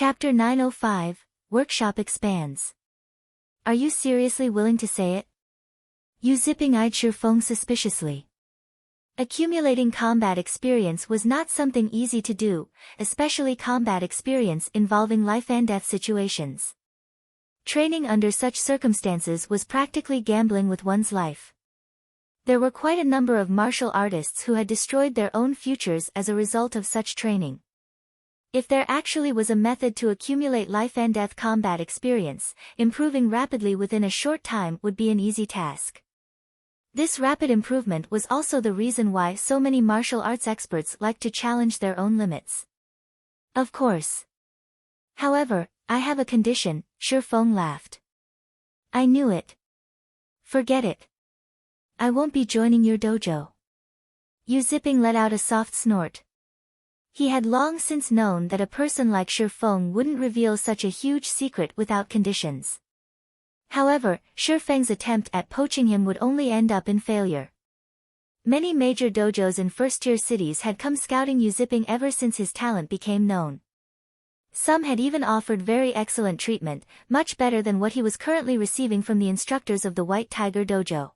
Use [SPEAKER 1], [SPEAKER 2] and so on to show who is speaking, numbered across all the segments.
[SPEAKER 1] Chapter 905, Workshop expands. Are you seriously willing to say it? Yu Ziping eyed Shifeng suspiciously. Accumulating combat experience was not something easy to do, especially combat experience involving life and death situations. Training under such circumstances was practically gambling with one's life. There were quite a number of martial artists who had destroyed their own futures as a result of such training. If there actually was a method to accumulate life and death combat experience, improving rapidly within a short time would be an easy task. This rapid improvement was also the reason why so many martial arts experts like to challenge their own limits. Of course. However, I have a condition, Shifeng laughed. I knew it. Forget it. I won't be joining your dojo. Yu Ziping let out a soft snort. He had long since known that a person like Shifeng wouldn't reveal such a huge secret without conditions. However, Shifeng's attempt at poaching him would only end up in failure. Many major dojos in first-tier cities had come scouting Yu Ziping ever since his talent became known. Some had even offered very excellent treatment, much better than what he was currently receiving from the instructors of the White Tiger Dojo.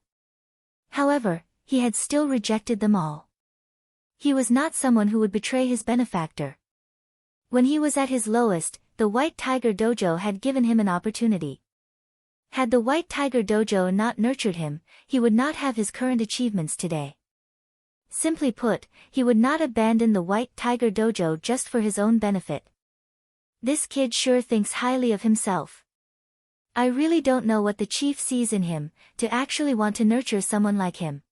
[SPEAKER 1] However, he had still rejected them all. He was not someone who would betray his benefactor. When he was at his lowest, the White Tiger Dojo had given him an opportunity. Had the White Tiger Dojo not nurtured him, he would not have his current achievements today. Simply put, he would not abandon the White Tiger Dojo just for his own benefit. This kid sure thinks highly of himself. I really don't know what the chief sees in him, to actually want to nurture someone like him.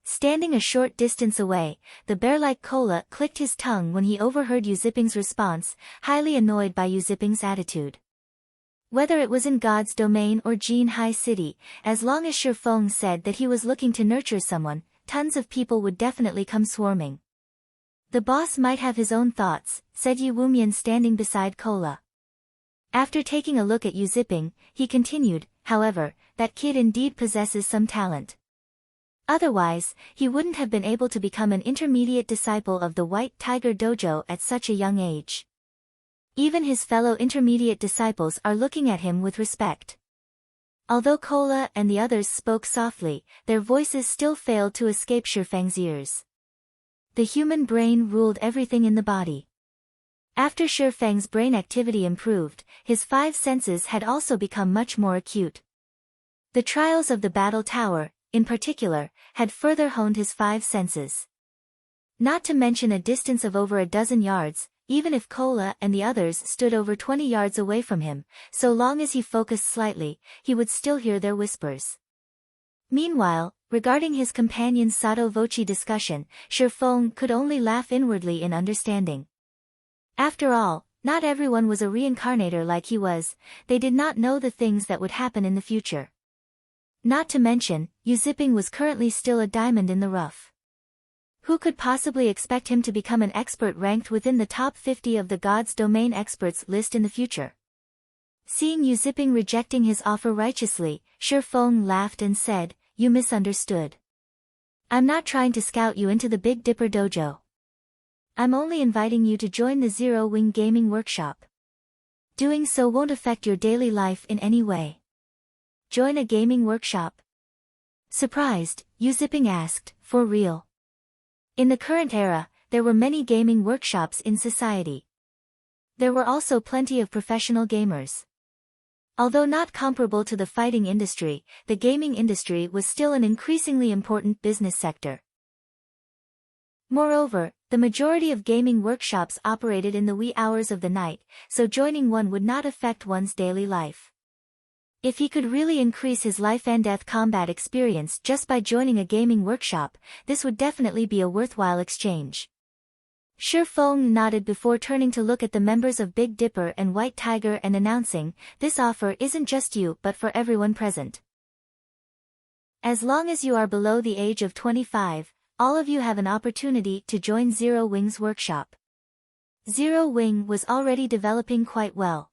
[SPEAKER 1] Standing a short distance away, the bear-like Kola clicked his tongue when he overheard Yu Ziping's response, highly annoyed by Yu Ziping's attitude. Whether it was in God's domain or Jin High City, as long as Shifeng said that he was looking to nurture someone, tons of people would definitely come swarming. The boss might have his own thoughts, said Yu Wumian standing beside Kola. After taking a look at Yu Ziping, he continued, however, that kid indeed possesses some talent. Otherwise, he wouldn't have been able to become an intermediate disciple of the White Tiger Dojo at such a young age. Even his fellow intermediate disciples are looking at him with respect. Although Kola and the others spoke softly, their voices still failed to escape Shifeng's ears. The human brain ruled everything in the body. After Shifeng's brain activity improved, his five senses had also become much more acute. The trials of the battle tower, in particular, had further honed his five senses. Not to mention a distance of over a dozen yards, even if Kola and the others stood over 20 yards away from him, so long as he focused slightly, he would still hear their whispers. Meanwhile, regarding his companion's sotto voce discussion, Shifeng could only laugh inwardly in understanding. After all, not everyone was a reincarnator like he was, they did not know the things that would happen in the future. Not to mention, Yu Ziping was currently still a diamond in the rough. Who could possibly expect him to become an expert ranked within the top 50 of the God's Domain experts list in the future? Seeing Yu Ziping rejecting his offer righteously, Shifeng laughed and said, "You misunderstood. I'm not trying to scout you into the Big Dipper Dojo. I'm only inviting you to join the Zero Wing Gaming Workshop. Doing so won't affect your daily life in any way." Join a gaming workshop? Surprised, Yu Ziping asked, for real? In the current era, there were many gaming workshops in society. There were also plenty of professional gamers. Although not comparable to the fighting industry, the gaming industry was still an increasingly important business sector. Moreover, the majority of gaming workshops operated in the wee hours of the night, so joining one would not affect one's daily life. If he could really increase his life and death combat experience just by joining a gaming workshop, this would definitely be a worthwhile exchange. Shifeng nodded before turning to look at the members of Big Dipper and White Tiger and announcing, "This offer isn't just you but for everyone present. As long as you are below the age of 25, all of you have an opportunity to join Zero Wing's workshop." Zero Wing was already developing quite well.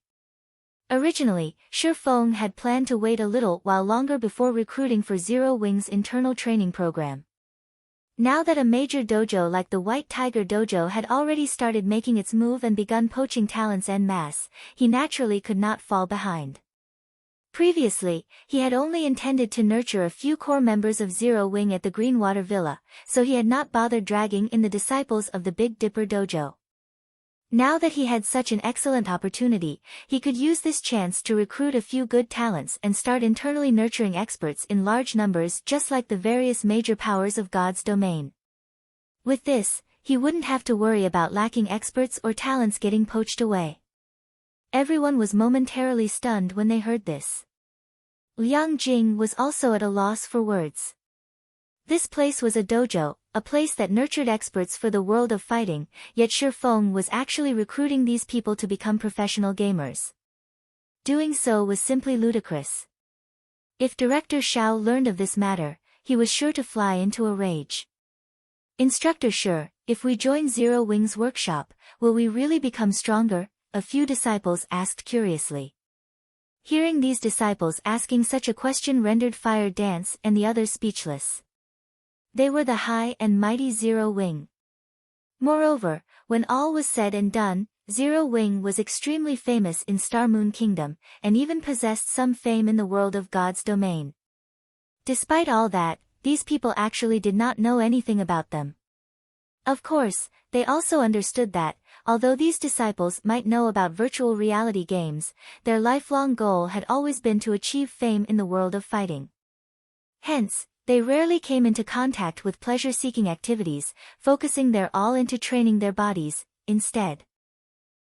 [SPEAKER 1] Originally, Shifeng had planned to wait a little while longer before recruiting for Zero Wing's internal training program. Now that a major dojo like the White Tiger Dojo had already started making its move and begun poaching talents en masse, he naturally could not fall behind. Previously, he had only intended to nurture a few core members of Zero Wing at the Greenwater Villa, so he had not bothered dragging in the disciples of the Big Dipper Dojo. Now that he had such an excellent opportunity, he could use this chance to recruit a few good talents and start internally nurturing experts in large numbers just like the various major powers of God's domain. With this, he wouldn't have to worry about lacking experts or talents getting poached away. Everyone was momentarily stunned when they heard this. Liang Jing was also at a loss for words. This place was a dojo, a place that nurtured experts for the world of fighting, yet Shi Feng was actually recruiting these people to become professional gamers. Doing so was simply ludicrous. If Director Shao learned of this matter, he was sure to fly into a rage. Instructor Shi, if we join Zero Wing's workshop, will we really become stronger? A few disciples asked curiously. Hearing these disciples asking such a question rendered Fire Dance and the others speechless. They were the high and mighty Zero Wing. Moreover, when all was said and done, Zero Wing was extremely famous in Star Moon Kingdom, and even possessed some fame in the world of God's domain. Despite all that, these people actually did not know anything about them. Of course, they also understood that, although these disciples might know about virtual reality games, their lifelong goal had always been to achieve fame in the world of fighting. Hence, they rarely came into contact with pleasure-seeking activities, focusing their all into training their bodies, instead.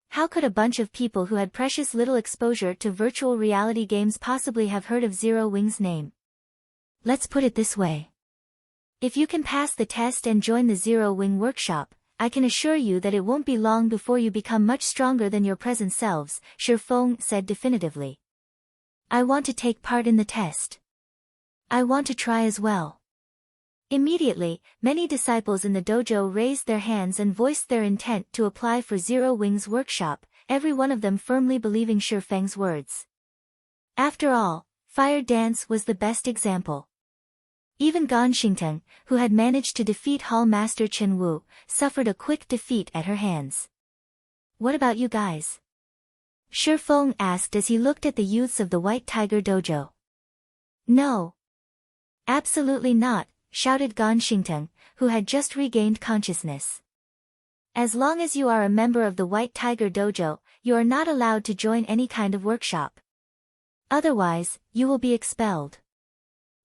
[SPEAKER 1] How could a bunch of people who had precious little exposure to virtual reality games possibly have heard of Zero Wing's name? Let's put it this way. If you can pass the test and join the Zero Wing workshop, I can assure you that it won't be long before you become much stronger than your present selves, Shi Feng said definitively. I want to take part in the test. I want to try as well. Immediately, many disciples in the dojo raised their hands and voiced their intent to apply for Zero Wing's workshop, every one of them firmly believing Shi Feng's words. After all, Fire Dance was the best example. Even Gan Xingteng, who had managed to defeat Hall Master Chen Wu, suffered a quick defeat at her hands. What about you guys? Shi Feng asked as he looked at the youths of the White Tiger Dojo. No. Absolutely not, shouted Gan Xingteng, who had just regained consciousness. As long as you are a member of the White Tiger Dojo, you are not allowed to join any kind of workshop. Otherwise, you will be expelled.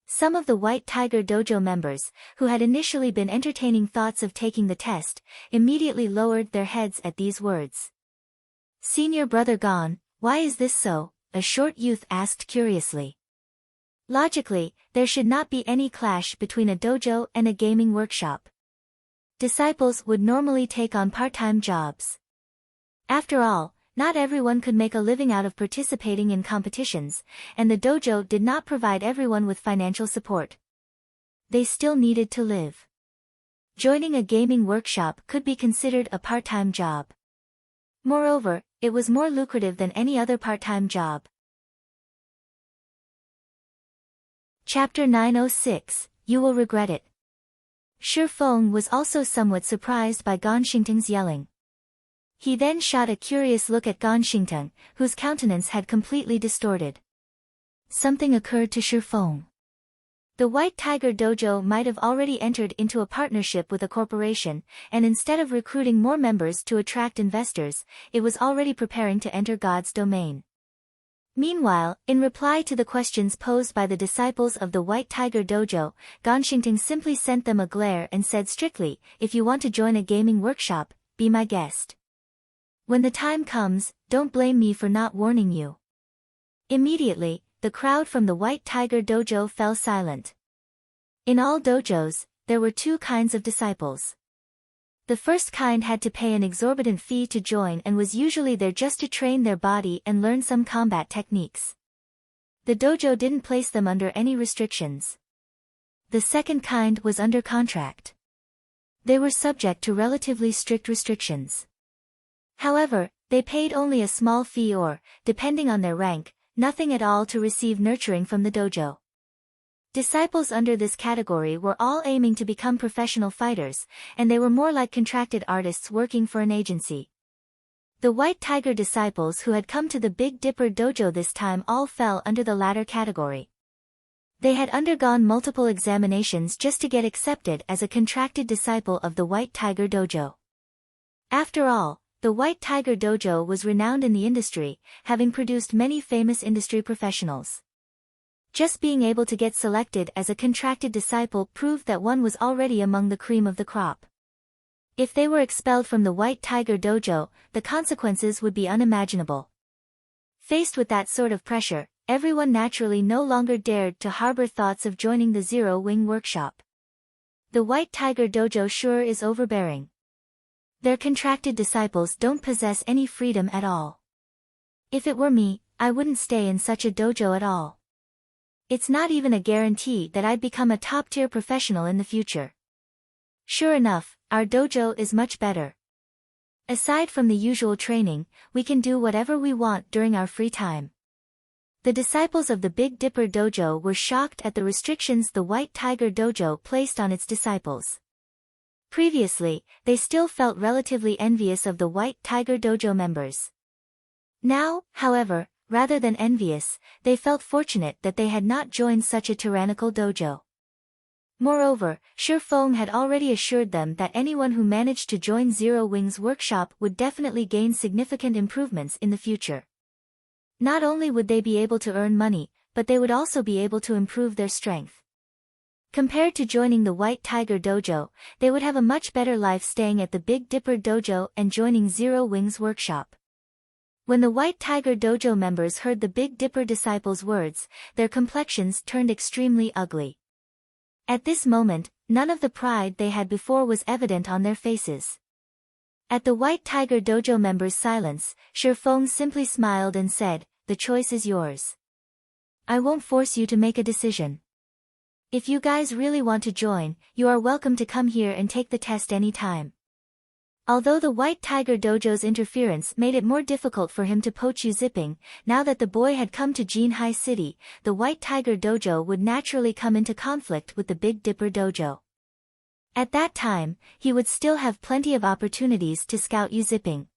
[SPEAKER 1] Some of the White Tiger Dojo members, who had initially been entertaining thoughts of taking the test, immediately lowered their heads at these words. Senior Brother Gan, why is this so? A short youth asked curiously. Logically, there should not be any clash between a dojo and a gaming workshop. Disciples would normally take on part-time jobs. After all, not everyone could make a living out of participating in competitions, and the dojo did not provide everyone with financial support. They still needed to live. Joining a gaming workshop could be considered a part-time job. Moreover, it was more lucrative than any other part-time job. Chapter 906, You Will Regret It. Shi Feng was also somewhat surprised by Gan Xingteng's yelling. He then shot a curious look at Gan Xingteng, whose countenance had completely distorted. Something occurred to Shi Feng. The White Tiger Dojo might have already entered into a partnership with a corporation, and instead of recruiting more members to attract investors, it was already preparing to enter God's domain. Meanwhile, in reply to the questions posed by the disciples of the White Tiger Dojo, Gan Xingteng simply sent them a glare and said strictly, if you want to join a gaming workshop, be my guest. When the time comes, don't blame me for not warning you. Immediately, the crowd from the White Tiger Dojo fell silent. In all dojos, there were two kinds of disciples. The first kind had to pay an exorbitant fee to join and was usually there just to train their body and learn some combat techniques. The dojo didn't place them under any restrictions. The second kind was under contract. They were subject to relatively strict restrictions. However, they paid only a small fee or, depending on their rank, nothing at all to receive nurturing from the dojo. Disciples under this category were all aiming to become professional fighters, and they were more like contracted artists working for an agency. The White Tiger disciples who had come to the Big Dipper dojo this time all fell under the latter category. They had undergone multiple examinations just to get accepted as a contracted disciple of the White Tiger dojo. After all, the White Tiger dojo was renowned in the industry, having produced many famous industry professionals. Just being able to get selected as a contracted disciple proved that one was already among the cream of the crop. If they were expelled from the White Tiger dojo, the consequences would be unimaginable. Faced with that sort of pressure, everyone naturally no longer dared to harbor thoughts of joining the Zero Wing workshop. The White Tiger dojo sure is overbearing. Their contracted disciples don't possess any freedom at all. If it were me, I wouldn't stay in such a dojo at all. It's not even a guarantee that I'd become a top-tier professional in the future. Sure enough, our dojo is much better. Aside from the usual training, we can do whatever we want during our free time. The disciples of the Big Dipper dojo were shocked at the restrictions the White Tiger dojo placed on its disciples. Previously, they still felt relatively envious of the White Tiger dojo members. Now, however, rather than envious, they felt fortunate that they had not joined such a tyrannical dojo. Moreover, Feng had already assured them that anyone who managed to join Zero Wing's workshop would definitely gain significant improvements in the future. Not only would they be able to earn money, but they would also be able to improve their strength. Compared to joining the White Tiger dojo, they would have a much better life staying at the Big Dipper dojo and joining Zero Wing's workshop. When the White Tiger dojo members heard the Big Dipper disciples' words, their complexions turned extremely ugly. At this moment, none of the pride they had before was evident on their faces. At the White Tiger dojo members' silence, Feng simply smiled and said, "The choice is yours. I won't force you to make a decision. If you guys really want to join, you are welcome to come here and take the test anytime." Although the White Tiger dojo's interference made it more difficult for him to poach Yu Zipping, now that the boy had come to Jinhai City, the White Tiger dojo would naturally come into conflict with the Big Dipper dojo. At that time, he would still have plenty of opportunities to scout Yu Zipping.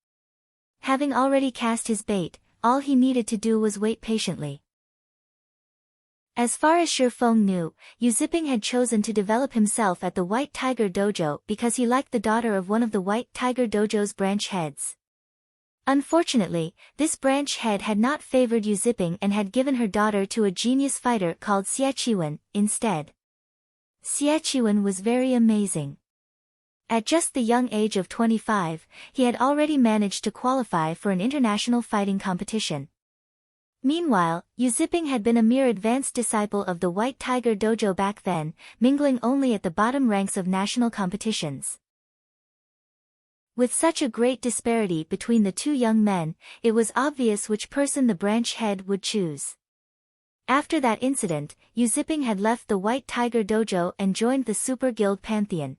[SPEAKER 1] Having already cast his bait, all he needed to do was wait patiently. As far as Feng knew, Yu Zipping had chosen to develop himself at the White Tiger dojo because he liked the daughter of one of the White Tiger dojo's branch heads. Unfortunately, this branch head had not favored Yu Zipping and had given her daughter to a genius fighter called Xie instead. Xie was very amazing. At just the young age of 25, he had already managed to qualify for an international fighting competition. Meanwhile, Yu Zipping had been a mere advanced disciple of the White Tiger dojo back then, mingling only at the bottom ranks of national competitions. With such a great disparity between the two young men, it was obvious which person the branch head would choose. After that incident, Yu Zipping had left the White Tiger dojo and joined the Super Guild Pantheon.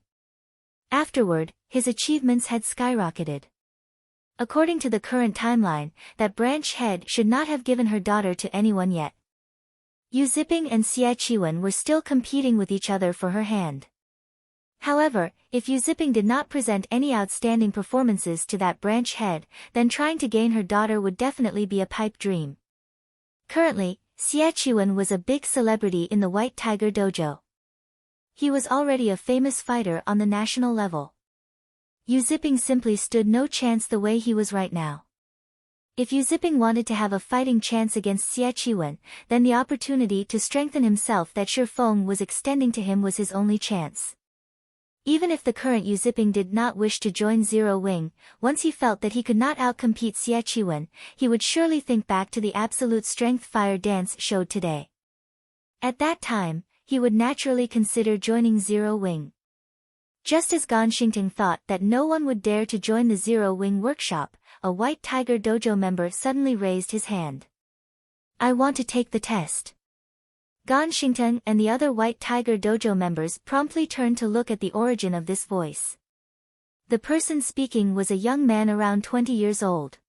[SPEAKER 1] Afterward, his achievements had skyrocketed. According to the current timeline, that branch head should not have given her daughter to anyone yet. Yu Zipping and Xie were still competing with each other for her hand. However, if Yu Zipping did not present any outstanding performances to that branch head, then trying to gain her daughter would definitely be a pipe dream. Currently, Xie was a big celebrity in the White Tiger dojo. He was already a famous fighter on the national level. Yu Zipping simply stood no chance the way he was right now. If Yu Zipping wanted to have a fighting chance against Xie then the opportunity to strengthen himself that Feng was extending to him was his only chance. Even if the current Yu Zipping did not wish to join Zero Wing, once he felt that he could not outcompete Xie he would surely think back to the absolute strength fire dance showed today. At that time, he would naturally consider joining Zero Wing. Just as Ganxingting thought that no one would dare to join the Zero Wing workshop, a White Tiger dojo member suddenly raised his hand. "I want to take the test." Ganxingting and the other White Tiger dojo members promptly turned to look at the origin of this voice. The person speaking was a young man around 20 years old.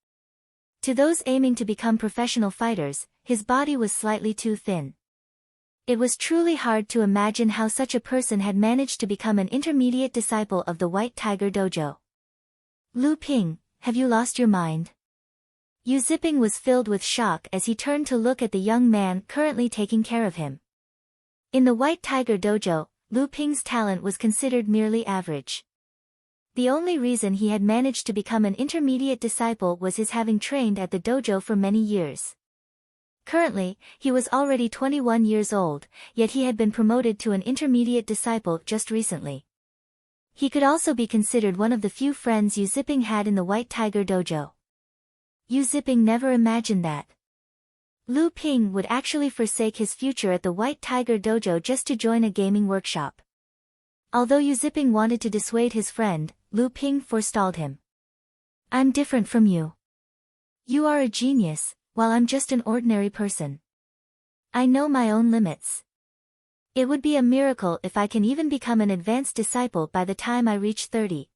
[SPEAKER 1] To those aiming to become professional fighters, his body was slightly too thin. It was truly hard to imagine how such a person had managed to become an intermediate disciple of the White Tiger Dojo. Lu Ping, have you lost your mind? Yu Ziping was filled with shock as he turned to look at the young man currently taking care of him. In the White Tiger Dojo, Lu Ping's talent was considered merely average. The only reason he had managed to become an intermediate disciple was his having trained at the dojo for many years. Currently, he was already 21 years old, yet he had been promoted to an intermediate disciple just recently. He could also be considered one of the few friends Yu Ziping had in the White Tiger Dojo. Yu Ziping never imagined that Lu Ping would actually forsake his future at the White Tiger Dojo just to join a gaming workshop. Although Yu Ziping wanted to dissuade his friend, Lu Ping forestalled him. I'm different from you. You are a genius, while I'm just an ordinary person. I know my own limits. It would be a miracle if I can even become an advanced disciple by the time I reach 30.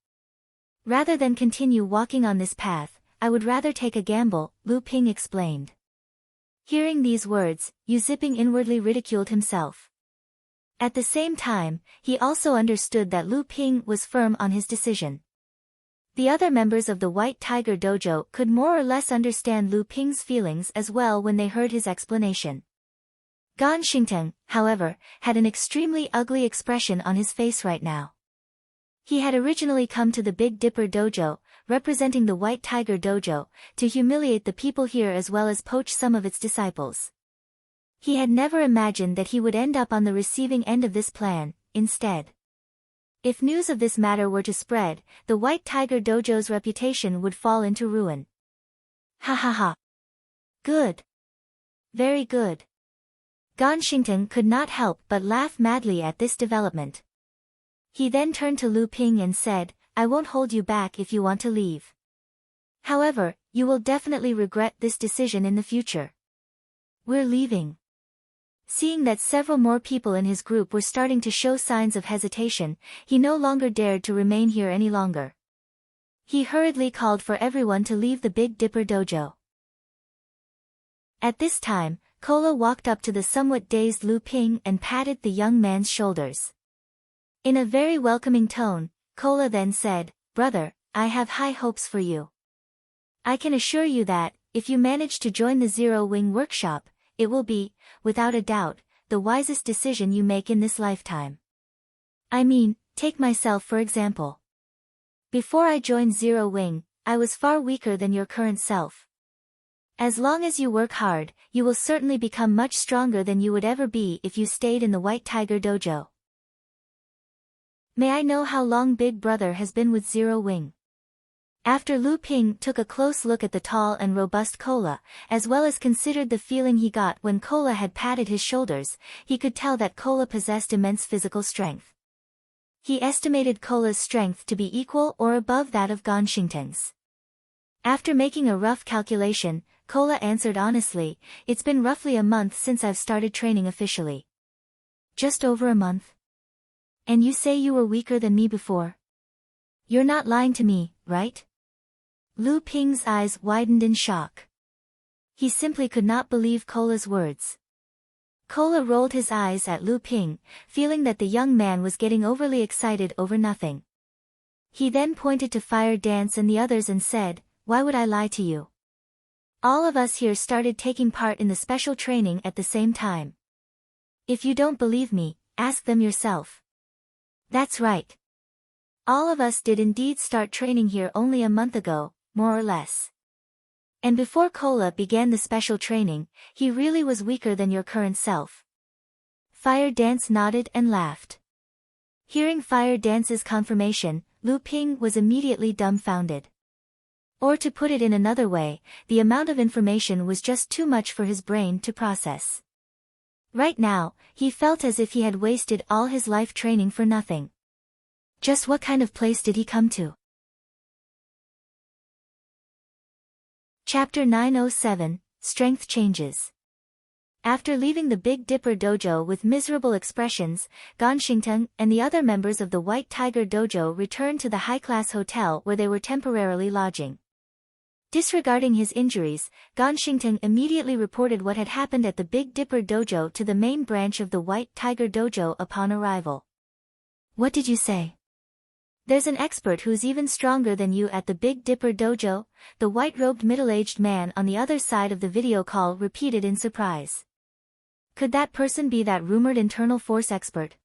[SPEAKER 1] Rather than continue walking on this path, I would rather take a gamble, Lu Ping explained. Hearing these words, Yu Ziping inwardly ridiculed himself. At the same time, he also understood that Lu Ping was firm on his decision. The other members of the White Tiger Dojo could more or less understand Lu Ping's feelings as well when they heard his explanation. Gan Xingteng, however, had an extremely ugly expression on his face right now. He had originally come to the Big Dipper Dojo, representing the White Tiger Dojo, to humiliate the people here as well as poach some of its disciples. He had never imagined that he would end up on the receiving end of this plan, instead. If news of this matter were to spread, the White Tiger Dojo's reputation would fall into ruin. Ha ha ha. Good. Very good. Gan Xingteng could not help but laugh madly at this development. He then turned to Lu Ping and said, I won't hold you back if you want to leave. However, you will definitely regret this decision in the future. We're leaving. Seeing that several more people in his group were starting to show signs of hesitation, he no longer dared to remain here any longer. He hurriedly called for everyone to leave the Big Dipper Dojo. At this time, Cola walked up to the somewhat dazed Lu Ping and patted the young man's shoulders. In a very welcoming tone, Cola then said, Brother, I have high hopes for you. I can assure you that, if you manage to join the Zero Wing workshop, it will be, without a doubt, the wisest decision you make in this lifetime. I mean, take myself for example. Before I joined Zero Wing, I was far weaker than your current self. As long as you work hard, you will certainly become much stronger than you would ever be if you stayed in the White Tiger Dojo. May I know how long Big Brother has been with Zero Wing? After Lu Ping took a close look at the tall and robust Cola, as well as considered the feeling he got when Cola had patted his shoulders, he could tell that Cola possessed immense physical strength. He estimated Cola's strength to be equal or above that of Gan Xingteng's. After making a rough calculation, Cola answered honestly, It's been roughly a month since I've started training officially. Just over a month? And you say you were weaker than me before? You're not lying to me, right? Lu Ping's eyes widened in shock. He simply could not believe Cola's words. Cola rolled his eyes at Lu Ping, feeling that the young man was getting overly excited over nothing. He then pointed to Fire Dance and the others and said, Why would I lie to you? All of us here started taking part in the special training at the same time. If you don't believe me, ask them yourself. That's right. All of us did indeed start training here only a month ago, more or less. And before Cola began the special training, he really was weaker than your current self. Fire Dance nodded and laughed. Hearing Fire Dance's confirmation, Lu Ping was immediately dumbfounded. Or to put it in another way, the amount of information was just too much for his brain to process. Right now, he felt as if he had wasted all his life training for nothing. Just what kind of place did he come to? Chapter 907, Strength Changes. After leaving the Big Dipper Dojo with miserable expressions, Gan Xingteng and the other members of the White Tiger Dojo returned to the high-class hotel where they were temporarily lodging. Disregarding his injuries, Ganshington immediately reported what had happened at the Big Dipper Dojo to the main branch of the White Tiger Dojo upon arrival. "What did you say?" "There's an expert who's even stronger than you at the Big Dipper Dojo," the white-robed middle-aged man on the other side of the video call repeated in surprise. Could that person be that rumored internal force expert?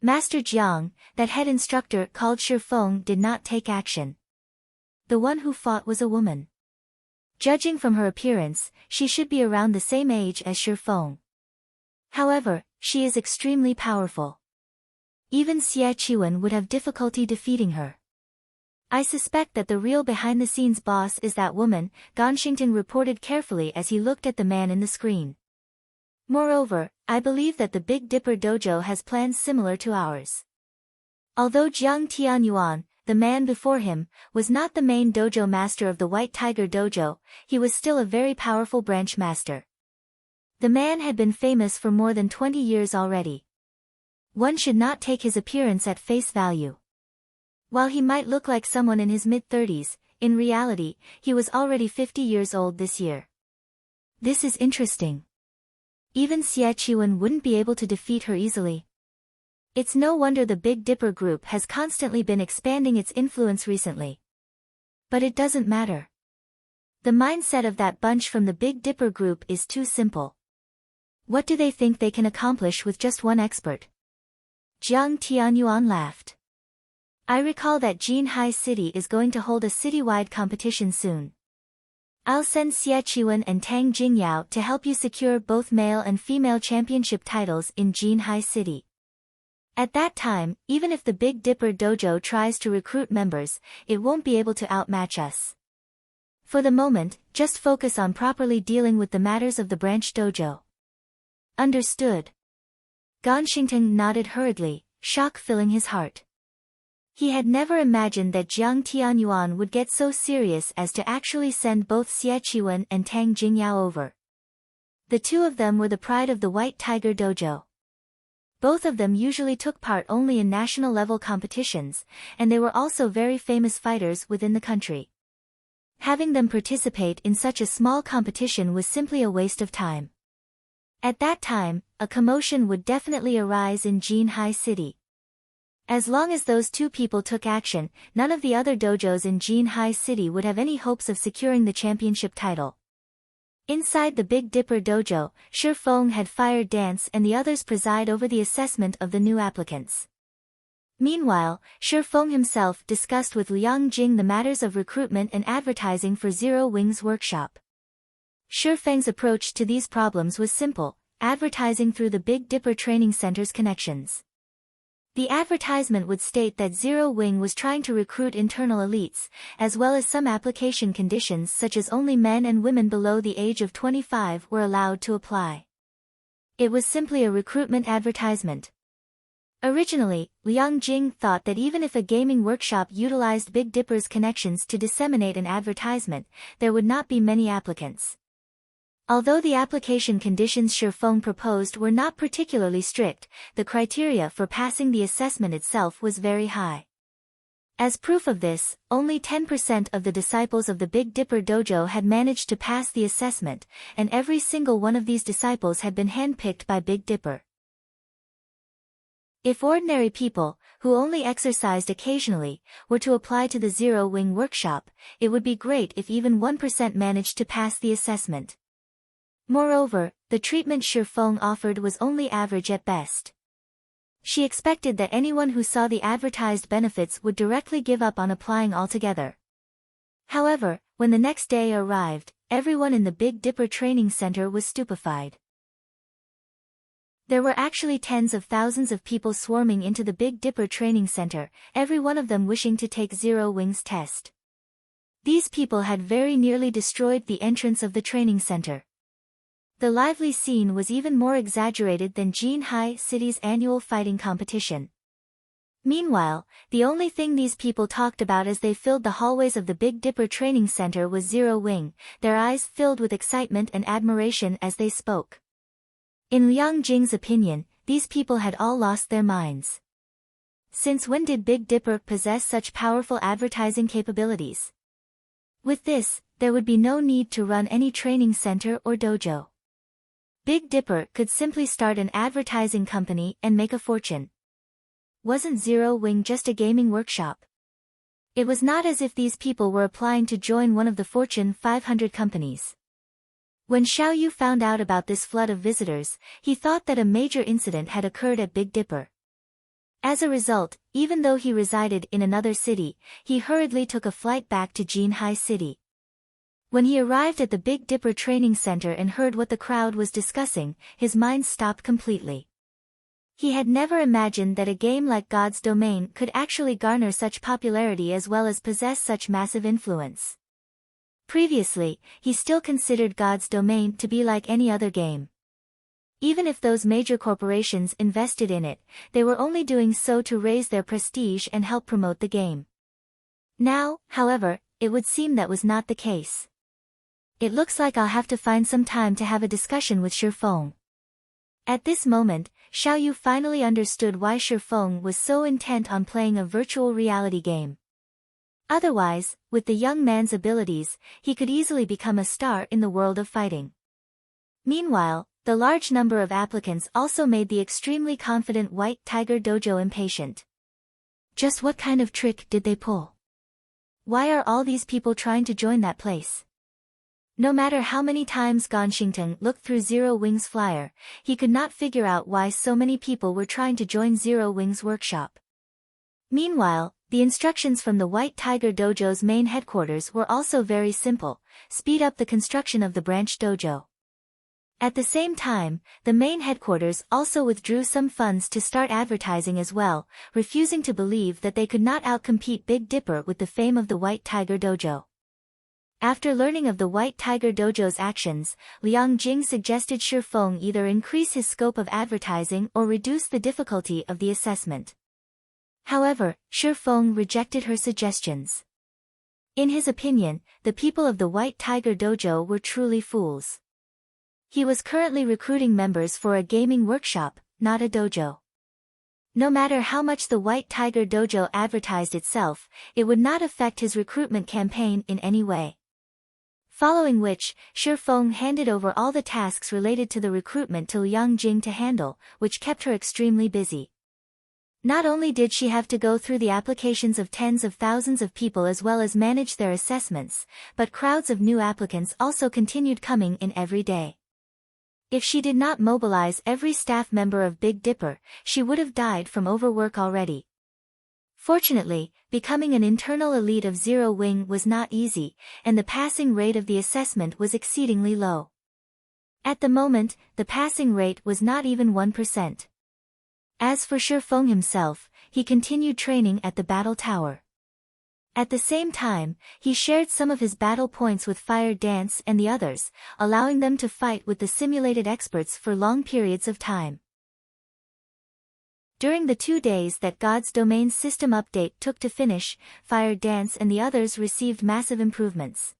[SPEAKER 1] Master Jiang, that head instructor called Shifeng, did not take action. The one who fought was a woman. Judging from her appearance, she should be around the same age as Shifeng. However, she is extremely powerful. Even Xie Qiwen would have difficulty defeating her. "I suspect that the real behind-the-scenes boss is that woman," Ganshington reported carefully as he looked at the man in the screen. "Moreover, I believe that the Big Dipper Dojo has plans similar to ours." Although Jiang Tianyuan, the man before him, was not the main dojo master of the White Tiger Dojo, he was still a very powerful branch master. The man had been famous for more than 20 years already. One should not take his appearance at face value. While he might look like someone in his mid-30s, in reality, he was already 50 years old this year. This is interesting. Even Xie Qiwen wouldn't be able to defeat her easily. It's no wonder the Big Dipper group has constantly been expanding its influence recently. But it doesn't matter. The mindset of that bunch from the Big Dipper group is too simple. What do they think they can accomplish with just one expert? Jiang Tianyuan laughed. "I recall that Jinhai City is going to hold a citywide competition soon. I'll send Xie Qiwen and Tang Jingyao to help you secure both male and female championship titles in Jinhai City. At that time, even if the Big Dipper Dojo tries to recruit members, it won't be able to outmatch us. For the moment, just focus on properly dealing with the matters of the branch dojo." "Understood." Ganshington nodded hurriedly, shock filling his heart. He had never imagined that Jiang Tianyuan would get so serious as to actually send both Xie Qiwen and Tang Jingyao over. The two of them were the pride of the White Tiger Dojo. Both of them usually took part only in national-level competitions, and they were also very famous fighters within the country. Having them participate in such a small competition was simply a waste of time. At that time, a commotion would definitely arise in Jinhai City. As long as those two people took action, none of the other dojos in Jinhai City would have any hopes of securing the championship title. Inside the Big Dipper Dojo, Shifeng had Fire Dance and the others preside over the assessment of the new applicants. Meanwhile, Shifeng himself discussed with Liang Jing the matters of recruitment and advertising for Zero Wings Workshop. Shifeng's approach to these problems was simple: advertising through the Big Dipper Training Center's connections. The advertisement would state that Zero Wing was trying to recruit internal elites, as well as some application conditions such as only men and women below the age of 25 were allowed to apply. It was simply a recruitment advertisement. Originally, Liang Jing thought that even if a gaming workshop utilized Big Dipper's connections to disseminate an advertisement, there would not be many applicants. Although the application conditions Shifeng proposed were not particularly strict, the criteria for passing the assessment itself was very high. As proof of this, only 10% of the disciples of the Big Dipper Dojo had managed to pass the assessment, and every single one of these disciples had been handpicked by Big Dipper. If ordinary people, who only exercised occasionally, were to apply to the Zero Wing Workshop, it would be great if even 1% managed to pass the assessment. Moreover, the treatment Shifeng offered was only average at best. She expected that anyone who saw the advertised benefits would directly give up on applying altogether. However, when the next day arrived, everyone in the Big Dipper Training Center was stupefied. There were actually tens of thousands of people swarming into the Big Dipper Training Center, every one of them wishing to take Zero Wing's test. These people had very nearly destroyed the entrance of the training center. The lively scene was even more exaggerated than Jinhai City's annual fighting competition. Meanwhile, the only thing these people talked about as they filled the hallways of the Big Dipper Training Center was Zero Wing, their eyes filled with excitement and admiration as they spoke. In Liang Jing's opinion, these people had all lost their minds. Since when did Big Dipper possess such powerful advertising capabilities? With this, there would be no need to run any training center or dojo. Big Dipper could simply start an advertising company and make a fortune. Wasn't Zero Wing just a gaming workshop? It was not as if these people were applying to join one of the Fortune 500 companies. When Xiao Yu found out about this flood of visitors, he thought that a major incident had occurred at Big Dipper. As a result, even though he resided in another city, he hurriedly took a flight back to Jinhai City. When he arrived at the Big Dipper training center and heard what the crowd was discussing, his mind stopped completely. He had never imagined that a game like God's Domain could actually garner such popularity as well as possess such massive influence. Previously, he still considered God's Domain to be like any other game. Even if those major corporations invested in it, they were only doing so to raise their prestige and help promote the game. Now, however, it would seem that was not the case. It looks like I'll have to find some time to have a discussion with Shifeng. At this moment, Xiao Yu finally understood why Shifeng was so intent on playing a virtual reality game. Otherwise, with the young man's abilities, he could easily become a star in the world of fighting. Meanwhile, the large number of applicants also made the extremely confident White Tiger Dojo impatient. Just what kind of trick did they pull? Why are all these people trying to join that place? No matter how many times Ganxingtong looked through Zero Wing's flyer, he could not figure out why so many people were trying to join Zero Wing's workshop. Meanwhile, the instructions from the White Tiger Dojo's main headquarters were also very simple: speed up the construction of the branch dojo. At the same time, the main headquarters also withdrew some funds to start advertising as well, refusing to believe that they could not outcompete Big Dipper with the fame of the White Tiger Dojo. After learning of the White Tiger Dojo's actions, Liang Jing suggested Shifeng either increase his scope of advertising or reduce the difficulty of the assessment. However, Shifeng rejected her suggestions. In his opinion, the people of the White Tiger Dojo were truly fools. He was currently recruiting members for a gaming workshop, not a dojo. No matter how much the White Tiger Dojo advertised itself, it would not affect his recruitment campaign in any way. Following which, Shifeng handed over all the tasks related to the recruitment to Liang Jing to handle, which kept her extremely busy. Not only did she have to go through the applications of tens of thousands of people as well as manage their assessments, but crowds of new applicants also continued coming in every day. If she did not mobilize every staff member of Big Dipper, she would have died from overwork already. Fortunately, becoming an internal elite of Zero Wing was not easy, and the passing rate of the assessment was exceedingly low. At the moment, the passing rate was not even 1%. As for Shifeng himself, he continued training at the battle tower. At the same time, he shared some of his battle points with Fire Dance and the others, allowing them to fight with the simulated experts for long periods of time. During the 2 days that God's Domain system update took to finish, Fire Dance and the others received massive improvements.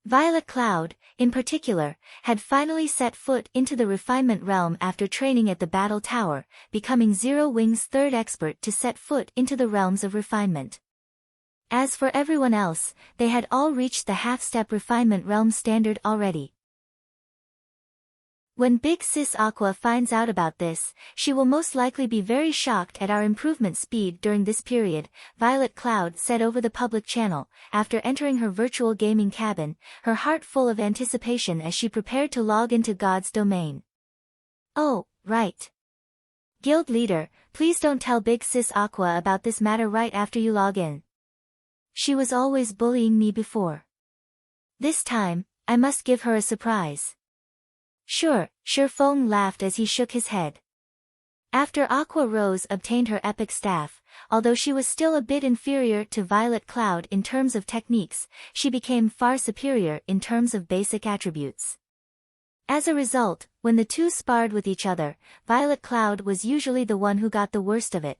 [SPEAKER 1] Violet Cloud, in particular, had finally set foot into the refinement realm after training at the battle tower, becoming Zero Wing's third expert to set foot into the realms of refinement. As for everyone else, they had all reached the half-step refinement realm standard already. When Big Sis Aqua finds out about this, she will most likely be very shocked at our improvement speed during this period, Violet Cloud said over the public channel, after entering her virtual gaming cabin, her heart full of anticipation as she prepared to log into God's Domain. Oh, right. Guild leader, please don't tell Big Sis Aqua about this matter right after you log in. She was always bullying me before. This time, I must give her a surprise. Sure, Shifeng laughed as he shook his head. After Aqua Rose obtained her epic staff, although she was still a bit inferior to Violet Cloud in terms of techniques, she became far superior in terms of basic attributes. As a result, when the two sparred with each other, Violet Cloud was usually the one who got the worst of it.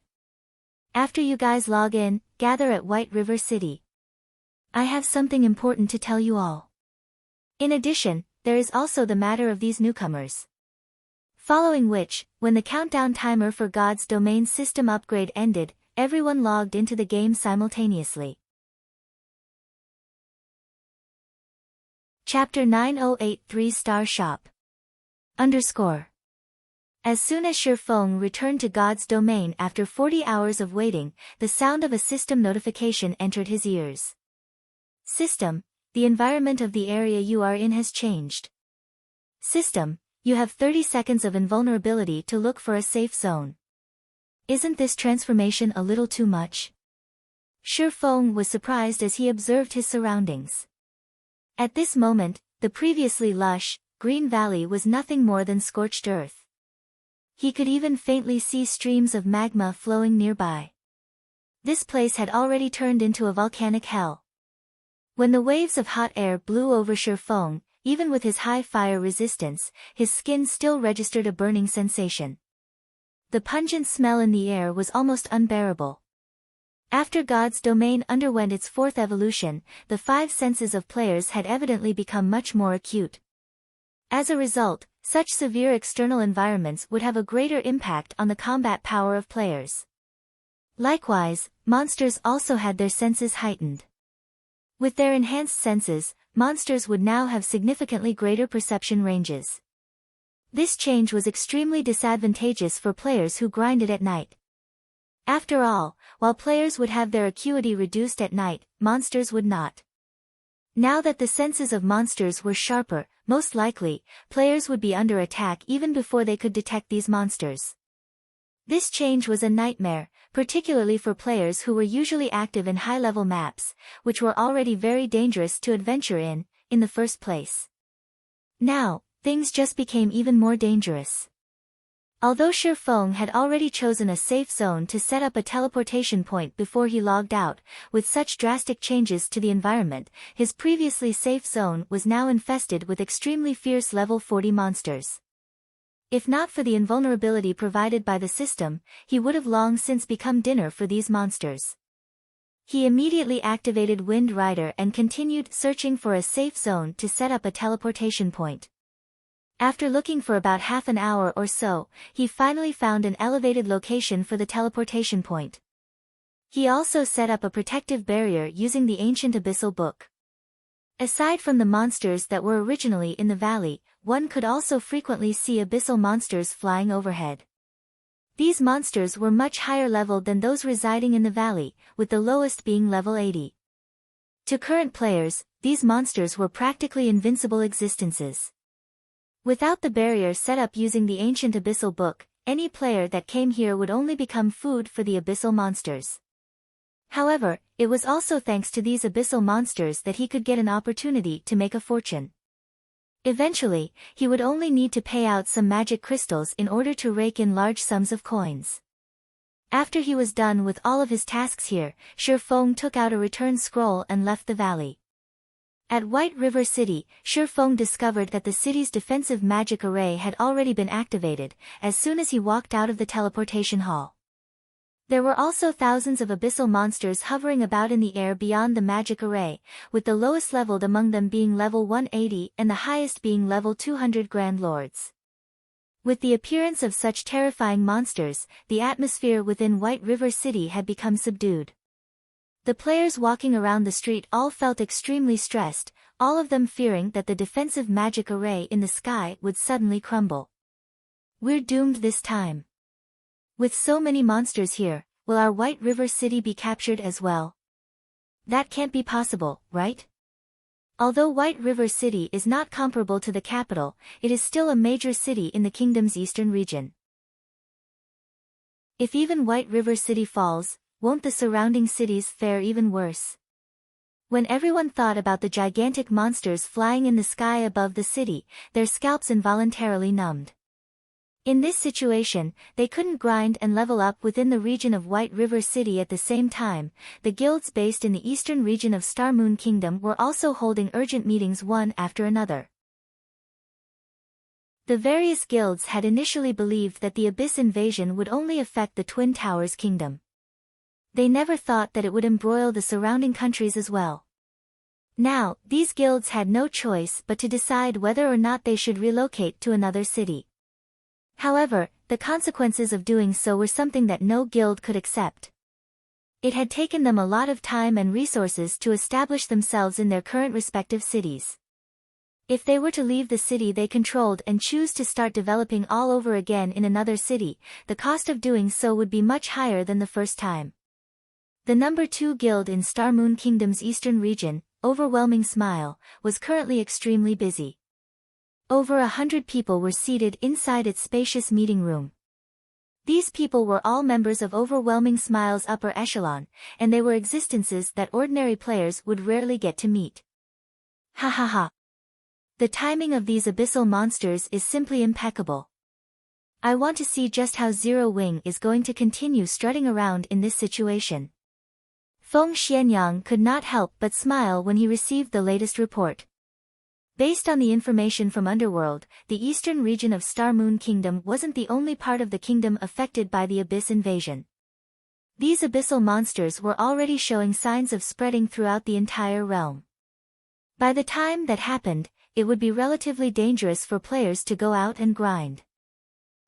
[SPEAKER 1] After you guys log in, gather at White River City. I have something important to tell you all. In addition, there is also the matter of these newcomers. Following which, when the countdown timer for God's Domain system upgrade ended, everyone logged into the game simultaneously. Chapter 9083 3-Star Shop. _ As soon as Shifeng returned to God's domain after 40 hours of waiting, the sound of a system notification entered his ears. System, the environment of the area you are in has changed. System, you have 30 seconds of invulnerability to look for a safe zone. Isn't this transformation a little too much? Shifeng was surprised as he observed his surroundings. At this moment, the previously lush, green valley was nothing more than scorched earth. He could even faintly see streams of magma flowing nearby. This place had already turned into a volcanic hell. When the waves of hot air blew over Shifeng, even with his high fire resistance, his skin still registered a burning sensation. The pungent smell in the air was almost unbearable. After God's domain underwent its fourth evolution, the 5 senses of players had evidently become much more acute. As a result, such severe external environments would have a greater impact on the combat power of players. Likewise, monsters also had their senses heightened. With their enhanced senses, monsters would now have significantly greater perception ranges. This change was extremely disadvantageous for players who grinded at night. After all, while players would have their acuity reduced at night, monsters would not. Now that the senses of monsters were sharper, most likely, players would be under attack even before they could detect these monsters. This change was a nightmare, particularly for players who were usually active in high-level maps, which were already very dangerous to adventure in the first place. Now, things just became even more dangerous. Although Shifeng had already chosen a safe zone to set up a teleportation point before he logged out, with such drastic changes to the environment, his previously safe zone was now infested with extremely fierce level 40 monsters. If not for the invulnerability provided by the system, he would have long since become dinner for these monsters. He immediately activated Wind Rider and continued searching for a safe zone to set up a teleportation point. After looking for about half an hour or so, he finally found an elevated location for the teleportation point. He also set up a protective barrier using the ancient Abyssal Book. Aside from the monsters that were originally in the valley, one could also frequently see abyssal monsters flying overhead. These monsters were much higher leveled than those residing in the valley, with the lowest being level 80. To current players, these monsters were practically invincible existences. Without the barrier set up using the ancient Abyssal Book, any player that came here would only become food for the abyssal monsters. However, it was also thanks to these abyssal monsters that he could get an opportunity to make a fortune. Eventually, he would only need to pay out some magic crystals in order to rake in large sums of coins. After he was done with all of his tasks here, Shifeng took out a return scroll and left the valley. At White River City, Shifeng discovered that the city's defensive magic array had already been activated, as soon as he walked out of the teleportation hall. There were also thousands of abyssal monsters hovering about in the air beyond the magic array, with the lowest leveled among them being level 180 and the highest being level 200 Grand Lords. With the appearance of such terrifying monsters, the atmosphere within White River City had become subdued. The players walking around the street all felt extremely stressed, all of them fearing that the defensive magic array in the sky would suddenly crumble. We're doomed this time. With so many monsters here, will our White River City be captured as well? That can't be possible, right? Although White River City is not comparable to the capital, it is still a major city in the kingdom's eastern region. If even White River City falls, won't the surrounding cities fare even worse? When everyone thought about the gigantic monsters flying in the sky above the city, their scalps involuntarily numbed. In this situation, they couldn't grind and level up within the region of White River City at the same time. The guilds based in the eastern region of Star Moon Kingdom were also holding urgent meetings one after another. The various guilds had initially believed that the Abyss invasion would only affect the Twin Towers Kingdom. They never thought that it would embroil the surrounding countries as well. Now, these guilds had no choice but to decide whether or not they should relocate to another city. However, the consequences of doing so were something that no guild could accept. It had taken them a lot of time and resources to establish themselves in their current respective cities. If they were to leave the city they controlled and choose to start developing all over again in another city, the cost of doing so would be much higher than the first time. The number 2 guild in Star Moon Kingdom's eastern region, Overwhelming Smile, was currently extremely busy. Over 100 people were seated inside its spacious meeting room. These people were all members of Overwhelming Smile's upper echelon, and they were existences that ordinary players would rarely get to meet. Ha ha ha. The timing of these abyssal monsters is simply impeccable. I want to see just how Zero Wing is going to continue strutting around in this situation. Feng Xianyang could not help but smile when he received the latest report. Based on the information from Underworld, the eastern region of Star Moon Kingdom wasn't the only part of the kingdom affected by the Abyss invasion. These abyssal monsters were already showing signs of spreading throughout the entire realm. By the time that happened, it would be relatively dangerous for players to go out and grind.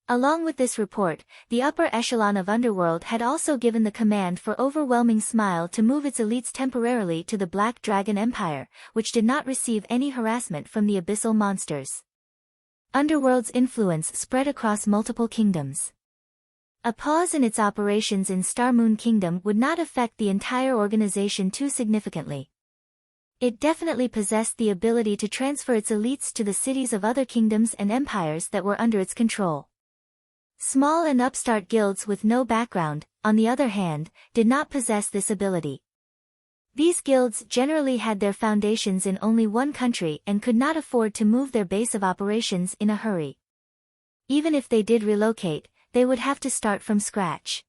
[SPEAKER 1] Along with this report, the upper echelon of Underworld had also given the command for Overwhelming Smile to move its elites temporarily to the Black Dragon Empire, which did not receive any harassment from the abyssal monsters. Underworld's influence spread across multiple kingdoms. A pause in its operations in Star Moon Kingdom would not affect the entire organization too significantly. It definitely possessed the ability to transfer its elites to the cities of other kingdoms and empires that were under its control. Small and upstart guilds with no background, on the other hand, did not possess this ability. These guilds generally had their foundations in only one country and could not afford to move their base of operations in a hurry. Even if they did relocate, they would have to start from scratch.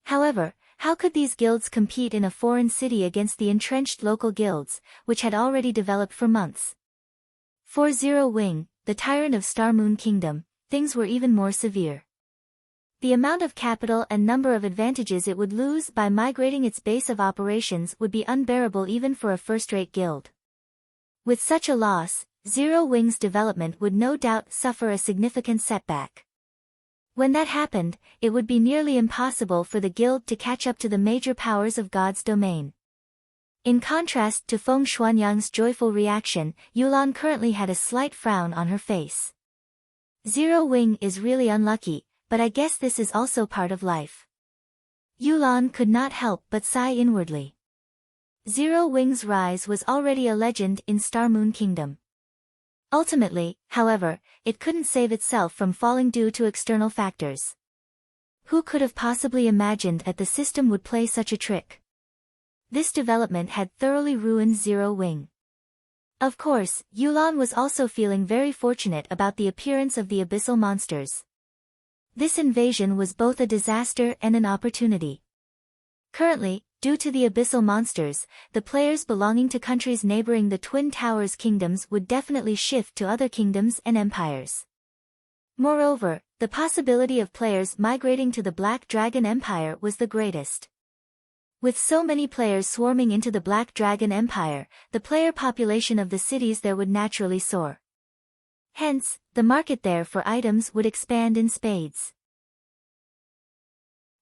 [SPEAKER 1] However, how could these guilds compete in a foreign city against the entrenched local guilds, which had already developed for months? For Zero Wing, the tyrant of Star Moon Kingdom, things were even more severe. The amount of capital and number of advantages it would lose by migrating its base of operations would be unbearable even for a first-rate guild. With such a loss, Zero Wing's development would no doubt suffer a significant setback. When that happened, it would be nearly impossible for the guild to catch up to the major powers of God's domain. In contrast to Feng Xuanyang's joyful reaction, Yulan currently had a slight frown on her face. Zero Wing is really unlucky, but I guess this is also part of life. Yulan could not help but sigh inwardly. Zero Wing's rise was already a legend in Star Moon Kingdom. Ultimately, however, it couldn't save itself from falling due to external factors. Who could have possibly imagined that the system would play such a trick? This development had thoroughly ruined Zero Wing. Of course, Yulan was also feeling very fortunate about the appearance of the abyssal monsters. This invasion was both a disaster and an opportunity. Currently, due to the abyssal monsters, the players belonging to countries neighboring the Twin Towers kingdoms would definitely shift to other kingdoms and empires. Moreover, the possibility of players migrating to the Black Dragon Empire was the greatest. With so many players swarming into the Black Dragon Empire, the player population of the cities there would naturally soar. Hence, the market there for items would expand in spades.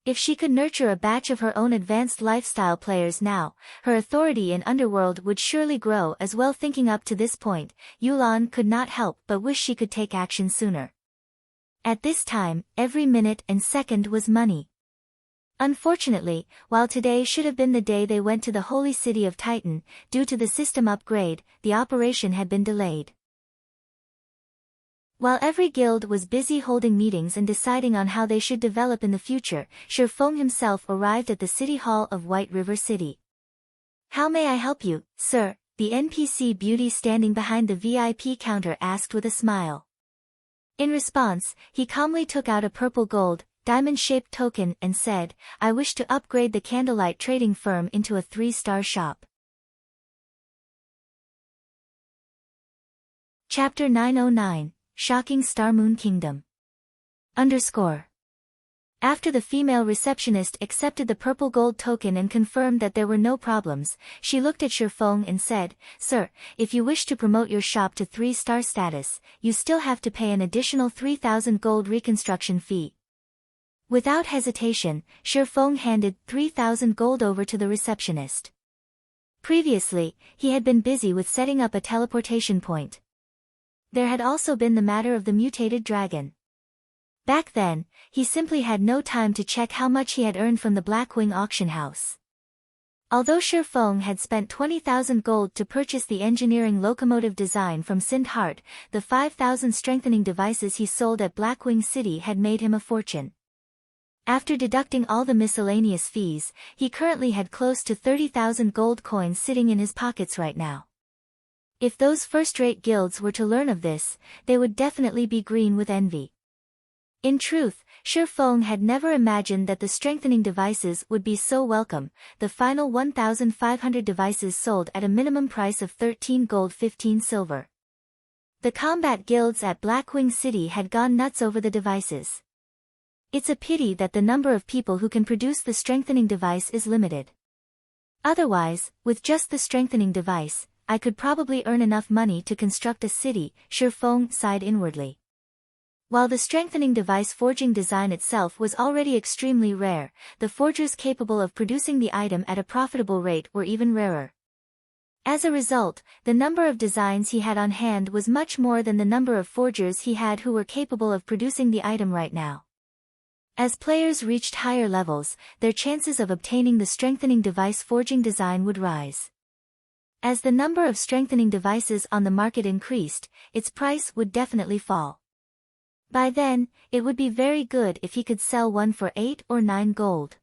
[SPEAKER 1] If she could nurture a batch of her own advanced lifestyle players now, her authority in Underworld would surely grow as well. Thinking up to this point, Yulan could not help but wish she could take action sooner. At this time, every minute and second was money. Unfortunately, while today should have been the day they went to the holy city of Titan, due to the system upgrade, the operation had been delayed. While every guild was busy holding meetings and deciding on how they should develop in the future, Shi Feng himself arrived at the city hall of White River City. "How may I help you, sir?" the NPC beauty standing behind the VIP counter asked with a smile. In response, he calmly took out a purple gold, diamond-shaped token and said, "I wish to upgrade the Candlelight Trading Firm into a 3-star shop." Chapter 909, Shocking Star Moon Kingdom. After the female receptionist accepted the purple gold token and confirmed that there were no problems, she looked at Shi Feng and said, "Sir, if you wish to promote your shop to 3-star status, you still have to pay an additional 3,000 gold reconstruction fee." Without hesitation, Shi Feng handed 3,000 gold over to the receptionist. Previously, he had been busy with setting up a teleportation point. There had also been the matter of the mutated dragon. Back then, he simply had no time to check how much he had earned from the Blackwing auction house. Although Shi Feng had spent 20,000 gold to purchase the engineering locomotive design from Sindhart, the 5,000 strengthening devices he sold at Blackwing City had made him a fortune. After deducting all the miscellaneous fees, he currently had close to 30,000 gold coins sitting in his pockets right now. If those first-rate guilds were to learn of this, they would definitely be green with envy. In truth, Shi Feng had never imagined that the strengthening devices would be so welcome. The final 1,500 devices sold at a minimum price of 13 gold 15 silver. The combat guilds at Blackwing City had gone nuts over the devices. It's a pity that the number of people who can produce the strengthening device is limited. Otherwise, with just the strengthening device, I could probably earn enough money to construct a city, Shi Feng sighed inwardly. While the strengthening device forging design itself was already extremely rare, the forgers capable of producing the item at a profitable rate were even rarer. As a result, the number of designs he had on hand was much more than the number of forgers he had who were capable of producing the item right now. As players reached higher levels, their chances of obtaining the strengthening device forging design would rise. As the number of strengthening devices on the market increased, its price would definitely fall. By then, it would be very good if he could sell one for 8 or 9 gold.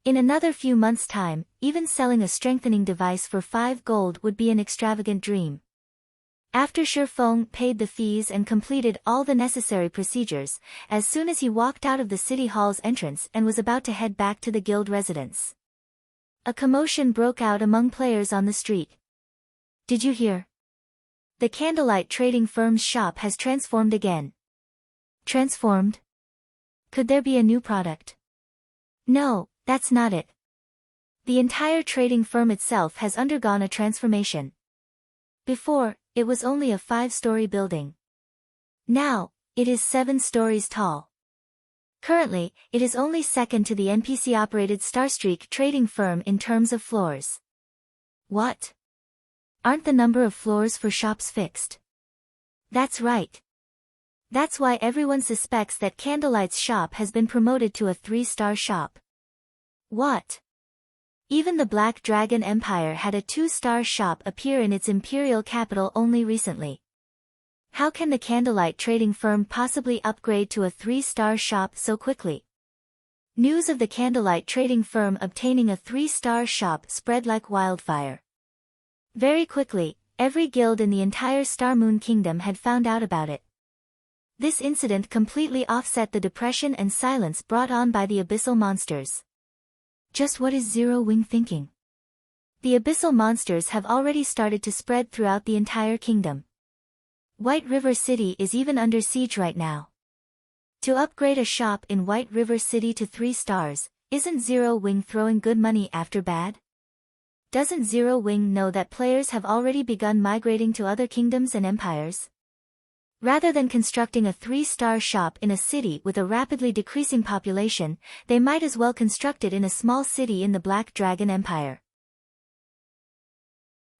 [SPEAKER 1] In another few months' time, even selling a strengthening device for 5 gold would be an extravagant dream. After Shi Feng paid the fees and completed all the necessary procedures, as soon as he walked out of the city hall's entrance and was about to head back to the guild residence, a commotion broke out among players on the street. Did you hear? The candlelight trading firm's shop has transformed again. Transformed? Could there be a new product? No, that's not it. The entire trading firm itself has undergone a transformation. Before, it was only a 5-story building. Now, it is 7 stories tall. Currently, it is only second to the NPC-operated Starstreak trading firm in terms of floors. What? Aren't the number of floors for shops fixed? That's right. That's why everyone suspects that Candlelight's shop has been promoted to a 3-star shop. What? Even the Black Dragon Empire had a 2-star shop appear in its imperial capital only recently. How can the Candlelight trading firm possibly upgrade to a 3-star shop so quickly? News of the Candlelight trading firm obtaining a 3-star shop spread like wildfire. Very quickly, every guild in the entire Starmoon Kingdom had found out about it. This incident completely offset the depression and silence brought on by the abyssal monsters. Just what is Zero Wing thinking? The abyssal monsters have already started to spread throughout the entire kingdom. White River City is even under siege right now. To upgrade a shop in White River City to 3 stars, isn't Zero Wing throwing good money after bad? Doesn't Zero Wing know that players have already begun migrating to other kingdoms and empires? Rather than constructing a 3-star shop in a city with a rapidly decreasing population, they might as well construct it in a small city in the Black Dragon Empire.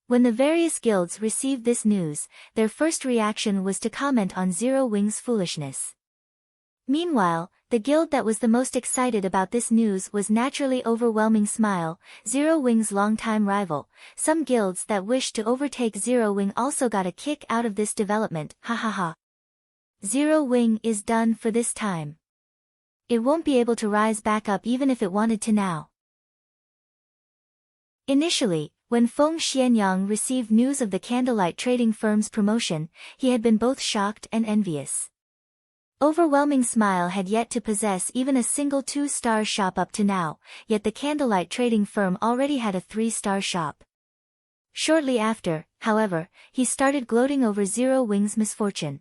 [SPEAKER 1] When the various guilds received this news, their first reaction was to comment on Zero Wing's foolishness. Meanwhile, the guild that was the most excited about this news was naturally Overwhelming Smile, Zero Wing's longtime rival. Some guilds that wished to overtake Zero Wing also got a kick out of this development, ha ha ha. Zero Wing is done for this time. It won't be able to rise back up even if it wanted to now. Initially, when Feng Xianyang received news of the Candlelight trading firm's promotion, he had been both shocked and envious. Overwhelming Smile had yet to possess even a single 2-star shop up to now, yet the Candlelight trading firm already had a 3-star shop. Shortly after, however, he started gloating over Zero Wing's misfortune.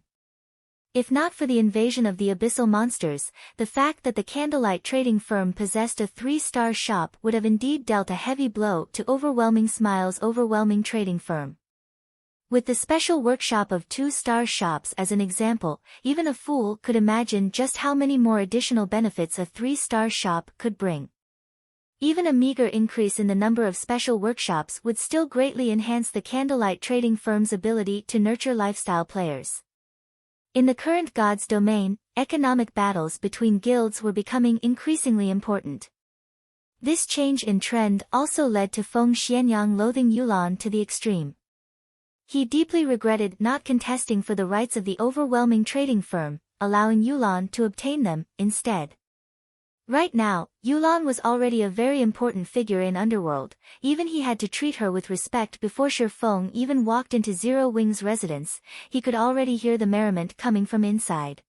[SPEAKER 1] If not for the invasion of the abyssal monsters, the fact that the Candlelight trading firm possessed a 3-star shop would have indeed dealt a heavy blow to Overwhelming Smile's overwhelming trading firm. With the special workshop of 2-star shops as an example, even a fool could imagine just how many more additional benefits a 3-star shop could bring. Even a meager increase in the number of special workshops would still greatly enhance the candlelight trading firm's ability to nurture lifestyle players. In the current God's domain, economic battles between guilds were becoming increasingly important. This change in trend also led to Feng Xianyang loathing Yulan to the extreme. He deeply regretted not contesting for the rights of the overwhelming trading firm, allowing Yulan to obtain them, instead. Right now, Yulan was already a very important figure in Underworld, even he had to treat her with respect before Shi Feng even walked into Zero Wing's residence. He could already hear the merriment coming from inside.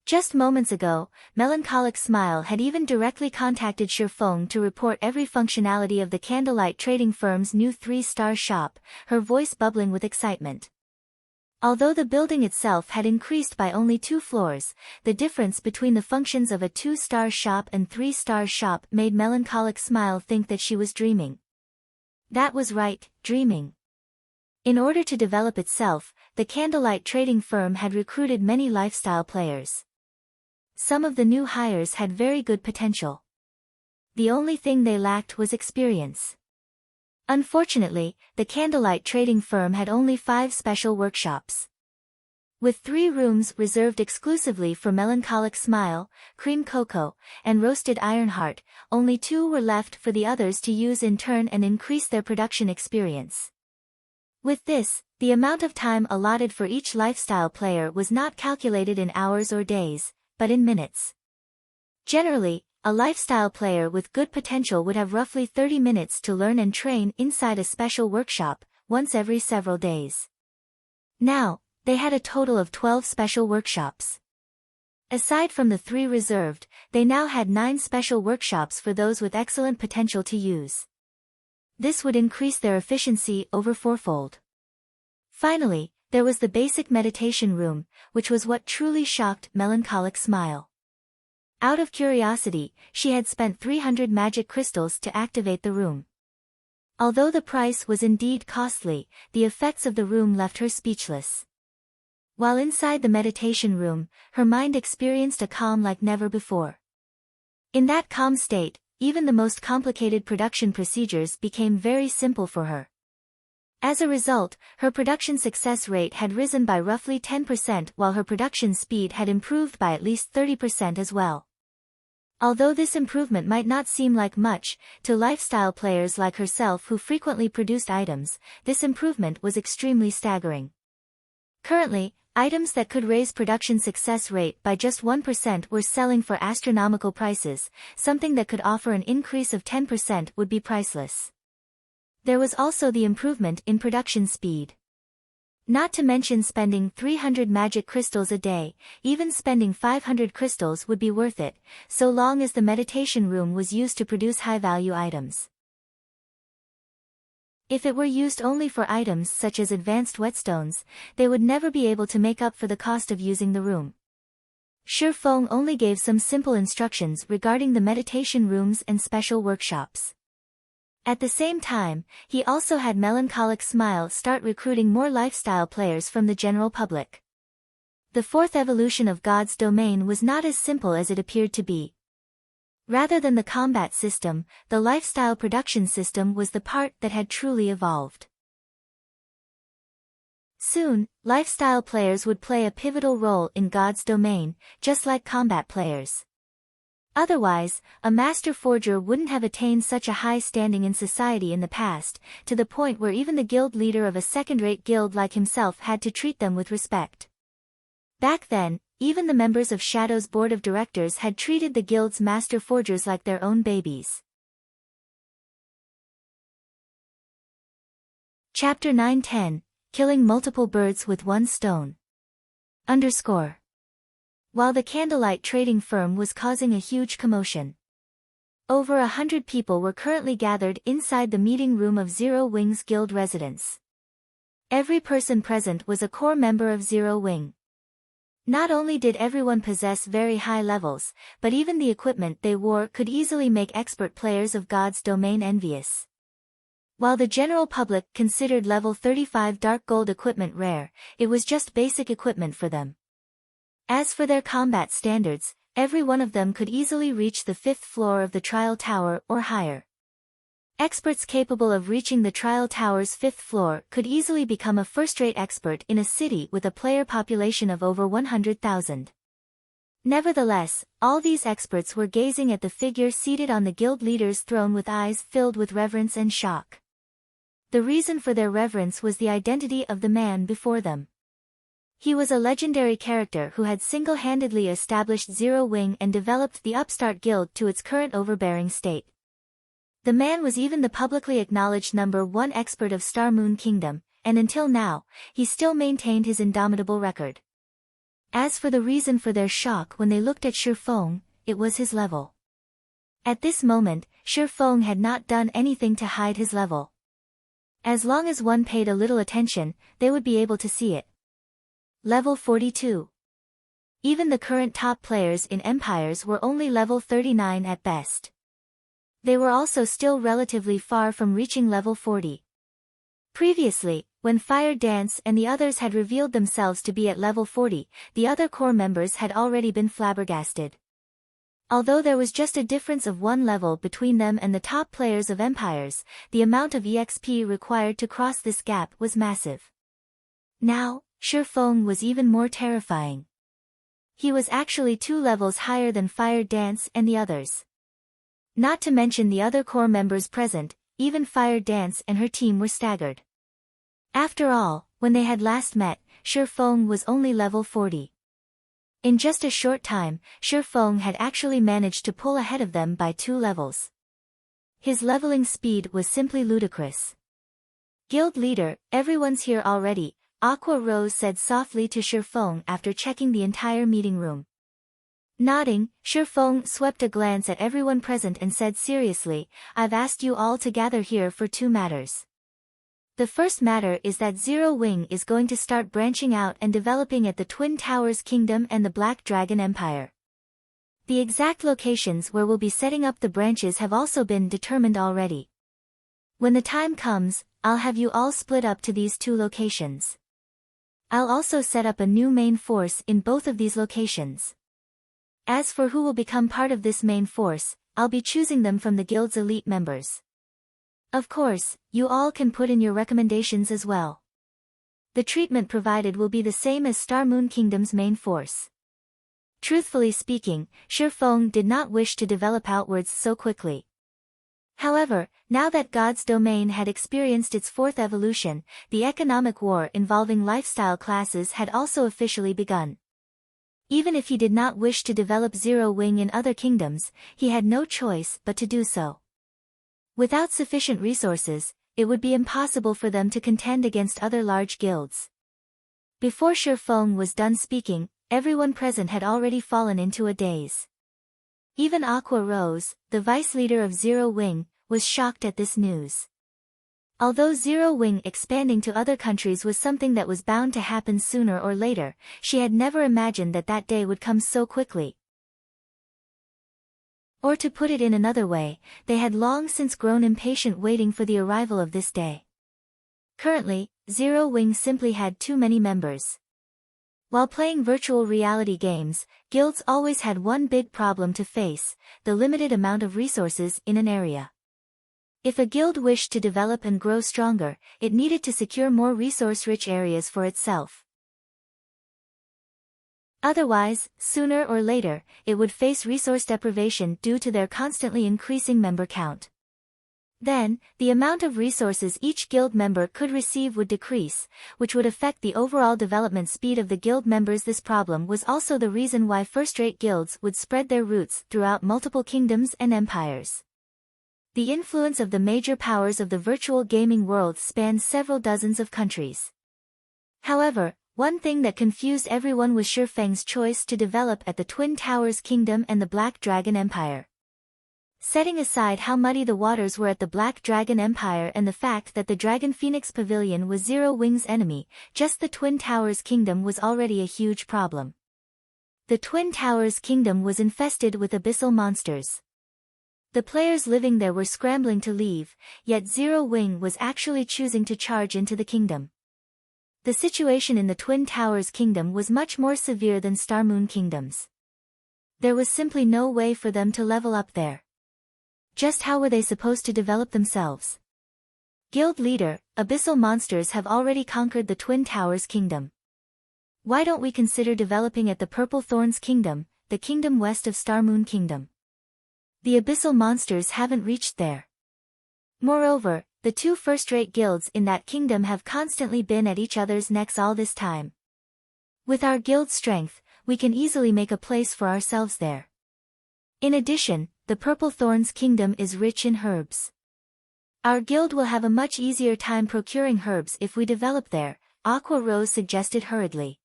[SPEAKER 1] Just moments ago, Melancholic Smile had even directly contacted Shi Feng to report every functionality of the candlelight trading firm's new 3-star shop, her voice bubbling with excitement. Although the building itself had increased by only 2 floors, the difference between the functions of a 2-star shop and 3-star shop made Melancholic Smile think that she was dreaming. That was right, dreaming. In order to develop itself, the candlelight trading firm had recruited many lifestyle players. Some of the new hires had very good potential. The only thing they lacked was experience. Unfortunately, the candlelight trading firm had only 5 special workshops. With 3 rooms reserved exclusively for Melancholic Smile, Cream Cocoa, and Roasted Ironheart, only 2 were left for the others to use in turn and increase their production experience. With this, the amount of time allotted for each lifestyle player was not calculated in hours or days, but in minutes. Generally, a lifestyle player with good potential would have roughly 30 minutes to learn and train inside a special workshop, once every several days. Now, they had a total of 12 special workshops. Aside from the 3 reserved, they now had 9 special workshops for those with excellent potential to use. This would increase their efficiency over 4-fold. Finally, there was the basic meditation room, which was what truly shocked Melancholic Smile. Out of curiosity, she had spent 300 magic crystals to activate the room. Although the price was indeed costly, the effects of the room left her speechless. While inside the meditation room, her mind experienced a calm like never before. In that calm state, even the most complicated production procedures became very simple for her. As a result, her production success rate had risen by roughly 10% while her production speed had improved by at least 30% as well. Although this improvement might not seem like much, to lifestyle players like herself who frequently produced items, this improvement was extremely staggering. Currently, items that could raise production success rate by just 1% were selling for astronomical prices. Something that could offer an increase of 10% would be priceless. There was also the improvement in production speed. Not to mention spending 300 magic crystals a day, even spending 500 crystals would be worth it, so long as the meditation room was used to produce high-value items. If it were used only for items such as advanced whetstones, they would never be able to make up for the cost of using the room. Shi Feng only gave some simple instructions regarding the meditation rooms and special workshops. At the same time, he also had Melancholic Smile start recruiting more lifestyle players from the general public. The 4th evolution of God's domain was not as simple as it appeared to be. Rather than the combat system, the lifestyle production system was the part that had truly evolved. Soon, lifestyle players would play a pivotal role in God's domain, just like combat players. Otherwise, a master forger wouldn't have attained such a high standing in society in the past, to the point where even the guild leader of a second-rate guild like himself had to treat them with respect. Back then, even the members of Shadow's board of directors had treated the guild's master forgers like their own babies. Chapter 9-10, Killing Multiple Birds with One Stone. While the candlelight trading firm was causing a huge commotion. Over 100 people were currently gathered inside the meeting room of Zero Wing's guild residence. Every person present was a core member of Zero Wing. Not only did everyone possess very high levels, but even the equipment they wore could easily make expert players of God's domain envious. While the general public considered level 35 dark gold equipment rare, it was just basic equipment for them. As for their combat standards, every one of them could easily reach the 5th floor of the trial tower or higher. Experts capable of reaching the trial tower's 5th floor could easily become a first-rate expert in a city with a player population of over 100,000. Nevertheless, all these experts were gazing at the figure seated on the guild leader's throne with eyes filled with reverence and shock. The reason for their reverence was the identity of the man before them. He was a legendary character who had single-handedly established Zero Wing and developed the upstart guild to its current overbearing state. The man was even the publicly acknowledged #1 expert of Star Moon Kingdom, and until now, he still maintained his indomitable record. As for the reason for their shock when they looked at Shi Feng, it was his level. At this moment, Shi Feng had not done anything to hide his level. As long as one paid a little attention, they would be able to see it. Level 42. Even the current top players in Empires were only level 39 at best. They were also still relatively far from reaching level 40. Previously, when Fire Dance and the others had revealed themselves to be at level 40, the other core members had already been flabbergasted. Although there was just a difference of 1 level between them and the top players of Empires, the amount of EXP required to cross this gap was massive. Now, Shi Feng was even more terrifying. He was actually 2 levels higher than Fire Dance and the others. Not to mention the other core members present, even Fire Dance and her team were staggered. After all, when they had last met, Shi Feng was only level 40. In just a short time, Shi Feng had actually managed to pull ahead of them by 2 levels. His leveling speed was simply ludicrous. Guild leader, everyone's here already, Aqua Rose said softly to Shi Feng after checking the entire meeting room. Nodding, Shi Feng swept a glance at everyone present and said seriously, "I've asked you all to gather here for 2 matters. The first matter is that Zero Wing is going to start branching out and developing at the Twin Towers Kingdom and the Black Dragon Empire. The exact locations where we'll be setting up the branches have also been determined already. When the time comes, I'll have you all split up to these 2 locations. I'll also set up a new main force in both of these locations. As for who will become part of this main force, I'll be choosing them from the guild's elite members. Of course, you all can put in your recommendations as well. The treatment provided will be the same as Star Moon Kingdom's main force." Truthfully speaking, Shi Feng did not wish to develop outwards so quickly. However, now that God's domain had experienced its 4th evolution, the economic war involving lifestyle classes had also officially begun. Even if he did not wish to develop Zero Wing in other kingdoms, he had no choice but to do so. Without sufficient resources, it would be impossible for them to contend against other large guilds. Before Shi Feng was done speaking, everyone present had already fallen into a daze. Even Aqua Rose, the vice leader of Zero Wing, was shocked at this news. Although Zero Wing expanding to other countries was something that was bound to happen sooner or later, she had never imagined that that day would come so quickly. Or to put it in another way, they had long since grown impatient waiting for the arrival of this day. Currently, Zero Wing simply had too many members. While playing virtual reality games, guilds always had one big problem to face: the limited amount of resources in an area. If a guild wished to develop and grow stronger, it needed to secure more resource-rich areas for itself. Otherwise, sooner or later, it would face resource deprivation due to their constantly increasing member count. Then, the amount of resources each guild member could receive would decrease, which would affect the overall development speed of the guild members. This problem was also the reason why first-rate guilds would spread their roots throughout multiple kingdoms and empires. The influence of the major powers of the virtual gaming world spanned several dozens of countries. However, one thing that confused everyone was Shi Feng's choice to develop at the Twin Towers Kingdom and the Black Dragon Empire. Setting aside how muddy the waters were at the Black Dragon Empire and the fact that the Dragon Phoenix Pavilion was Zero Wing's enemy, just the Twin Towers Kingdom was already a huge problem. The Twin Towers Kingdom was infested with abyssal monsters. The players living there were scrambling to leave, yet Zero Wing was actually choosing to charge into the kingdom. The situation in the Twin Towers Kingdom was much more severe than Star Moon Kingdom's. There was simply no way for them to level up there. Just how were they supposed to develop themselves? Guild leader, abyssal monsters have already conquered the Twin Towers Kingdom. Why don't we consider developing at the Purple Thorns Kingdom, the kingdom west of Starmoon Kingdom? The abyssal monsters haven't reached there. Moreover, the two first-rate guilds in that kingdom have constantly been at each other's necks all this time. With our guild strength, we can easily make a place for ourselves there. In addition, the Purple Thorns Kingdom is rich in herbs. Our guild will have a much easier time procuring herbs if we develop there, Aqua Rose suggested hurriedly.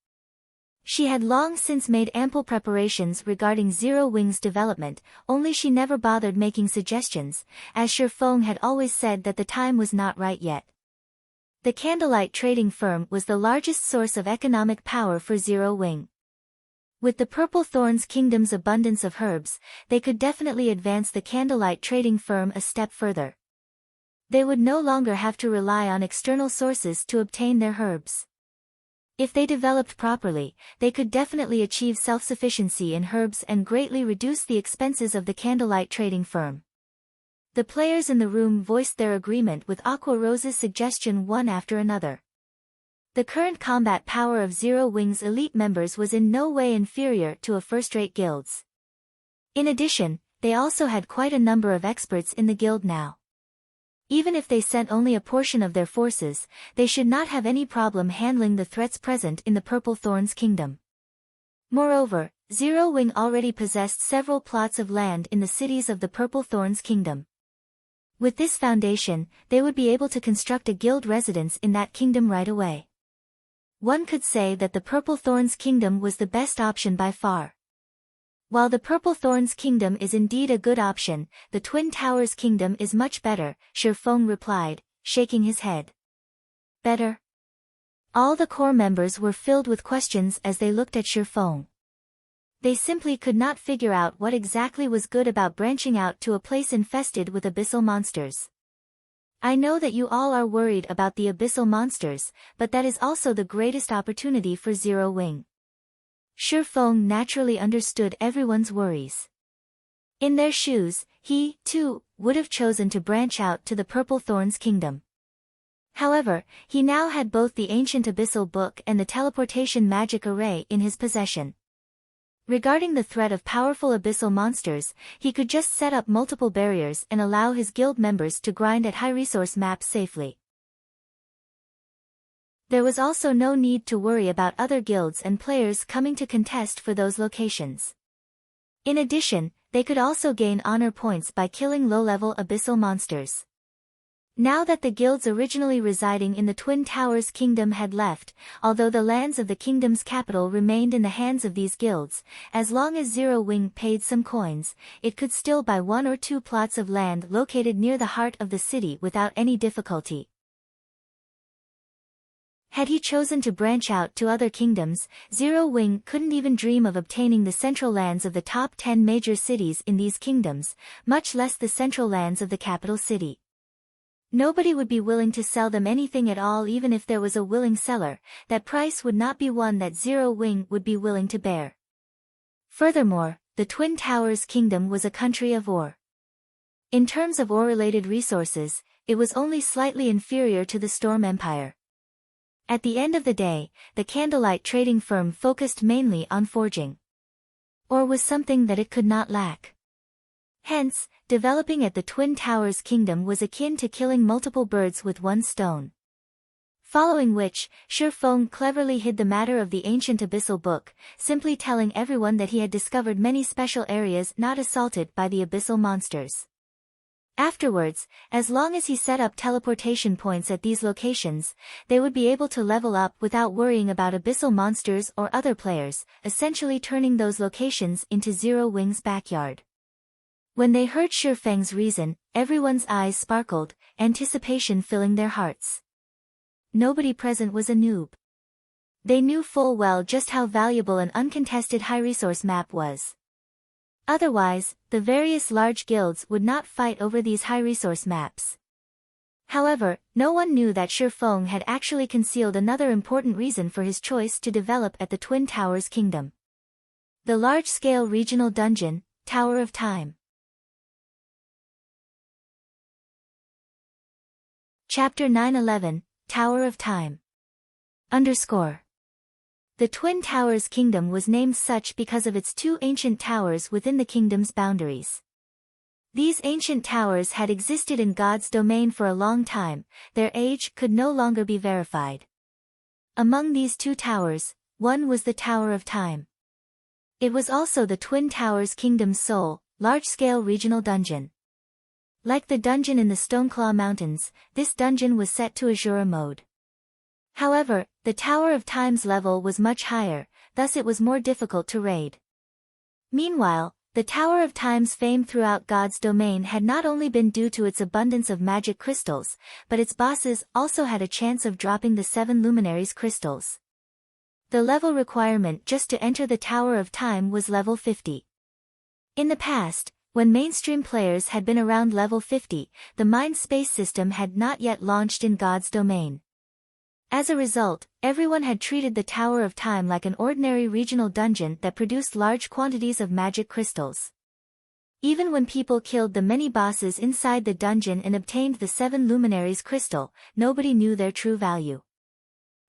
[SPEAKER 1] She had long since made ample preparations regarding Zero Wing's development, only she never bothered making suggestions, as Shifeng had always said that the time was not right yet. The Candlelight trading firm was the largest source of economic power for Zero Wing. With the Purple Thorns Kingdom's abundance of herbs, they could definitely advance the Candlelight trading firm a step further. They would no longer have to rely on external sources to obtain their herbs. If they developed properly, they could definitely achieve self-sufficiency in herbs and greatly reduce the expenses of the Candlelight trading firm. The players in the room voiced their agreement with Aqua Rose's suggestion one after another. The current combat power of Zero Wing's elite members was in no way inferior to a first-rate guild's. In addition, they also had quite a number of experts in the guild now. Even if they sent only a portion of their forces, they should not have any problem handling the threats present in the Purple Thorns Kingdom. Moreover, Zero Wing already possessed several plots of land in the cities of the Purple Thorns Kingdom. With this foundation, they would be able to construct a guild residence in that kingdom right away. One could say that the Purple Thorns Kingdom was the best option by far. While the Purple Thorns Kingdom is indeed a good option, the Twin Towers Kingdom is much better, Shifeng replied, shaking his head. Better? All the core members were filled with questions as they looked at Shifeng. They simply could not figure out what exactly was good about branching out to a place infested with abyssal monsters. I know that you all are worried about the abyssal monsters, but that is also the greatest opportunity for Zero Wing. Shifeng naturally understood everyone's worries. In their shoes, he, too, would have chosen to branch out to the Purple Thorns Kingdom. However, he now had both the ancient abyssal book and the teleportation magic array in his possession. Regarding the threat of powerful abyssal monsters, he could just set up multiple barriers and allow his guild members to grind at high-resource maps safely. There was also no need to worry about other guilds and players coming to contest for those locations. In addition, they could also gain honor points by killing low-level abyssal monsters. Now that the guilds originally residing in the Twin Towers Kingdom had left, although the lands of the kingdom's capital remained in the hands of these guilds, as long as Zero Wing paid some coins, it could still buy 1 or 2 plots of land located near the heart of the city without any difficulty. Had he chosen to branch out to other kingdoms, Zero Wing couldn't even dream of obtaining the central lands of the top 10 major cities in these kingdoms, much less the central lands of the capital city. Nobody would be willing to sell them anything at all. Even if there was a willing seller, that price would not be one that Zero Wing would be willing to bear. Furthermore, the Twin Towers Kingdom was a country of ore. In terms of ore-related resources, it was only slightly inferior to the Storm Empire. At the end of the day, the Candlelight trading firm focused mainly on forging. Ore was something that it could not lack. Hence, developing at the Twin Towers Kingdom was akin to killing multiple birds with one stone. Following which, Shifeng cleverly hid the matter of the ancient abyssal book, simply telling everyone that he had discovered many special areas not assaulted by the abyssal monsters. Afterwards, as long as he set up teleportation points at these locations, they would be able to level up without worrying about abyssal monsters or other players, essentially turning those locations into Zero Wing's backyard. When they heard Shifeng's reason, everyone's eyes sparkled, anticipation filling their hearts. Nobody present was a noob. They knew full well just how valuable an uncontested high-resource map was. Otherwise, the various large guilds would not fight over these high-resource maps. However, no one knew that Shifeng had actually concealed another important reason for his choice to develop at the Twin Towers Kingdom. The large-scale regional dungeon, Tower of Time. Chapter 911, Tower of Time. The Twin Towers Kingdom was named such because of its two ancient towers within the kingdom's boundaries. These ancient towers had existed in God's domain for a long time, their age could no longer be verified. Among these two towers, one was the Tower of Time. It was also the Twin Towers Kingdom's sole, large-scale regional dungeon. Like the dungeon in the Stoneclaw Mountains, this dungeon was set to Azura mode. However, the Tower of Time's level was much higher, thus it was more difficult to raid. Meanwhile, the Tower of Time's fame throughout God's domain had not only been due to its abundance of magic crystals, but its bosses also had a chance of dropping the 7 Luminaries crystals. The level requirement just to enter the Tower of Time was level 50. In the past, when mainstream players had been around level 50, the Mind Space system had not yet launched in God's domain. As a result, everyone had treated the Tower of Time like an ordinary regional dungeon that produced large quantities of magic crystals. Even when people killed the many bosses inside the dungeon and obtained the 7 Luminaries crystal, nobody knew their true value.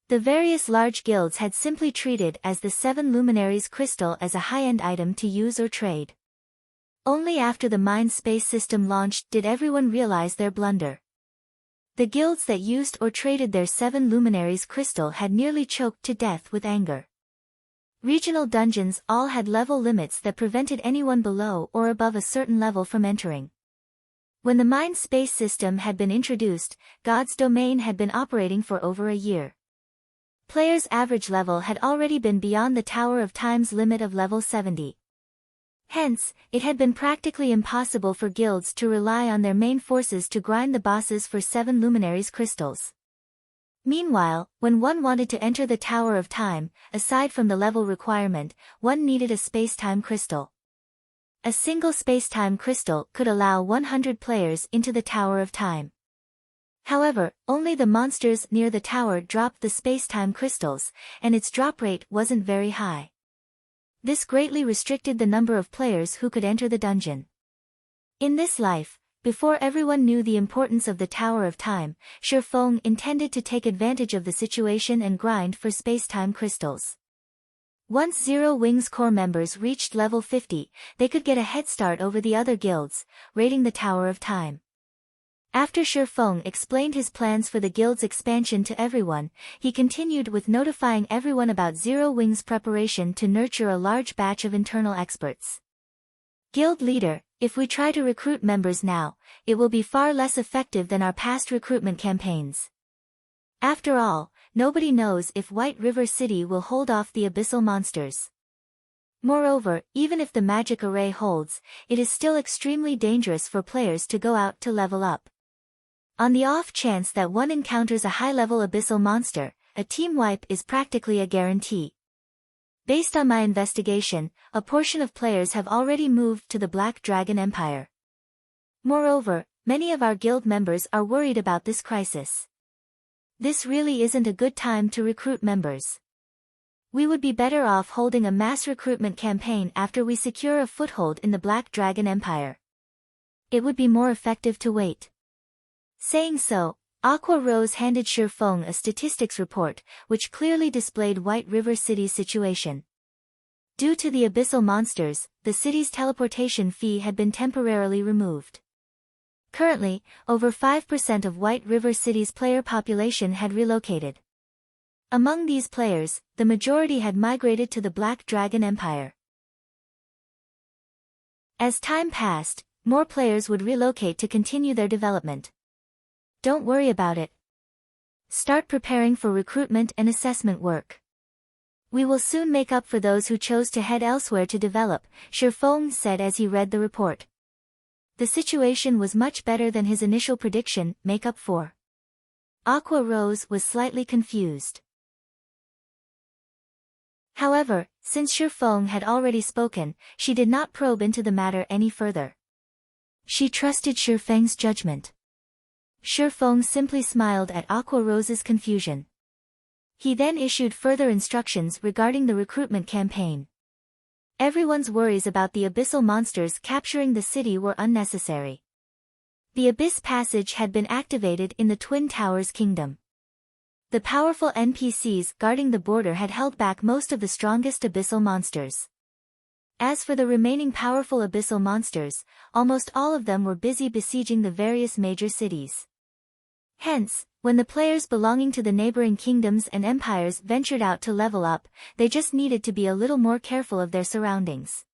[SPEAKER 1] The various large guilds had simply treated as the 7 Luminaries crystal as a high-end item to use or trade. Only after the Mind Space system launched did everyone realize their blunder. The guilds that used or traded their 7 Luminaries crystal had nearly choked to death with anger. Regional dungeons all had level limits that prevented anyone below or above a certain level from entering. When the Mind Space system had been introduced, God's domain had been operating for over a year. Players' average level had already been beyond the Tower of Time's limit of level 70. Hence, it had been practically impossible for guilds to rely on their main forces to grind the bosses for 7 Luminaries crystals. Meanwhile, when one wanted to enter the Tower of Time, aside from the level requirement, one needed a space-time crystal. A single space-time crystal could allow 100 players into the Tower of Time. However, only the monsters near the tower dropped the space-time crystals, and its drop rate wasn't very high. This greatly restricted the number of players who could enter the dungeon. In this life, before everyone knew the importance of the Tower of Time, Shifeng intended to take advantage of the situation and grind for space-time crystals. Once Zero Wings core members reached level 50, they could get a head start over the other guilds, raiding the Tower of Time. After Shifeng explained his plans for the guild's expansion to everyone, he continued with notifying everyone about Zero Wings' preparation to nurture a large batch of internal experts. Guild leader, if we try to recruit members now, it will be far less effective than our past recruitment campaigns. After all, nobody knows if White River City will hold off the abyssal monsters. Moreover, even if the magic array holds, it is still extremely dangerous for players to go out to level up. On the off chance that one encounters a high-level abyssal monster, a team wipe is practically a guarantee. Based on my investigation, a portion of players have already moved to the Black Dragon Empire. Moreover, many of our guild members are worried about this crisis. This really isn't a good time to recruit members. We would be better off holding a mass recruitment campaign after we secure a foothold in the Black Dragon Empire. It would be more effective to wait. Saying so, Aqua Rose handed Shifeng a statistics report, which clearly displayed White River City's situation. Due to the abyssal monsters, the city's teleportation fee had been temporarily removed. Currently, over 5% of White River City's player population had relocated. Among these players, the majority had migrated to the Black Dragon Empire. As time passed, more players would relocate to continue their development. Don't worry about it. Start preparing for recruitment and assessment work. We will soon make up for those who chose to head elsewhere to develop, Shifeng said as he read the report. The situation was much better than his initial prediction, make up for. Aqua Rose was slightly confused. However, since Shifeng had already spoken, she did not probe into the matter any further. She trusted Shifeng's judgment. Shifeng simply smiled at Aqua Rose's confusion. He then issued further instructions regarding the recruitment campaign. Everyone's worries about the abyssal monsters capturing the city were unnecessary. The Abyss Passage had been activated in the Twin Towers Kingdom. The powerful NPCs guarding the border had held back most of the strongest abyssal monsters. As for the remaining powerful abyssal monsters, almost all of them were busy besieging the various major cities. Hence, when the players belonging to the neighboring kingdoms and empires ventured out to level up, they just needed to be a little more careful of their surroundings.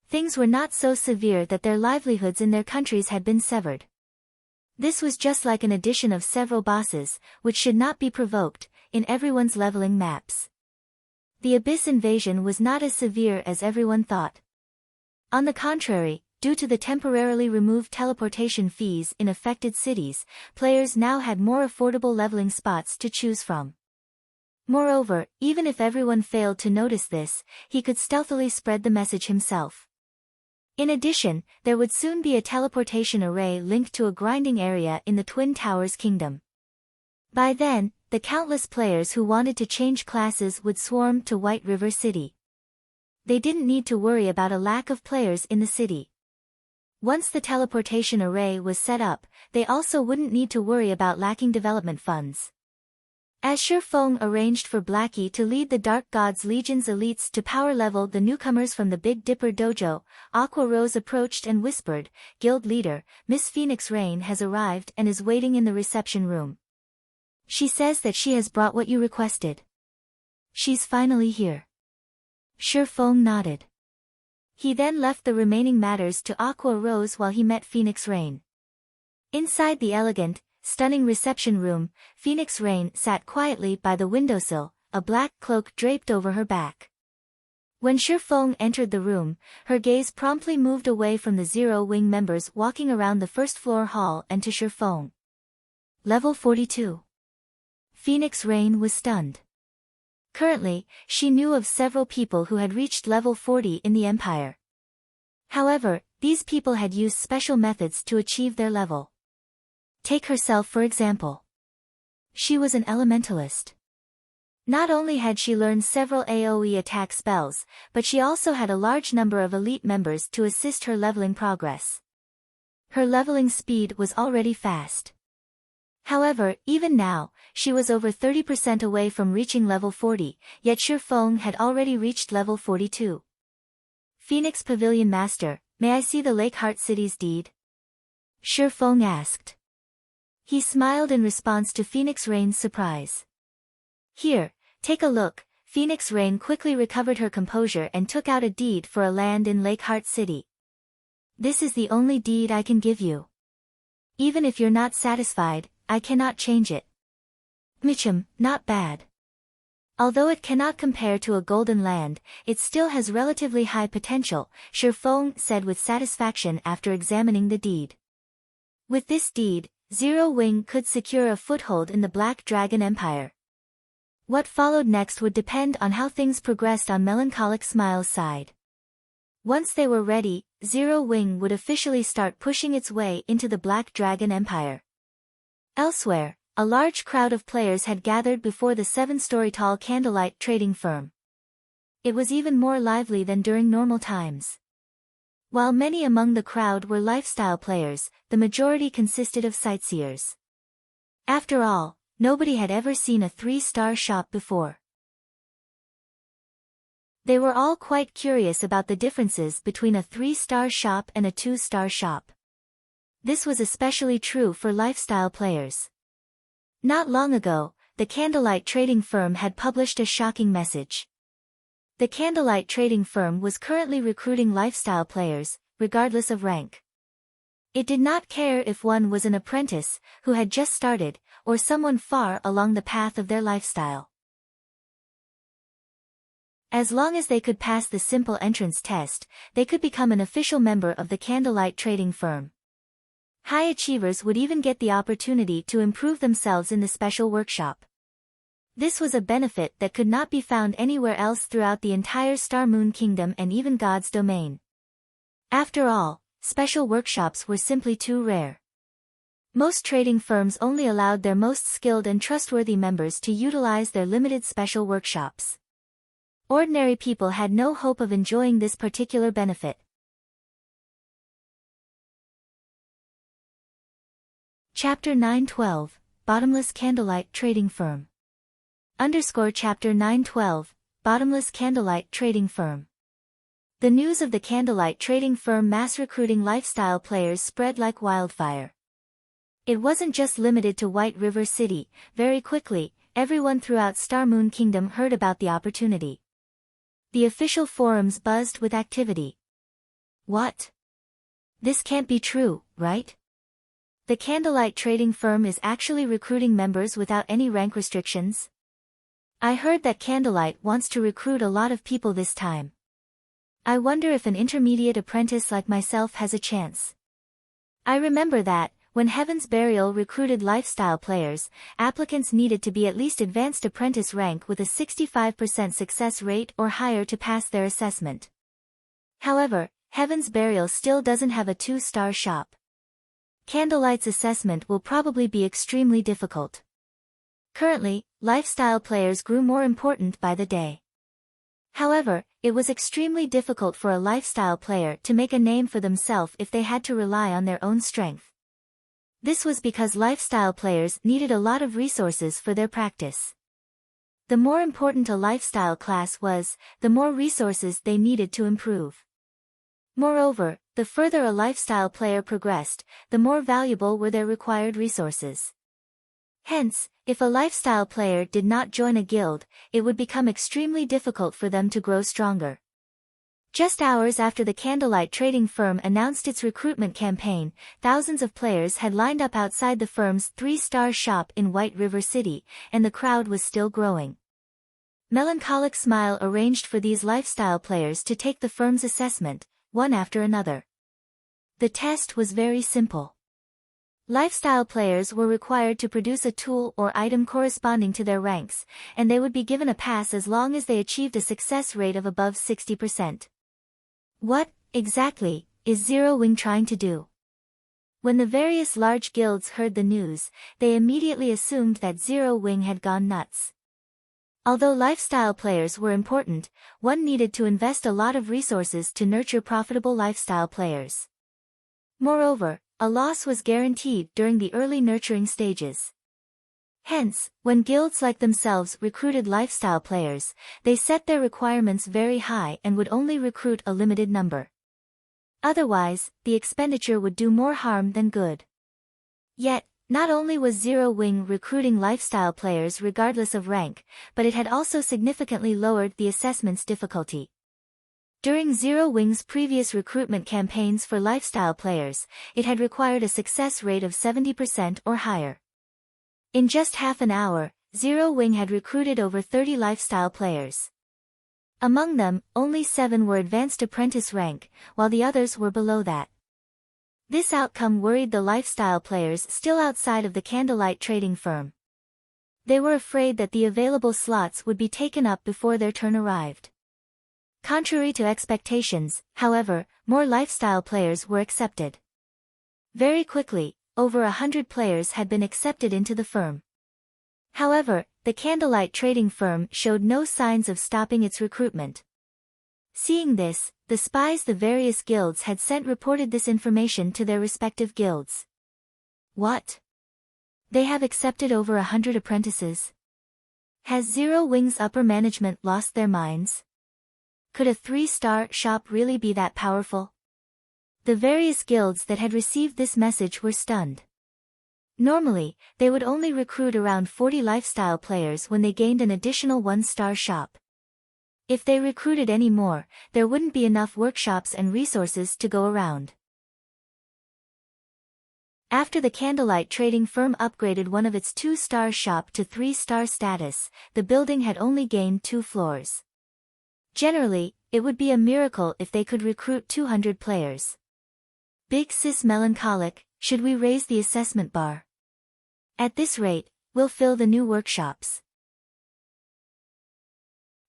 [SPEAKER 1] Things were not so severe that their livelihoods in their countries had been severed. This was just like an addition of several bosses, which should not be provoked, in everyone's leveling maps. The Abyss invasion was not as severe as everyone thought. On the contrary, due to the temporarily removed teleportation fees in affected cities, players now had more affordable leveling spots to choose from. Moreover, even if everyone failed to notice this, he could stealthily spread the message himself. In addition, there would soon be a teleportation array linked to a grinding area in the Twin Towers Kingdom. By then, the countless players who wanted to change classes would swarm to White River City. They didn't need to worry about a lack of players in the city. Once the teleportation array was set up, they also wouldn't need to worry about lacking development funds. As Shifeng arranged for Blackie to lead the Dark Gods Legion's elites to power level the newcomers from the Big Dipper dojo, Aqua Rose approached and whispered, "Guild leader, Miss Phoenix Rain has arrived and is waiting in the reception room. She says that she has brought what you requested." "She's finally here." Shifeng nodded. He then left the remaining matters to Aqua Rose while he met Phoenix Rain. Inside the elegant, stunning reception room, Phoenix Rain sat quietly by the windowsill, a black cloak draped over her back. When Shifeng entered the room, her gaze promptly moved away from the Zero Wing members walking around the first-floor hall and to Shifeng. Level 42. Phoenix Rain was stunned. Currently, she knew of several people who had reached level 40 in the Empire. However, these people had used special methods to achieve their level. Take herself for example. She was an elementalist. Not only had she learned several AoE attack spells, but she also had a large number of elite members to assist her leveling progress. Her leveling speed was already fast. However, even now, she was over 30% away from reaching level 40, yet Shifeng had already reached level 42. "Phoenix Pavilion Master, may I see the Lake Heart City's deed?" Shifeng asked. He smiled in response to Phoenix Rain's surprise. "Here, take a look." Phoenix Rain quickly recovered her composure and took out a deed for a land in Lake Heart City. "This is the only deed I can give you. Even if you're not satisfied, I cannot change it." Not bad. Although it cannot compare to a golden land, it still has relatively high potential, Shifeng said with satisfaction after examining the deed. With this deed, Zero Wing could secure a foothold in the Black Dragon Empire. What followed next would depend on how things progressed on Melancholic Smile's side. Once they were ready, Zero Wing would officially start pushing its way into the Black Dragon Empire. Elsewhere, a large crowd of players had gathered before the 7-story-tall candlelight trading firm. It was even more lively than during normal times. While many among the crowd were lifestyle players, the majority consisted of sightseers. After all, nobody had ever seen a 3-star shop before. They were all quite curious about the differences between a 3-star shop and a 2-star shop. This was especially true for lifestyle players. Not long ago, the Candlelight Trading Firm had published a shocking message. The Candlelight Trading Firm was currently recruiting lifestyle players, regardless of rank. It did not care if one was an apprentice, who had just started, or someone far along the path of their lifestyle. As long as they could pass the simple entrance test, they could become an official member of the Candlelight Trading Firm. High achievers would even get the opportunity to improve themselves in the special workshop. This was a benefit that could not be found anywhere else throughout the entire Star Moon Kingdom and even God's domain. After all, special workshops were simply too rare. Most trading firms only allowed their most skilled and trustworthy members to utilize their limited special workshops. Ordinary people had no hope of enjoying this particular benefit. Chapter 912, Bottomless Candlelight Trading Firm. Chapter 912, Bottomless Candlelight Trading Firm. The news of the candlelight trading firm mass recruiting lifestyle players spread like wildfire. It wasn't just limited to White River City. Very quickly, everyone throughout Star Moon Kingdom heard about the opportunity. The official forums buzzed with activity. What? This can't be true, right? The candlelight trading firm is actually recruiting members without any rank restrictions? I heard that Candlelight wants to recruit a lot of people this time. I wonder if an intermediate apprentice like myself has a chance. I remember that, when Heaven's Burial recruited lifestyle players, applicants needed to be at least advanced apprentice rank with a 65% success rate or higher to pass their assessment. However, Heaven's Burial still doesn't have a 2-star shop. Candlelight's assessment will probably be extremely difficult. Currently, lifestyle players grew more important by the day. However, it was extremely difficult for a lifestyle player to make a name for themselves if they had to rely on their own strength. This was because lifestyle players needed a lot of resources for their practice. The more important a lifestyle class was, the more resources they needed to improve. Moreover, the further a lifestyle player progressed, the more valuable were their required resources. Hence, if a lifestyle player did not join a guild, it would become extremely difficult for them to grow stronger. Just hours after the candlelight trading firm announced its recruitment campaign, thousands of players had lined up outside the firm's 3-star shop in White River City, and the crowd was still growing. Melancholic Smile arranged for these lifestyle players to take the firm's assessment, one after another. The test was very simple. Lifestyle players were required to produce a tool or item corresponding to their ranks, and they would be given a pass as long as they achieved a success rate of above 60%. What, exactly, is Zero Wing trying to do? When the various large guilds heard the news, they immediately assumed that Zero Wing had gone nuts. Although lifestyle players were important, one needed to invest a lot of resources to nurture profitable lifestyle players. Moreover, a loss was guaranteed during the early nurturing stages. Hence, when guilds like themselves recruited lifestyle players, they set their requirements very high and would only recruit a limited number. Otherwise, the expenditure would do more harm than good. Yet, not only was Zero Wing recruiting lifestyle players regardless of rank, but it had also significantly lowered the assessment's difficulty. During Zero Wing's previous recruitment campaigns for lifestyle players, it had required a success rate of 70% or higher. In just half an hour, Zero Wing had recruited over 30 lifestyle players. Among them, only 7 were advanced apprentice rank, while the others were below that. This outcome worried the lifestyle players still outside of the candlelight trading firm. They were afraid that the available slots would be taken up before their turn arrived. Contrary to expectations, however, more lifestyle players were accepted. Very quickly, over 100 players had been accepted into the firm. However, the candlelight trading firm showed no signs of stopping its recruitment. Seeing this, the spies the various guilds had sent reported this information to their respective guilds. What? They have accepted over 100 apprentices? Has Zero Wing's upper management lost their minds? Could a 3-star shop really be that powerful? The various guilds that had received this message were stunned. Normally, they would only recruit around 40 lifestyle players when they gained an additional 1-star shop. If they recruited any more, there wouldn't be enough workshops and resources to go around. After the candlelight trading firm upgraded one of its 2-star shop to 3-star status, the building had only gained 2 floors. Generally, it would be a miracle if they could recruit 200 players. Big Sis Melancholic, should we raise the assessment bar? At this rate, we'll fill the new workshops.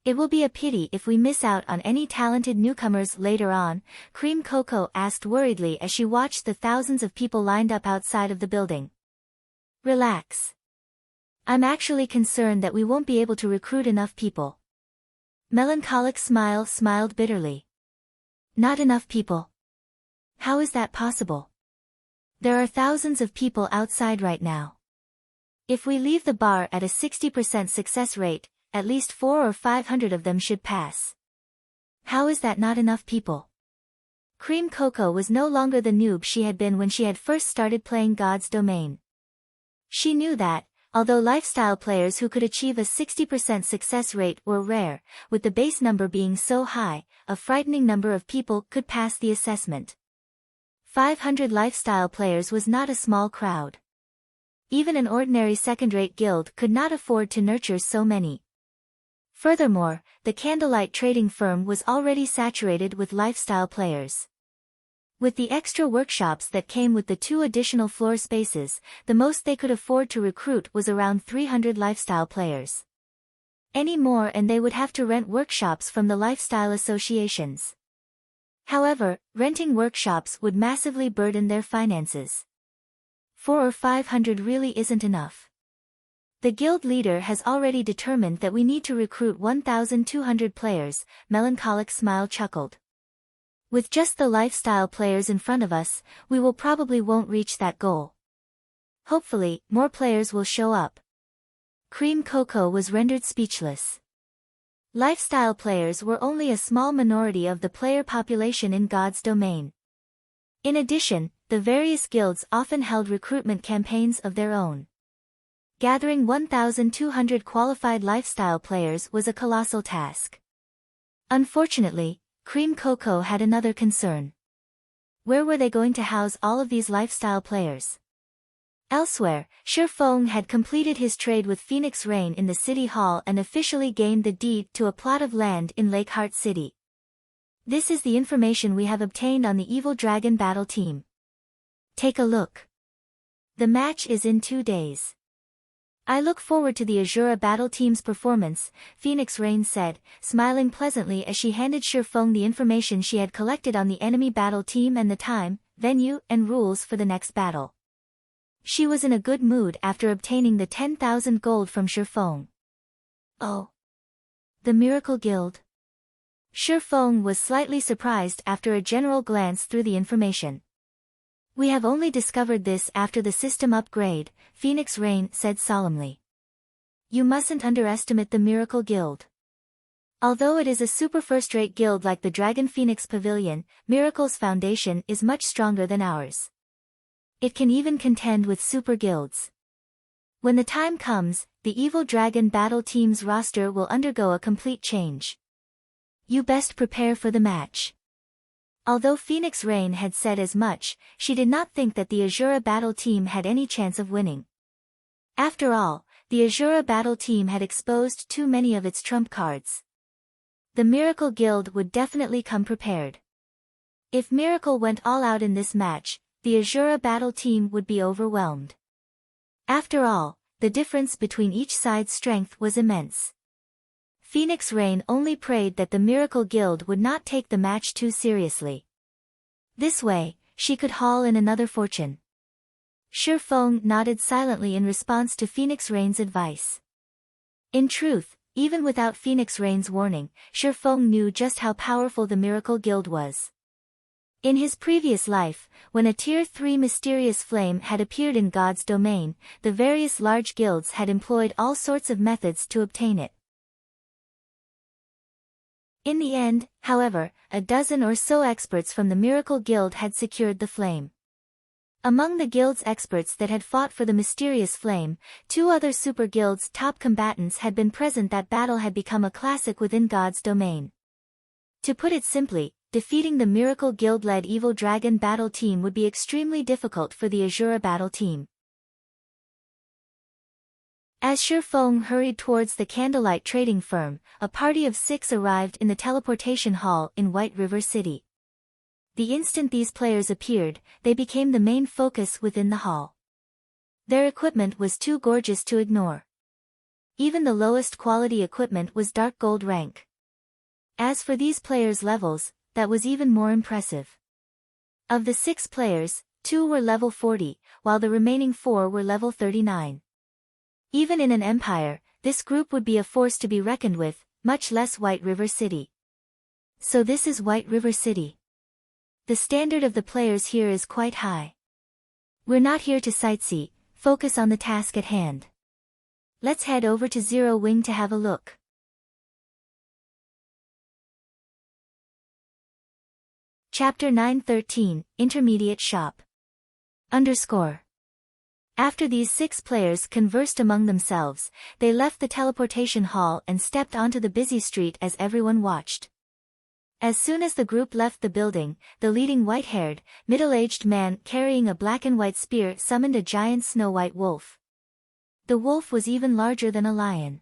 [SPEAKER 1] It will be a pity if we miss out on any talented newcomers later on, Cream Coco asked worriedly as she watched the thousands of people lined up outside of the building. Relax. I'm actually concerned that we won't be able to recruit enough people. Melancholic Smile smiled bitterly. Not enough people. How is that possible? There are thousands of people outside right now. If we leave the bar at a 60% success rate, at least 400 or 500 of them should pass. How is that not enough people? Cream Coco was no longer the noob she had been when she had first started playing God's Domain. She knew that, although lifestyle players who could achieve a 60% success rate were rare, with the base number being so high, a frightening number of people could pass the assessment. 500 lifestyle players was not a small crowd. Even an ordinary second-rate guild could not afford to nurture so many. Furthermore, the candlelight trading firm was already saturated with lifestyle players. With the extra workshops that came with the 2 additional floor spaces, the most they could afford to recruit was around 300 lifestyle players. Any more and they would have to rent workshops from the lifestyle associations. However, renting workshops would massively burden their finances. 400 or 500 really isn't enough. The guild leader has already determined that we need to recruit 1,200 players, Melancholic Smile chuckled. With just the lifestyle players in front of us, we probably won't reach that goal. Hopefully, more players will show up. Cream Coco was rendered speechless. Lifestyle players were only a small minority of the player population in God's Domain. In addition, the various guilds often held recruitment campaigns of their own. Gathering 1,200 qualified lifestyle players was a colossal task. Unfortunately, Cream Coco had another concern. Where were they going to house all of these lifestyle players? Elsewhere, Shifeng had completed his trade with Phoenix Rain in the city hall and officially gained the deed to a plot of land in Lakeheart City. This is the information we have obtained on the Evil Dragon battle team. Take a look. The match is in 2 days. I look forward to the Azura battle team's performance, Phoenix Rain said, smiling pleasantly as she handed Shifeng the information she had collected on the enemy battle team and the time, venue, and rules for the next battle. She was in a good mood after obtaining the 10,000 gold from Shifeng. Oh. The Miracle Guild? Shifeng was slightly surprised after a general glance through the information. We have only discovered this after the system upgrade, Phoenix Rain said solemnly. You mustn't underestimate the Miracle Guild. Although it is a super first-rate guild like the Dragon Phoenix Pavilion, Miracle's foundation is much stronger than ours. It can even contend with super guilds. When the time comes, the Evil Dragon battle team's roster will undergo a complete change. You best prepare for the match. Although Phoenix Rain had said as much, she did not think that the Azura battle team had any chance of winning. After all, the Azura battle team had exposed too many of its trump cards. The Miracle Guild would definitely come prepared. If Miracle went all out in this match, the Azura battle team would be overwhelmed. After all, the difference between each side's strength was immense. Phoenix Rain only prayed that the Miracle Guild would not take the match too seriously. This way, she could haul in another fortune. Shifeng nodded silently in response to Phoenix Rain's advice. In truth, even without Phoenix Rain's warning, Shifeng knew just how powerful the Miracle Guild was. In his previous life, when a Tier 3 mysterious flame had appeared in God's Domain, the various large guilds had employed all sorts of methods to obtain it. In the end, however, a dozen or so experts from the Miracle Guild had secured the flame. Among the guild's experts that had fought for the mysterious flame, 2 other super guilds' top combatants had been present. That battle had become a classic within God's Domain. To put it simply, defeating the Miracle Guild-led Evil Dragon battle team would be extremely difficult for the Azura battle team. As Shifeng hurried towards the candlelight trading firm, a party of 6 arrived in the teleportation hall in White River City. The instant these players appeared, they became the main focus within the hall. Their equipment was too gorgeous to ignore. Even the lowest quality equipment was dark gold rank. As for these players' levels, that was even more impressive. Of the 6 players, 2 were level 40, while the remaining 4 were level 39. Even in an empire, this group would be a force to be reckoned with, much less White River City. So this is White River City. The standard of the players here is quite high. We're not here to sightsee, focus on the task at hand. Let's head over to Zero Wing to have a look. Chapter 9:13, Intermediate Shop. After these 6 players conversed among themselves, they left the teleportation hall and stepped onto the busy street as everyone watched. As soon as the group left the building, the leading white-haired, middle-aged man carrying a black and white spear summoned a giant snow-white wolf. The wolf was even larger than a lion.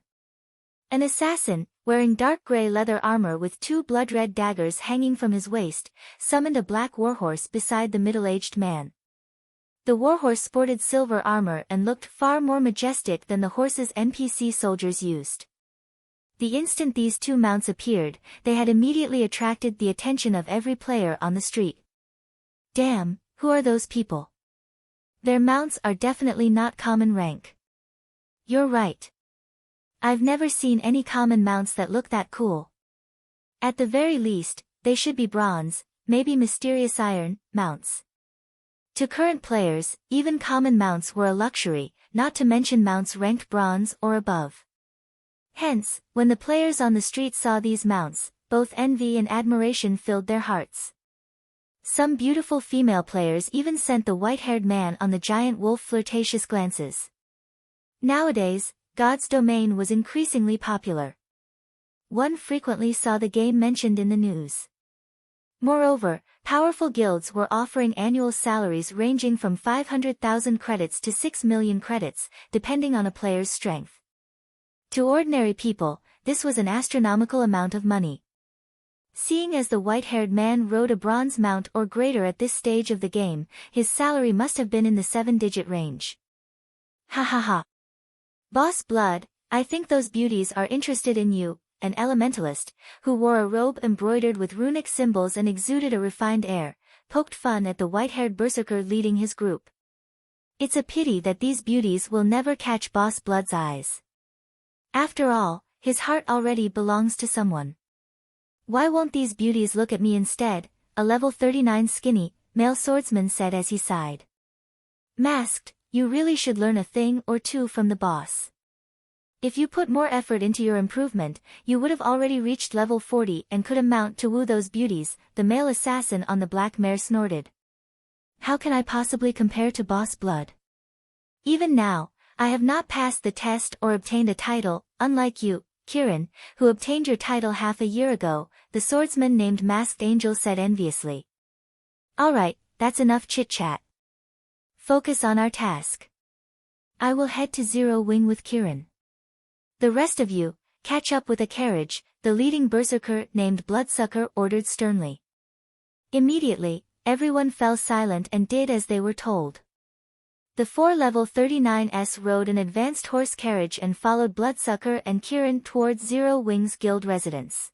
[SPEAKER 1] An assassin, wearing dark gray leather armor with 2 blood-red daggers hanging from his waist, summoned a black warhorse beside the middle-aged man. The warhorse sported silver armor and looked far more majestic than the horses NPC soldiers used. The instant these 2 mounts appeared, they had immediately attracted the attention of every player on the street. Damn, who are those people? Their mounts are definitely not common rank. You're right. I've never seen any common mounts that look that cool. At the very least, they should be bronze, maybe mysterious iron, mounts. To current players, even common mounts were a luxury, not to mention mounts ranked bronze or above. Hence, when the players on the street saw these mounts, both envy and admiration filled their hearts. Some beautiful female players even sent the white-haired man on the giant wolf flirtatious glances. Nowadays, God's Domain was increasingly popular. One frequently saw the game mentioned in the news. Moreover, powerful guilds were offering annual salaries ranging from 500,000 credits to 6 million credits, depending on a player's strength. To ordinary people, this was an astronomical amount of money. Seeing as the white-haired man rode a bronze mount or greater at this stage of the game, his salary must have been in the 7-digit range. Ha ha ha. Boss Blood, I think those beauties are interested in you, an elementalist, who wore a robe embroidered with runic symbols and exuded a refined air, poked fun at the white-haired berserker leading his group. It's a pity that these beauties will never catch Boss Blood's eyes. After all, his heart already belongs to someone. Why won't these beauties look at me instead? A level 39 skinny, male swordsman said as he sighed. Masked, you really should learn a thing or two from the boss. If you put more effort into your improvement, you would have already reached level 40 and could amount to woo those beauties, the male assassin on the black mare snorted. How can I possibly compare to Boss Blood? Even now, I have not passed the test or obtained a title, unlike you, Kirin, who obtained your title half a year ago, the swordsman named Masked Angel said enviously. Alright, that's enough chit-chat. Focus on our task. I will head to Zero Wing with Kirin. The rest of you, catch up with a carriage, the leading berserker named Bloodsucker ordered sternly. Immediately, everyone fell silent and did as they were told. The 4 level 39s rode an advanced horse carriage and followed Bloodsucker and Kirin towards Zero Wing's guild residence.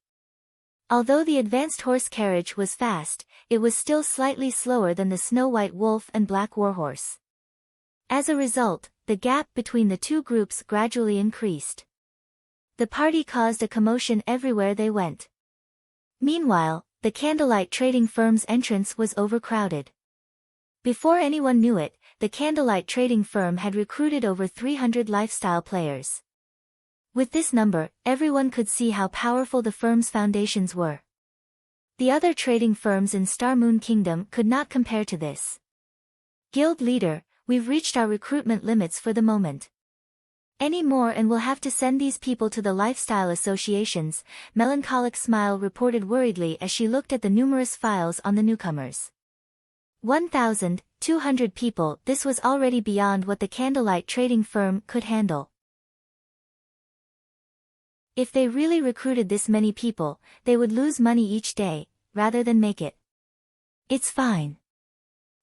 [SPEAKER 1] Although the advanced horse carriage was fast, it was still slightly slower than the snow-white wolf and black warhorse. As a result, the gap between the 2 groups gradually increased. The party caused a commotion everywhere they went. Meanwhile, the candlelight trading firm's entrance was overcrowded. Before anyone knew it, the candlelight trading firm had recruited over 300 lifestyle players. With this number, everyone could see how powerful the firm's foundations were. The other trading firms in Star Moon Kingdom could not compare to this. Guild leader, we've reached our recruitment limits for the moment. Any more and we'll have to send these people to the lifestyle associations, Melancholic Smile reported worriedly as she looked at the numerous files on the newcomers. 1,200 people, this was already beyond what the candlelight trading firm could handle. If they really recruited this many people, they would lose money each day, rather than make it. It's fine.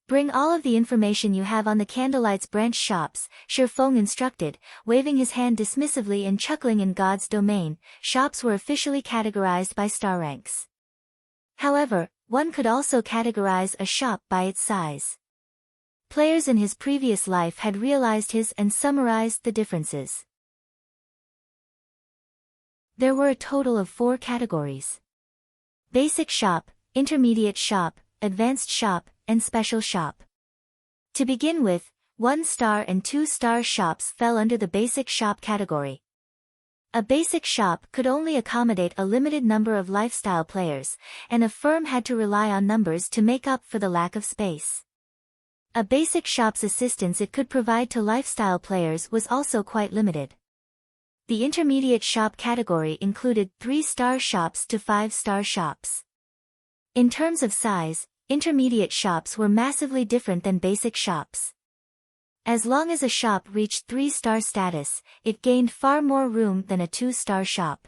[SPEAKER 1] Bring all of the information you have on the candlelight's branch shops, Shifeng instructed, waving his hand dismissively and chuckling in God's domain. Shops were officially categorized by star ranks. However, one could also categorize a shop by its size. Players in his previous life had realized his and summarized the differences. There were a total of 4 categories: Basic Shop, Intermediate Shop, Advanced Shop, and Special Shop. To begin with, 1-star and 2-star shops fell under the Basic Shop category. A basic shop could only accommodate a limited number of lifestyle players, and a firm had to rely on numbers to make up for the lack of space. A basic shop's assistance it could provide to lifestyle players was also quite limited. The intermediate shop category included 3-star shops to 5-star shops. In terms of size, intermediate shops were massively different than basic shops. As long as a shop reached 3-star status, it gained far more room than a 2-star shop.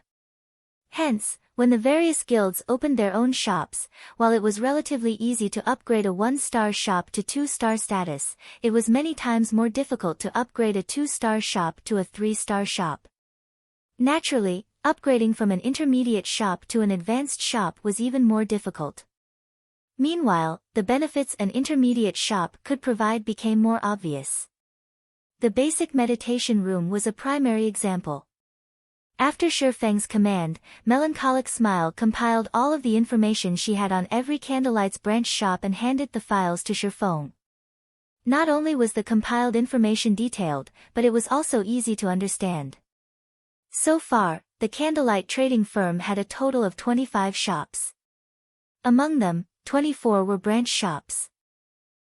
[SPEAKER 1] Hence, when the various guilds opened their own shops, while it was relatively easy to upgrade a 1-star shop to 2-star status, it was many times more difficult to upgrade a 2-star shop to a 3-star shop. Naturally, upgrading from an intermediate shop to an advanced shop was even more difficult. Meanwhile, the benefits an intermediate shop could provide became more obvious. The basic meditation room was a primary example. After Shifeng's command, Melancholic Smile compiled all of the information she had on every Candlelight's branch shop and handed the files to Shifeng. Not only was the compiled information detailed, but it was also easy to understand. So far, the Candlelight trading firm had a total of 25 shops. Among them, 24 were branch shops.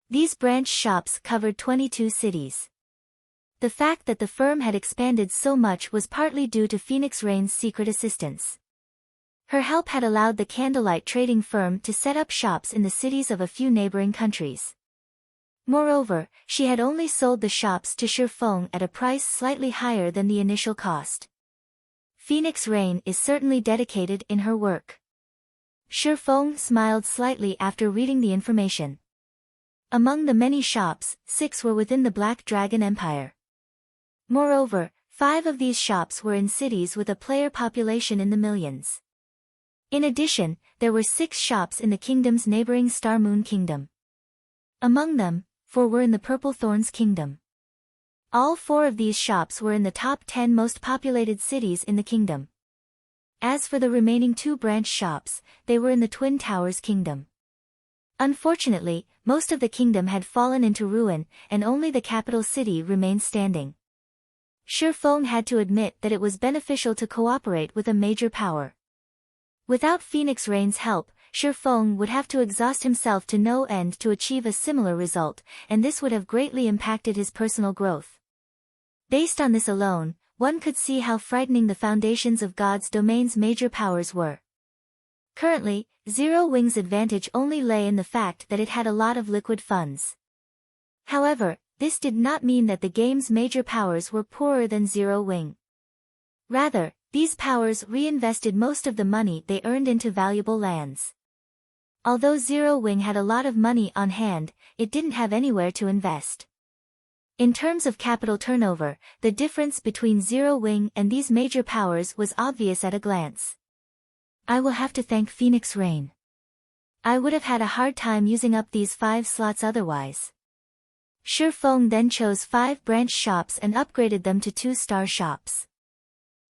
[SPEAKER 1] These branch shops covered 22 cities. The fact that the firm had expanded so much was partly due to Phoenix Rain's secret assistance. Her help had allowed the Candlelight trading firm to set up shops in the cities of a few neighboring countries. Moreover, she had only sold the shops to Shifeng at a price slightly higher than the initial cost. Phoenix Rain is certainly dedicated in her work. Shifeng smiled slightly after reading the information. Among the many shops, 6 were within the Black Dragon Empire. Moreover, 5 of these shops were in cities with a player population in the millions. In addition, there were 6 shops in the kingdom's neighboring Star Moon Kingdom. Among them, 4 were in the Purple Thorns Kingdom. All 4 of these shops were in the top 10 most populated cities in the kingdom. As for the remaining 2 branch shops, they were in the Twin Towers Kingdom. Unfortunately, most of the kingdom had fallen into ruin, and only the capital city remained standing. Shifeng had to admit that it was beneficial to cooperate with a major power. Without Phoenix Rain's help, Shifeng would have to exhaust himself to no end to achieve a similar result, and this would have greatly impacted his personal growth. Based on this alone, one could see how frightening the foundations of God's domain's major powers were. Currently, Zero Wing's advantage only lay in the fact that it had a lot of liquid funds. However, this did not mean that the game's major powers were poorer than Zero Wing. Rather, these powers reinvested most of the money they earned into valuable lands. Although Zero Wing had a lot of money on hand, it didn't have anywhere to invest. In terms of capital turnover, the difference between Zero Wing and these major powers was obvious at a glance. I will have to thank Phoenix Rain. I would have had a hard time using up these 5 slots otherwise. Shifeng then chose 5 branch shops and upgraded them to 2-star shops.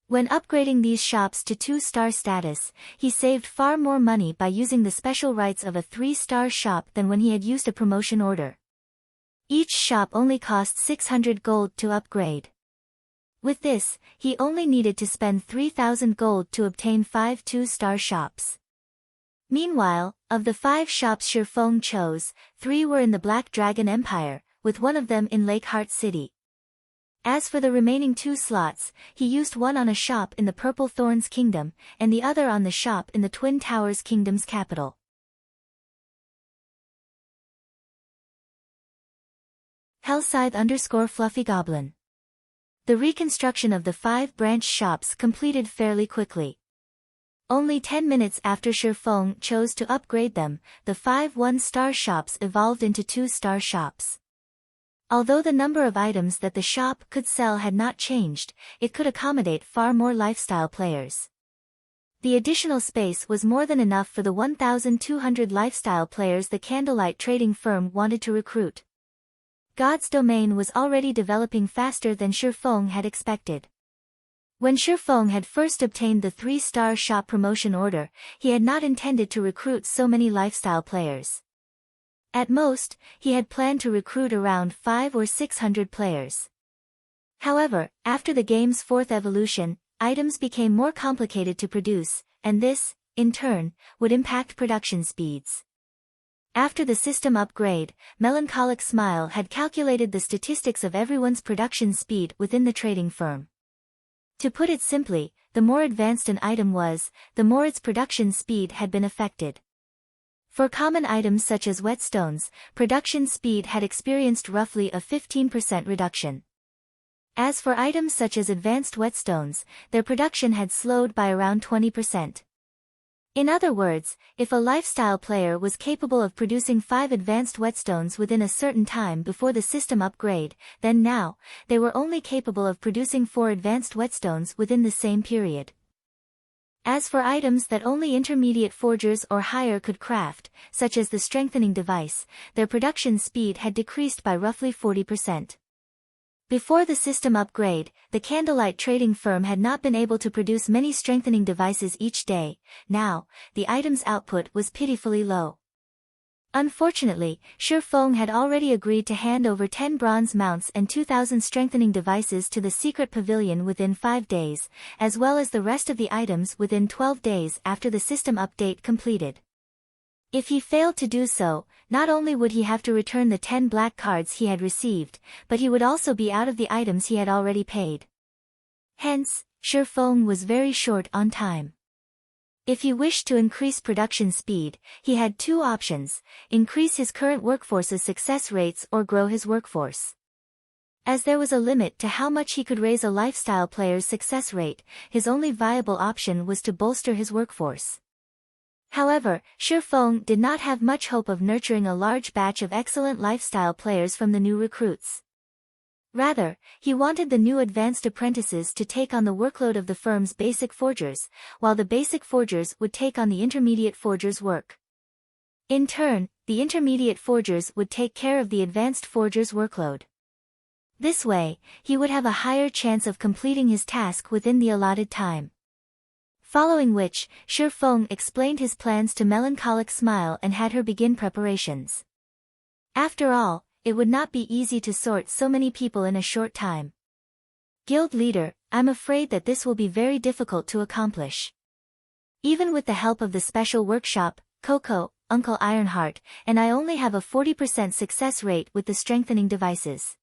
[SPEAKER 1] When upgrading these shops to 2-star status, he saved far more money by using the special rights of a 3-star shop than when he had used a promotion order. Each shop only cost 600 gold to upgrade. With this, he only needed to spend 3,000 gold to obtain 5 2-star shops. Meanwhile, of the 5 shops Shifeng chose, 3 were in the Black Dragon Empire, with one of them in Lakeheart City. As for the remaining 2 slots, he used one on a shop in the Purple Thorns Kingdom, and the other on the shop in the Twin Towers Kingdom's capital. Hellscythe_Fluffy Goblin. The reconstruction of the 5 branch shops completed fairly quickly. Only 10 minutes after Shifeng chose to upgrade them, the 5 1-star shops evolved into 2-star shops. Although the number of items that the shop could sell had not changed, it could accommodate far more lifestyle players. The additional space was more than enough for the 1,200 lifestyle players the Candlelight trading firm wanted to recruit. God's domain was already developing faster than Shifeng had expected. When Shifeng had first obtained the 3-star shop promotion order, he had not intended to recruit so many lifestyle players. At most, he had planned to recruit around 500 or 600 players. However, after the game's 4th evolution, items became more complicated to produce, and this, in turn, would impact production speeds. After the system upgrade, Melancholic Smile had calculated the statistics of everyone's production speed within the trading firm. To put it simply, the more advanced an item was, the more its production speed had been affected. For common items such as whetstones, production speed had experienced roughly a 15% reduction. As for items such as advanced whetstones, their production had slowed by around 20%. In other words, if a lifestyle player was capable of producing 5 advanced whetstones within a certain time before the system upgrade, then now, they were only capable of producing 4 advanced whetstones within the same period. As for items that only intermediate forgers or higher could craft, such as the strengthening device, their production speed had decreased by roughly 40%. Before the system upgrade, the Candlelight trading firm had not been able to produce many strengthening devices each day. Now, the item's output was pitifully low. Unfortunately, Shifeng had already agreed to hand over 10 bronze mounts and 2,000 strengthening devices to the secret pavilion within 5 days, as well as the rest of the items within 12 days after the system update completed. If he failed to do so, not only would he have to return the 10 black cards he had received, but he would also be out of the items he had already paid. Hence, Shifeng was very short on time. If he wished to increase production speed, he had 2 options: increase his current workforce's success rates or grow his workforce. As there was a limit to how much he could raise a lifestyle player's success rate, his only viable option was to bolster his workforce. However, Shifeng did not have much hope of nurturing a large batch of excellent lifestyle players from the new recruits. Rather, he wanted the new advanced apprentices to take on the workload of the firm's basic forgers, while the basic forgers would take on the intermediate forgers' work. In turn, the intermediate forgers would take care of the advanced forgers' workload. This way, he would have a higher chance of completing his task within the allotted time. Following which, Shifeng explained his plans to Melancholic Smile and had her begin preparations. After all, it would not be easy to sort so many people in a short time. Guild leader, I'm afraid that this will be very difficult to accomplish. Even with the help of the special workshop, Coco, Uncle Ironheart, and I only have a 40% success rate with the strengthening devices.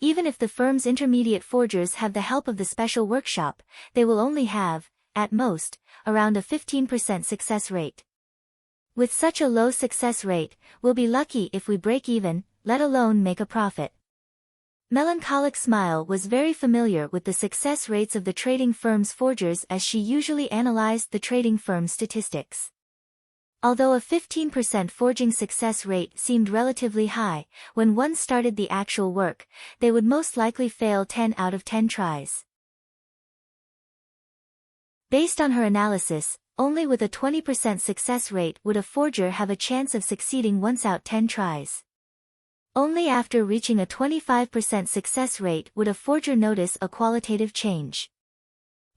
[SPEAKER 1] Even if the firm's intermediate forgers have the help of the special workshop, they will only have, at most, around a 15% success rate. With such a low success rate, we'll be lucky if we break even, let alone make a profit. Melancholic Smile was very familiar with the success rates of the trading firm's forgers as she usually analyzed the trading firm's statistics. Although a 15% forging success rate seemed relatively high, when one started the actual work, they would most likely fail 10 out of 10 tries. Based on her analysis, only with a 20% success rate would a forger have a chance of succeeding once out 10 tries. Only after reaching a 25% success rate would a forger notice a qualitative change.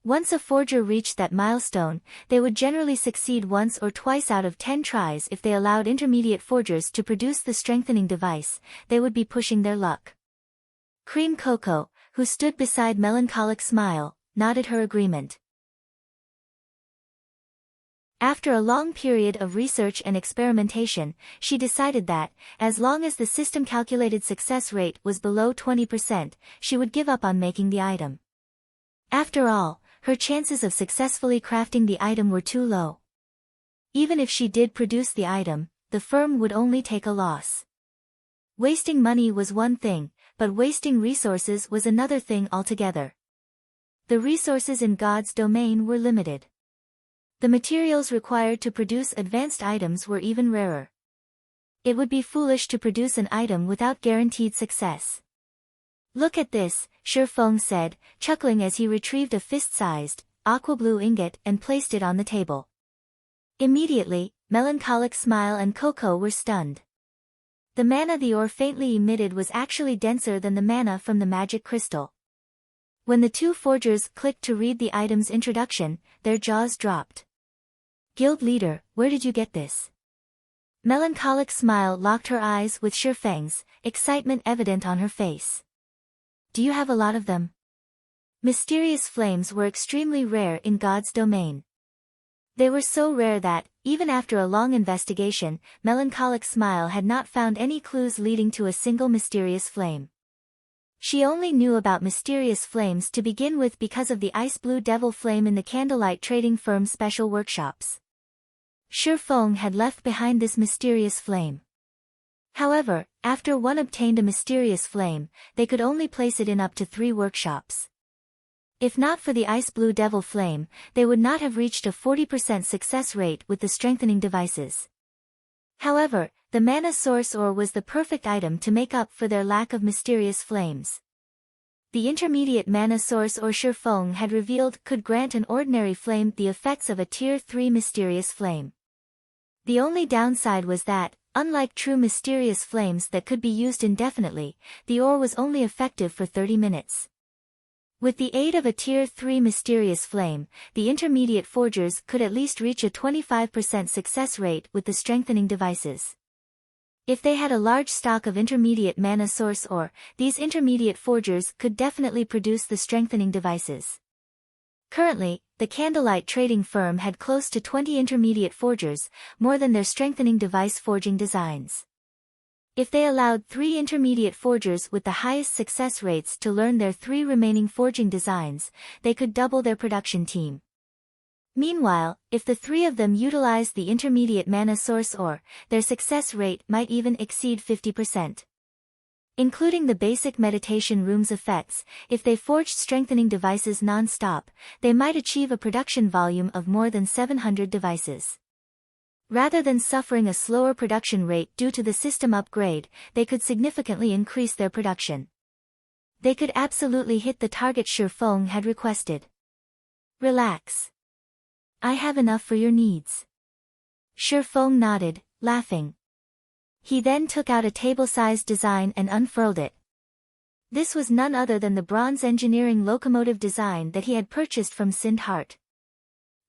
[SPEAKER 1] Once a forger reached that milestone, they would generally succeed once or twice out of 10 tries. If they allowed intermediate forgers to produce the strengthening device, they would be pushing their luck. Cream Coco, who stood beside Melancholic Smile, nodded her agreement. After a long period of research and experimentation, she decided that, as long as the system-calculated success rate was below 20%, she would give up on making the item. After all, her chances of successfully crafting the item were too low. Even if she did produce the item, the firm would only take a loss. Wasting money was one thing, but wasting resources was another thing altogether. The resources in God's domain were limited. The materials required to produce advanced items were even rarer. It would be foolish to produce an item without guaranteed success. Look at this, Shifeng said, chuckling as he retrieved a fist-sized, aqua-blue ingot and placed it on the table. Immediately, Melancholic Smile and Coco were stunned. The mana the ore faintly emitted was actually denser than the mana from the magic crystal. When the two forgers clicked to read the item's introduction, their jaws dropped. Guild leader, where did you get this? Melancholic smile locked her eyes with Shifeng's, excitement evident on her face. Do you have a lot of them? Mysterious flames were extremely rare in God's domain. They were so rare that, even after a long investigation, Melancholic Smile had not found any clues leading to a single mysterious flame. She only knew about mysterious flames to begin with because of the ice blue devil flame in the candlelight trading firm's special workshops. Shifeng had left behind this mysterious flame. However, after one obtained a mysterious flame, they could only place it in up to 3 workshops. If not for the ice blue devil flame, they would not have reached a 40% success rate with the strengthening devices. However, the mana source ore was the perfect item to make up for their lack of mysterious flames. The intermediate mana source ore Shifeng had revealed could grant an ordinary flame the effects of a tier 3 mysterious flame. The only downside was that, unlike true mysterious flames that could be used indefinitely, the ore was only effective for 30 minutes. With the aid of a tier 3 mysterious flame, the intermediate forgers could at least reach a 25% success rate with the strengthening devices. If they had a large stock of intermediate mana source ore, these intermediate forgers could definitely produce the strengthening devices. Currently, the candlelight trading firm had close to 20 intermediate forgers, more than their strengthening device forging designs. If they allowed 3 intermediate forgers with the highest success rates to learn their 3 remaining forging designs, they could double their production team. Meanwhile, if the 3 of them utilized the intermediate mana source ore, their success rate might even exceed 50%. Including the basic meditation room's effects, if they forged strengthening devices non-stop, they might achieve a production volume of more than 700 devices. Rather than suffering a slower production rate due to the system upgrade, they could significantly increase their production. They could absolutely hit the target Shifeng had requested. Relax. I have enough for your needs. Shifeng nodded, laughing. He then took out a table-sized design and unfurled it. This was none other than the bronze engineering locomotive design that he had purchased from Sindhart.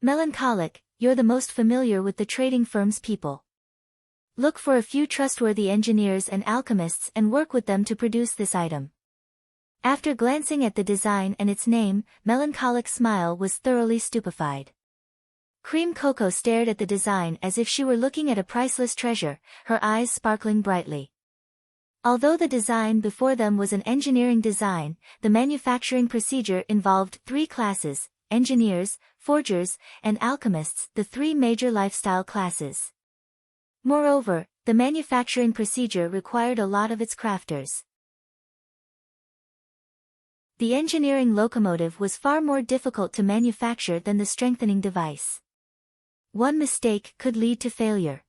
[SPEAKER 1] Melancholic, you're the most familiar with the trading firm's people. Look for a few trustworthy engineers and alchemists and work with them to produce this item. After glancing at the design and its name, Melancholic Smile was thoroughly stupefied. Cream Cocoa stared at the design as if she were looking at a priceless treasure, her eyes sparkling brightly. Although the design before them was an engineering design, the manufacturing procedure involved 3 classes: engineers, forgers, and alchemists, the 3 major lifestyle classes. Moreover, the manufacturing procedure required a lot of its crafters. The engineering locomotive was far more difficult to manufacture than the strengthening device. One mistake could lead to failure.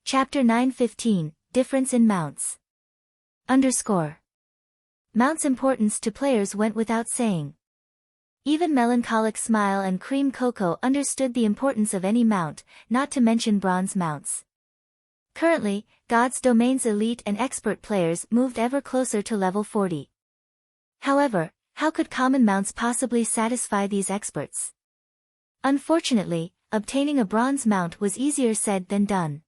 [SPEAKER 1] Chapter 9:15, Difference in Mounts. Mounts' importance to players went without saying. Even Melancholic Smile and Cream Cocoa understood the importance of any mount, not to mention bronze mounts. Currently, God's Domain's elite and expert players moved ever closer to level 40. However, how could common mounts possibly satisfy these experts? Unfortunately, obtaining a bronze mount was easier said than done.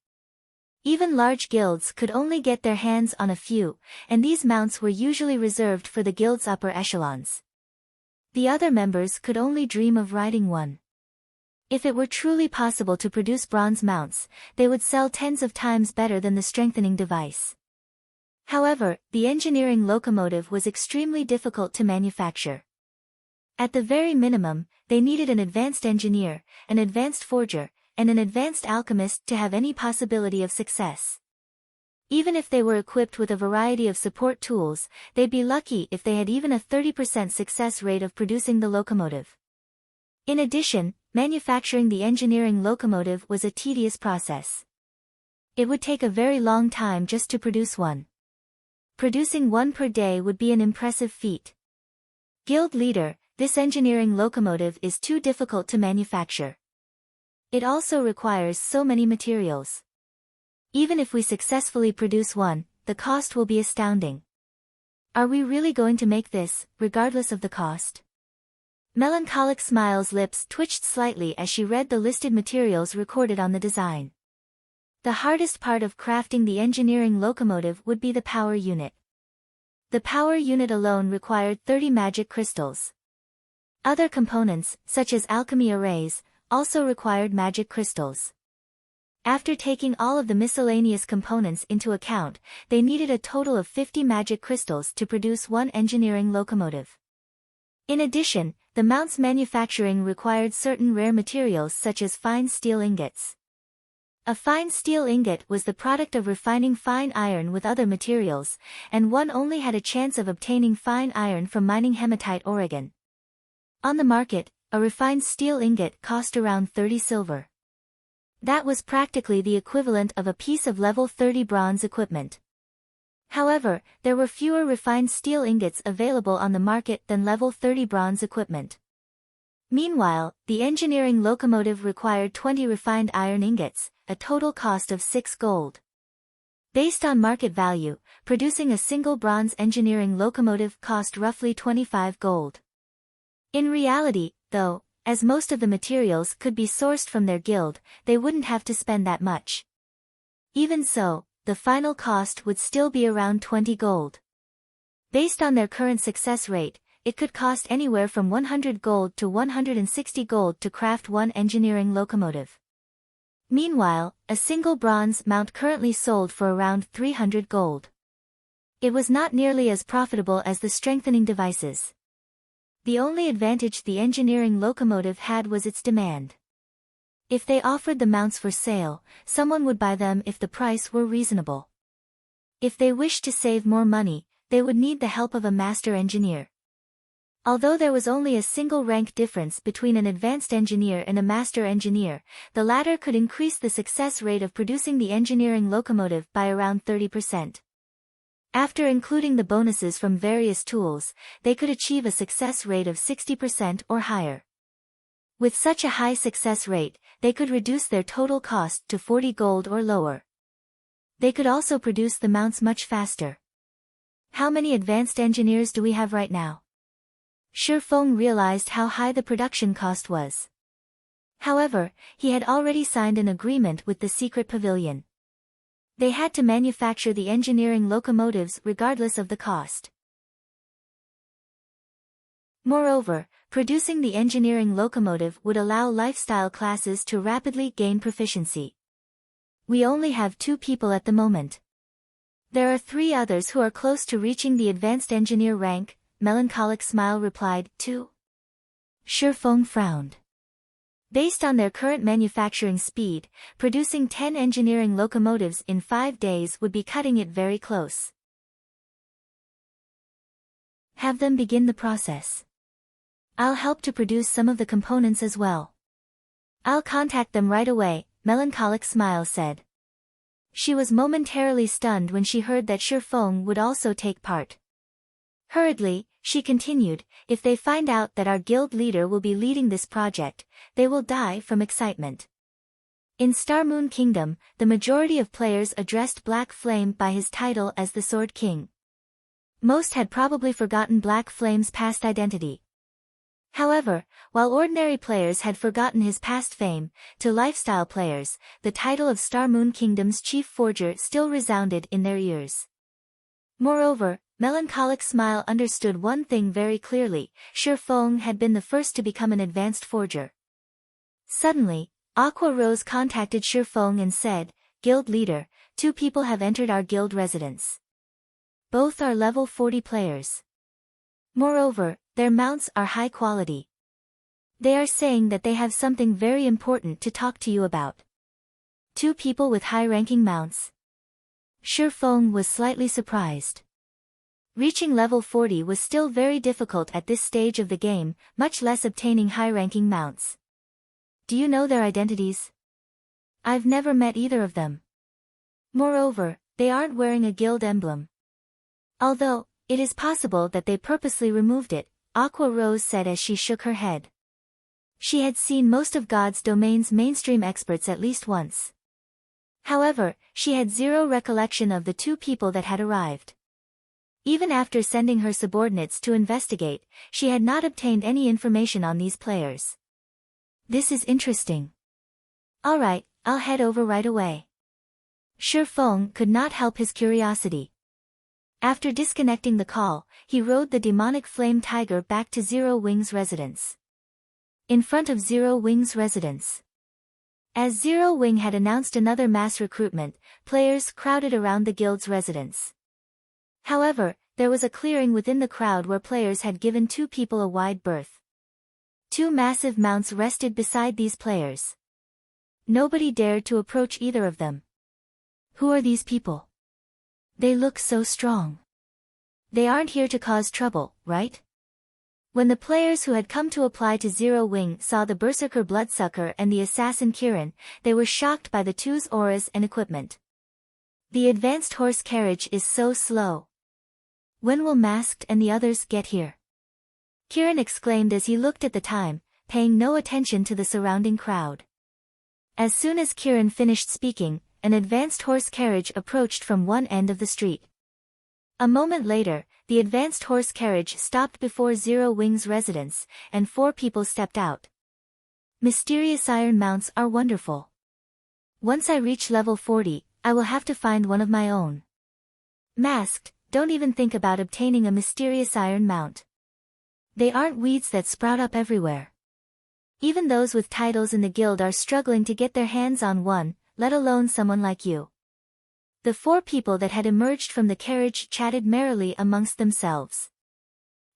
[SPEAKER 1] Even large guilds could only get their hands on a few, and these mounts were usually reserved for the guild's upper echelons. The other members could only dream of riding one. If it were truly possible to produce bronze mounts, they would sell tens of times better than the strengthening device. However, the engineering locomotive was extremely difficult to manufacture. At the very minimum, they needed an advanced engineer, an advanced forger, and an advanced alchemist to have any possibility of success. Even if they were equipped with a variety of support tools, they'd be lucky if they had even a 30% success rate of producing the locomotive. In addition, manufacturing the engineering locomotive was a tedious process. It would take a very long time just to produce one. Producing one per day would be an impressive feat. Guild leader, this engineering locomotive is too difficult to manufacture. It also requires so many materials. Even if we successfully produce one, the cost will be astounding. Are we really going to make this, regardless of the cost? Melancholic Smile's lips twitched slightly as she read the listed materials recorded on the design. The hardest part of crafting the engineering locomotive would be the power unit. The power unit alone required 30 magic crystals. Other components, such as alchemy arrays, also required magic crystals. After taking all of the miscellaneous components into account, they needed a total of 50 magic crystals to produce one engineering locomotive. In addition, the mount's manufacturing required certain rare materials such as fine steel ingots. A fine steel ingot was the product of refining fine iron with other materials, and one only had a chance of obtaining fine iron from mining hematite Oregon. On the market, a refined steel ingot cost around 30 silver. That was practically the equivalent of a piece of level 30 bronze equipment. However, there were fewer refined steel ingots available on the market than level 30 bronze equipment. Meanwhile, the engineering locomotive required 20 refined iron ingots, a total cost of 6 gold. Based on market value, producing a single bronze engineering locomotive cost roughly 25 gold. In reality, though, as most of the materials could be sourced from their guild, they wouldn't have to spend that much. Even so, the final cost would still be around 20 gold. Based on their current success rate, it could cost anywhere from 100 gold to 160 gold to craft one engineering locomotive. Meanwhile, a single bronze mount currently sold for around 300 gold. It was not nearly as profitable as the strengthening devices. The only advantage the engineering locomotive had was its demand. If they offered the mounts for sale, someone would buy them if the price were reasonable. If they wished to save more money, they would need the help of a master engineer. Although there was only a single rank difference between an advanced engineer and a master engineer, the latter could increase the success rate of producing the engineering locomotive by around 30%. After including the bonuses from various tools, they could achieve a success rate of 60% or higher. With such a high success rate, they could reduce their total cost to 40 gold or lower. They could also produce the mounts much faster. How many advanced engineers do we have right now? Shifeng realized how high the production cost was. However, he had already signed an agreement with the secret pavilion. They had to manufacture the engineering locomotives regardless of the cost. Moreover, producing the engineering locomotive would allow lifestyle classes to rapidly gain proficiency. We only have 2 people at the moment. There are 3 others who are close to reaching the advanced engineer rank, Melancholic Smile replied, 2. Shifeng frowned. Based on their current manufacturing speed, producing 10 engineering locomotives in 5 days would be cutting it very close. Have them begin the process. I'll help to produce some of the components as well. I'll contact them right away, Melancholic Smile said. She was momentarily stunned when she heard that Shifeng would also take part. Hurriedly, she continued, if they find out that our guild leader will be leading this project, they will die from excitement. In Star Moon Kingdom, the majority of players addressed Black Flame by his title as the Sword King. Most had probably forgotten Black Flame's past identity. However, while ordinary players had forgotten his past fame, to lifestyle players, the title of Star Moon Kingdom's chief forger still resounded in their ears. Moreover, Melancholic Smile understood one thing very clearly, Shifeng had been the first to become an advanced forger. Suddenly, Aqua Rose contacted Shifeng and said, Guild leader, 2 people have entered our guild residence. Both are level 40 players. Moreover, their mounts are high quality. They are saying that they have something very important to talk to you about. 2 people with high-ranking mounts. Shifeng was slightly surprised. Reaching level 40 was still very difficult at this stage of the game, much less obtaining high-ranking mounts. Do you know their identities? I've never met either of them. Moreover, they aren't wearing a guild emblem. Although, it is possible that they purposely removed it, Aqua Rose said as she shook her head. She had seen most of God's Domain's mainstream experts at least once. However, she had zero recollection of the two people that had arrived. Even after sending her subordinates to investigate, she had not obtained any information on these players. This is interesting. Alright, I'll head over right away. Shi Feng could not help his curiosity. After disconnecting the call, he rode the demonic flame tiger back to Zero Wing's residence. In front of Zero Wing's residence. As Zero Wing had announced another mass recruitment, players crowded around the guild's residence. However, there was a clearing within the crowd where players had given two people a wide berth. Two massive mounts rested beside these players. Nobody dared to approach either of them. Who are these people? They look so strong. They aren't here to cause trouble, right? When the players who had come to apply to Zero Wing saw the Berserker Bloodsucker and the assassin Kirin, they were shocked by the two's auras and equipment. The advanced horse carriage is so slow. When will Masked and the others get here? Kirin exclaimed as he looked at the time, paying no attention to the surrounding crowd. As soon as Kirin finished speaking, an advanced horse carriage approached from one end of the street. A moment later, the advanced horse carriage stopped before Zero Wing's residence, and 4 people stepped out. Mysterious iron mounts are wonderful. Once I reach level 40, I will have to find one of my own. Masked, don't even think about obtaining a mysterious iron mount. They aren't weeds that sprout up everywhere. Even those with titles in the guild are struggling to get their hands on one, let alone someone like you. The 4 people that had emerged from the carriage chatted merrily amongst themselves.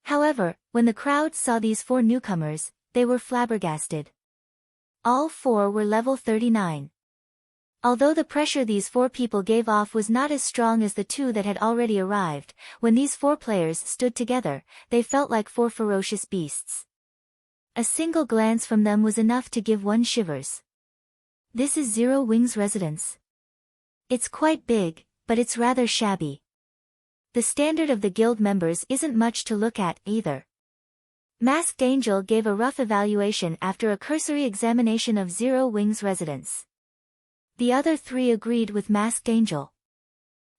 [SPEAKER 1] However, when the crowd saw these 4 newcomers, they were flabbergasted. All 4 were level 39. Although the pressure these 4 people gave off was not as strong as the 2 that had already arrived, when these 4 players stood together, they felt like 4 ferocious beasts. A single glance from them was enough to give one shivers. This is Zero Wing's residence. It's quite big, but it's rather shabby. The standard of the guild members isn't much to look at, either. Masked Angel gave a rough evaluation after a cursory examination of Zero Wing's residence. The other 3 agreed with Masked Angel.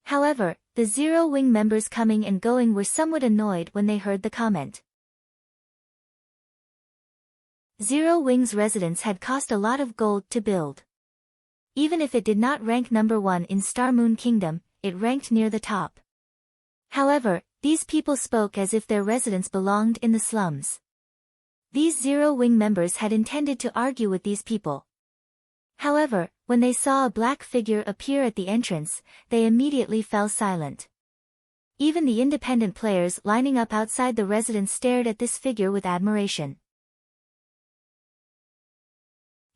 [SPEAKER 1] However, the Zero Wing members coming and going were somewhat annoyed when they heard the comment. Zero Wing's residence had cost a lot of gold to build. Even if it did not rank number 1 in Star Moon Kingdom, it ranked near the top. However, these people spoke as if their residence belonged in the slums. These Zero Wing members had intended to argue with these people. However, when they saw a black figure appear at the entrance, they immediately fell silent. Even the independent players lining up outside the residence stared at this figure with admiration.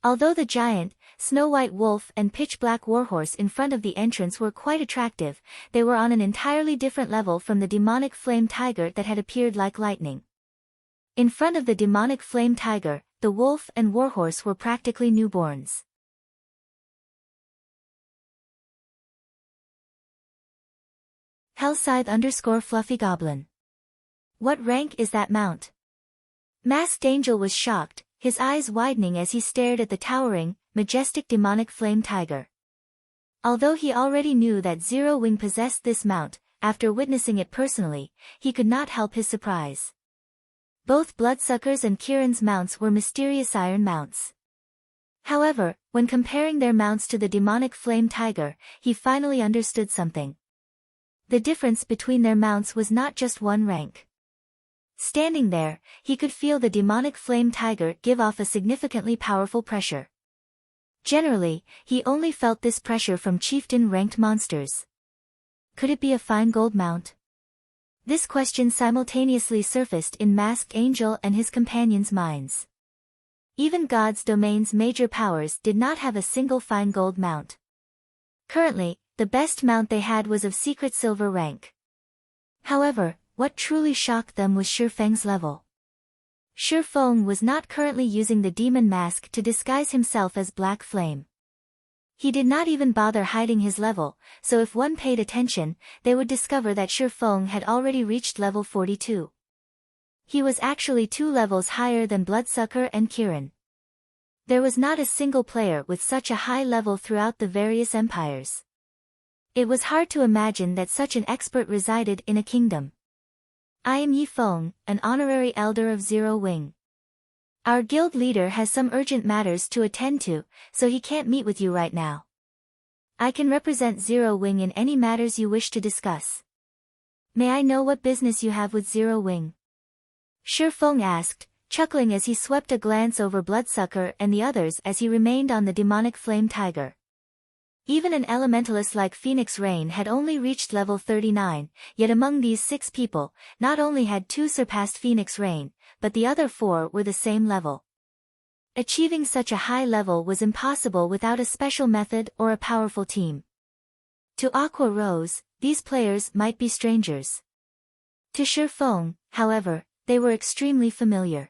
[SPEAKER 1] Although the giant, snow-white wolf and pitch-black warhorse in front of the entrance were quite attractive, they were on an entirely different level from the demonic flame tiger that had appeared like lightning. In front of the demonic flame tiger, the wolf and warhorse were practically newborns. Hellscythe_Fluffy Goblin. What rank is that mount? Masked Angel was shocked, his eyes widening as he stared at the towering, majestic demonic flame tiger. Although he already knew that Zero Wing possessed this mount, after witnessing it personally, he could not help his surprise. Both Bloodsucker's and Kirin's mounts were mysterious iron mounts. However, when comparing their mounts to the demonic flame tiger, he finally understood something. The difference between their mounts was not just 1 rank. Standing there, he could feel the demonic flame tiger give off a significantly powerful pressure. Generally, he only felt this pressure from chieftain-ranked monsters. Could it be a fine gold mount? This question simultaneously surfaced in Masked Angel and his companions' minds. Even God's domain's major powers did not have a single fine gold mount. Currently, the best mount they had was of secret silver rank. However, what truly shocked them was Shi Feng's level. Shi Feng was not currently using the demon mask to disguise himself as Black Flame. He did not even bother hiding his level, so if one paid attention, they would discover that Shi Feng had already reached level 42. He was actually 2 levels higher than Bloodsucker and Kirin. There was not a single player with such a high level throughout the various empires. It was hard to imagine that such an expert resided in a kingdom. I am Yi Feng, an honorary elder of Zero Wing. Our guild leader has some urgent matters to attend to, so he can't meet with you right now. I can represent Zero Wing in any matters you wish to discuss. May I know what business you have with Zero Wing? Shi Feng asked, chuckling as he swept a glance over Bloodsucker and the others as he remained on the demonic flame tiger. Even an elementalist like Phoenix Rain had only reached level 39, yet among these 6 people, not only had 2 surpassed Phoenix Rain, but the other 4 were the same level. Achieving such a high level was impossible without a special method or a powerful team. To Aqua Rose, these players might be strangers. To Shi Feng, however, they were extremely familiar.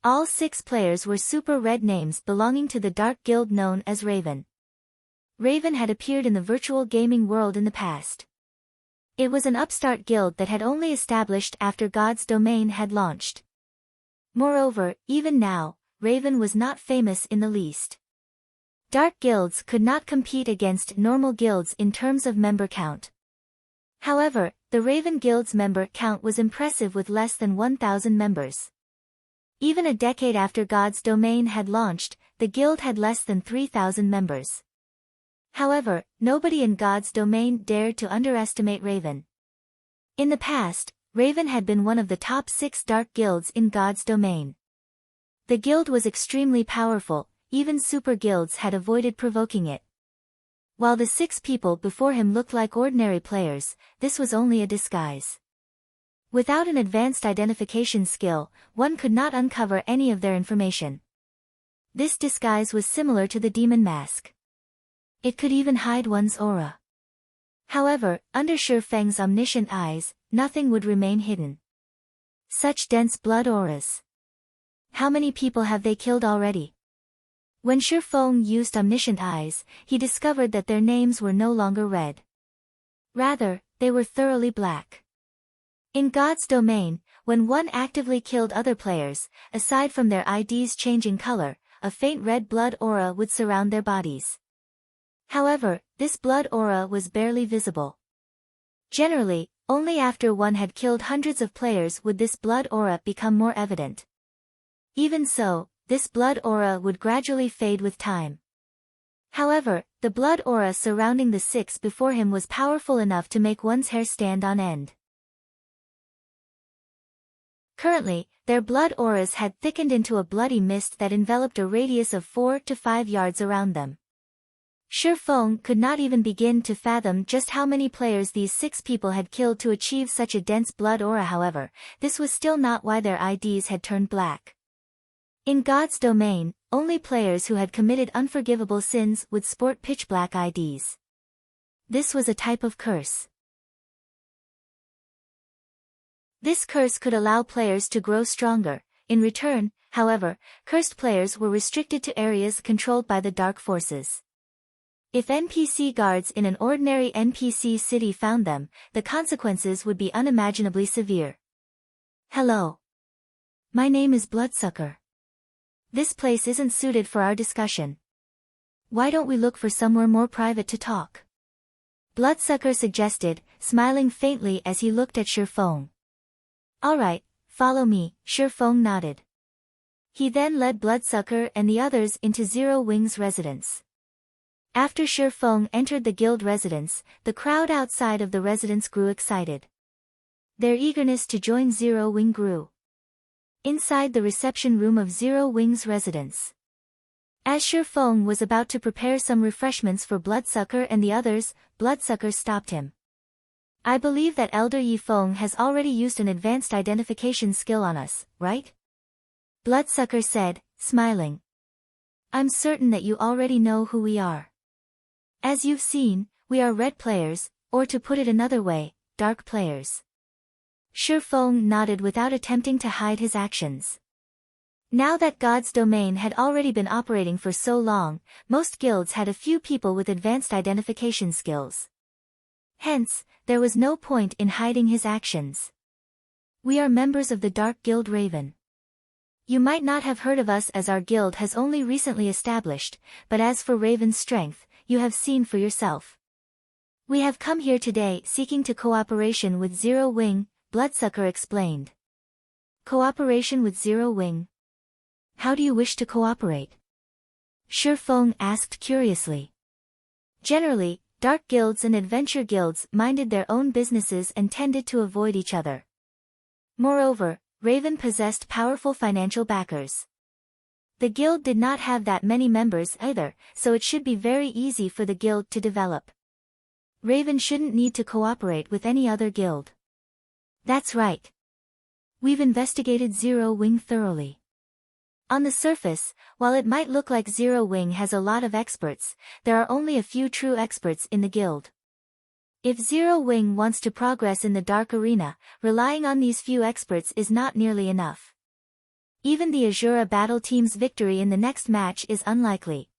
[SPEAKER 1] All 6 players were super red names belonging to the dark guild known as Raven. Raven had appeared in the virtual gaming world in the past. It was an upstart guild that had only established after God's Domain had launched. Moreover, even now, Raven was not famous in the least. Dark guilds could not compete against normal guilds in terms of member count. However, the Raven Guild's member count was impressive with less than 1,000 members. Even a decade after God's Domain had launched, the guild had less than 3,000 members. However, nobody in God's Domain dared to underestimate Raven. In the past, Raven had been one of the top 6 dark guilds in God's Domain. The guild was extremely powerful, even super guilds had avoided provoking it. While the 6 people before him looked like ordinary players, this was only a disguise. Without an advanced identification skill, one could not uncover any of their information. This disguise was similar to the demon mask. It could even hide one's aura. However, under Shi Feng's omniscient eyes, nothing would remain hidden. Such dense blood auras. How many people have they killed already? When Shi Feng used omniscient eyes, he discovered that their names were no longer red. Rather, they were thoroughly black. In God's Domain, when one actively killed other players, aside from their IDs changing color, a faint red blood aura would surround their bodies. However, this blood aura was barely visible. Generally, only after one had killed hundreds of players would this blood aura become more evident. Even so, this blood aura would gradually fade with time. However, the blood aura surrounding the 6 before him was powerful enough to make one's hair stand on end. Currently, their blood auras had thickened into a bloody mist that enveloped a radius of 4 to 5 yards around them. Shi Feng could not even begin to fathom just how many players these 6 people had killed to achieve such a dense blood aura. However, this was still not why their IDs had turned black. In God's Domain, only players who had committed unforgivable sins would sport pitch-black IDs. This was a type of curse. This curse could allow players to grow stronger. In return, however, cursed players were restricted to areas controlled by the dark forces. If NPC guards in an ordinary NPC city found them, the consequences would be unimaginably severe. Hello. My name is Bloodsucker. This place isn't suited for our discussion. Why don't we look for somewhere more private to talk? Bloodsucker suggested, smiling faintly as he looked at Shi Feng. Alright, follow me, Shi Feng nodded. He then led Bloodsucker and the others into Zero Wing's residence. After Shi Feng entered the guild residence, the crowd outside of the residence grew excited. Their eagerness to join Zero Wing grew. Inside the reception room of Zero Wing's residence. As Shi Feng was about to prepare some refreshments for Bloodsucker and the others, Bloodsucker stopped him. I believe that Elder Yi Feng has already used an advanced identification skill on us, right? Bloodsucker said, smiling. I'm certain that you already know who we are. As you've seen, we are red players, or to put it another way, dark players. Shi Feng nodded without attempting to hide his actions. Now that God's Domain had already been operating for so long, most guilds had a few people with advanced identification skills. Hence, there was no point in hiding his actions. We are members of the Dark Guild Raven. You might not have heard of us as our guild has only recently established, but as for Raven's strength, you have seen for yourself. We have come here today seeking to cooperation with Zero Wing, Bloodsucker explained. Cooperation with Zero Wing? How do you wish to cooperate? Shifeng asked curiously. Generally, dark guilds and adventure guilds minded their own businesses and tended to avoid each other. Moreover, Raven possessed powerful financial backers. The guild did not have that many members either, so it should be very easy for the guild to develop. Raven shouldn't need to cooperate with any other guild. That's right. We've investigated Zero Wing thoroughly. On the surface, while it might look like Zero Wing has a lot of experts, there are only a few true experts in the guild. If Zero Wing wants to progress in the Dark Arena, relying on these few experts is not nearly enough. Even the Azura battle team's victory in the next match is unlikely.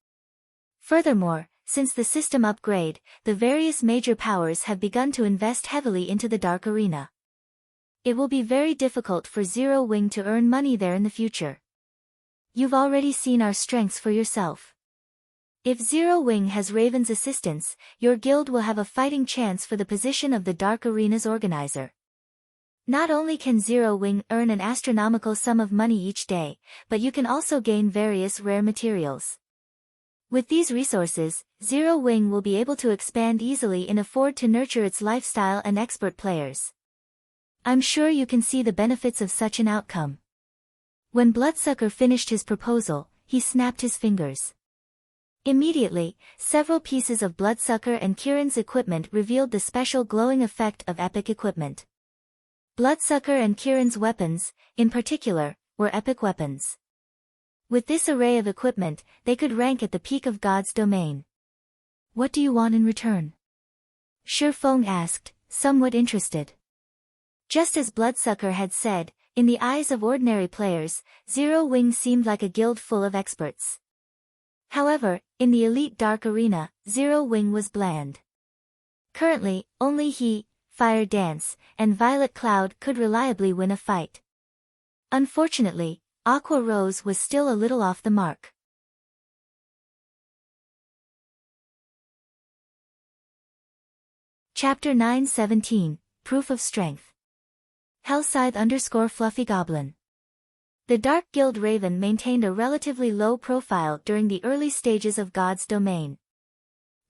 [SPEAKER 1] Furthermore, since the system upgrade, the various major powers have begun to invest heavily into the Dark Arena. It will be very difficult for Zero Wing to earn money there in the future. You've already seen our strengths for yourself. If Zero Wing has Raven's assistance, your guild will have a fighting chance for the position of the Dark Arena's organizer. Not only can Zero Wing earn an astronomical sum of money each day, but you can also gain various rare materials. With these resources, Zero Wing will be able to expand easily and afford to nurture its lifestyle and expert players. I'm sure you can see the benefits of such an outcome. When Bloodsucker finished his proposal, he snapped his fingers. Immediately, several pieces of Bloodsucker and Kirin's equipment revealed the special glowing effect of epic equipment. Bloodsucker and Kirin's weapons, in particular, were epic weapons. With this array of equipment, they could rank at the peak of God's domain. What do you want in return? Shifeng asked, somewhat interested. Just as Bloodsucker had said, in the eyes of ordinary players, Zero Wing seemed like a guild full of experts. However, in the elite Dark Arena, Zero Wing was bland. Currently, only he, Fire Dance, and Violet Cloud could reliably win a fight. Unfortunately, Aqua Rose was still a little off the mark. Chapter 9:17, Proof of Strength. Hellscythe_Fluffy Goblin. The Dark Guild Raven maintained a relatively low profile during the early stages of God's domain.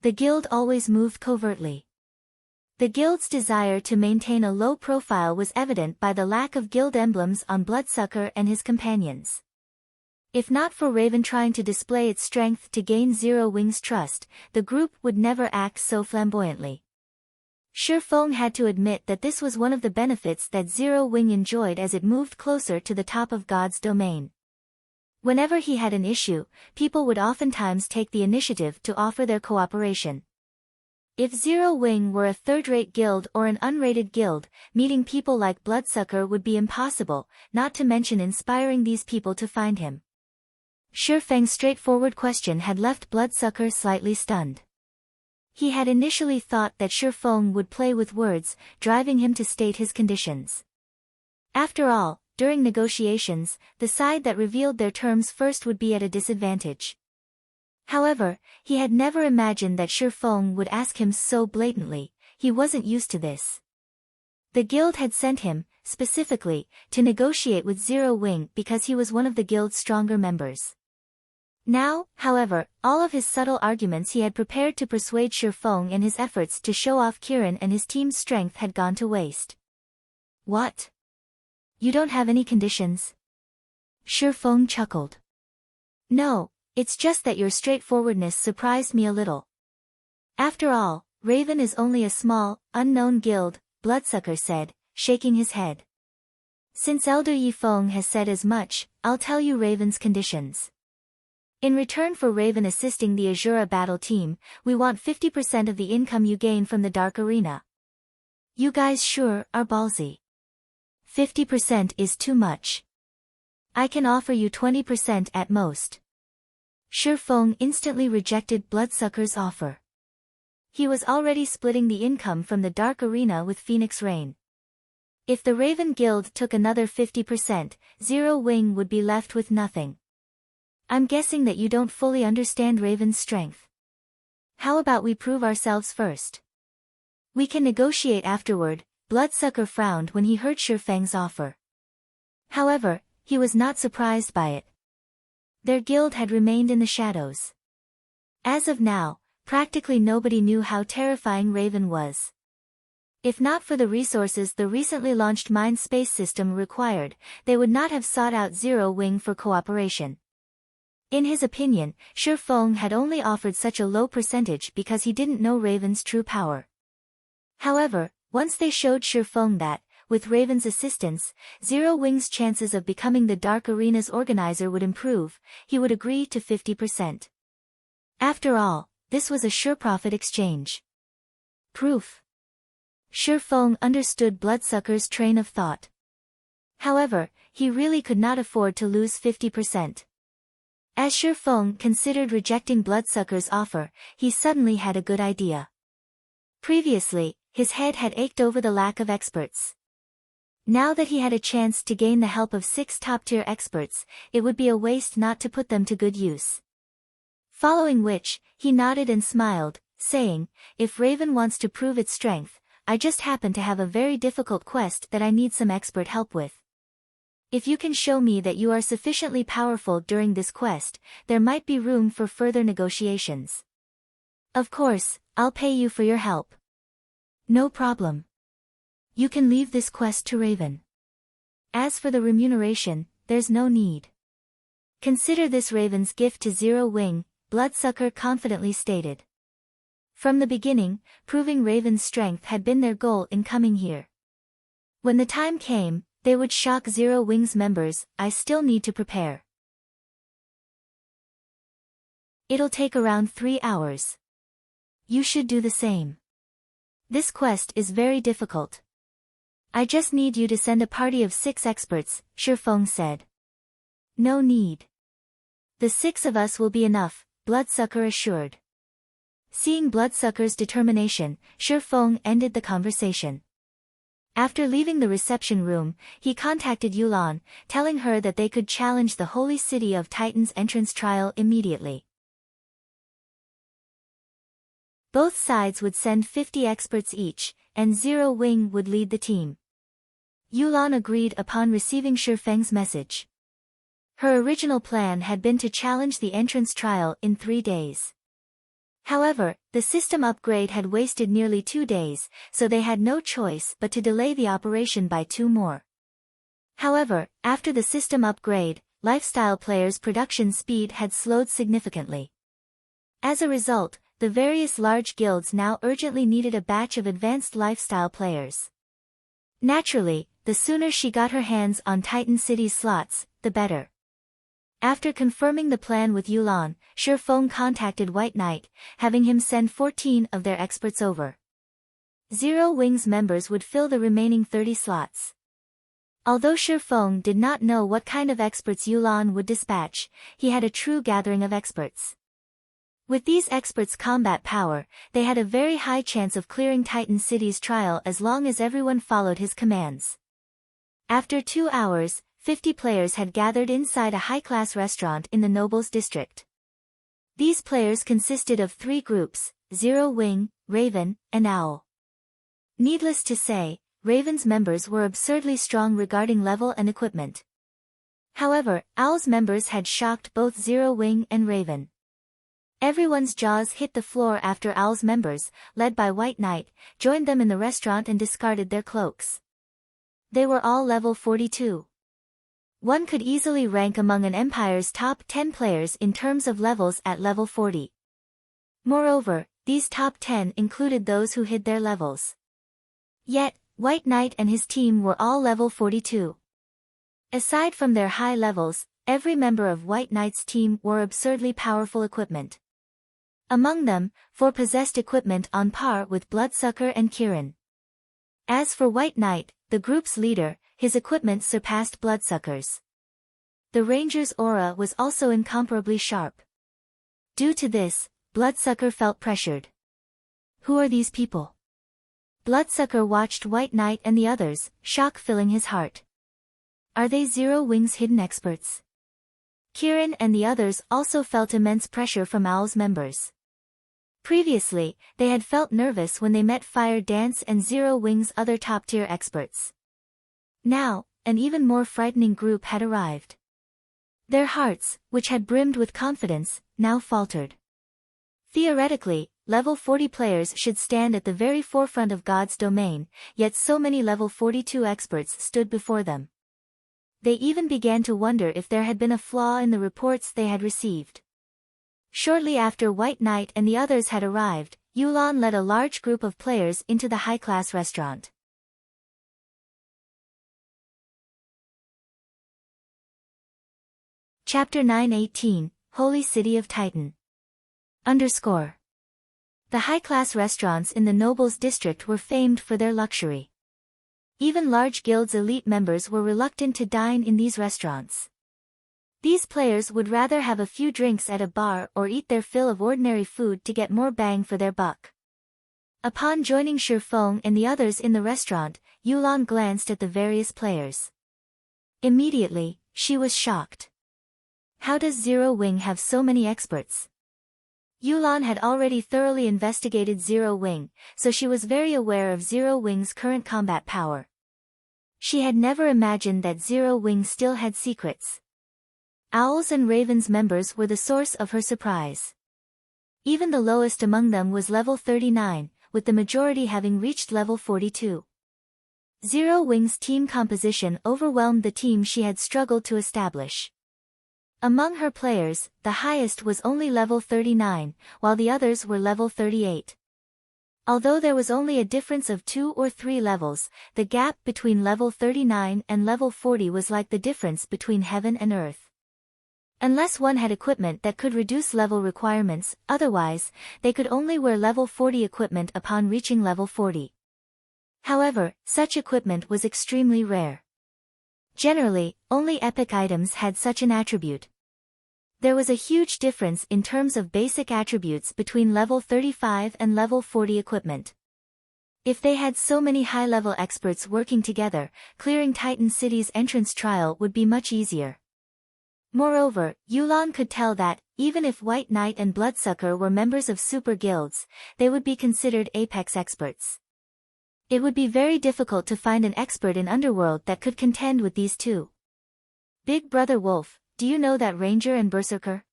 [SPEAKER 1] The guild always moved covertly. The guild's desire to maintain a low profile was evident by the lack of guild emblems on Bloodsucker and his companions. If not for Raven trying to display its strength to gain Zero Wing's trust, the group would never act so flamboyantly. Shifeng had to admit that this was one of the benefits that Zero Wing enjoyed as it moved closer to the top of God's domain. Whenever he had an issue, people would oftentimes take the initiative to offer their cooperation. If Zero Wing were a third-rate guild or an unrated guild, meeting people like Bloodsucker would be impossible, not to mention inspiring these people to find him. Shifeng's straightforward question had left Bloodsucker slightly stunned. He had initially thought that Shifeng would play with words, driving him to state his conditions. After all, during negotiations, the side that revealed their terms first would be at a disadvantage. However, he had never imagined that Shifeng would ask him so blatantly. He wasn't used to this. The guild had sent him, specifically, to negotiate with Zero Wing because he was one of the guild's stronger members. Now, however, all of his subtle arguments he had prepared to persuade Shifeng and his efforts to show off Kirin and his team's strength had gone to waste. What? You don't have any conditions? Shifeng chuckled. No, it's just that your straightforwardness surprised me a little. After all, Raven is only a small, unknown guild, Bloodsucker said, shaking his head. Since Elder Yifeng has said as much, I'll tell you Raven's conditions. In return for Raven assisting the Azura battle team, we want 50% of the income you gain from the Dark Arena. You guys sure are ballsy. 50% is too much. I can offer you 20% at most. Shifeng instantly rejected Bloodsucker's offer. He was already splitting the income from the Dark Arena with Phoenix Rain. If the Raven Guild took another 50%, Zero Wing would be left with nothing. I'm guessing that you don't fully understand Raven's strength. How about we prove ourselves first? We can negotiate afterward. Bloodsucker frowned when he heard Shifeng's offer. However, he was not surprised by it. Their guild had remained in the shadows. As of now, practically nobody knew how terrifying Raven was. If not for the resources the recently launched mind space system required, they would not have sought out Zero Wing for cooperation. In his opinion, Shifeng had only offered such a low percentage because he didn't know Raven's true power. However, once they showed Shifeng that, with Raven's assistance, Zero Wing's chances of becoming the Dark Arena's organizer would improve, he would agree to 50%. After all, this was a sure profit exchange. Proof. Shifeng understood Bloodsucker's train of thought. However, he really could not afford to lose 50%. As Shifeng considered rejecting Bloodsucker's offer, he suddenly had a good idea. Previously, his head had ached over the lack of experts. Now that he had a chance to gain the help of 6 top-tier experts, it would be a waste not to put them to good use. Following which, he nodded and smiled, saying, "If Raven wants to prove its strength, I just happen to have a very difficult quest that I need some expert help with. If you can show me that you are sufficiently powerful during this quest, there might be room for further negotiations. Of course, I'll pay you for your help." "No problem. You can leave this quest to Raven. As for the remuneration, there's no need. Consider this Raven's gift to Zero Wing," Bloodsucker confidently stated. From the beginning, proving Raven's strength had been their goal in coming here. When the time came, they would shock Zero Wing's members. "I still need to prepare. It'll take around 3 hours. You should do the same. This quest is very difficult. I just need you to send a party of 6 experts," Shifeng said. "No need. The 6 of us will be enough," Bloodsucker assured. Seeing Bloodsucker's determination, Shifeng ended the conversation. After leaving the reception room, he contacted Yulan, telling her that they could challenge the Holy City of Titans entrance trial immediately. Both sides would send 50 experts each, and Zero Wing would lead the team. Yulan agreed upon receiving Shifeng's message. Her original plan had been to challenge the entrance trial in 3 days. However, the system upgrade had wasted nearly 2 days, so they had no choice but to delay the operation by 2 more. However, after the system upgrade, lifestyle players' production speed had slowed significantly. As a result, the various large guilds now urgently needed a batch of advanced lifestyle players. Naturally, the sooner she got her hands on Titan City's slots, the better. After confirming the plan with Yulan, Shifeng contacted White Knight, having him send 14 of their experts over. Zero Wing's members would fill the remaining 30 slots. Although Shifeng did not know what kind of experts Yulan would dispatch, he had a true gathering of experts. With these experts' combat power, they had a very high chance of clearing Titan City's trial as long as everyone followed his commands. After 2 hours, 50 players had gathered inside a high-class restaurant in the Nobles District. These players consisted of 3 groups, Zero Wing, Raven, and Owl. Needless to say, Raven's members were absurdly strong regarding level and equipment. However, Owl's members had shocked both Zero Wing and Raven. Everyone's jaws hit the floor after Owl's members, led by White Knight, joined them in the restaurant and discarded their cloaks. They were all level 42. One could easily rank among an empire's top 10 players in terms of levels at level 40. Moreover, these top 10 included those who hid their levels. Yet, White Knight and his team were all level 42. Aside from their high levels, every member of White Knight's team wore absurdly powerful equipment. Among them, 4 possessed equipment on par with Bloodsucker and Kirin. As for White Knight, the group's leader, his equipment surpassed Bloodsucker's. The Ranger's aura was also incomparably sharp. Due to this, Bloodsucker felt pressured. Who are these people? Bloodsucker watched White Knight and the others, shock filling his heart. Are they Zero Wing's hidden experts? Kieran and the others also felt immense pressure from Owl's members. Previously, they had felt nervous when they met Fire Dance and Zero Wing's other top-tier experts. Now, an even more frightening group had arrived. Their hearts, which had brimmed with confidence, now faltered. Theoretically, level 40 players should stand at the very forefront of God's domain, yet so many level 42 experts stood before them. They even began to wonder if there had been a flaw in the reports they had received. Shortly after White Knight and the others had arrived, Yulan led a large group of players into the high-class restaurant. Chapter 9:18, Holy City of Titan. _ The high-class restaurants in the Nobles District were famed for their luxury. Even large guilds' elite members were reluctant to dine in these restaurants. These players would rather have a few drinks at a bar or eat their fill of ordinary food to get more bang for their buck. Upon joining Shifeng and the others in the restaurant, Yulan glanced at the various players. Immediately, she was shocked. How does Zero Wing have so many experts? Yulan had already thoroughly investigated Zero Wing, so she was very aware of Zero Wing's current combat power. She had never imagined that Zero Wing still had secrets. Owls and Ravens members were the source of her surprise. Even the lowest among them was level 39, with the majority having reached level 42. Zero Wing's team composition overwhelmed the team she had struggled to establish. Among her players, the highest was only level 39, while the others were level 38. Although there was only a difference of 2 or 3 levels, the gap between level 39 and level 40 was like the difference between heaven and earth. Unless one had equipment that could reduce level requirements, otherwise, they could only wear level 40 equipment upon reaching level 40. However, such equipment was extremely rare. Generally, only epic items had such an attribute. There was a huge difference in terms of basic attributes between level 35 and level 40 equipment. If they had so many high-level experts working together, clearing Titan City's entrance trial would be much easier. Moreover, Yulan could tell that, even if White Knight and Bloodsucker were members of super guilds, they would be considered apex experts. It would be very difficult to find an expert in Underworld that could contend with these two. Big Brother Wolf, do you know that Ranger and Berserker?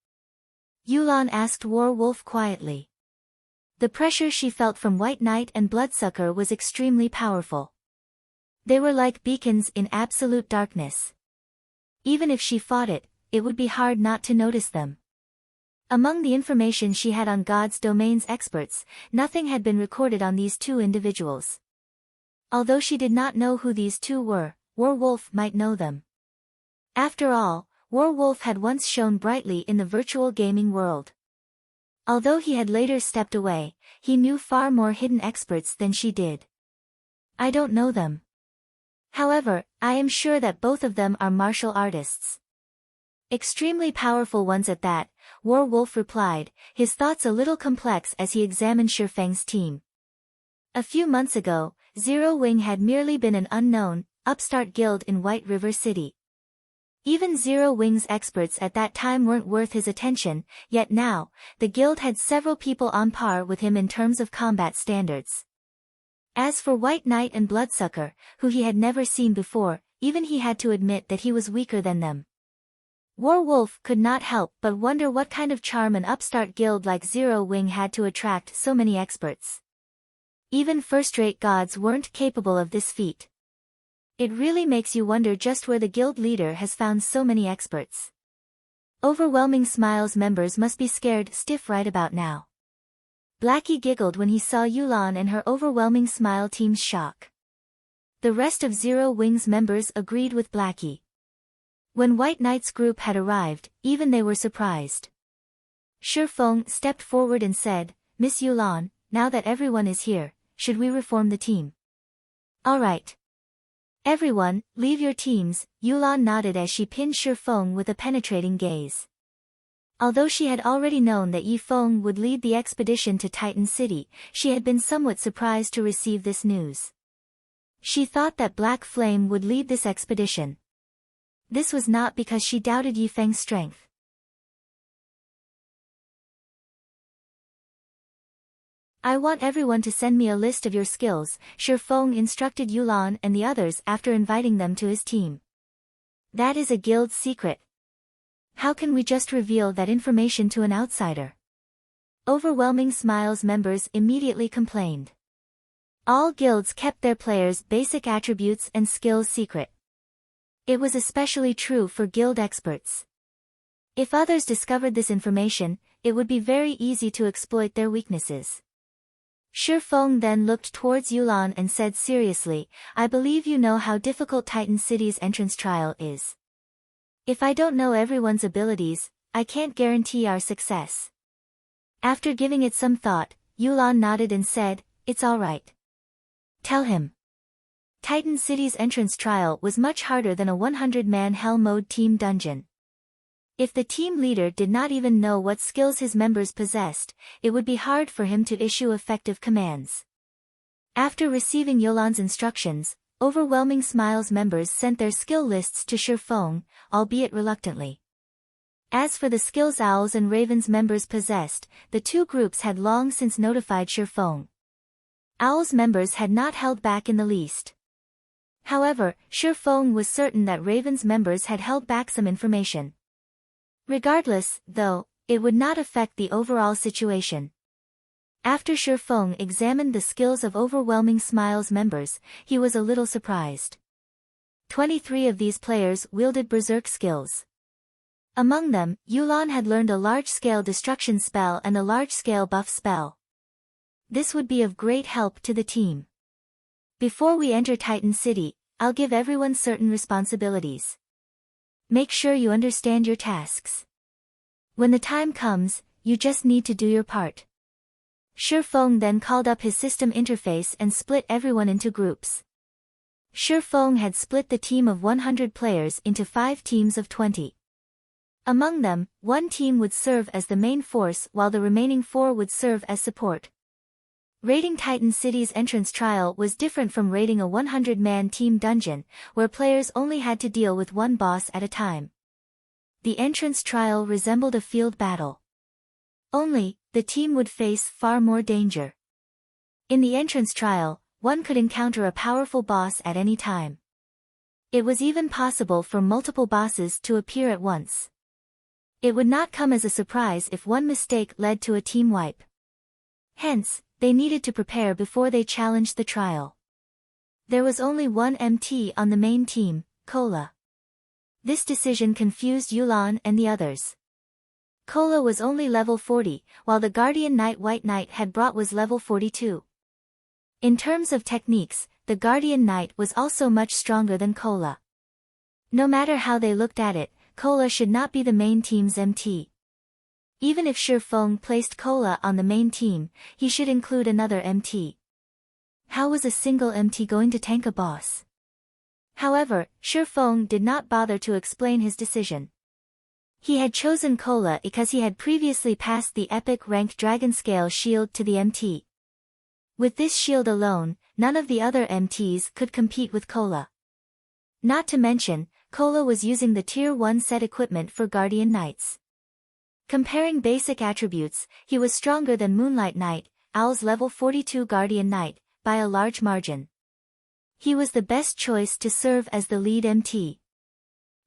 [SPEAKER 1] Yulan asked War Wolf quietly. The pressure she felt from White Knight and Bloodsucker was extremely powerful. They were like beacons in absolute darkness. Even if she fought it, it would be hard not to notice them. Among the information she had on God's domain's experts, nothing had been recorded on these two individuals. Although she did not know who these two were, War Wolf might know them. After all, War Wolf had once shone brightly in the virtual gaming world. Although he had later stepped away, he knew far more hidden experts than she did. I don't know them. However, I am sure that both of them are martial artists. Extremely powerful ones at that, War Wolf replied, his thoughts a little complex as he examined Shifeng's team. A few months ago, Zero Wing had merely been an unknown, upstart guild in White River City. Even Zero Wing's experts at that time weren't worth his attention, yet now, the guild had several people on par with him in terms of combat standards. As for White Knight and Bloodsucker, who he had never seen before, even he had to admit that he was weaker than them. War Wolf could not help but wonder what kind of charm an upstart guild like Zero Wing had to attract so many experts. Even first-rate gods weren't capable of this feat. It really makes you wonder just where the guild leader has found so many experts. Overwhelming Smiles members must be scared stiff right about now. Blackie giggled when he saw Yulan and her Overwhelming Smile team's shock. The rest of Zero Wing's members agreed with Blackie. When White Knight's group had arrived, even they were surprised. Shifeng stepped forward and said, Miss Yulan, now that everyone is here, should we reform the team? All right. Everyone, leave your teams, Yulan nodded as she pinned Shifeng with a penetrating gaze. Although she had already known that Yi Feng would lead the expedition to Titan City, she had been somewhat surprised to receive this news. She thought that Black Flame would lead this expedition. This was not because she doubted Yi Feng's strength. I want everyone to send me a list of your skills, Shi Feng instructed Yulan and the others after inviting them to his team. That is a guild secret. How can we just reveal that information to an outsider? Overwhelming Smiles members immediately complained. All guilds kept their players' basic attributes and skills secret. It was especially true for guild experts. If others discovered this information, it would be very easy to exploit their weaknesses. Shi Feng then looked towards Yulan and said seriously, I believe you know how difficult Titan City's entrance trial is. If I don't know everyone's abilities, I can't guarantee our success. After giving it some thought, Yulan nodded and said, it's all right. Tell him. Titan City's entrance trial was much harder than a 100-man Hell Mode team dungeon. If the team leader did not even know what skills his members possessed, it would be hard for him to issue effective commands. After receiving Yulan's instructions, Overwhelming Smiles members sent their skill lists to Shi Feng, albeit reluctantly. As for the skills Owls and Ravens members possessed, the two groups had long since notified Shi Feng. Owls members had not held back in the least. However, Shi Feng was certain that Ravens members had held back some information. Regardless, though, it would not affect the overall situation. After Shi Feng examined the skills of Overwhelming Smiles members, he was a little surprised. 23 of these players wielded berserk skills. Among them, Yulan had learned a large-scale destruction spell and a large-scale buff spell. This would be of great help to the team. Before we enter Titan City, I'll give everyone certain responsibilities. Make sure you understand your tasks. When the time comes, you just need to do your part. Shi Feng then called up his system interface and split everyone into groups. Shi Feng had split the team of 100 players into 5 teams of 20. Among them, one team would serve as the main force while the remaining 4 would serve as support. Raiding Titan City's entrance trial was different from raiding a 100-man team dungeon, where players only had to deal with one boss at a time. The entrance trial resembled a field battle. Only, the team would face far more danger. In the entrance trial, one could encounter a powerful boss at any time. It was even possible for multiple bosses to appear at once. It would not come as a surprise if one mistake led to a team wipe. Hence, they needed to prepare before they challenged the trial. There was only one MT on the main team, Kola. This decision confused Yulan and the others. Kola was only level 40, while the Guardian Knight White Knight had brought was level 42. In terms of techniques, the Guardian Knight was also much stronger than Kola. No matter how they looked at it, Kola should not be the main team's MT. Even if Shi Feng placed Kola on the main team, he should include another MT. How was a single MT going to tank a boss? However, Shi Feng did not bother to explain his decision. He had chosen Kola because he had previously passed the epic rank Dragon Scale shield to the MT. With this shield alone, none of the other MTs could compete with Kola. Not to mention, Kola was using the Tier 1 set equipment for Guardian Knights. Comparing basic attributes, he was stronger than Moonlight Knight, Owl's level 42 Guardian Knight, by a large margin. He was the best choice to serve as the lead MT.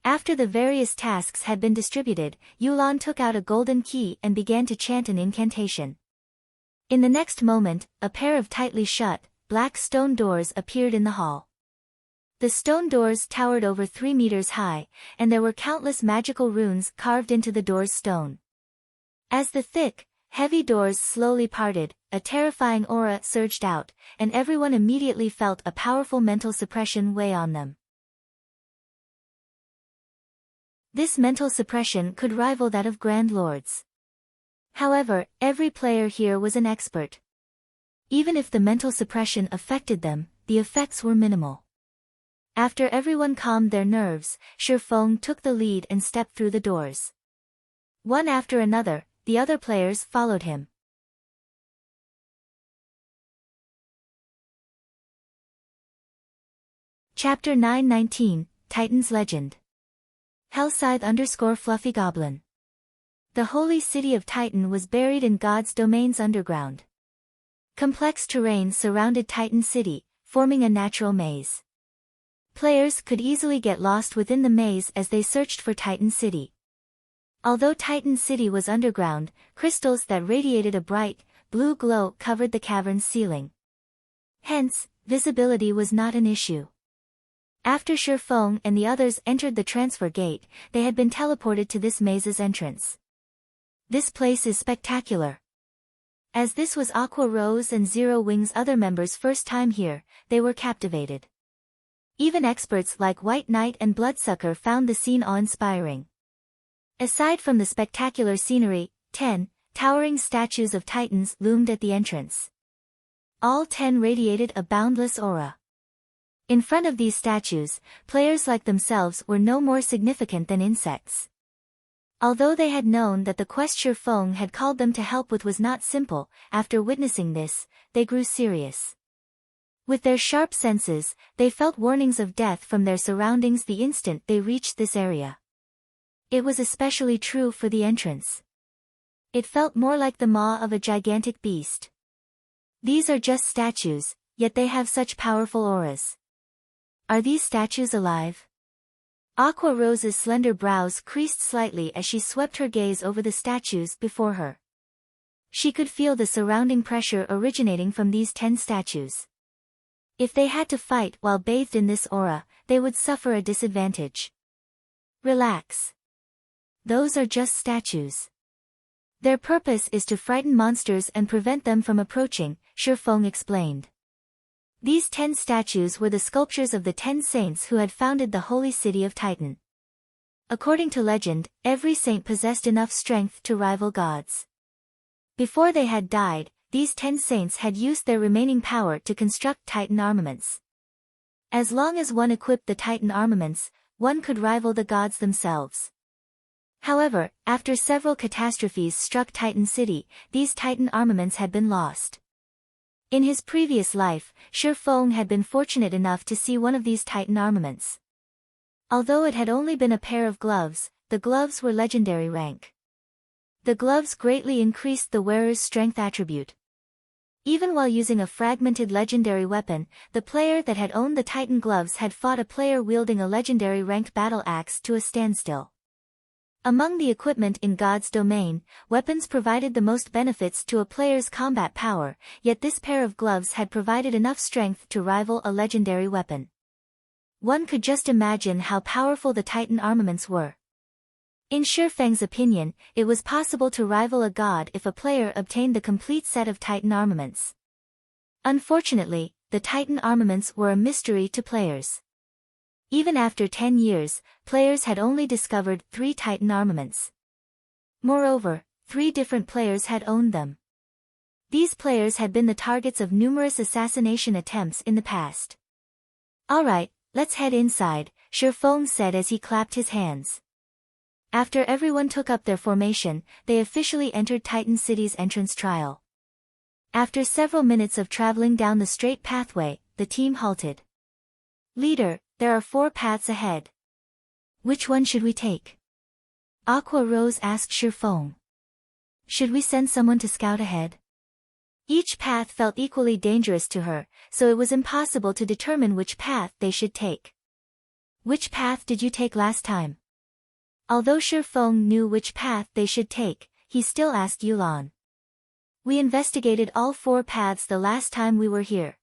[SPEAKER 1] After the various tasks had been distributed, Yulan took out a golden key and began to chant an incantation. In the next moment, a pair of tightly shut, black stone doors appeared in the hall. The stone doors towered over 3 meters high, and there were countless magical runes carved into the door's stone. As the thick, heavy doors slowly parted, a terrifying aura surged out, and everyone immediately felt a powerful mental suppression weigh on them. This mental suppression could rival that of Grand Lords. However, every player here was an expert. Even if the mental suppression affected them, the effects were minimal. After everyone calmed their nerves, Shi Feng took the lead and stepped through the doors. One after another, the other players followed him. Chapter 919, Titan's Legend. Hellscythe_Fluffy Goblin. The holy city of Titan was buried in God's domains underground. Complex terrain surrounded Titan City, forming a natural maze. Players could easily get lost within the maze as they searched for Titan City. Although Titan City was underground, crystals that radiated a bright, blue glow covered the cavern's ceiling. Hence, visibility was not an issue. After Shifeng and the others entered the transfer gate, they had been teleported to this maze's entrance. This place is spectacular. As this was Aqua Rose and Zero Wing's other members' first time here, they were captivated. Even experts like White Knight and Bloodsucker found the scene awe-inspiring. Aside from the spectacular scenery, 10 towering statues of Titans loomed at the entrance. All 10 radiated a boundless aura. In front of these statues, players like themselves were no more significant than insects. Although they had known that the quest Shifeng had called them to help with was not simple, after witnessing this, they grew serious. With their sharp senses, they felt warnings of death from their surroundings the instant they reached this area. It was especially true for the entrance. It felt more like the maw of a gigantic beast. These are just statues, yet they have such powerful auras. Are these statues alive? Aqua Rose's slender brows creased slightly as she swept her gaze over the statues before her. She could feel the surrounding pressure originating from these 10 statues. If they had to fight while bathed in this aura, they would suffer a disadvantage. Relax. Those are just statues. Their purpose is to frighten monsters and prevent them from approaching, Shifeng explained. These 10 statues were the sculptures of the 10 saints who had founded the holy city of Titan. According to legend, every saint possessed enough strength to rival gods. Before they had died, these 10 saints had used their remaining power to construct Titan armaments. As long as one equipped the Titan armaments, one could rival the gods themselves. However, after several catastrophes struck Titan City, these Titan armaments had been lost. In his previous life, Shifeng had been fortunate enough to see one of these Titan armaments. Although it had only been a pair of gloves, the gloves were legendary rank. The gloves greatly increased the wearer's strength attribute. Even while using a fragmented legendary weapon, the player that had owned the Titan gloves had fought a player wielding a legendary ranked battle axe to a standstill. Among the equipment in God's domain, weapons provided the most benefits to a player's combat power, yet this pair of gloves had provided enough strength to rival a legendary weapon. One could just imagine how powerful the Titan armaments were. In Shifeng's opinion, it was possible to rival a god if a player obtained the complete set of Titan armaments. Unfortunately, the Titan armaments were a mystery to players. Even after 10 years, players had only discovered 3 Titan armaments. Moreover, 3 different players had owned them. These players had been the targets of numerous assassination attempts in the past. Alright, let's head inside, Shifeng said as he clapped his hands. After everyone took up their formation, they officially entered Titan City's entrance trial. After several minutes of traveling down the straight pathway, the team halted. Leader, there are 4 paths ahead. Which one should we take? Aqua Rose asked Shifeng. Should we send someone to scout ahead? Each path felt equally dangerous to her, so it was impossible to determine which path they should take. Which path did you take last time? Although Shifeng knew which path they should take, he still asked Yulan. We investigated all 4 paths the last time we were here.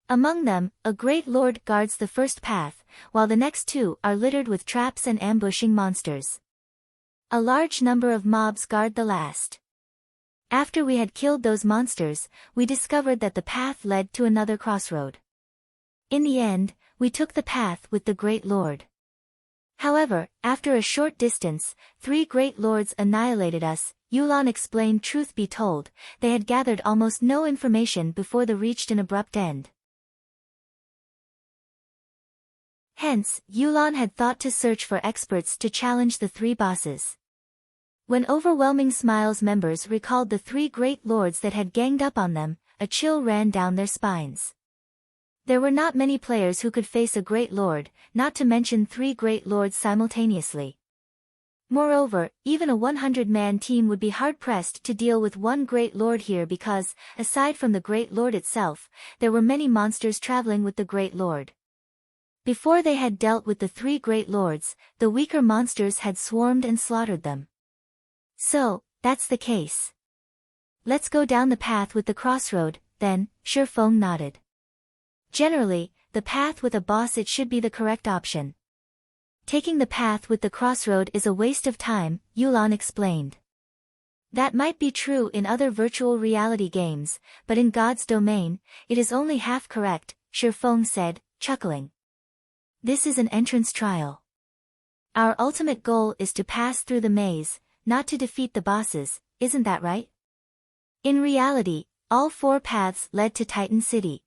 [SPEAKER 1] Among them, a great lord guards the first path, while the next 2 are littered with traps and ambushing monsters. A large number of mobs guard the last. After we had killed those monsters, we discovered that the path led to another crossroad. In the end, we took the path with the Great Lord. However, after a short distance, 3 Great Lords annihilated us. Yulan explained. Truth be told, they had gathered almost no information before they reached an abrupt end. Hence, Yulan had thought to search for experts to challenge the three bosses. When Overwhelming Smiles members recalled the three great lords that had ganged up on them, a chill ran down their spines. There were not many players who could face a great lord, not to mention three great lords simultaneously. Moreover, even a 100-man team would be hard-pressed to deal with one great lord here because, aside from the great lord itself, there were many monsters traveling with the great lord. Before they had dealt with the three great lords, the weaker monsters had swarmed and slaughtered them. So, that's the case. Let's go down the path with the crossroad, then, Shifeng nodded. Generally, the path with a boss it should be the correct option. Taking the path with the crossroad is a waste of time, Yulan explained. That might be true in other virtual reality games, but in God's domain, it is only half correct, Shifeng said, chuckling. This is an entrance trial. Our ultimate goal is to pass through the maze, not to defeat the bosses, isn't that right? In reality, all four paths led to Titan City.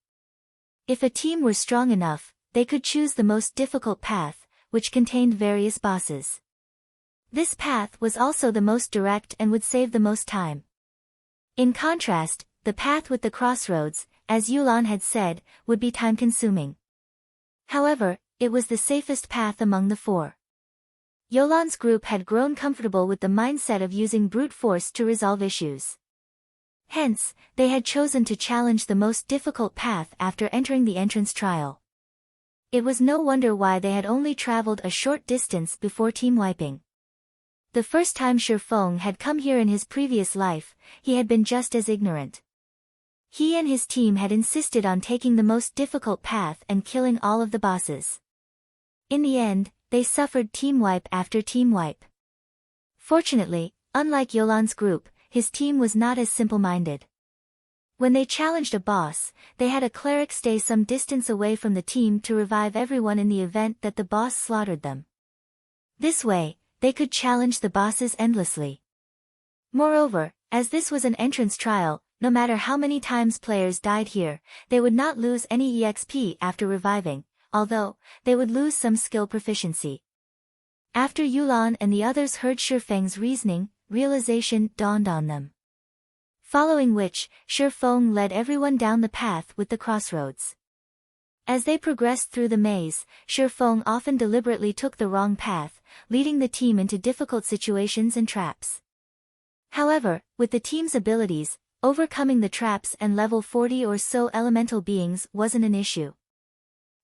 [SPEAKER 1] If a team were strong enough, they could choose the most difficult path, which contained various bosses. This path was also the most direct and would save the most time. In contrast, the path with the crossroads, as Yulan had said, would be time-consuming. However, it was the safest path among the four. Yulan's group had grown comfortable with the mindset of using brute force to resolve issues. Hence, they had chosen to challenge the most difficult path after entering the entrance trial. It was no wonder why they had only traveled a short distance before team wiping. The first time Shifeng had come here in his previous life, he had been just as ignorant. He and his team had insisted on taking the most difficult path and killing all of the bosses. In the end, they suffered team wipe after team wipe. Fortunately, unlike Yulan's group, his team was not as simple-minded. When they challenged a boss, they had a cleric stay some distance away from the team to revive everyone in the event that the boss slaughtered them. This way, they could challenge the bosses endlessly. Moreover, as this was an entrance trial, no matter how many times players died here, they would not lose any EXP after reviving, although, they would lose some skill proficiency. After Yulan and the others heard Shifeng's reasoning, realization dawned on them. Following which, Shifeng led everyone down the path with the crossroads. As they progressed through the maze, Shifeng often deliberately took the wrong path, leading the team into difficult situations and traps. However, with the team's abilities, overcoming the traps and level 40 or so elemental beings wasn't an issue.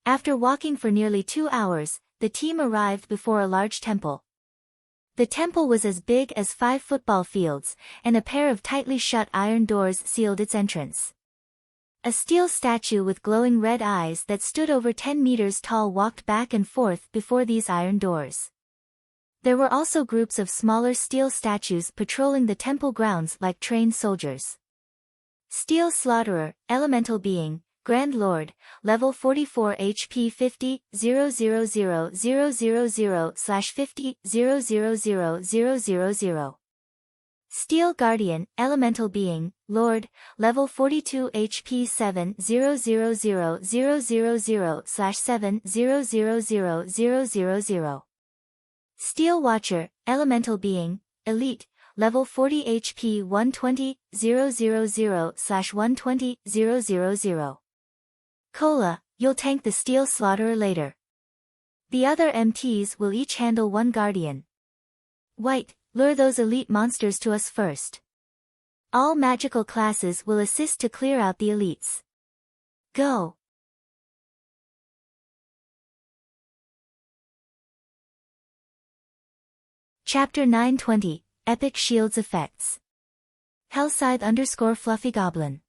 [SPEAKER 1] After walking for nearly 2 hours, the team arrived before a large temple. The temple was as big as 5 football fields, and a pair of tightly shut iron doors sealed its entrance. A steel statue with glowing red eyes that stood over 10 meters tall walked back and forth before these iron doors. There were also groups of smaller steel statues patrolling the temple grounds like trained soldiers. Steel Slaughterer, Elemental Being, Grand Lord, Level 44 HP 50, 00000/50, 0000000. Steel Guardian, Elemental Being, Lord, Level 42 HP 7, 00000/7, 0000000. Steel Watcher, Elemental Being, Elite, Level 40 HP 120, 000/120, 000. Cola, you'll tank the Steel Slaughterer later. The other MTs will each handle one Guardian. White, lure those elite monsters to us first. All magical classes will assist to clear out the elites. Go! Chapter 920, Epic Shields Effects. Hellscythe_Fluffy Goblin.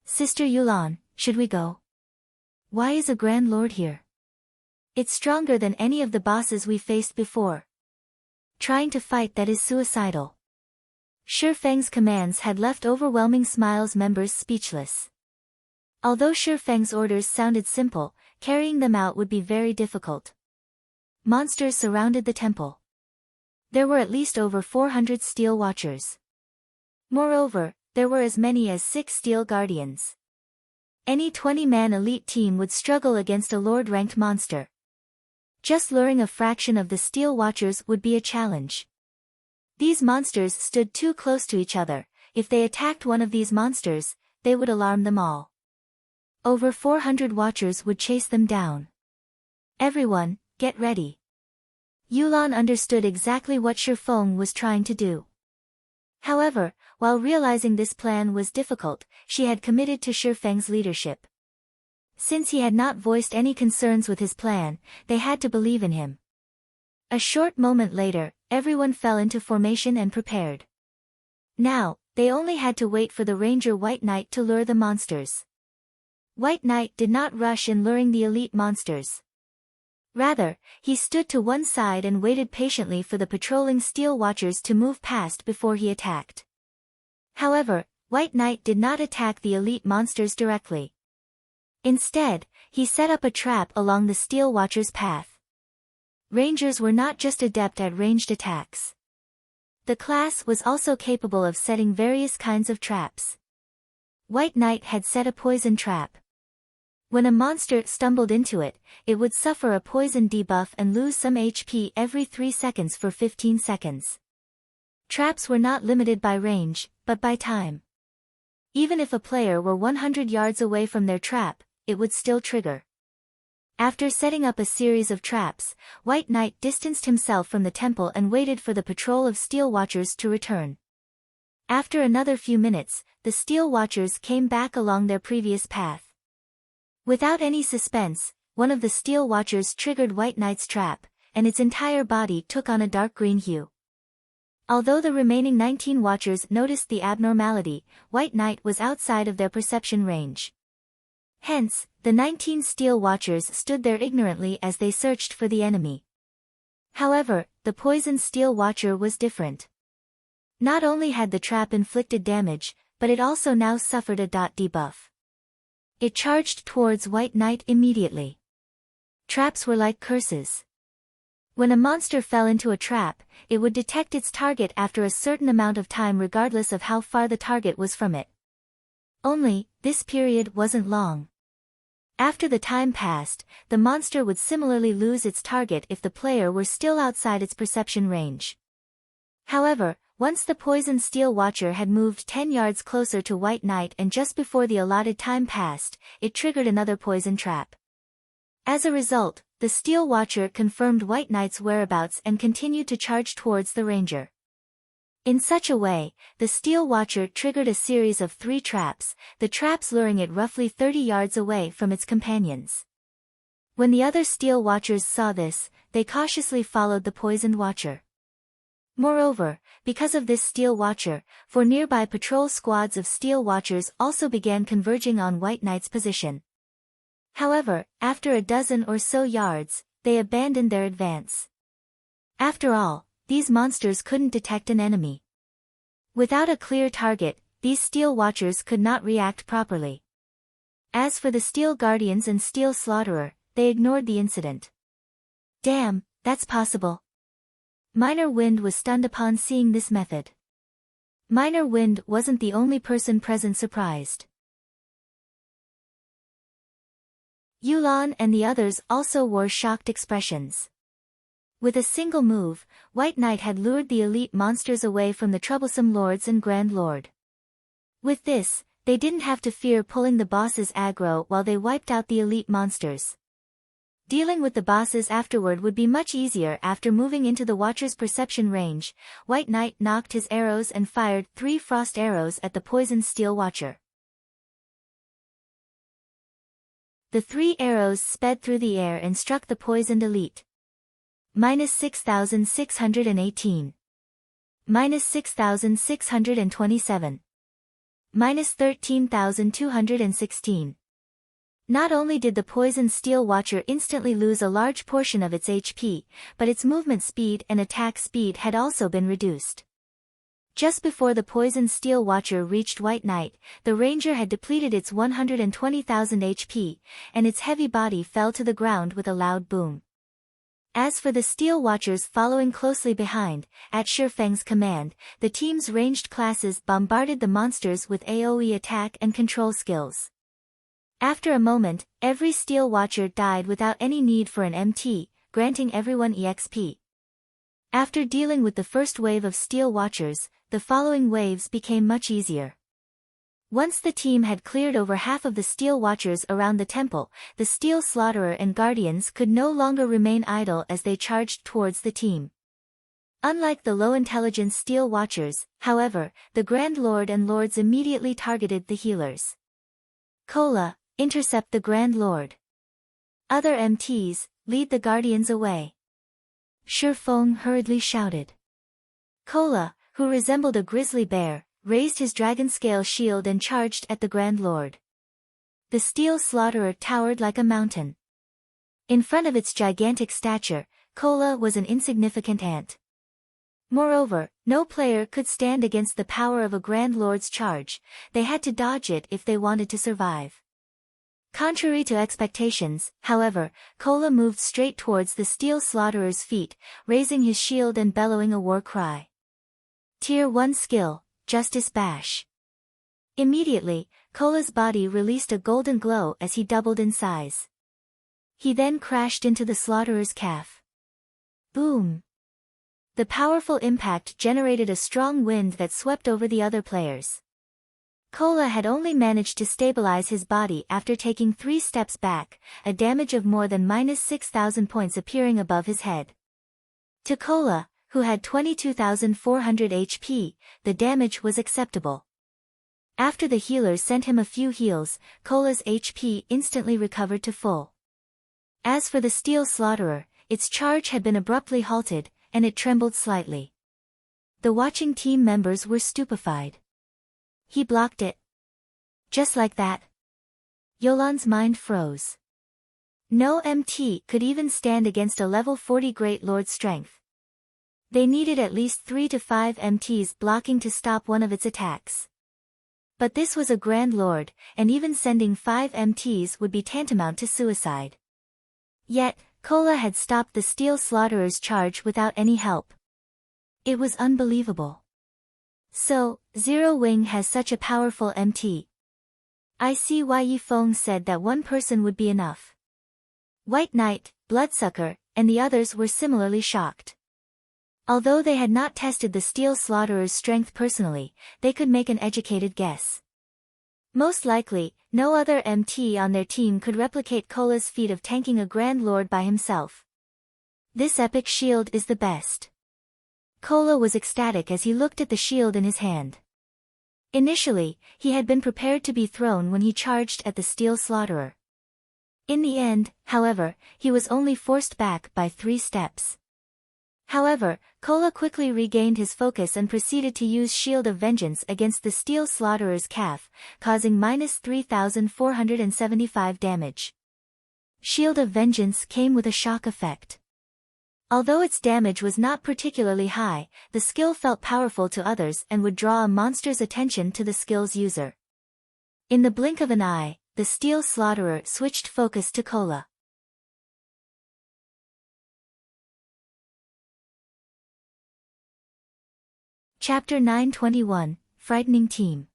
[SPEAKER 1] Sister Yulan, should we go? Why is a Grand Lord here? It's stronger than any of the bosses we faced before. Trying to fight that is suicidal. Shifeng's commands had left Overwhelming Smiles members speechless. Although Shifeng's orders sounded simple, carrying them out would be very difficult. Monsters surrounded the temple. There were at least over 400 Steel Watchers. Moreover, there were as many as 6 Steel Guardians. Any 20-man elite team would struggle against a Lord-ranked monster. Just luring a fraction of the Steel Watchers would be a challenge. These monsters stood too close to each other. If they attacked one of these monsters, they would alarm them all. Over 400 Watchers would chase them down. Everyone, get ready. Yulan understood exactly what Shifeng was trying to do. However, while realizing this plan was difficult, she had committed to Shifeng's leadership. Since he had not voiced any concerns with his plan, they had to believe in him. A short moment later, everyone fell into formation and prepared. Now, they only had to wait for the Ranger White Knight to lure the monsters. White Knight did not rush in luring the elite monsters. Rather, he stood to one side and waited patiently for the patrolling Steel Watchers to move past before he attacked. However, White Knight did not attack the elite monsters directly. Instead, he set up a trap along the Steel Watchers' path. Rangers were not just adept at ranged attacks. The class was also capable of setting various kinds of traps. White Knight had set a poison trap. When a monster stumbled into it, it would suffer a poison debuff and lose some HP every 3 seconds for 15 seconds. Traps were not limited by range, but by time. Even if a player were 100 yards away from their trap, it would still trigger. After setting up a series of traps, White Knight distanced himself from the temple and waited for the patrol of Steel Watchers to return. After another few minutes, the Steel Watchers came back along their previous path. Without any suspense, one of the Steel Watchers triggered White Knight's trap, and its entire body took on a dark green hue. Although the remaining 19 Watchers noticed the abnormality, White Knight was outside of their perception range. Hence, the 19 Steel Watchers stood there ignorantly as they searched for the enemy. However, the poisoned Steel Watcher was different. Not only had the trap inflicted damage, but it also now suffered a debuff. It charged towards White Knight immediately. Traps were like curses. When a monster fell into a trap, it would detect its target after a certain amount of time regardless of how far the target was from it. Only, this period wasn't long. After the time passed, the monster would similarly lose its target if the player were still outside its perception range. However, once the poisoned Steel Watcher had moved 10 yards closer to White Knight and just before the allotted time passed, it triggered another poison trap. As a result, the Steel Watcher confirmed White Knight's whereabouts and continued to charge towards the Ranger. In such a way, the Steel Watcher triggered a series of 3 traps, the traps luring it roughly 30 yards away from its companions. When the other Steel Watchers saw this, they cautiously followed the poisoned Watcher. Moreover, because of this Steel Watcher, 4 nearby patrol squads of Steel Watchers also began converging on White Knight's position. However, after a dozen or so yards, they abandoned their advance. After all, these monsters couldn't detect an enemy. Without a clear target, these Steel Watchers could not react properly. As for the Steel Guardians and Steel Slaughterer, they ignored the incident. Damn, that's possible. Minor Wind was stunned upon seeing this method. Minor Wind wasn't the only person present surprised. Yulan and the others also wore shocked expressions. With a single move, White Knight had lured the elite monsters away from the troublesome lords and Grand Lord. With this, they didn't have to fear pulling the boss's aggro while they wiped out the elite monsters. Dealing with the bosses afterward would be much easier after moving into the Watcher's perception range. White Knight knocked his arrows and fired 3 frost arrows at the poisoned Steel Watcher. The 3 arrows sped through the air and struck the poisoned elite. -6,618. -6,627. -13,216. Not only did the poisoned Steel Watcher instantly lose a large portion of its HP, but its movement speed and attack speed had also been reduced. Just before the poisoned Steel Watcher reached White Knight, the Ranger had depleted its 120,000 HP, and its heavy body fell to the ground with a loud boom. As for the Steel Watchers following closely behind, at Shifeng's command, the team's ranged classes bombarded the monsters with AoE attack and control skills. After a moment, every Steel Watcher died without any need for an MT, granting everyone EXP. After dealing with the first wave of Steel Watchers, the following waves became much easier. Once the team had cleared over half of the Steel Watchers around the temple, the Steel Slaughterer and Guardians could no longer remain idle as they charged towards the team. Unlike the low-intelligence Steel Watchers, however, the Grand Lord and Lords immediately targeted the healers. Kola, intercept the Grand Lord. Other MTs, lead the Guardians away. Shi Feng hurriedly shouted. Kola, who resembled a grizzly bear, raised his dragon scale shield and charged at the Grand Lord. The Steel Slaughterer towered like a mountain. In front of its gigantic stature, Kola was an insignificant ant. Moreover, no player could stand against the power of a Grand Lord's charge, they had to dodge it if they wanted to survive. Contrary to expectations, however, Kola moved straight towards the Steel Slaughterer''s feet, raising his shield and bellowing a war cry. Tier 1 skill, Justice Bash. Immediately, Kola's body released a golden glow as he doubled in size. He then crashed into the Slaughterer's calf. Boom! The powerful impact generated a strong wind that swept over the other players. Kola had only managed to stabilize his body after taking 3 steps back, a damage of more than -6,000 points appearing above his head. To Kola, who had 22,400 HP, the damage was acceptable. After the healers sent him a few heals, Kola's HP instantly recovered to full. As for the Steel Slaughterer, its charge had been abruptly halted, and it trembled slightly. The watching team members were stupefied. He blocked it. Just like that. Yolan's mind froze. No MT could even stand against a level 40 Great Lord's strength. They needed at least 3 to 5 MTs blocking to stop one of its attacks. But this was a Grand Lord, and even sending 5 MTs would be tantamount to suicide. Yet, Kola had stopped the Steel Slaughterer''s charge without any help. It was unbelievable. So, Zero Wing has such a powerful MT. I see why Yi Feng said that one person would be enough. White Knight, Bloodsucker, and the others were similarly shocked. Although they had not tested the Steel Slaughterer''s strength personally, they could make an educated guess. Most likely, no other MT on their team could replicate Kola's feat of tanking a Grand Lord by himself. This epic shield is the best. Kola was ecstatic as he looked at the shield in his hand. Initially, he had been prepared to be thrown when he charged at the Steel Slaughterer. In the end, however, he was only forced back by 3 steps. However, Kola quickly regained his focus and proceeded to use Shield of Vengeance against the Steel Slaughterer''s calf, causing -3,475 damage. Shield of Vengeance came with a shock effect. Although its damage was not particularly high, the skill felt powerful to others and would draw a monster's attention to the skill's user. In the blink of an eye, the Steel Slaughterer switched focus to Kola. Chapter 921, Frightening Team.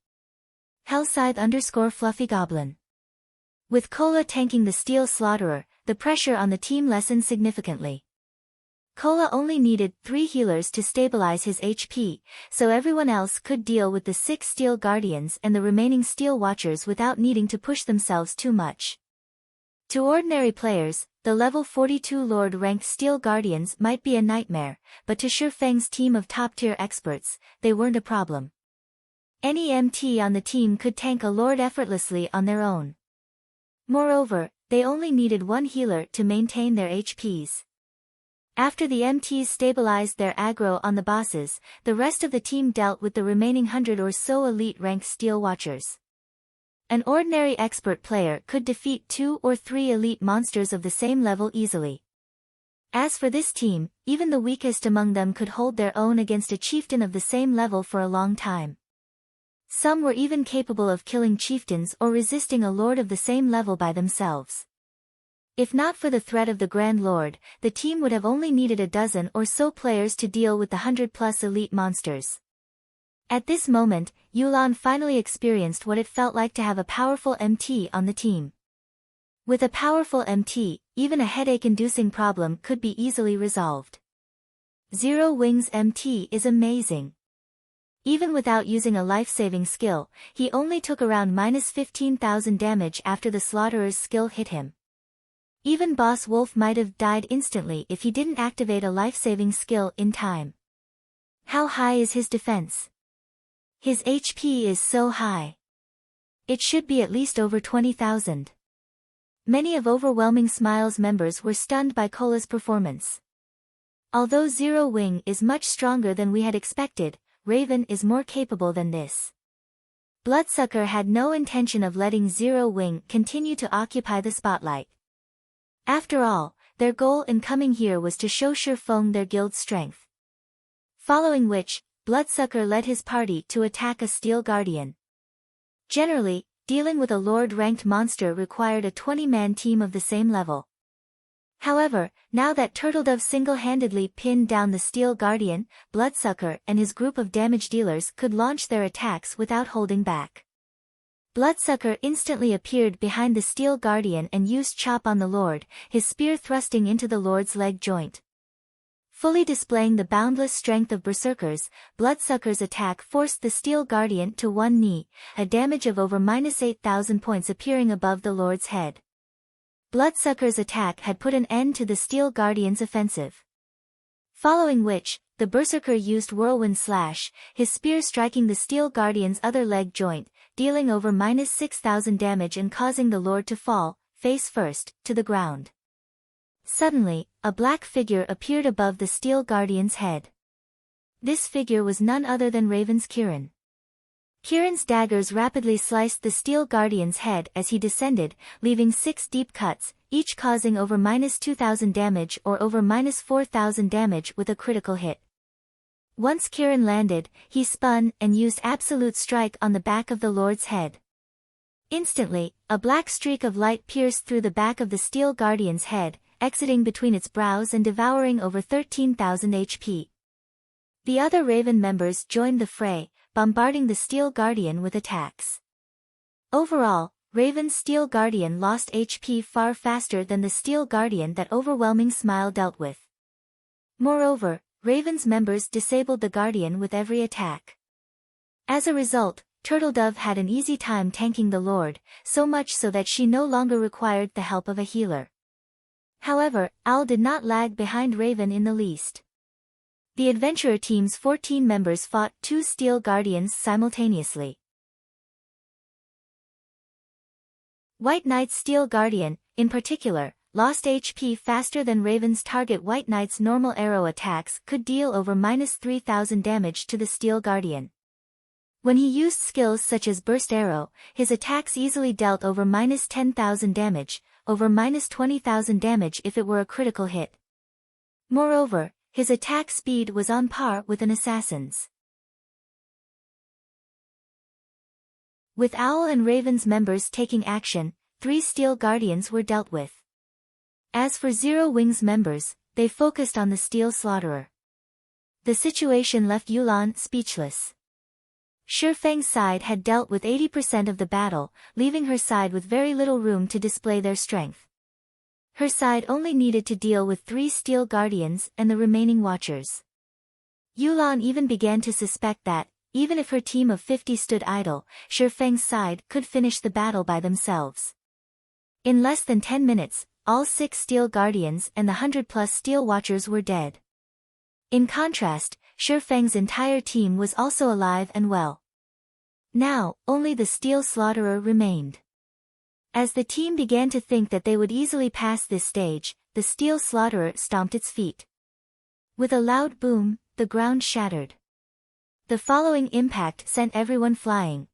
[SPEAKER 1] Hellscythe_Fluffy Goblin. With Kola tanking the Steel Slaughterer, the pressure on the team lessened significantly. Kola only needed 3 healers to stabilize his HP, so everyone else could deal with the 6 Steel Guardians and the remaining Steel Watchers without needing to push themselves too much. To ordinary players, the level 42 Lord-ranked Steel Guardians might be a nightmare, but to Shi Feng's team of top-tier experts, they weren't a problem. Any MT on the team could tank a Lord effortlessly on their own. Moreover, they only needed 1 healer to maintain their HPs. After the MTs stabilized their aggro on the bosses, the rest of the team dealt with the remaining 100 or so elite-ranked Steel Watchers. An ordinary expert player could defeat 2 or 3 elite monsters of the same level easily. As for this team, even the weakest among them could hold their own against a chieftain of the same level for a long time. Some were even capable of killing chieftains or resisting a lord of the same level by themselves. If not for the threat of the Grand Lord, the team would have only needed a dozen or so players to deal with the 100+ elite monsters. At this moment, Yulan finally experienced what it felt like to have a powerful MT on the team. With a powerful MT, even a headache-inducing problem could be easily resolved. Zero Wings MT is amazing. Even without using a life-saving skill, he only took around minus 15,000 damage after the Slaughterer's skill hit him. Even Boss Wolf might have died instantly if he didn't activate a life-saving skill in time. How high is his defense? His HP is so high. It should be at least over 20,000. Many of Overwhelming Smile's members were stunned by Cola's performance. Although Zero Wing is much stronger than we had expected, Raven is more capable than this. Bloodsucker had no intention of letting Zero Wing continue to occupy the spotlight. After all, their goal in coming here was to show Shifeng their guild's strength. Following which, Bloodsucker led his party to attack a Steel Guardian. Generally, dealing with a Lord-ranked monster required a 20-man team of the same level. However, now that Turtledove single-handedly pinned down the Steel Guardian, Bloodsucker and his group of damage dealers could launch their attacks without holding back. Bloodsucker instantly appeared behind the Steel Guardian and used Chop on the Lord, his spear thrusting into the Lord's leg joint. Fully displaying the boundless strength of Berserkers, Bloodsucker's attack forced the Steel Guardian to one knee, a damage of over minus 8,000 points appearing above the Lord's head. Bloodsucker's attack had put an end to the Steel Guardian's offensive. Following which, the Berserker used Whirlwind Slash, his spear striking the Steel Guardian's other leg joint, dealing over minus 6,000 damage and causing the Lord to fall, face first, to the ground. Suddenly, a black figure appeared above the Steel Guardian's head. This figure was none other than Raven's Kirin. Kirin's daggers rapidly sliced the Steel Guardian's head as he descended, leaving 6 deep cuts, each causing over minus 2,000 damage or over minus 4,000 damage with a critical hit. Once Kirin landed, he spun and used Absolute Strike on the back of the Lord's head. Instantly, a black streak of light pierced through the back of the Steel Guardian's head, exiting between its brows and devouring over 13,000 HP. The other Raven members joined the fray, bombarding the Steel Guardian with attacks. Overall, Raven's Steel Guardian lost HP far faster than the Steel Guardian that Overwhelming Smile dealt with. Moreover, Raven's members disabled the Guardian with every attack. As a result, Turtledove had an easy time tanking the Lord, so much so that she no longer required the help of a healer. However, Owl did not lag behind Raven in the least. The adventurer team's 14 members fought 2 Steel Guardians simultaneously. White Knight's Steel Guardian, in particular, lost HP faster than Raven's target. White Knight's normal arrow attacks could deal over minus 3,000 damage to the Steel Guardian. When he used skills such as Burst Arrow, his attacks easily dealt over minus 10,000 damage, over minus 20,000 damage if it were a critical hit. Moreover, his attack speed was on par with an assassin's. With Owl and Raven's members taking action, 3 Steel Guardians were dealt with. As for Zero Wing's members, they focused on the Steel Slaughterer. The situation left Yulan speechless. Shifeng's side had dealt with 80% of the battle, leaving her side with very little room to display their strength. Her side only needed to deal with 3 Steel Guardians and the remaining Watchers. Yulan even began to suspect that, even if her team of 50 stood idle, Shifeng's side could finish the battle by themselves. In less than 10 minutes, all 6 Steel Guardians and the 100+ Steel Watchers were dead. In contrast, Shifeng's entire team was also alive and well. Now, only the Steel Slaughterer remained. As the team began to think that they would easily pass this stage, the Steel Slaughterer stomped its feet. With a loud boom, the ground shattered. The following impact sent everyone flying.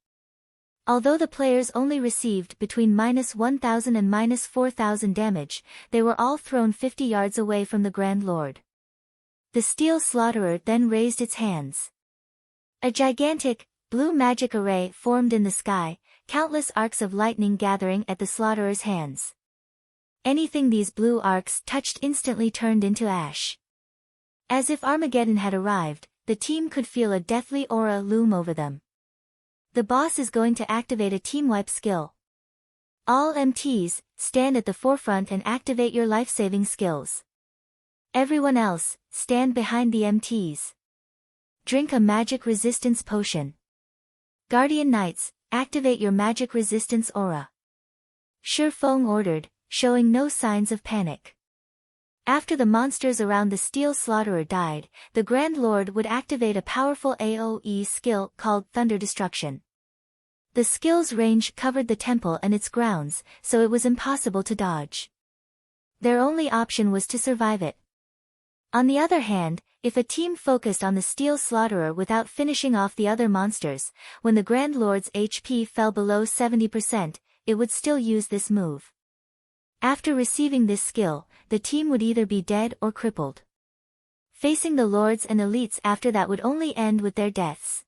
[SPEAKER 1] Although the players only received between minus 1,000 and minus 4,000 damage, they were all thrown 50 yards away from the Grand Lord. The Steel Slaughterer then raised its hands. A gigantic, blue magic array formed in the sky, countless arcs of lightning gathering at the Slaughterer's hands. Anything these blue arcs touched instantly turned into ash. As if Armageddon had arrived, the team could feel a deathly aura loom over them. The boss is going to activate a team wipe skill. All MTs, stand at the forefront and activate your life-saving skills. Everyone else, stand behind the MTs. Drink a magic resistance potion. Guardian Knights, activate your magic resistance aura. Shi Feng ordered, showing no signs of panic. After the monsters around the Steel Slaughterer died, the Grand Lord would activate a powerful AoE skill called Thunder Destruction. The skill's range covered the temple and its grounds, so it was impossible to dodge. Their only option was to survive it. On the other hand, if a team focused on the Steel Slaughterer without finishing off the other monsters, when the Grand Lord's HP fell below 70%, it would still use this move. After receiving this skill, the team would either be dead or crippled. Facing the lords and elites after that would only end with their deaths.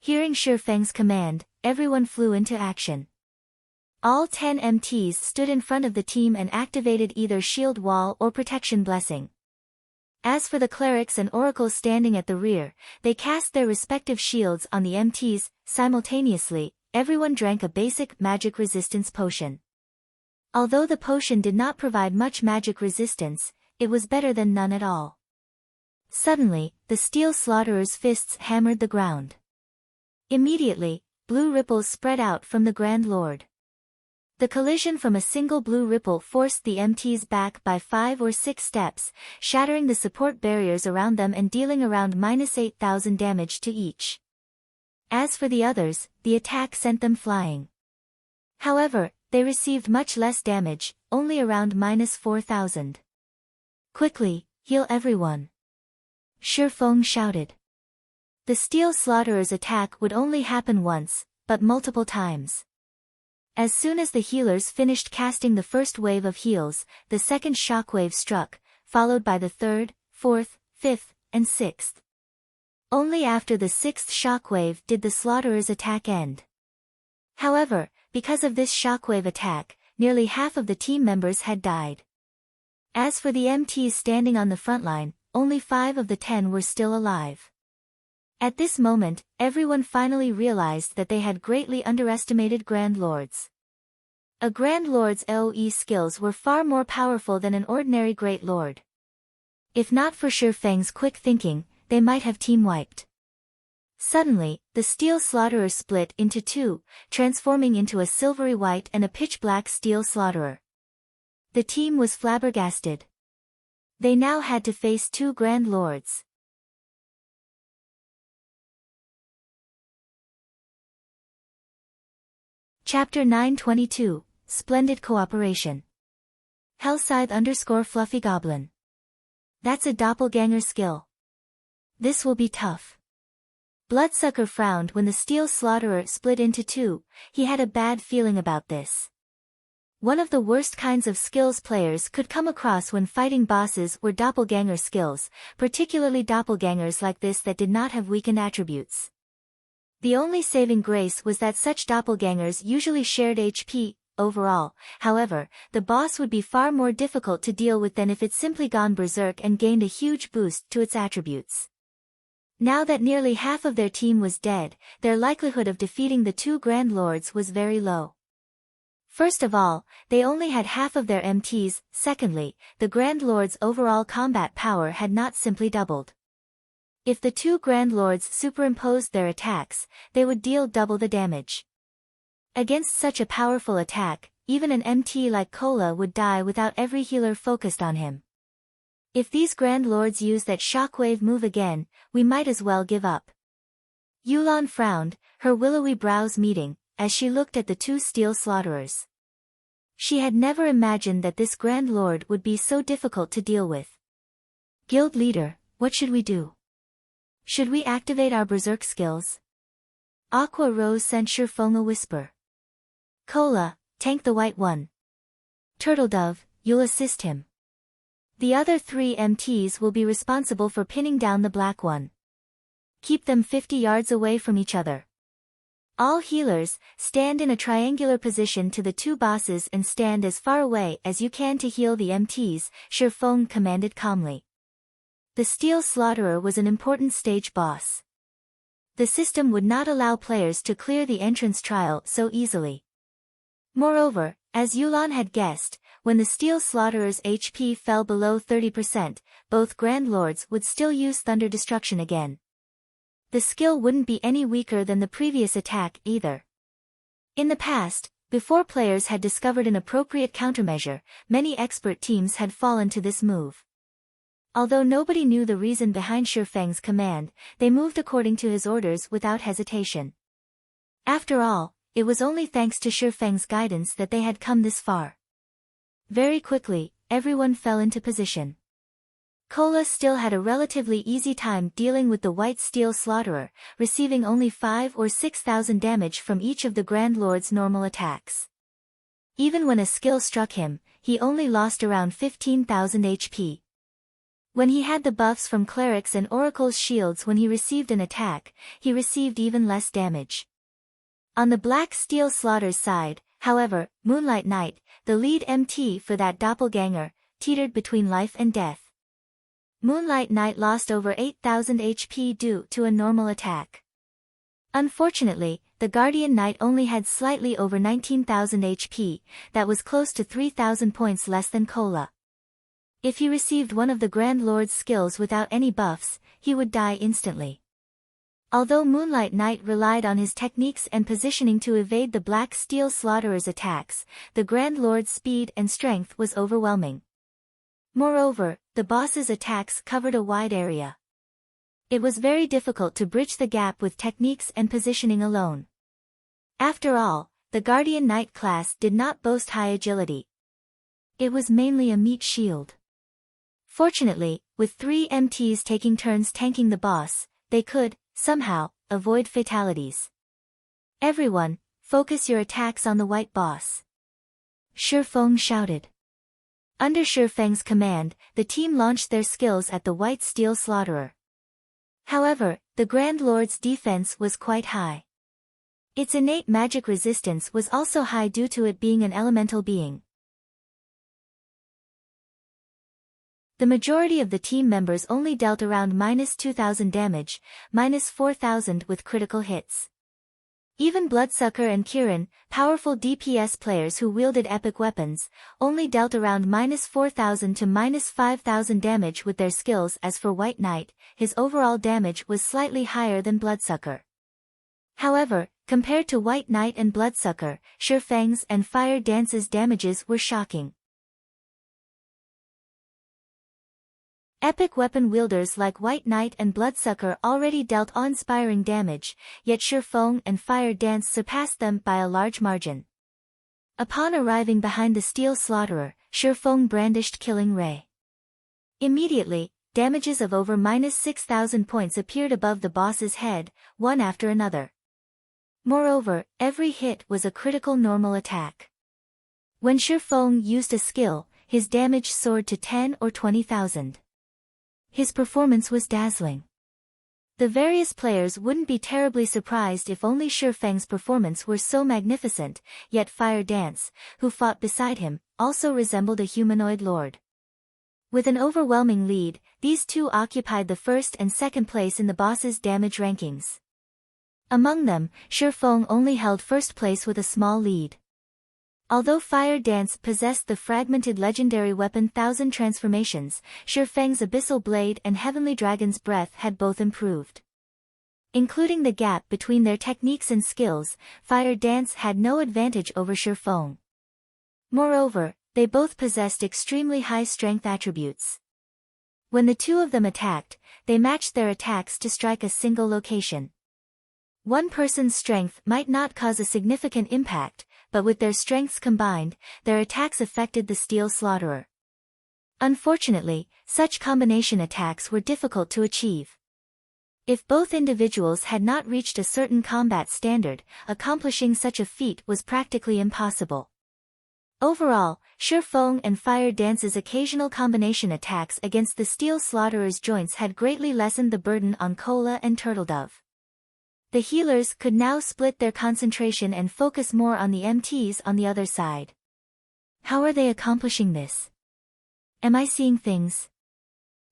[SPEAKER 1] Hearing Shi Feng's command, everyone flew into action. All 10 MTs stood in front of the team and activated either Shield Wall or Protection Blessing. As for the clerics and oracles standing at the rear, they cast their respective shields on the MTs. Simultaneously, everyone drank a basic magic resistance potion. Although the potion did not provide much magic resistance, it was better than none at all. Suddenly, the Steel Slaughterer's fists hammered the ground. Immediately, blue ripples spread out from the Grand Lord. The collision from a single blue ripple forced the MTs back by 5 or 6 steps, shattering the support barriers around them and dealing around -8,000 damage to each. As for the others, the attack sent them flying. However, they received much less damage, only around -4,000. Quickly, heal everyone. Shi Feng shouted. The Steel Slaughterer's attack would only happen once, but multiple times. As soon as the healers finished casting the first wave of heals, the second shockwave struck, followed by the third, fourth, fifth, and sixth. Only after the sixth shockwave did the Slaughterer's attack end. However, because of this shockwave attack, nearly half of the team members had died. As for the MTs standing on the front line, only 5 of the 10 were still alive. At this moment, everyone finally realized that they had greatly underestimated Grand Lords. A Grand Lord's AoE skills were far more powerful than an ordinary Great Lord. If not for Shi Feng's quick thinking, they might have team-wiped. Suddenly, the Steel Slaughterer split into 2, transforming into a silvery white and a pitch-black Steel Slaughterer. The team was flabbergasted. They now had to face 2 Grand Lords. Chapter 922, Splendid Cooperation. Hellscythe_Fluffy Goblin. That's a doppelganger skill. This will be tough. Bloodsucker frowned when the Steel Slaughterer split into 2, he had a bad feeling about this. One of the worst kinds of skills players could come across when fighting bosses were doppelganger skills, particularly doppelgangers like this that did not have weakened attributes. The only saving grace was that such doppelgangers usually shared HP. Overall, however, the boss would be far more difficult to deal with than if it simply gone berserk and gained a huge boost to its attributes. Now that nearly half of their team was dead, their likelihood of defeating the 2 Grand Lords was very low. First of all, they only had half of their MTs, secondly, the Grand Lord's overall combat power had not simply doubled. If the 2 Grand Lords superimposed their attacks, they would deal double the damage. Against such a powerful attack, even an MT like Cola would die without every healer focused on him. If these Grand Lords use that shockwave move again, we might as well give up. Yulan frowned, her willowy brows meeting, as she looked at the 2 Steel Slaughterers. She had never imagined that this Grand Lord would be so difficult to deal with. Guild leader, what should we do? Should we activate our berserk skills? Aqua Rose sent Shi Feng a whisper. Cola, tank the white one. Turtledove, you'll assist him. The other 3 MTs will be responsible for pinning down the black one. Keep them 50 yards away from each other. All healers, stand in a triangular position to the 2 bosses and stand as far away as you can to heal the MTs, Shi Feng commanded calmly. The Steel Slaughterer was an important stage boss. The system would not allow players to clear the entrance trial so easily. Moreover, as Yulan had guessed, when the Steel Slaughterer's HP fell below 30%, both Grand Lords would still use Thunder Destruction again. The skill wouldn't be any weaker than the previous attack either. In the past, before players had discovered an appropriate countermeasure, many expert teams had fallen to this move. Although nobody knew the reason behind Shifeng's command, they moved according to his orders without hesitation. After all, it was only thanks to Shifeng's guidance that they had come this far. Very quickly, everyone fell into position. Kola still had a relatively easy time dealing with the White Steel Slaughterer, receiving only 5,000 or 6,000 damage from each of the Grand Lord's normal attacks. Even when a skill struck him, he only lost around 15,000 HP. When he had the buffs from Clerics and Oracle's shields when he received an attack, he received even less damage. On the Black Steel Slaughter's side, however, Moonlight Knight, the lead MT for that doppelganger, teetered between life and death. Moonlight Knight lost over 8,000 HP due to a normal attack. Unfortunately, the Guardian Knight only had slightly over 19,000 HP, that was close to 3,000 points less than Kola. If he received one of the Grand Lord's skills without any buffs, he would die instantly. Although Moonlight Knight relied on his techniques and positioning to evade the Black Steel Slaughterer's attacks, the Grand Lord's speed and strength was overwhelming. Moreover, the boss's attacks covered a wide area. It was very difficult to bridge the gap with techniques and positioning alone. After all, the Guardian Knight class did not boast high agility. It was mainly a meat shield. Fortunately, with 3 MTs taking turns tanking the boss, they could, somehow, avoid fatalities. Everyone, focus your attacks on the white boss. Shifeng shouted. Under Shifeng's command, the team launched their skills at the White Steel Slaughterer. However, the Grand Lord's defense was quite high. Its innate magic resistance was also high due to it being an elemental being. The majority of the team members only dealt around -2,000 damage, -4,000 with critical hits. Even Bloodsucker and Kirin, powerful DPS players who wielded epic weapons, only dealt around -4,000 to -5,000 damage with their skills. As for White Knight, his overall damage was slightly higher than Bloodsucker. However, compared to White Knight and Bloodsucker, Shifeng's and Fire Dance's damages were shocking. Epic weapon wielders like White Knight and Bloodsucker already dealt awe-inspiring damage, yet Shifeng and Fire Dance surpassed them by a large margin. Upon arriving behind the Steel Slaughterer, Shifeng brandished Killing Ray. Immediately, damages of over -6,000 points appeared above the boss's head, one after another. Moreover, every hit was a critical normal attack. When Shifeng used a skill, his damage soared to 10 or 20,000. His performance was dazzling. The various players wouldn't be terribly surprised if only Shifeng's performance were so magnificent, yet Fire Dance, who fought beside him, also resembled a humanoid lord. With an overwhelming lead, these two occupied the first and second place in the boss's damage rankings. Among them, Shifeng only held first place with a small lead. Although Fire Dance possessed the fragmented legendary weapon Thousand Transformations, Shifeng's Abyssal Blade and Heavenly Dragon's Breath had both improved. Including the gap between their techniques and skills, Fire Dance had no advantage over Shifeng. Moreover, they both possessed extremely high strength attributes. When the two of them attacked, they matched their attacks to strike a single location. One person's strength might not cause a significant impact, but with their strengths combined, their attacks affected the Steel Slaughterer. Unfortunately, such combination attacks were difficult to achieve. If both individuals had not reached a certain combat standard, accomplishing such a feat was practically impossible. Overall, Shifeng and Fire Dance's occasional combination attacks against the Steel Slaughterer's joints had greatly lessened the burden on Kola and Turtledove. The healers could now split their concentration and focus more on the MTs on the other side. How are they accomplishing this? Am I seeing things?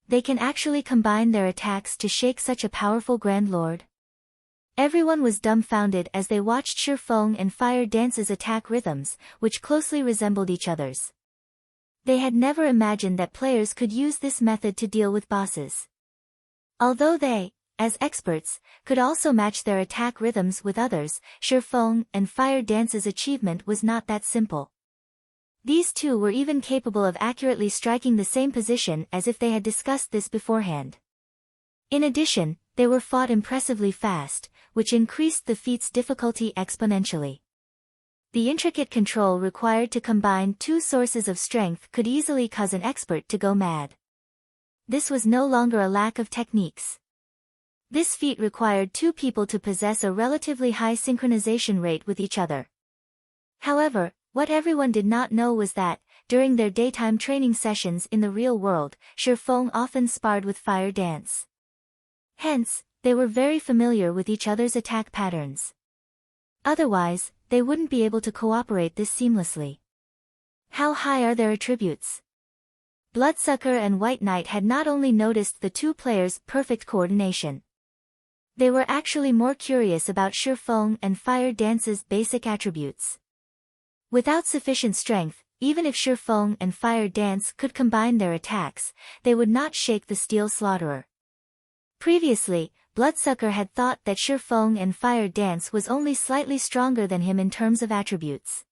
[SPEAKER 1] They can actually combine their attacks to shake such a powerful Grand Lord? Everyone was dumbfounded as they watched Shifeng and Fire Dance's attack rhythms, which closely resembled each other's. They had never imagined that players could use this method to deal with bosses. Although they, as experts, could also match their attack rhythms with others, Shifeng and Fire Dance's achievement was not that simple. These two were even capable of accurately striking the same position as if they had discussed this beforehand. In addition, they were fought impressively fast, which increased the feat's difficulty exponentially. The intricate control required to combine two sources of strength could easily cause an expert to go mad. This was no longer a lack of techniques. This feat required two people to possess a relatively high synchronization rate with each other. However, what everyone did not know was that, during their daytime training sessions in the real world, Shifeng often sparred with Fire Dance. Hence, they were very familiar with each other's attack patterns. Otherwise, they wouldn't be able to cooperate this seamlessly. How high are their attributes? Bloodsucker and White Knight had not only noticed the two players' perfect coordination. They were actually more curious about Shifeng and Fire Dance's basic attributes. Without sufficient strength, even if Shifeng and Fire Dance could combine their attacks, they would not shake the Steel Slaughterer. Previously, Bloodsucker had thought that Shifeng and Fire Dance was only slightly stronger than him in terms of attributes.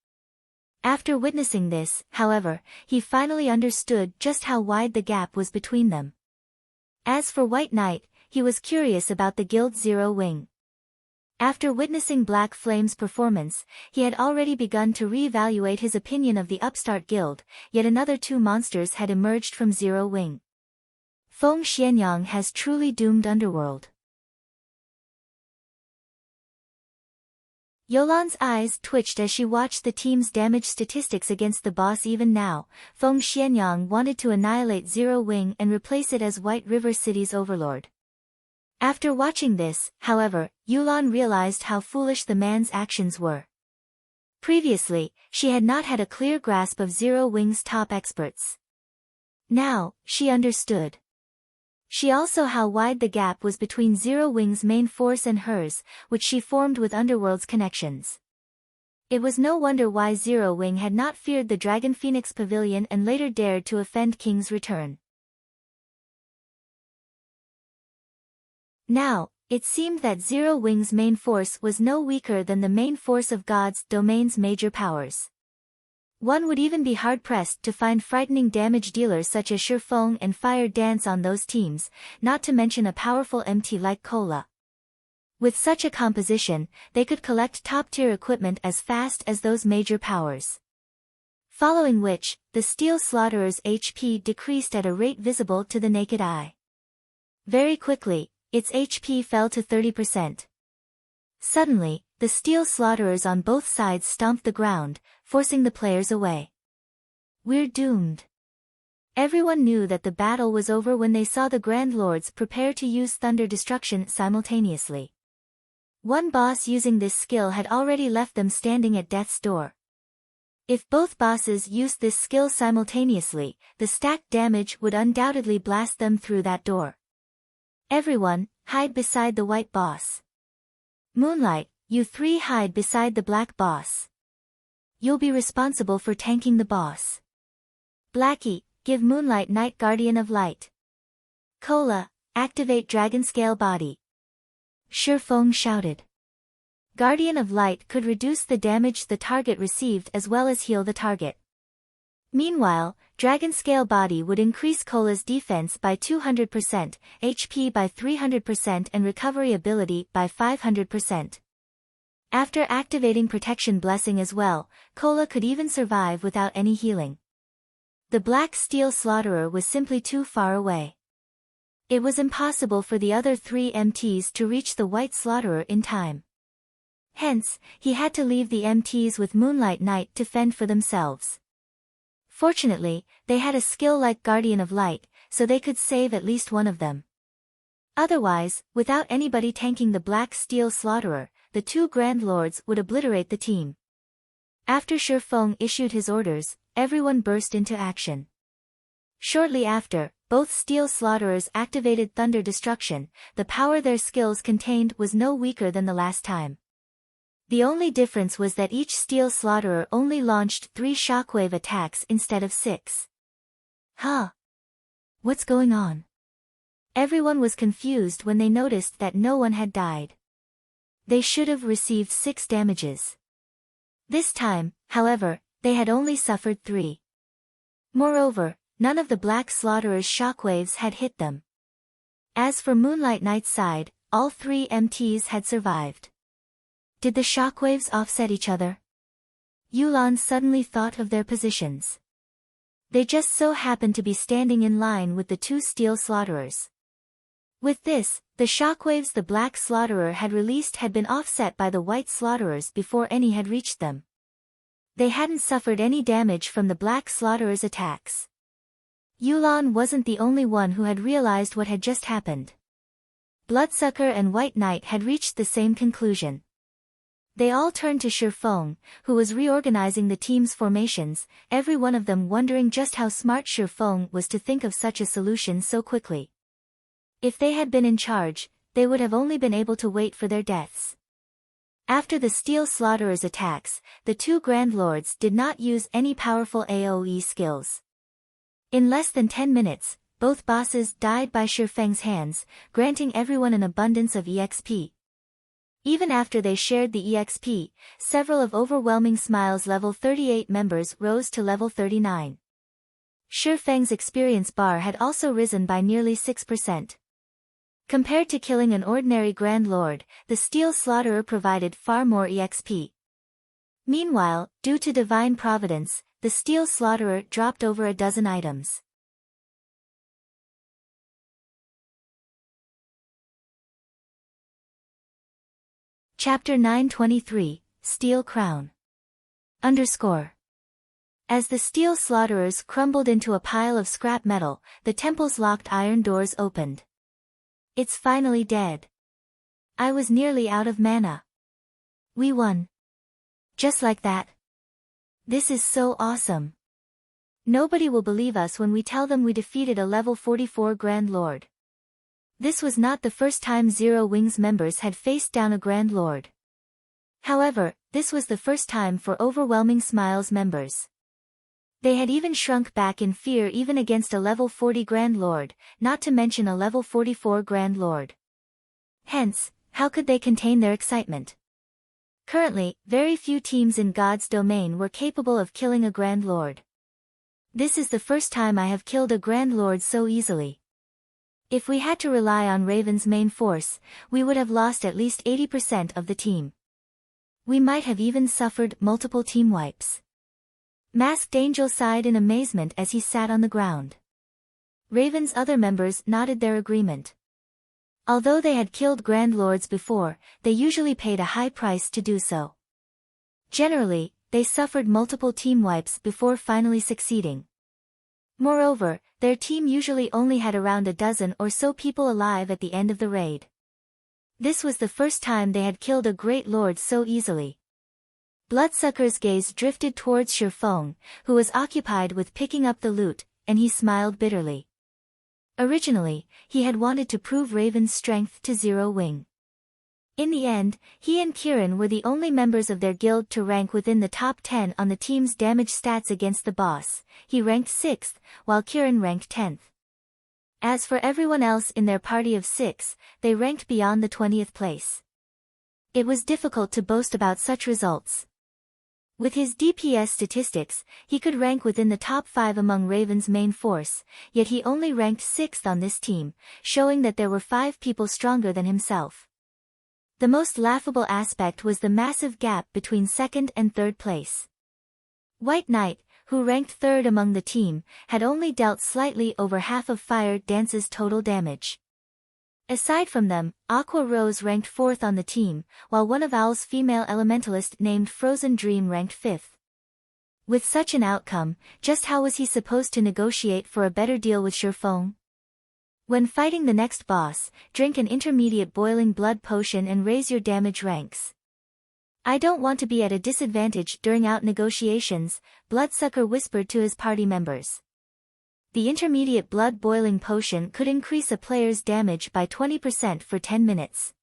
[SPEAKER 1] After witnessing this, however, he finally understood just how wide the gap was between them. As for White Knight, he was curious about the Guild Zero Wing. After witnessing Black Flame's performance, he had already begun to re-evaluate his opinion of the upstart guild, yet another two monsters had emerged from Zero Wing. Feng Xianyang has truly doomed Underworld. Yolan's eyes twitched as she watched the team's damage statistics against the boss. Even now, Feng Xianyang wanted to annihilate Zero Wing and replace it as White River City's overlord. After watching this, however, Yulan realized how foolish the man's actions were. Previously, she had not had a clear grasp of Zero Wing's top experts. Now, she understood. She also how wide the gap was between Zero Wing's main force and hers, which she formed with Underworld's connections. It was no wonder why Zero Wing had not feared the Dragon Phoenix Pavilion and later dared to offend King's Return. Now, it seemed that Zero Wing's main force was no weaker than the main force of God's domain's major powers. One would even be hard-pressed to find frightening damage dealers such as Shifeng and Fire Dance on those teams, not to mention a powerful MT like Cola. With such a composition, they could collect top-tier equipment as fast as those major powers. Following which, the Steel Slaughterer's HP decreased at a rate visible to the naked eye. Very quickly, its HP fell to 30%. Suddenly, the Steel Slaughterers on both sides stomped the ground, forcing the players away. We're doomed. Everyone knew that the battle was over when they saw the Grand Lords prepare to use Thunder Destruction simultaneously. One boss using this skill had already left them standing at death's door. If both bosses used this skill simultaneously, the stacked damage would undoubtedly blast them through that door. Everyone, hide beside the white boss. Moonlight, you three hide beside the black boss. You'll be responsible for tanking the boss. Blackie, give Moonlight Night Guardian of Light. Cola, activate Dragon Scale Body. Shifeng shouted. Guardian of Light could reduce the damage the target received as well as heal the target. Meanwhile, Dragon Scale Body would increase Cola's defense by 200%, HP by 300% and recovery ability by 500%. After activating Protection Blessing as well, Cola could even survive without any healing. The Black Steel Slaughterer was simply too far away. It was impossible for the other three MTs to reach the White Slaughterer in time. Hence, he had to leave the MTs with Moonlight Knight to fend for themselves. Fortunately, they had a skill like Guardian of Light, so they could save at least one of them. Otherwise, without anybody tanking the Black Steel Slaughterer, the two Grand Lords would obliterate the team. After Shifeng issued his orders, everyone burst into action. Shortly after, both steel slaughterers activated thunder destruction. The power their skills contained was no weaker than the last time. The only difference was that each steel slaughterer only launched 3 shockwave attacks instead of 6. Huh? What's going on? Everyone was confused when they noticed that no one had died. They should have received 6 damages. This time, however, they had only suffered 3. Moreover, none of the black slaughterer's shockwaves had hit them. As for Moonlight Knight's side, all 3 MTs had survived. Did the shockwaves offset each other? Yulan suddenly thought of their positions. They just so happened to be standing in line with the 2 steel slaughterers. With this, the shockwaves the black slaughterer had released had been offset by the white slaughterers before any had reached them. They hadn't suffered any damage from the black slaughterer's attacks. Yulan wasn't the only one who had realized what had just happened. Bloodsucker and White Knight had reached the same conclusion. They all turned to Shifeng, who was reorganizing the team's formations, every one of them wondering just how smart Shifeng was to think of such a solution so quickly. If they had been in charge, they would have only been able to wait for their deaths. After the Steel Slaughterer's attacks, the 2 Grand Lords did not use any powerful AoE skills. In less than 10 minutes, both bosses died by Shifeng's hands, granting everyone an abundance of EXP. Even after they shared the EXP, several of Overwhelming Smile's level 38 members rose to level 39. Shifeng's experience bar had also risen by nearly 6%. Compared to killing an ordinary Grand Lord, the Steel Slaughterer provided far more EXP. Meanwhile, due to divine providence, the Steel Slaughterer dropped over a dozen items. Chapter 923, Steel Crown. As the Steel Slaughterers crumbled into a pile of scrap metal, the temple's locked iron doors opened. It's finally dead. I was nearly out of mana. We won. Just like that. This is so awesome. Nobody will believe us when we tell them we defeated a level 44 Grand Lord. This was not the first time Zero Wings members had faced down a Grand Lord. However, this was the first time for Overwhelming Smiles members. They had even shrunk back in fear even against a level 40 Grand Lord, not to mention a level 44 Grand Lord. Hence, how could they contain their excitement? Currently, very few teams in God's domain were capable of killing a Grand Lord. This is the first time I have killed a Grand Lord so easily. If we had to rely on Raven's main force, we would have lost at least 80% of the team. We might have even suffered multiple team wipes. Masked Angel sighed in amazement as he sat on the ground. Raven's other members nodded their agreement. Although they had killed Grand Lords before, they usually paid a high price to do so. Generally, they suffered multiple team wipes before finally succeeding. Moreover, their team usually only had around a dozen or so people alive at the end of the raid. This was the first time they had killed a great lord so easily. Bloodsucker's gaze drifted towards Shifeng, who was occupied with picking up the loot, and he smiled bitterly. Originally, he had wanted to prove Raven's strength to Zero Wing. In the end, he and Kirin were the only members of their guild to rank within the top 10 on the team's damage stats against the boss. He ranked 6th, while Kirin ranked 10th. As for everyone else in their party of 6, they ranked beyond the 20th place. It was difficult to boast about such results. With his DPS statistics, he could rank within the top 5 among Raven's main force, yet he only ranked 6th on this team, showing that there were 5 people stronger than himself. The most laughable aspect was the massive gap between 2nd and 3rd place. White Knight, who ranked 3rd among the team, had only dealt slightly over half of Fire Dance's total damage. Aside from them, Aqua Rose ranked 4th on the team, while one of Owl's female elementalist named Frozen Dream ranked 5th. With such an outcome, just how was he supposed to negotiate for a better deal with Shifeng? When fighting the next boss, drink an intermediate boiling blood potion and raise your damage ranks. I don't want to be at a disadvantage during out negotiations, Bloodsucker whispered to his party members. The intermediate blood-boiling potion could increase a player's damage by 20% for 10 minutes.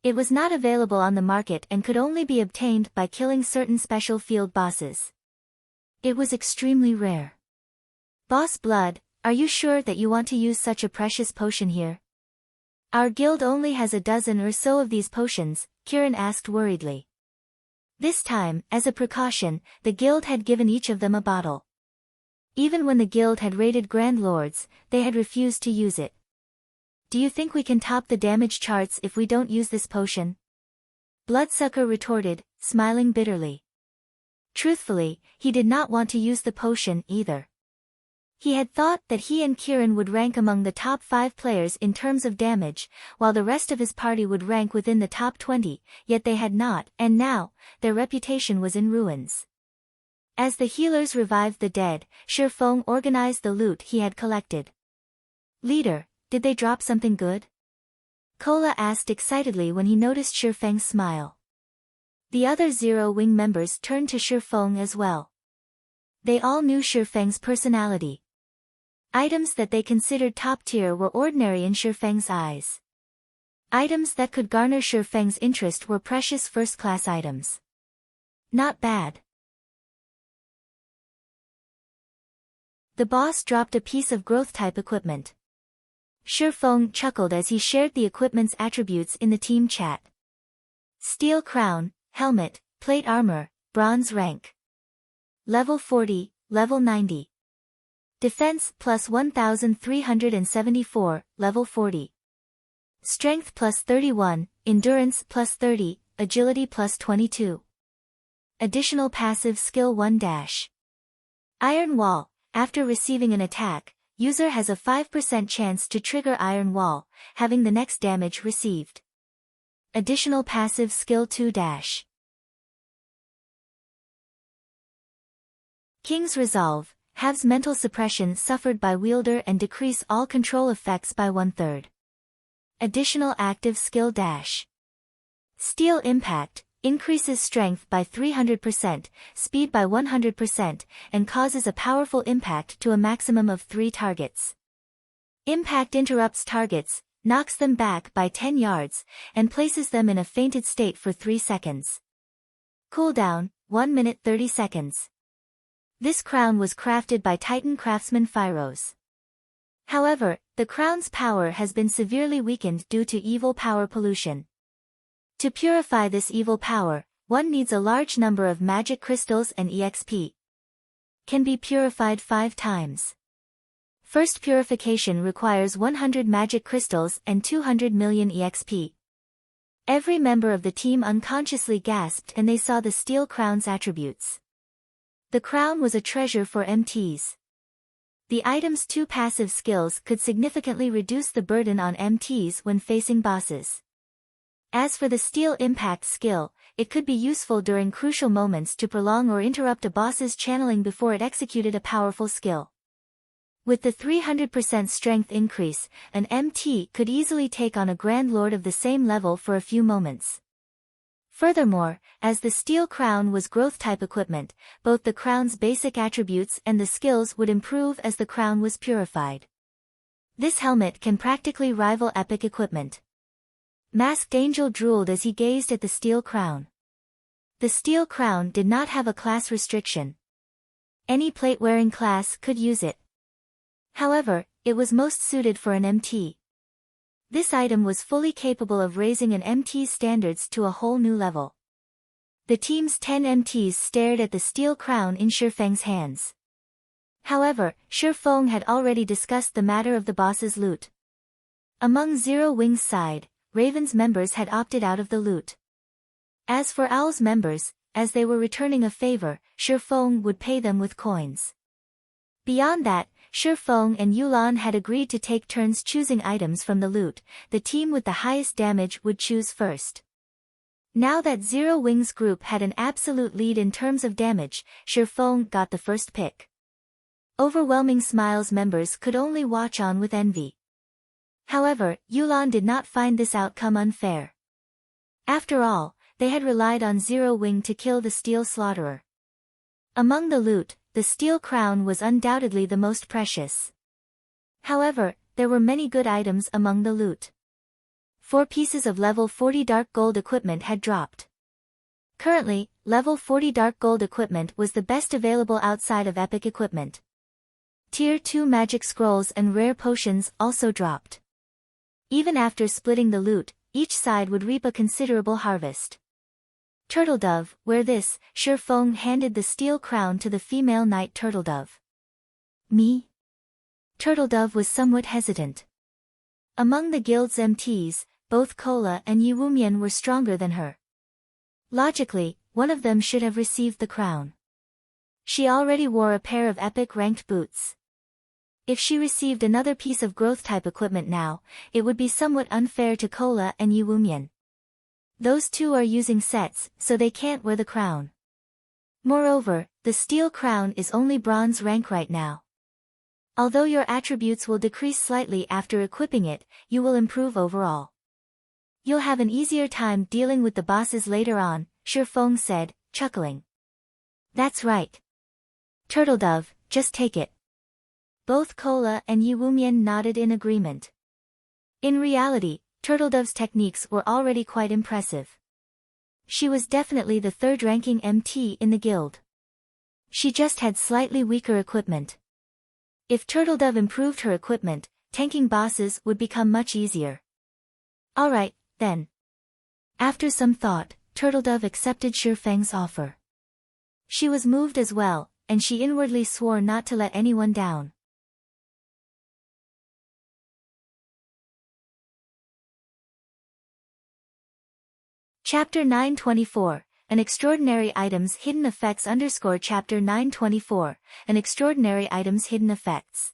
[SPEAKER 1] It was not available on the market and could only be obtained by killing certain special field bosses. It was extremely rare. Boss Blood, are you sure that you want to use such a precious potion here? Our guild only has a dozen or so of these potions, Kiran asked worriedly. This time, as a precaution, the guild had given each of them a bottle. Even when the guild had raided Grand Lords, they had refused to use it. Do you think we can top the damage charts if we don't use this potion? Bloodsucker retorted, smiling bitterly. Truthfully, he did not want to use the potion either. He had thought that he and Kiran would rank among the top 5 players in terms of damage, while the rest of his party would rank within the top 20, yet they had not, and now, their reputation was in ruins. As the healers revived the dead, Shifeng organized the loot he had collected. Leader, did they drop something good? Kola asked excitedly when he noticed Shifeng's smile. The other Zero Wing members turned to Shifeng as well. They all knew Shifeng's personality. Items that they considered top tier were ordinary in Shifeng's eyes. Items that could garner Shifeng's interest were precious first-class items. Not bad. The boss dropped a piece of growth-type equipment. Shifeng chuckled as he shared the equipment's attributes in the team chat. Steel crown, helmet, plate armor, bronze rank. Level 40, level 90. Defense plus 1374, level 40. Strength plus 31, endurance plus 30, agility plus 22. Additional passive skill 1 - Iron Wall. After receiving an attack, user has a 5% chance to trigger Iron Wall, having the next damage received. Additional passive skill 2 - King's Resolve. Halves mental suppression suffered by wielder and decrease all control effects by 1/3. Additional active skill - Steel Impact. Increases strength by 300%, speed by 100%, and causes a powerful impact to a maximum of 3 targets. Impact interrupts targets, knocks them back by 10 yards, and places them in a fainted state for 3 seconds. Cooldown, 1 minute 30 seconds. This crown was crafted by Titan craftsman Phyros. However, the crown's power has been severely weakened due to evil power pollution. To purify this evil power, one needs a large number of magic crystals and EXP. Can be purified 5 times. First purification requires 100 magic crystals and 200 million EXP. Every member of the team unconsciously gasped and they saw the steel crown's attributes. The crown was a treasure for MTs. The item's 2 passive skills could significantly reduce the burden on MTs when facing bosses. As for the Steel Impact skill, it could be useful during crucial moments to prolong or interrupt a boss's channeling before it executed a powerful skill. With the 300% strength increase, an MT could easily take on a Grand Lord of the same level for a few moments. Furthermore, as the Steel Crown was growth-type equipment, both the crown's basic attributes and the skills would improve as the crown was purified. This helmet can practically rival epic equipment. Masked Angel drooled as he gazed at the Steel Crown. The Steel Crown did not have a class restriction. Any plate-wearing class could use it. However, it was most suited for an MT. This item was fully capable of raising an MT's standards to a whole new level. The team's 10 MTs stared at the Steel Crown in Shifeng's hands. However, Shifeng had already discussed the matter of the boss's loot. Among Zero Wing's side, Raven's members had opted out of the loot. As for Owl's members, as they were returning a favor, Shifeng would pay them with coins. Beyond that, Shifeng and Yulan had agreed to take turns choosing items from the loot. The team with the highest damage would choose first. Now that Zero Wing's group had an absolute lead in terms of damage, Shifeng got the first pick. Overwhelming Smiles members could only watch on with envy. However, Yulan did not find this outcome unfair. After all, they had relied on Zero Wing to kill the Steel Slaughterer. Among the loot, the steel crown was undoubtedly the most precious. However, there were many good items among the loot. 4 pieces of level 40 dark gold equipment had dropped. Currently, level 40 dark gold equipment was the best available outside of epic equipment. Tier 2 magic scrolls and rare potions also dropped. Even after splitting the loot, each side would reap a considerable harvest. Turtledove, wear this, Shifeng handed the steel crown to the female knight Turtledove. Me? Turtledove was somewhat hesitant. Among the guild's MTs, both Kola and Yiwumian were stronger than her. Logically, one of them should have received the crown. She already wore a pair of epic ranked boots. If she received another piece of growth-type equipment now, it would be somewhat unfair to Kola and Yiwumian. Those two are using sets, so they can't wear the crown. Moreover, the steel crown is only bronze rank right now. Although your attributes will decrease slightly after equipping it, you will improve overall. You'll have an easier time dealing with the bosses later on, Shifeng said, chuckling. That's right. Turtledove, just take it. Both Kola and Yiwumian nodded in agreement. In reality, Turtledove's techniques were already quite impressive. She was definitely the third-ranking MT in the guild. She just had slightly weaker equipment. If Turtledove improved her equipment, tanking bosses would become much easier. Alright, then. After some thought, Turtledove accepted Shifeng's offer. She was moved as well, and she inwardly swore not to let anyone down. Chapter 924, An Extraordinary Items Hidden Effects Chapter 924, An Extraordinary Items Hidden Effects.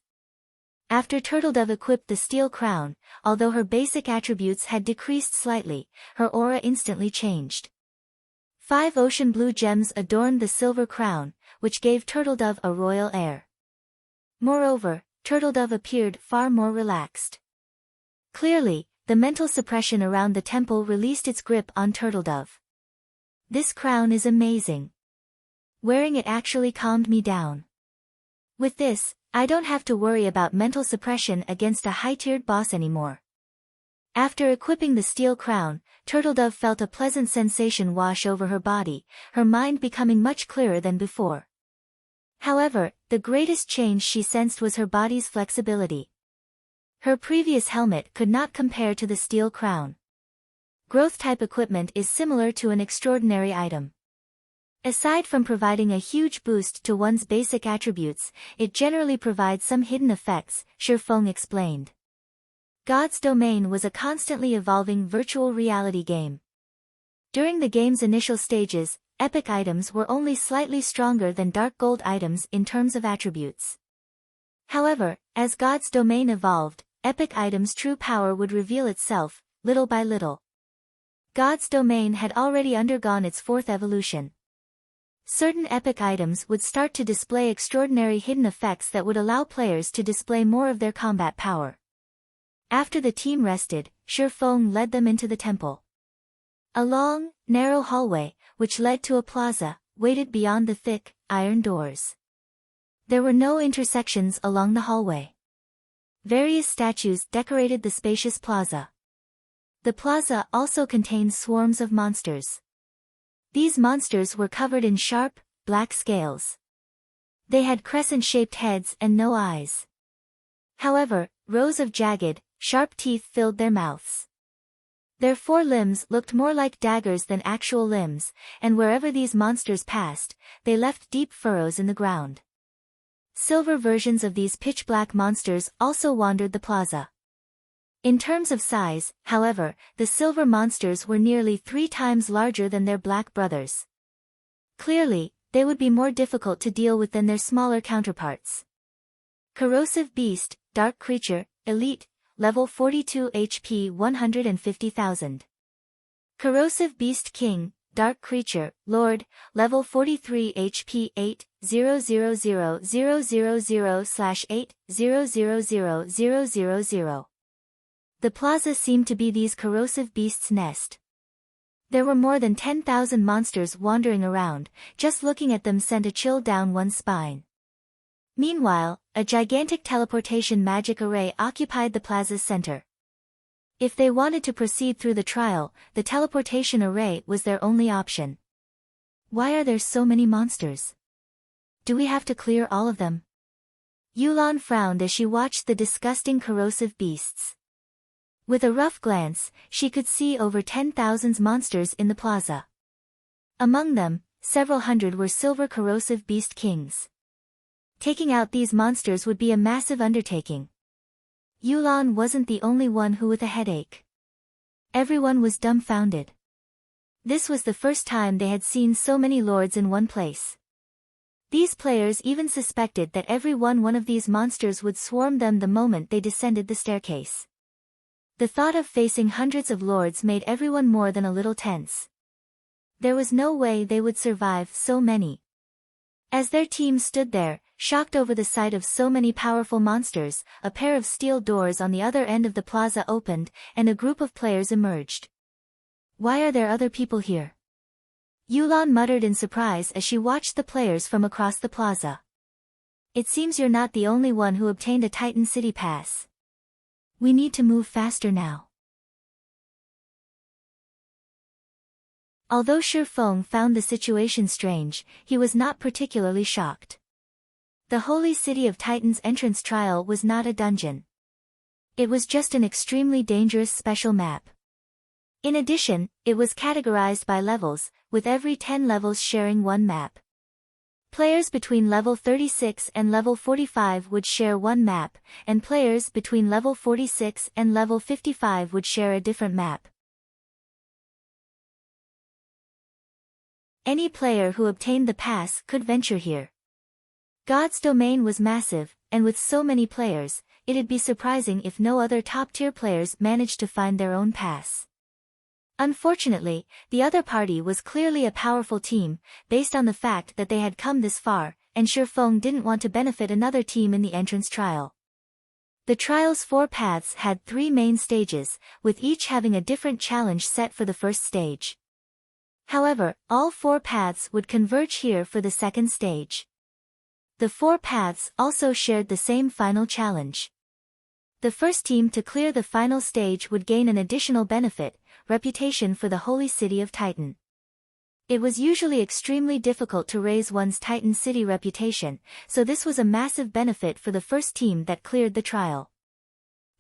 [SPEAKER 1] After Turtledove equipped the steel crown, although her basic attributes had decreased slightly, her aura instantly changed. 5 ocean blue gems adorned the silver crown, which gave Turtledove a royal air. Moreover, Turtledove appeared far more relaxed. Clearly, the mental suppression around the temple released its grip on Turtledove. This crown is amazing. Wearing it actually calmed me down. With this, I don't have to worry about mental suppression against a high-tiered boss anymore. After equipping the steel crown, Turtledove felt a pleasant sensation wash over her body, her mind becoming much clearer than before. However, the greatest change she sensed was her body's flexibility. Her previous helmet could not compare to the steel crown. Growth-type equipment is similar to an extraordinary item. Aside from providing a huge boost to one's basic attributes, it generally provides some hidden effects, Shifeng explained. God's Domain was a constantly evolving virtual reality game. During the game's initial stages, epic items were only slightly stronger than dark gold items in terms of attributes. However, as God's Domain evolved, epic items' true power would reveal itself, little by little. God's Domain had already undergone its 4th evolution. Certain epic items would start to display extraordinary hidden effects that would allow players to display more of their combat power. After the team rested, Shifeng led them into the temple. A long, narrow hallway, which led to a plaza, waited beyond the thick, iron doors. There were no intersections along the hallway. Various statues decorated the spacious plaza. The plaza also contained swarms of monsters. These monsters were covered in sharp, black scales. They had crescent-shaped heads and no eyes. However, rows of jagged, sharp teeth filled their mouths. Their 4 limbs looked more like daggers than actual limbs, and wherever these monsters passed, they left deep furrows in the ground. Silver versions of these pitch-black monsters also wandered the plaza. In terms of size, however, the silver monsters were nearly 3 times larger than their black brothers. Clearly, they would be more difficult to deal with than their smaller counterparts. Corrosive Beast, Dark Creature, Elite, Level 42 HP 150,000. Corrosive Beast King, Dark Creature, Lord, Level 43 HP 8,000,000/8,000,000. The plaza seemed to be these corrosive beasts' nest. There were more than 10,000 monsters wandering around, just looking at them sent a chill down one's spine. Meanwhile, a gigantic teleportation magic array occupied the plaza's center. If they wanted to proceed through the trial, the teleportation array was their only option. Why are there so many monsters? Do we have to clear all of them? Yulan frowned as she watched the disgusting corrosive beasts. With a rough glance, she could see over 10,000 monsters in the plaza. Among them, several hundred were silver corrosive beast kings. Taking out these monsters would be a massive undertaking. Yulan wasn't the only one who with a headache. Everyone was dumbfounded. This was the first time they had seen so many lords in one place. These players even suspected that every one of these monsters would swarm them the moment they descended the staircase. The thought of facing hundreds of lords made everyone more than a little tense. There was no way they would survive so many. As their team stood there, shocked over the sight of so many powerful monsters, a pair of steel doors on the other end of the plaza opened, and a group of players emerged. Why are there other people here? Yulan muttered in surprise as she watched the players from across the plaza. It seems you're not the only one who obtained a Titan City Pass. We need to move faster now. Although Shi Feng found the situation strange, he was not particularly shocked. The Holy City of Titans entrance trial was not a dungeon. It was just an extremely dangerous special map. In addition, it was categorized by levels, with every 10 levels sharing one map. Players between level 36 and level 45 would share one map, and players between level 46 and level 55 would share a different map. Any player who obtained the pass could venture here. God's domain was massive, and with so many players, it'd be surprising if no other top-tier players managed to find their own pass. Unfortunately, the other party was clearly a powerful team, based on the fact that they had come this far, and Shi Feng didn't want to benefit another team in the entrance trial. The trial's 4 paths had 3 main stages, with each having a different challenge set for the first stage. However, all 4 paths would converge here for the second stage. The 4 paths also shared the same final challenge. The first team to clear the final stage would gain an additional benefit, reputation for the Holy City of Titan. It was usually extremely difficult to raise one's Titan City reputation, so this was a massive benefit for the first team that cleared the trial.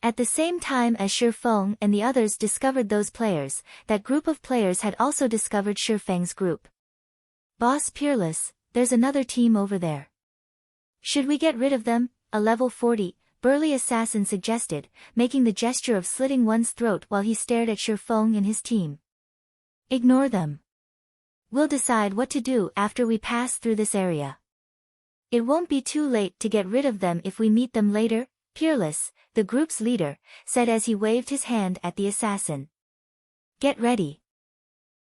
[SPEAKER 1] At the same time as Shi Feng and the others discovered those players, that group of players had also discovered Shi Feng's group. Boss Peerless, there's another team over there. Should we get rid of them? A level 40, burly assassin suggested, making the gesture of slitting one's throat while he stared at Shi Feng and his team. Ignore them. We'll decide what to do after we pass through this area. It won't be too late to get rid of them if we meet them later, Peerless, the group's leader, said as he waved his hand at the assassin. Get ready.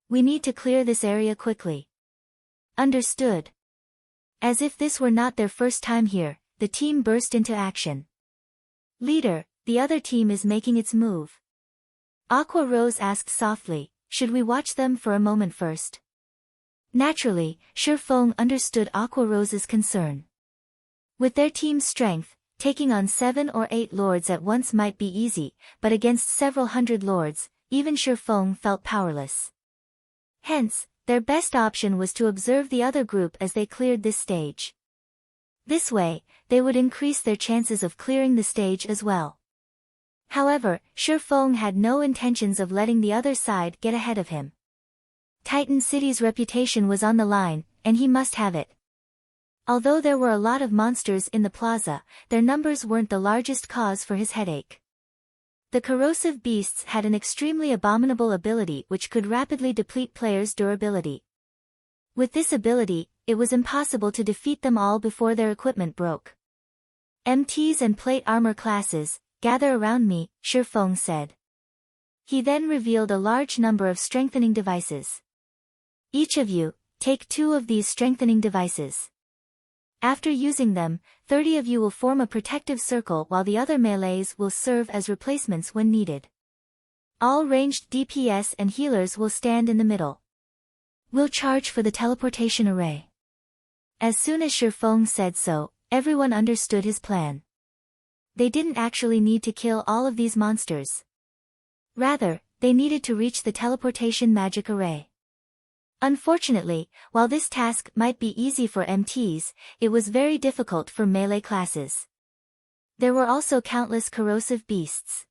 [SPEAKER 1] We need to clear this area quickly. Understood. As if this were not their first time here, the team burst into action. Leader, the other team is making its move. Aqua Rose asked softly, should we watch them for a moment first? Naturally, Shi Feng understood Aqua Rose's concern. With their team's strength, taking on 7 or 8 lords at once might be easy, but against several hundred lords, even Shi Feng felt powerless. Hence, their best option was to observe the other group as they cleared this stage. This way, they would increase their chances of clearing the stage as well. However, Shi Feng had no intentions of letting the other side get ahead of him. Titan City's reputation was on the line, and he must have it. Although there were a lot of monsters in the plaza, their numbers weren't the largest cause for his headache. The corrosive beasts had an extremely abominable ability which could rapidly deplete players' durability. With this ability, it was impossible to defeat them all before their equipment broke. MTs and plate armor classes, gather around me, Shi Feng said. He then revealed a large number of strengthening devices. Each of you, take 2 of these strengthening devices. After using them, 30 of you will form a protective circle while the other melees will serve as replacements when needed. All ranged DPS and healers will stand in the middle. We'll charge for the teleportation array. As soon as Shi Feng said so, everyone understood his plan. They didn't actually need to kill all of these monsters. Rather, they needed to reach the teleportation magic array. Unfortunately, while this task might be easy for MTs, it was very difficult for melee classes. There were also countless corrosive beasts.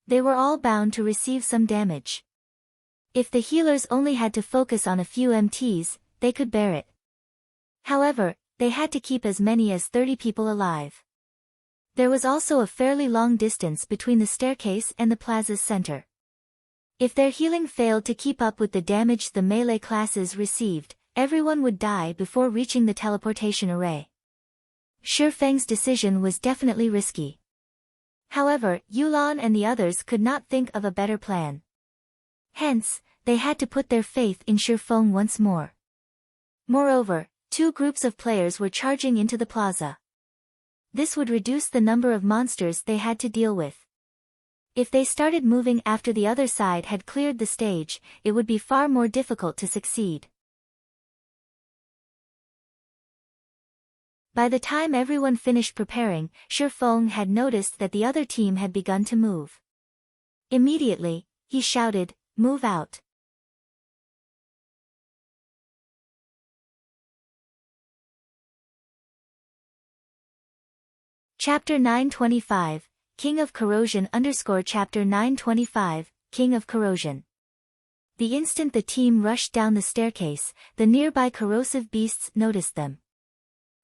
[SPEAKER 1] They were all bound to receive some damage. If the healers only had to focus on a few MTs, they could bear it. However, they had to keep as many as 30 people alive. There was also a fairly long distance between the staircase and the plaza's center. If their healing failed to keep up with the damage the melee classes received, everyone would die before reaching the teleportation array. Shifeng's decision was definitely risky. However, Yulan and the others could not think of a better plan. Hence, they had to put their faith in Shifeng once more. Moreover, two groups of players were charging into the plaza. This would reduce the number of monsters they had to deal with. If they started moving after the other side had cleared the stage, it would be far more difficult to succeed. By the time everyone finished preparing, Shifeng had noticed that the other team had begun to move. Immediately, he shouted, "Move out." Chapter 925, King of Corrosion Chapter 925, King of Corrosion. The instant the team rushed down the staircase, the nearby corrosive beasts noticed them.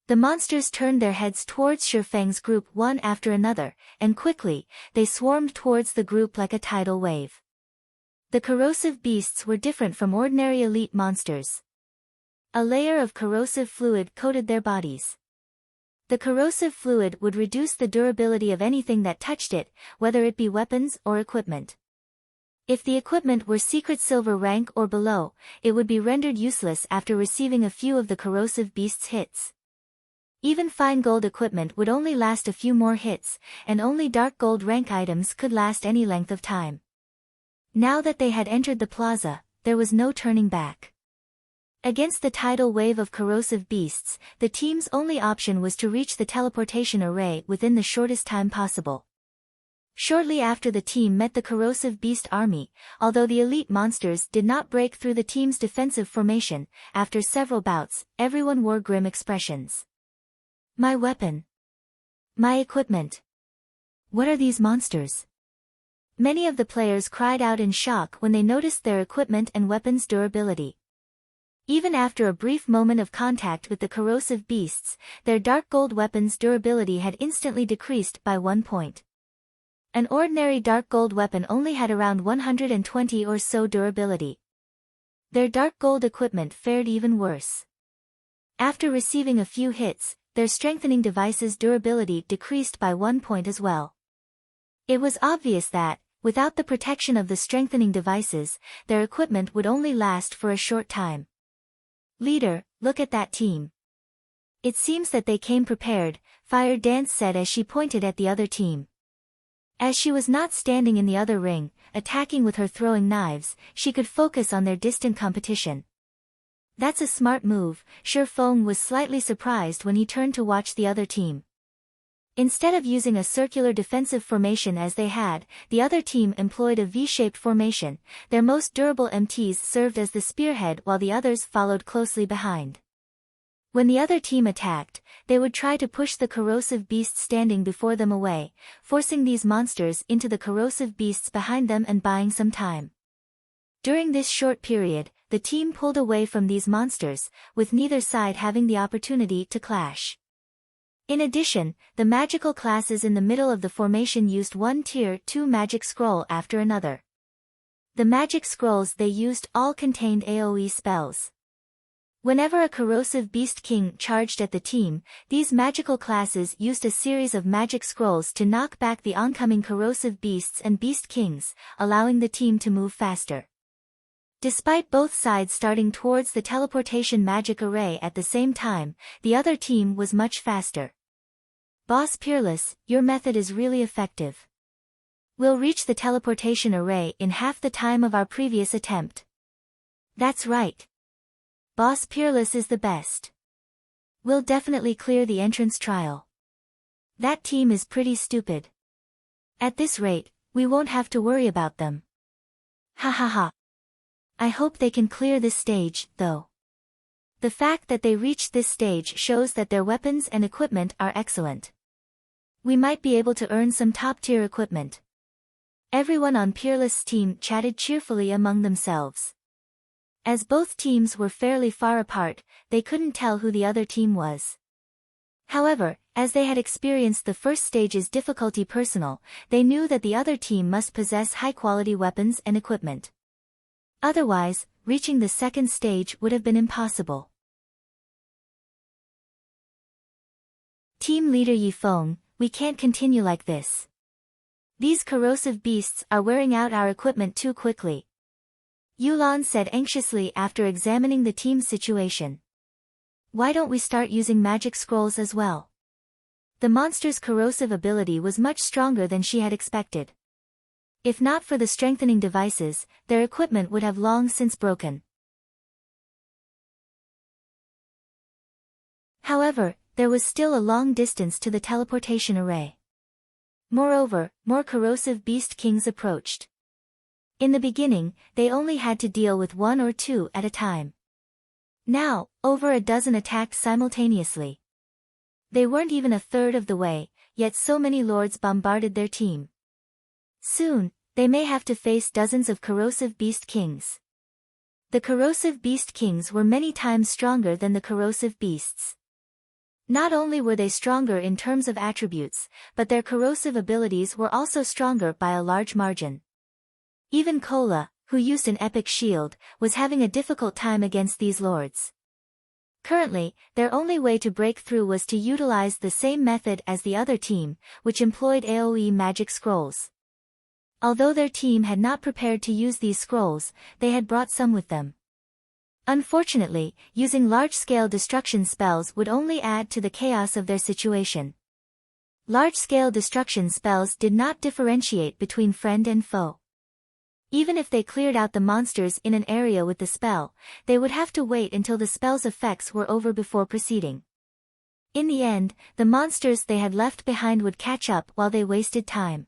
[SPEAKER 1] The monsters turned their heads towards Shifeng's group one after another, and quickly, they swarmed towards the group like a tidal wave. The corrosive beasts were different from ordinary elite monsters. A layer of corrosive fluid coated their bodies. The corrosive fluid would reduce the durability of anything that touched it, whether it be weapons or equipment. If the equipment were secret silver rank or below, it would be rendered useless after receiving a few of the corrosive beast's hits. Even fine gold equipment would only last a few more hits, and only dark gold rank items could last any length of time. Now that they had entered the plaza, there was no turning back. Against the tidal wave of corrosive beasts, the team's only option was to reach the teleportation array within the shortest time possible. Shortly after the team met the corrosive beast army, although the elite monsters did not break through the team's defensive formation, after several bouts, everyone wore grim expressions. My weapon. My equipment. What are these monsters? Many of the players cried out in shock when they noticed their equipment and weapons' durability. Even after a brief moment of contact with the corrosive beasts, their dark gold weapons' durability had instantly decreased by 1 point. An ordinary dark gold weapon only had around 120 or so durability. Their dark gold equipment fared even worse. After receiving a few hits, their strengthening devices' durability decreased by 1 point as well. It was obvious that, without the protection of the strengthening devices, their equipment would only last for a short time. Leader, look at that team. It seems that they came prepared, Fire Dance said as she pointed at the other team. As she was not standing in the other ring, attacking with her throwing knives, she could focus on their distant competition. That's a smart move. Shifeng was slightly surprised when he turned to watch the other team. Instead of using a circular defensive formation as they had, the other team employed a V-shaped formation. Their most durable MTs served as the spearhead while the others followed closely behind. When the other team attacked, they would try to push the corrosive beasts standing before them away, forcing these monsters into the corrosive beasts behind them and buying some time. During this short period, the team pulled away from these monsters, with neither side having the opportunity to clash. In addition, the magical classes in the middle of the formation used one tier 2 magic scroll after another. The magic scrolls they used all contained AoE spells. Whenever a corrosive beast king charged at the team, these magical classes used a series of magic scrolls to knock back the oncoming corrosive beasts and beast kings, allowing the team to move faster. Despite both sides starting towards the teleportation magic array at the same time, the other team was much faster. Boss Peerless, your method is really effective. We'll reach the teleportation array in half the time of our previous attempt. That's right. Boss Peerless is the best. We'll definitely clear the entrance trial. That team is pretty stupid. At this rate, we won't have to worry about them. Ha ha ha. I hope they can clear this stage, though. The fact that they reached this stage shows that their weapons and equipment are excellent. We might be able to earn some top-tier equipment. Everyone on Peerless' team chatted cheerfully among themselves. As both teams were fairly far apart, they couldn't tell who the other team was. However, as they had experienced the first stage's difficulty personal, they knew that the other team must possess high-quality weapons and equipment. Otherwise, reaching the second stage would have been impossible. Team leader Yifeng, we can't continue like this. These corrosive beasts are wearing out our equipment too quickly. Yulan said anxiously after examining the team's situation. Why don't we start using magic scrolls as well? The monster's corrosive ability was much stronger than she had expected. If not for the strengthening devices, their equipment would have long since broken. However, there was still a long distance to the teleportation array. Moreover, more corrosive beast kings approached. In the beginning, they only had to deal with one or two at a time. Now, over a dozen attacked simultaneously. They weren't even a third of the way, yet so many lords bombarded their team. Soon, they may have to face dozens of corrosive beast kings. The corrosive beast kings were many times stronger than the corrosive beasts. Not only were they stronger in terms of attributes, but their corrosive abilities were also stronger by a large margin. Even Kola, who used an epic shield, was having a difficult time against these lords. Currently, their only way to break through was to utilize the same method as the other team, which employed AoE magic scrolls. Although their team had not prepared to use these scrolls, they had brought some with them. Unfortunately, using large-scale destruction spells would only add to the chaos of their situation. Large-scale destruction spells did not differentiate between friend and foe. Even if they cleared out the monsters in an area with the spell, they would have to wait until the spell's effects were over before proceeding. In the end, the monsters they had left behind would catch up while they wasted time.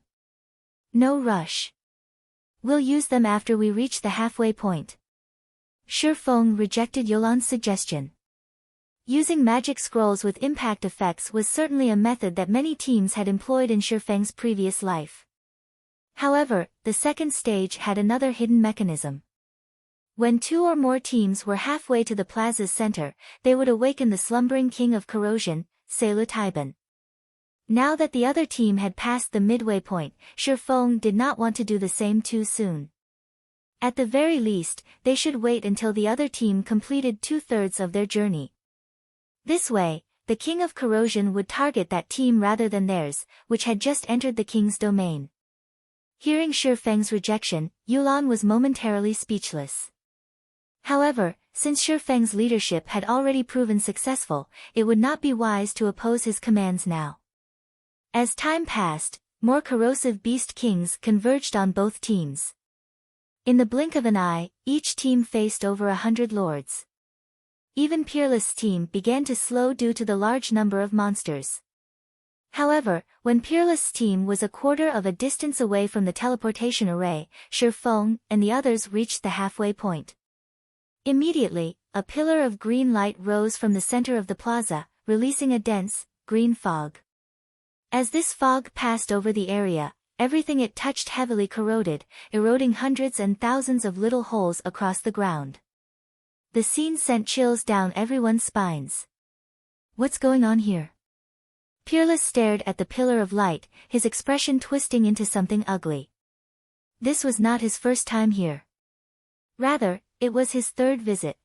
[SPEAKER 1] No rush. We'll use them after we reach the halfway point. Shifeng rejected Yolan's suggestion. Using magic scrolls with impact effects was certainly a method that many teams had employed in Shifeng's previous life. However, the second stage had another hidden mechanism. When two or more teams were halfway to the plaza's center, they would awaken the slumbering king of corrosion, Seilu Taiban. Now that the other team had passed the midway point, Shifeng did not want to do the same too soon. At the very least, they should wait until the other team completed 2/3 of their journey. This way, the King of Corrosion would target that team rather than theirs, which had just entered the king's domain. Hearing Shifeng's rejection, Yulan was momentarily speechless. However, since Shifeng's leadership had already proven successful, it would not be wise to oppose his commands now. As time passed, more corrosive beast kings converged on both teams. In the blink of an eye, each team faced over 100 lords. Even Peerless' team began to slow due to the large number of monsters. However, when Peerless' team was a quarter of a distance away from the teleportation array, Shifeng and the others reached the halfway point. Immediately, a pillar of green light rose from the center of the plaza, releasing a dense, green fog. As this fog passed over the area, everything it touched heavily corroded, eroding hundreds and thousands of little holes across the ground. The scene sent chills down everyone's spines. What's going on here? Peerless stared at the pillar of light, his expression twisting into something ugly. This was not his first time here. Rather, it was his third visit.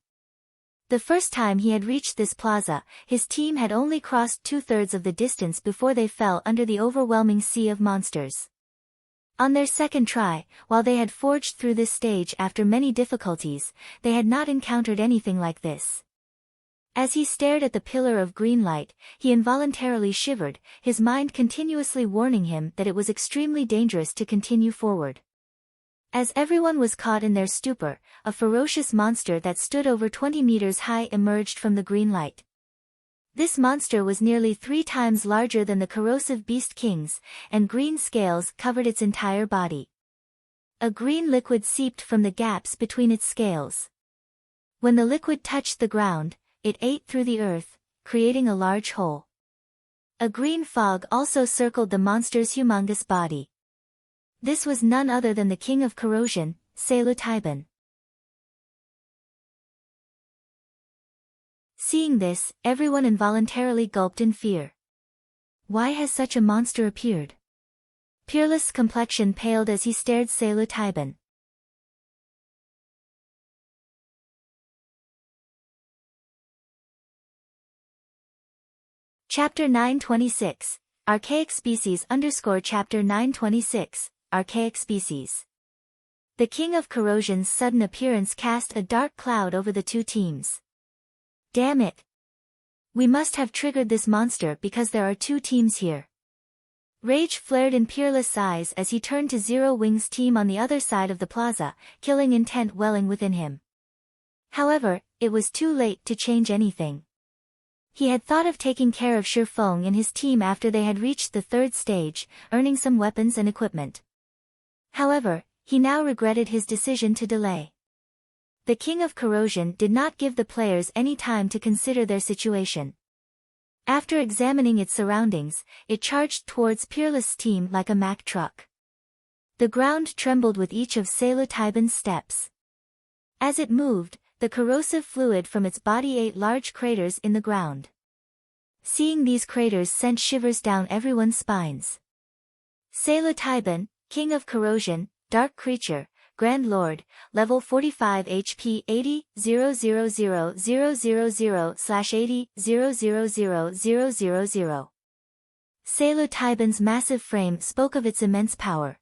[SPEAKER 1] The first time he had reached this plaza, his team had only crossed 2/3 of the distance before they fell under the overwhelming sea of monsters. On their second try, while they had forged through this stage after many difficulties, they had not encountered anything like this. As he stared at the pillar of green light, he involuntarily shivered, his mind continuously warning him that it was extremely dangerous to continue forward. As everyone was caught in their stupor, a ferocious monster that stood over 20 meters high emerged from the green light. This monster was nearly 3 times larger than the corrosive beast kings, and green scales covered its entire body. A green liquid seeped from the gaps between its scales. When the liquid touched the ground, it ate through the earth, creating a large hole. A green fog also circled the monster's humongous body. This was none other than the king of corrosion, Psilocybin. Seeing this, everyone involuntarily gulped in fear. Why has such a monster appeared? Peerless' complexion paled as he stared Psilocybin. Chapter 926, Archaic Species Chapter 926, Archaic Species. The King of Corrosion's sudden appearance cast a dark cloud over the two teams. Damn it! We must have triggered this monster because there are 2 teams here. Rage flared in Peerless' eyes as he turned to Zero Wing's team on the other side of the plaza, killing intent welling within him. However, it was too late to change anything. He had thought of taking care of Shifeng and his team after they had reached the 3rd stage, earning some weapons and equipment. However, he now regretted his decision to delay. The King of Corrosion did not give the players any time to consider their situation. After examining its surroundings, it charged towards Peerless' team like a Mack truck. The ground trembled with each of Psilocybin's steps. As it moved, the corrosive fluid from its body ate large craters in the ground. Seeing these craters sent shivers down everyone's spines. Psilocybin, King of Corrosion, Dark Creature, Grand Lord, Level 45 HP 80-000-000/80-000-000. Psilocybin's massive frame spoke of its immense power.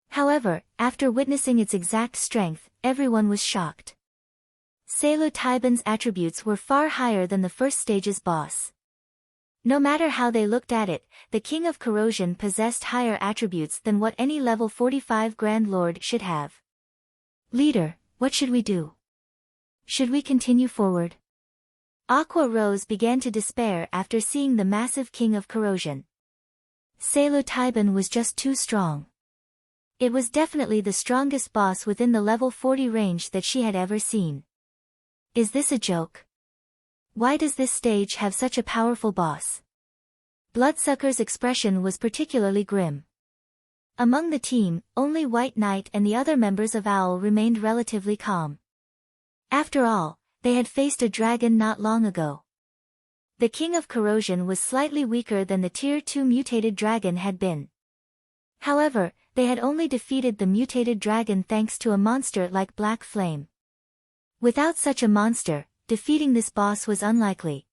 [SPEAKER 1] However, after witnessing its exact strength, everyone was shocked. Psilocybin's attributes were far higher than the first stage's boss. No matter how they looked at it, the King of Corrosion possessed higher attributes than what any level 45 Grand Lord should have. Leader, what should we do? Should we continue forward? Aqua Rose began to despair after seeing the massive King of Corrosion. Psilocybin was just too strong. It was definitely the strongest boss within the level 40 range that she had ever seen. Is this a joke? Why does this stage have such a powerful boss? Bloodsucker's expression was particularly grim. Among the team, only White Knight and the other members of OWL remained relatively calm. After all, they had faced a dragon not long ago. The King of Corrosion was slightly weaker than the Tier 2 mutated dragon had been. However, they had only defeated the mutated dragon thanks to a monster like Black Flame. Without such a monster, defeating this boss was unlikely.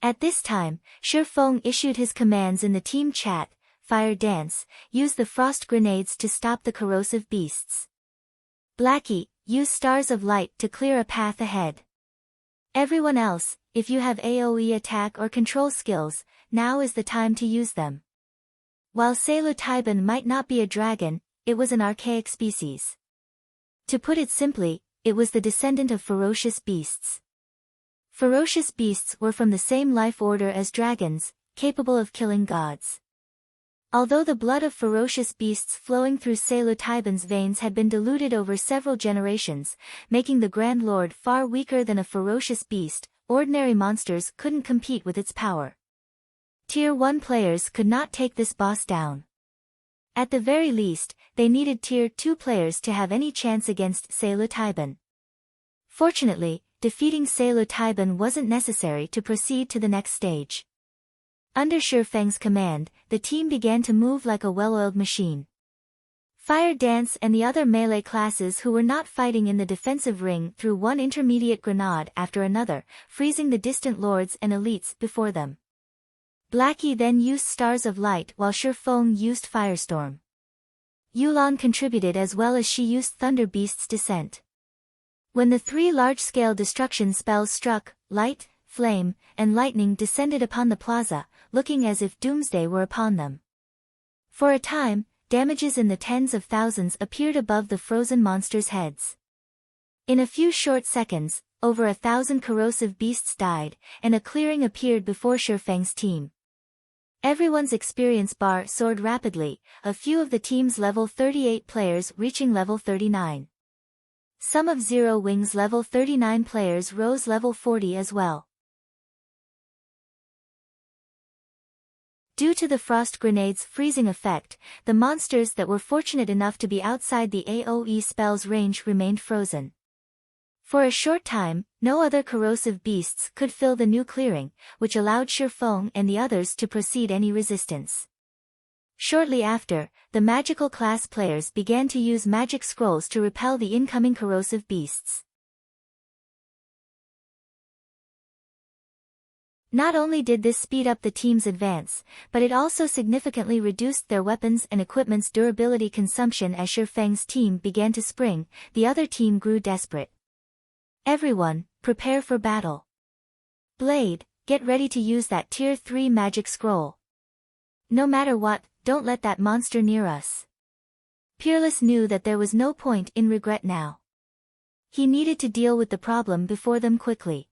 [SPEAKER 1] At this time, Shifeng issued his commands in the team chat: Fire Dance, use the frost grenades to stop the corrosive beasts. Blackie, use Stars of Light to clear a path ahead. Everyone else, if you have AoE attack or control skills, now is the time to use them. While Psilocybin might not be a dragon, it was an archaic species. To put it simply, it was the descendant of ferocious beasts. Ferocious beasts were from the same life order as dragons, capable of killing gods. Although the blood of ferocious beasts flowing through Psilocybin's veins had been diluted over several generations, making the Grand Lord far weaker than a ferocious beast, ordinary monsters couldn't compete with its power. Tier 1 players could not take this boss down. At the very least, they needed Tier 2 players to have any chance against Psilocybin. Fortunately, defeating Psilocybin wasn't necessary to proceed to the next stage. Under Shifeng's command, the team began to move like a well-oiled machine. Fire Dance and the other melee classes who were not fighting in the defensive ring threw one intermediate grenade after another, freezing the distant lords and elites before them. Blackie then used Stars of Light while Shifeng used Firestorm. Yulan contributed as well as she used Thunder Beast's Descent. When the 3 large-scale destruction spells struck, light, flame, and lightning descended upon the plaza, looking as if doomsday were upon them. For a time, damages in the tens of thousands appeared above the frozen monsters' heads. In a few short seconds, over 1,000 corrosive beasts died, and a clearing appeared before Shifeng's team. Everyone's experience bar soared rapidly, a few of the team's level 38 players reaching level 39. Some of Zero Wing's level 39 players rose level 40 as well. Due to the frost grenade's freezing effect, the monsters that were fortunate enough to be outside the AoE spell's range remained frozen. For a short time, no other corrosive beasts could fill the new clearing, which allowed Shifeng and the others to proceed any resistance. Shortly after, the magical class players began to use magic scrolls to repel the incoming corrosive beasts. Not only did this speed up the team's advance, but it also significantly reduced their weapons and equipment's durability consumption. As Shifeng's team began to spring, the other team grew desperate. Everyone, prepare for battle. Blade, get ready to use that tier 3 magic scroll. No matter what, don't let that monster near us. Peerless knew that there was no point in regret now. He needed to deal with the problem before them quickly.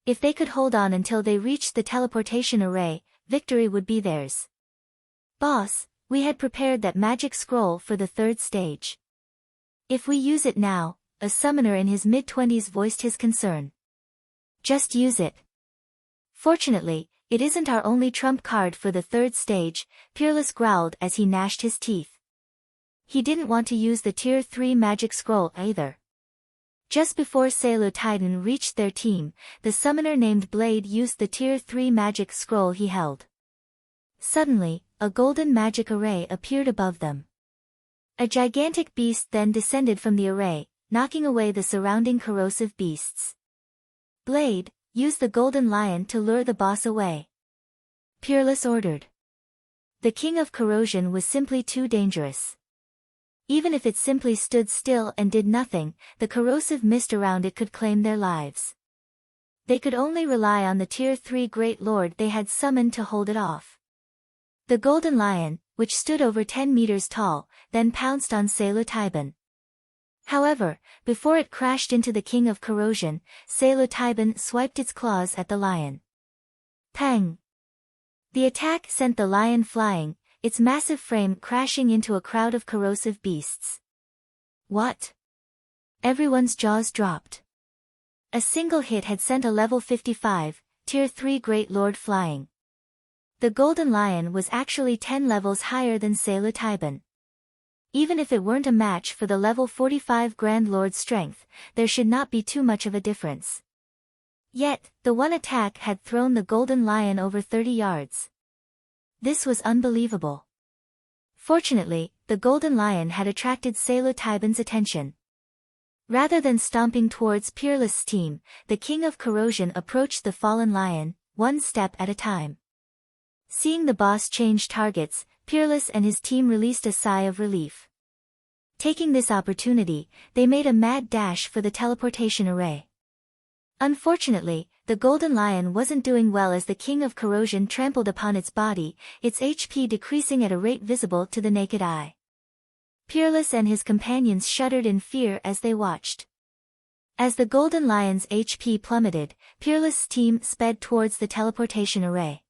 [SPEAKER 1] If they could hold on until they reached the teleportation array, victory would be theirs. Boss, we had prepared that magic scroll for the 3rd stage. If we use it now, a summoner in his mid-20s voiced his concern. Just use it. Fortunately, it isn't our only trump card for the 3rd stage, Peerless growled as he gnashed his teeth. He didn't want to use the tier 3 magic scroll either. Just before Sailor Titan reached their team, the summoner named Blade used the tier 3 magic scroll he held. Suddenly, a golden magic array appeared above them. A gigantic beast then descended from the array, knocking away the surrounding corrosive beasts. Blade, use the golden lion to lure the boss away. Peerless ordered. The king of corrosion was simply too dangerous. Even if it simply stood still and did nothing, the corrosive mist around it could claim their lives. They could only rely on the tier 3 great lord they had summoned to hold it off. The golden lion, which stood over 10 meters tall, then pounced on Sailor Tiban. However, before it crashed into the king of corrosion, Sailor Tiban swiped its claws at the lion. Pang! The attack sent the lion flying, its massive frame crashing into a crowd of corrosive beasts. What? Everyone's jaws dropped. A single hit had sent a level 55, tier 3 great lord flying. The golden lion was actually 10 levels higher than Sailor Tiban. Even if it weren't a match for the level 45 Grand Lord's strength, there should not be too much of a difference. Yet, the one attack had thrown the golden lion over 30 yards. This was unbelievable. Fortunately, the golden lion had attracted Sailor Tiban's attention. Rather than stomping towards Peerless' team, the king of corrosion approached the fallen lion, one step at a time. Seeing the boss change targets, Peerless and his team released a sigh of relief. Taking this opportunity, they made a mad dash for the teleportation array. Unfortunately, the golden lion wasn't doing well as the king of corrosion trampled upon its body, its HP decreasing at a rate visible to the naked eye. Peerless and his companions shuddered in fear as they watched. As the golden lion's HP plummeted, Peerless' team sped towards the teleportation array.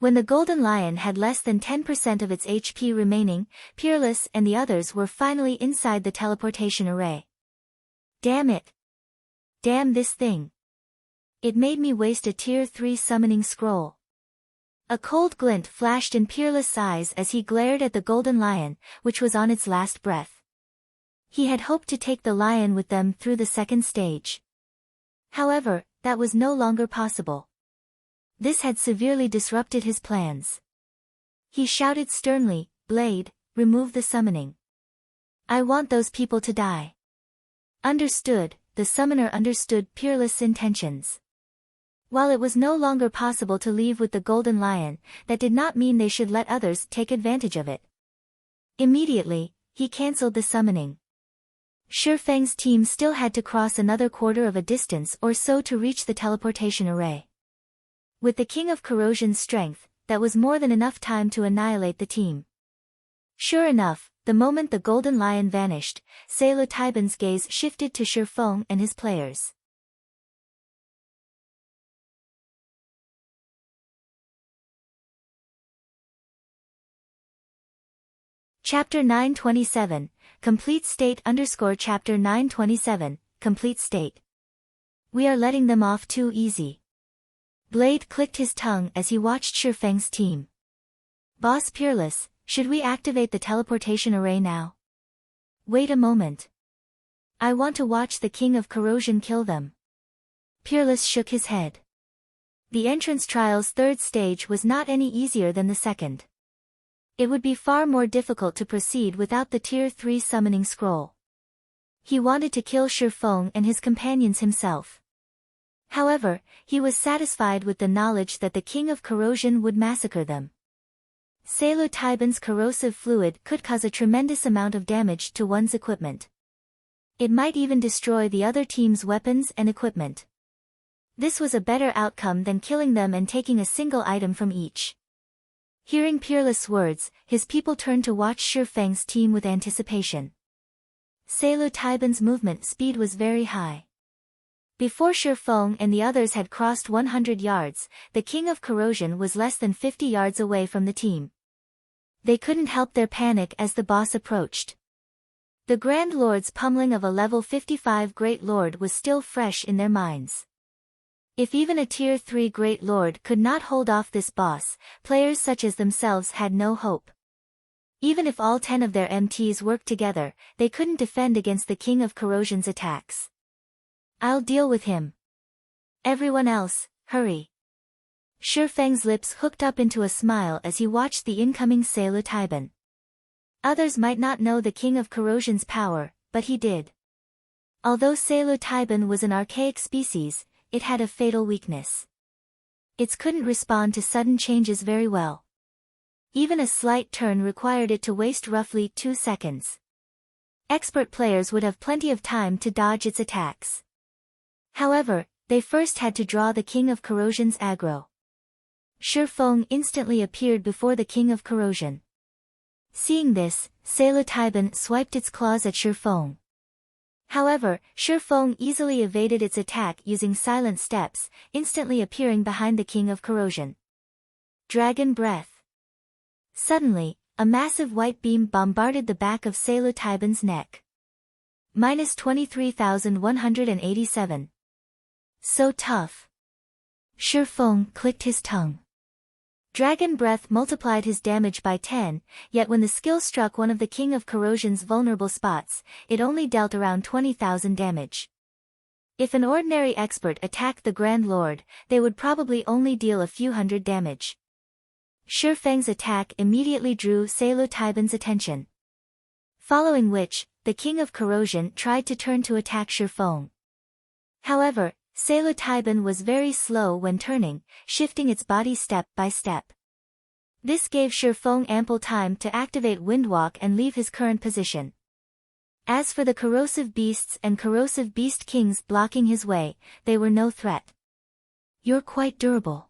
[SPEAKER 1] When the golden lion had less than 10% of its HP remaining, Peerless and the others were finally inside the teleportation array. Damn it! Damn this thing! It made me waste a tier 3 summoning scroll. A cold glint flashed in Peerless' eyes as he glared at the golden lion, which was on its last breath. He had hoped to take the lion with them through the 2nd stage. However, that was no longer possible. This had severely disrupted his plans. He shouted sternly, "Blade, remove the summoning. I want those people to die." Understood, the summoner understood Peerless' intentions. While it was no longer possible to leave with the golden lion, that did not mean they should let others take advantage of it. Immediately, he cancelled the summoning. Shifeng's team still had to cross another quarter of a distance or so to reach the teleportation array. With the king of corrosion's strength, that was more than enough time to annihilate the team. Sure enough, the moment the golden lion vanished, Salo Taiban's gaze shifted to Shi Feng and his players. Chapter 927, Complete State Chapter 927, Complete State. We are letting them off too easy. Blade clicked his tongue as he watched Shi Feng's team. Boss Peerless, should we activate the teleportation array now? Wait a moment. I want to watch the King of Corrosion kill them. Peerless shook his head. The entrance trial's third stage was not any easier than the second. It would be far more difficult to proceed without the Tier 3 summoning scroll. He wanted to kill Shi Feng and his companions himself. However, he was satisfied with the knowledge that the King of Corrosion would massacre them. Salo Taiban's corrosive fluid could cause a tremendous amount of damage to one's equipment. It might even destroy the other team's weapons and equipment. This was a better outcome than killing them and taking a single item from each. Hearing Peerless' words, his people turned to watch Shi Feng's team with anticipation. Salo Taiban's movement speed was very high. Before Shi Feng and the others had crossed 100 yards, the King of Corrosion was less than 50 yards away from the team. They couldn't help their panic as the boss approached. The Grand Lord's pummeling of a level 55 Great Lord was still fresh in their minds. If even a Tier 3 Great Lord could not hold off this boss, players such as themselves had no hope. Even if all 10 of their MTs worked together, they couldn't defend against the King of Corrosion's attacks. I'll deal with him. Everyone else, hurry. Shi Feng's lips hooked up into a smile as he watched the incoming Salo Taiban. Others might not know the King of Corrosion's power, but he did. Although Salo Taiban was an archaic species, it had a fatal weakness. It couldn't respond to sudden changes very well. Even a slight turn required it to waste roughly 2 seconds. Expert players would have plenty of time to dodge its attacks. However, they first had to draw the King of Corrosion's aggro. Shi Feng instantly appeared before the King of Corrosion. Seeing this, Salo Taiban swiped its claws at Shi Feng. However, Shi Feng easily evaded its attack using silent steps, instantly appearing behind the King of Corrosion. Dragon Breath. Suddenly, a massive white beam bombarded the back of Salo Taiban's neck. Minus 23,187. So tough. Shi Feng clicked his tongue. Dragon Breath multiplied his damage by 10, yet when the skill struck one of the King of Corrosion's vulnerable spots, it only dealt around 20,000 damage. If an ordinary expert attacked the Grand Lord, they would probably only deal a few hundred damage. Shi Feng's attack immediately drew Salo Taiban's attention. Following which, the King of Corrosion tried to turn to attack Shi Feng. However, Salo Taiban was very slow when turning, shifting its body step by step. This gave Shi Feng ample time to activate Windwalk and leave his current position. As for the corrosive beasts and corrosive beast kings blocking his way, they were no threat. You're quite durable.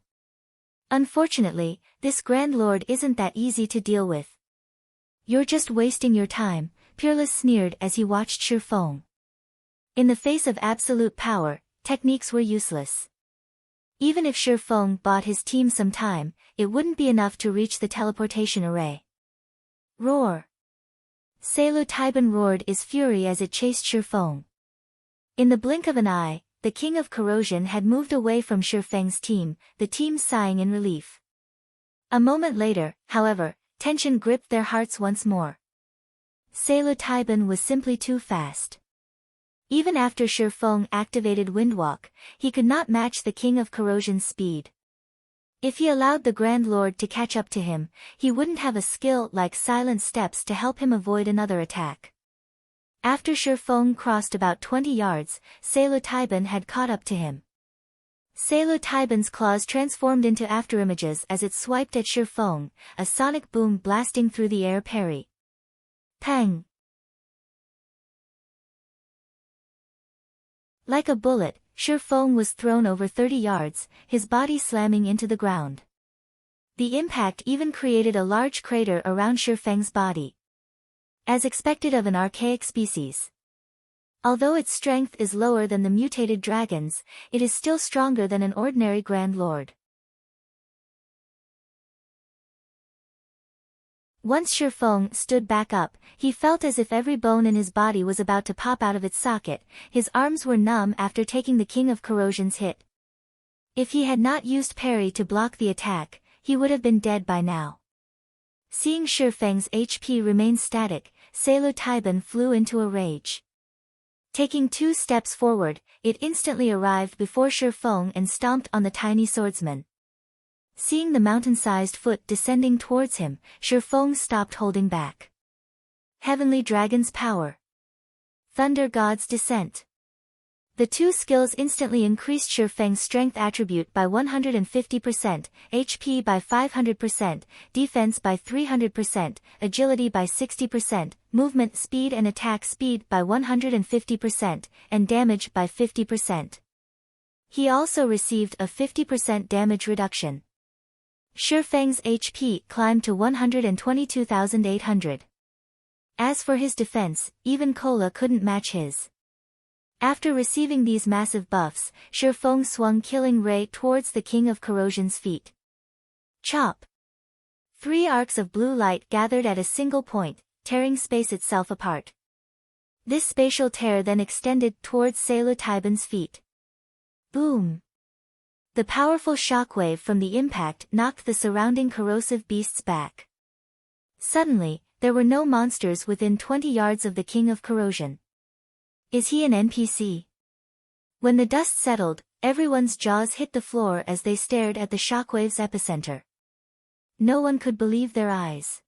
[SPEAKER 1] Unfortunately, this Grand Lord isn't that easy to deal with. You're just wasting your time, Peerless sneered as he watched Shi Feng. In the face of absolute power, techniques were useless. Even if Shi Feng bought his team some time, it wouldn't be enough to reach the teleportation array. Roar! Salo Taiban roared his fury as it chased Shi Feng. In the blink of an eye, the King of Corrosion had moved away from Shi Feng's team, the team sighing in relief. A moment later, however, tension gripped their hearts once more. Salo Taiban was simply too fast. Even after Shi Feng activated Windwalk, he could not match the King of Corrosion's speed. If he allowed the Grand Lord to catch up to him, he wouldn't have a skill like Silent Steps to help him avoid another attack. After Shi Feng crossed about 20 yards, Salo Taiban had caught up to him. Salo Taiban's claws transformed into afterimages as it swiped at Shi Feng, a sonic boom blasting through the air parry. Pang! Like a bullet, Shi Feng was thrown over 30 yards, his body slamming into the ground. The impact even created a large crater around Shi Feng's body. as expected of an archaic species. Although its strength is lower than the mutated dragons, it is still stronger than an ordinary Grand Lord. Once Shifeng stood back up, he felt as if every bone in his body was about to pop out of its socket. His arms were numb after taking the King of Corrosion's hit. If he had not used parry to block the attack, he would have been dead by now. Seeing Shifeng's HP remain static, Selu Taiban flew into a rage. Taking 2 steps forward, it instantly arrived before Shifeng and stomped on the tiny swordsman. Seeing the mountain-sized foot descending towards him, Shifeng stopped holding back. Heavenly Dragon's Power. Thunder God's Descent. The 2 skills instantly increased Shifeng's strength attribute by 150%, HP by 500%, defense by 300%, agility by 60%, movement speed and attack speed by 150%, and damage by 50%. He also received a 50% damage reduction. Shifeng's HP climbed to 122,800. As for his defense, even Kola couldn't match his. After receiving these massive buffs, Shifeng swung Killing Ray towards the King of Corrosion's feet. Chop! 3 arcs of blue light gathered at a single point, tearing space itself apart. This spatial tear then extended towards Selu Taiban's feet. Boom! The powerful shockwave from the impact knocked the surrounding corrosive beasts back. Suddenly, there were no monsters within 20 yards of the King of Corrosion. Is he an NPC? When the dust settled, everyone's jaws hit the floor as they stared at the shockwave's epicenter. No one could believe their eyes.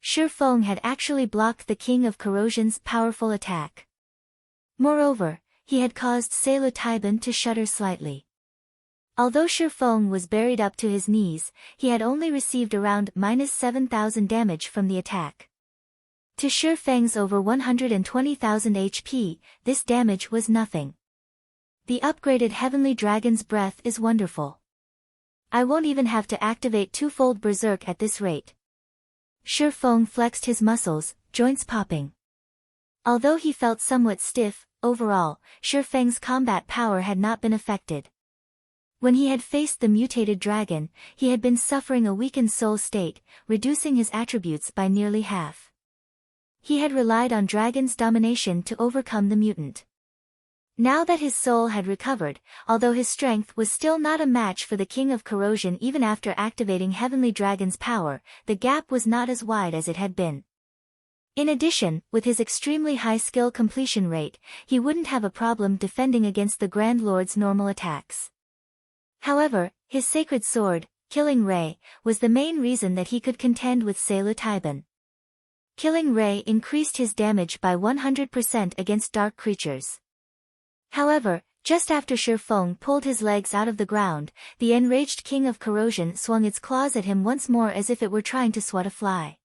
[SPEAKER 1] Shifeng had actually blocked the King of Corrosion's powerful attack. Moreover, he had caused Selu Taiban to shudder slightly. Although Shifeng was buried up to his knees, he had only received around -7,000 damage from the attack. To Shifeng's over 120,000 HP, this damage was nothing. The upgraded Heavenly Dragon's Breath is wonderful. I won't even have to activate twofold Berserk at this rate. Shifeng flexed his muscles, joints popping. Although he felt somewhat stiff, overall, Shifeng's combat power had not been affected. When he had faced the mutated dragon, he had been suffering a weakened soul state, reducing his attributes by nearly half. He had relied on dragon's domination to overcome the mutant. Now that his soul had recovered, although his strength was still not a match for the King of Corrosion even after activating Heavenly Dragon's power, the gap was not as wide as it had been. In addition, with his extremely high skill completion rate, he wouldn't have a problem defending against the Grand Lord's normal attacks. However, his sacred sword, Killing Ray, was the main reason that he could contend with Selu Taiban. Killing Ray increased his damage by 100% against dark creatures. However, just after Shifeng pulled his legs out of the ground, the enraged King of Corrosion swung its claws at him once more as if it were trying to swat a fly.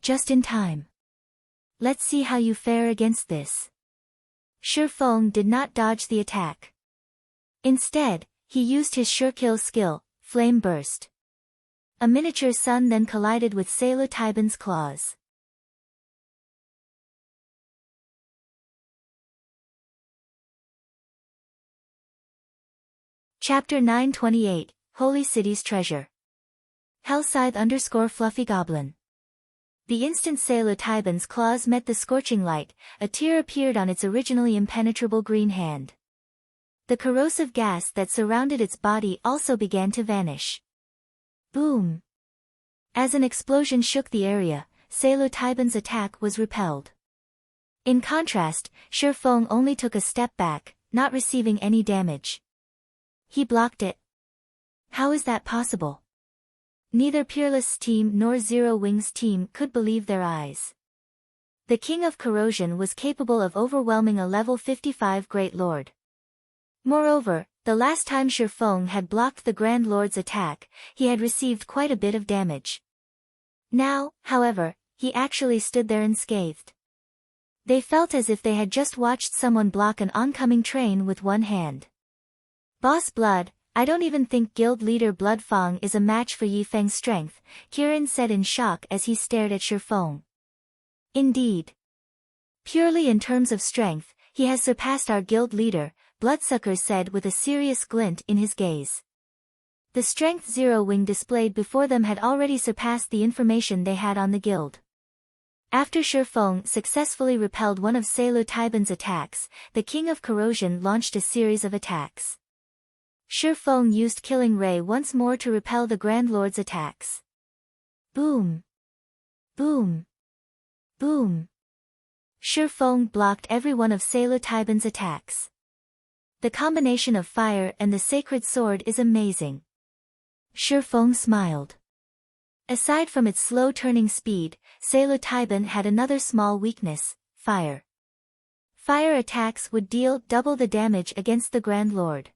[SPEAKER 1] Just in time. Let's see how you fare against this. Shifeng did not dodge the attack. Instead, he used his sure-kill skill, Flame Burst. A miniature sun then collided with Selu Taiban's claws. Chapter 928, Holy City's Treasure. Hellscythe_Fluffy Goblin. The instant Selu Taiban's claws met the scorching light, a tear appeared on its originally impenetrable green hand. The corrosive gas that surrounded its body also began to vanish. Boom! As an explosion shook the area, Selu Taiban's attack was repelled. In contrast, Shifeng only took a step back, not receiving any damage. He blocked it. How is that possible? Neither Peerless' team nor Zero Wing's team could believe their eyes. The King of Corrosion was capable of overwhelming a level 55 Great Lord. Moreover, the last time Shifeng had blocked the Grand Lord's attack, he had received quite a bit of damage. Now, however, he actually stood there unscathed. They felt as if they had just watched someone block an oncoming train with one hand. Boss Blood, I don't even think guild leader Blood Fang is a match for Yi Feng's strength, Kirin said in shock as he stared at Shifeng. Indeed. Purely in terms of strength, he has surpassed our guild leader, Bloodsucker said with a serious glint in his gaze. The strength 0 wing displayed before them had already surpassed the information they had on the guild. After Shifeng successfully repelled one of Selu Taiban's attacks, the King of Corrosion launched a series of attacks. Shifeng used Killing Ray once more to repel the Grand Lord's attacks. Boom! Boom! Boom! Shifeng blocked every one of Selu Taiban's attacks. The combination of fire and the sacred sword is amazing. Shifeng smiled. Aside from its slow turning speed, Selu Taiban had another small weakness: fire. Fire attacks would deal double the damage against the Grand Lord.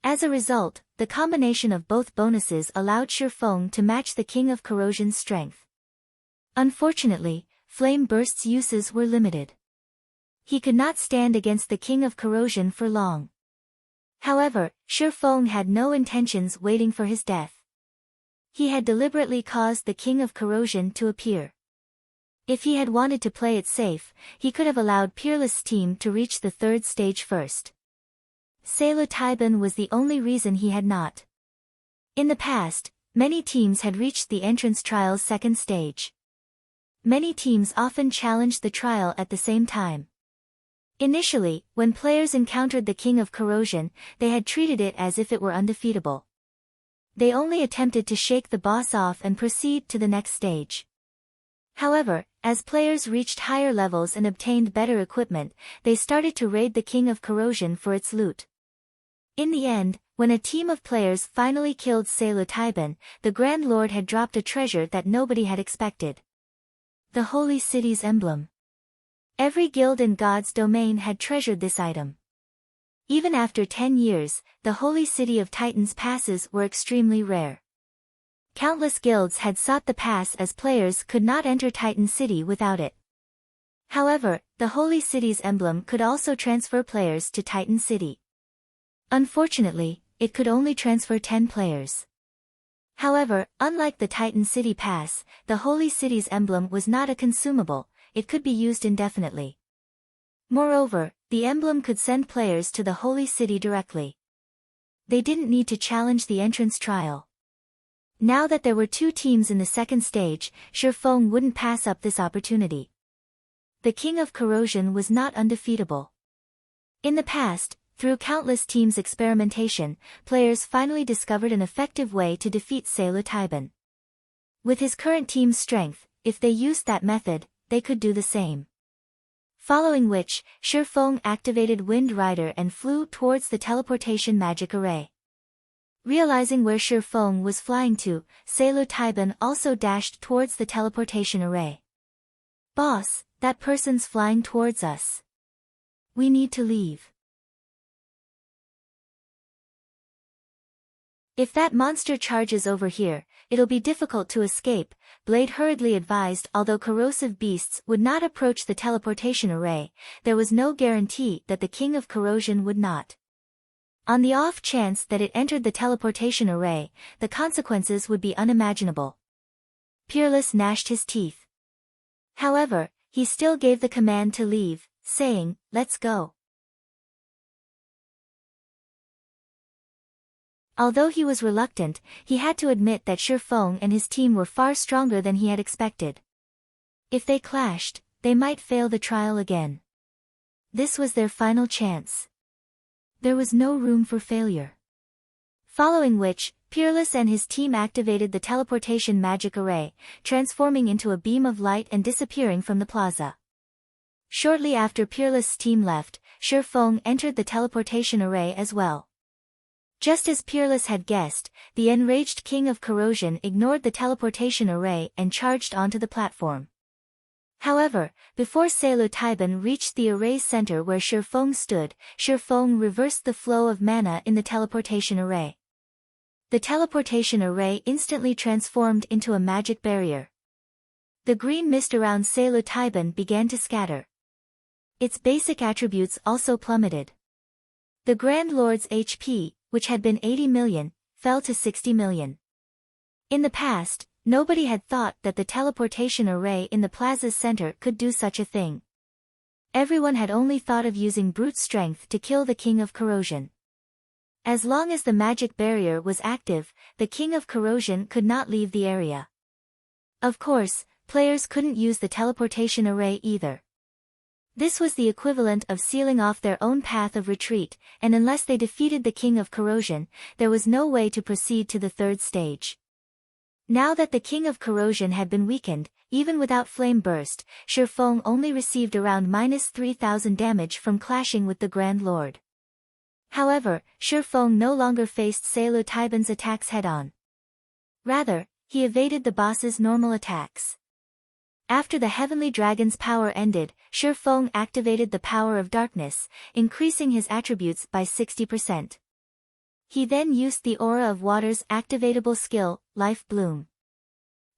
[SPEAKER 1] As a result, the combination of both bonuses allowed Shifeng to match the King of Corrosion's strength. Unfortunately, Flame Burst's uses were limited. He could not stand against the King of Corrosion for long. However, Shifeng had no intentions waiting for his death. He had deliberately caused the King of Corrosion to appear. If he had wanted to play it safe, he could have allowed Peerless' team to reach the third stage first. Selu Taiban was the only reason he had not. In the past, many teams had reached the entrance trial's second stage. Many teams often challenged the trial at the same time. Initially, when players encountered the King of Corrosion, they had treated it as if it were undefeatable. They only attempted to shake the boss off and proceed to the next stage. However, as players reached higher levels and obtained better equipment, they started to raid the King of Corrosion for its loot. In the end, when a team of players finally killed Selu Taiban, the Grand Lord had dropped a treasure that nobody had expected. The Holy City's emblem. Every guild in God's domain had treasured this item. Even after 10 years, the Holy City of Titans passes were extremely rare. Countless guilds had sought the pass as players could not enter Titan City without it. However, the Holy City's emblem could also transfer players to Titan City. Unfortunately, it could only transfer 10 players. However, unlike the Titan City Pass, the Holy City's emblem was not a consumable, it could be used indefinitely. Moreover, the emblem could send players to the Holy City directly. They didn't need to challenge the entrance trial. Now that there were 2 teams in the second stage, Shifeng wouldn't pass up this opportunity. The King of Corrosion was not undefeatable. In the past, through countless teams' experimentation, players finally discovered an effective way to defeat Selu Taiban. With his current team's strength, if they used that method, they could do the same. Following which, Shifeng activated Wind Rider and flew towards the teleportation magic array. Realizing where Shifeng was flying to, Selu Taiban also dashed towards the teleportation array. "Boss, that person's flying towards us. We need to leave. If that monster charges over here, it'll be difficult to escape," Blade hurriedly advised. Although corrosive beasts would not approach the teleportation array, there was no guarantee that the King of Corrosion would not. On the off chance that it entered the teleportation array, the consequences would be unimaginable. Peerless gnashed his teeth. However, he still gave the command to leave, saying, "Let's go." Although he was reluctant, he had to admit that Shifeng and his team were far stronger than he had expected. If they clashed, they might fail the trial again. This was their final chance. There was no room for failure. Following which, Peerless and his team activated the teleportation magic array, transforming into a beam of light and disappearing from the plaza. Shortly after Peerless' team left, Shifeng entered the teleportation array as well. Just as Peerless had guessed, the enraged King of Corrosion ignored the teleportation array and charged onto the platform. However, before Selu Taiban reached the array's center where Shifeng stood, Shifeng reversed the flow of mana in the teleportation array. The teleportation array instantly transformed into a magic barrier. The green mist around Selu Taiban began to scatter. Its basic attributes also plummeted. The Grand Lord's HP, which had been 80 million, fell to 60 million. In the past, Nobody had thought that the teleportation array in the plaza's center could do such a thing. Everyone had only thought of using brute strength to kill the King of Corrosion. As long as the magic barrier was active, the King of Corrosion could not leave the area. Of course, players couldn't use the teleportation array either. This was the equivalent of sealing off their own path of retreat, and unless they defeated the King of Corrosion, there was no way to proceed to the third stage. Now that the King of Corrosion had been weakened, even without Flame Burst, Shifeng only received around -3,000 damage from clashing with the Grand Lord. However, Shifeng no longer faced Selu Taiban's attacks head-on. Rather, he evaded the boss's normal attacks. After the Heavenly Dragon's power ended, Shifeng activated the power of darkness, increasing his attributes by 60%. He then used the Aura of Water's activatable skill, Life Bloom.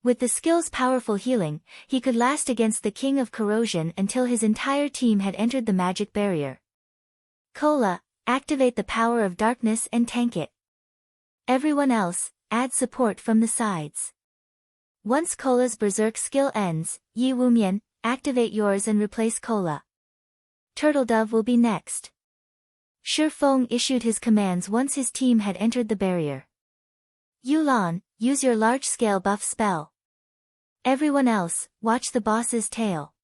[SPEAKER 1] With the skill's powerful healing, he could last against the King of Corrosion until his entire team had entered the magic barrier. Cola, activate the power of darkness and tank it. Everyone else, add support from the sides. Once Cola's Berserk skill ends, Yi Wumian, activate yours and replace Cola. Turtledove will be next. Shifeng issued his commands once his team had entered the barrier. Yulan, use your large-scale buff spell. Everyone else, watch the boss's tail.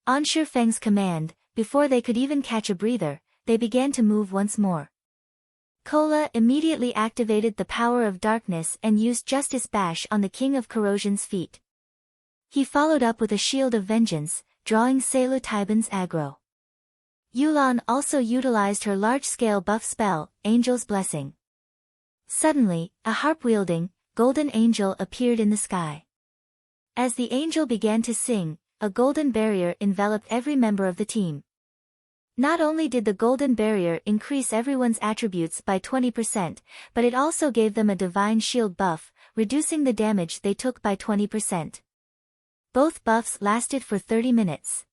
[SPEAKER 1] On Shifeng's command, before they could even catch a breather, they began to move once more. Cola immediately activated the power of darkness and used Justice Bash on the King of Corrosion's feet. He followed up with a Shield of Vengeance, drawing Selu Taiban's aggro. Yulan also utilized her large-scale buff spell, Angel's Blessing. Suddenly, a harp-wielding, golden angel appeared in the sky. As the angel began to sing, a golden barrier enveloped every member of the team. Not only did the golden barrier increase everyone's attributes by 20%, but it also gave them a divine shield buff, reducing the damage they took by 20%. Both buffs lasted for 30 minutes.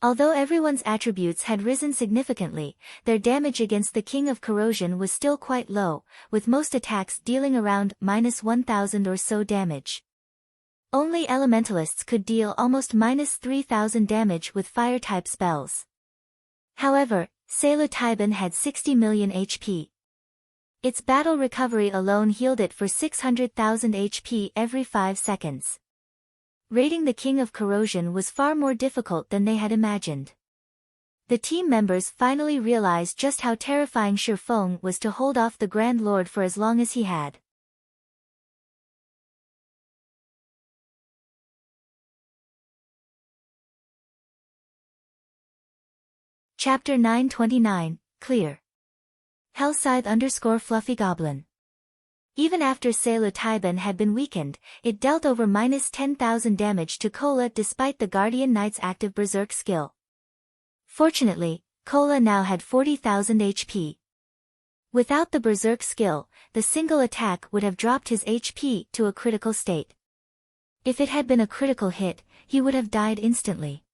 [SPEAKER 1] Although everyone's attributes had risen significantly, their damage against the King of Corrosion was still quite low, with most attacks dealing around -1,000 or so damage. Only elementalists could deal almost -3,000 damage with fire-type spells. However, Selu Taiban had 60 million HP. Its battle recovery alone healed it for 600,000 HP every 5 seconds. Raiding the King of Corrosion was far more difficult than they had imagined. The team members finally realized just how terrifying Shifeng was to hold off the Grand Lord for as long as he had. Chapter 929, Clear. Hellscythe_Fluffy Goblin. Even after Selu Taiban had been weakened, it dealt over -10,000 damage to Cola despite the Guardian Knight's active Berserk skill. Fortunately, Cola now had 40,000 HP. Without the Berserk skill, the single attack would have dropped his HP to a critical state. If it had been a critical hit, he would have died instantly.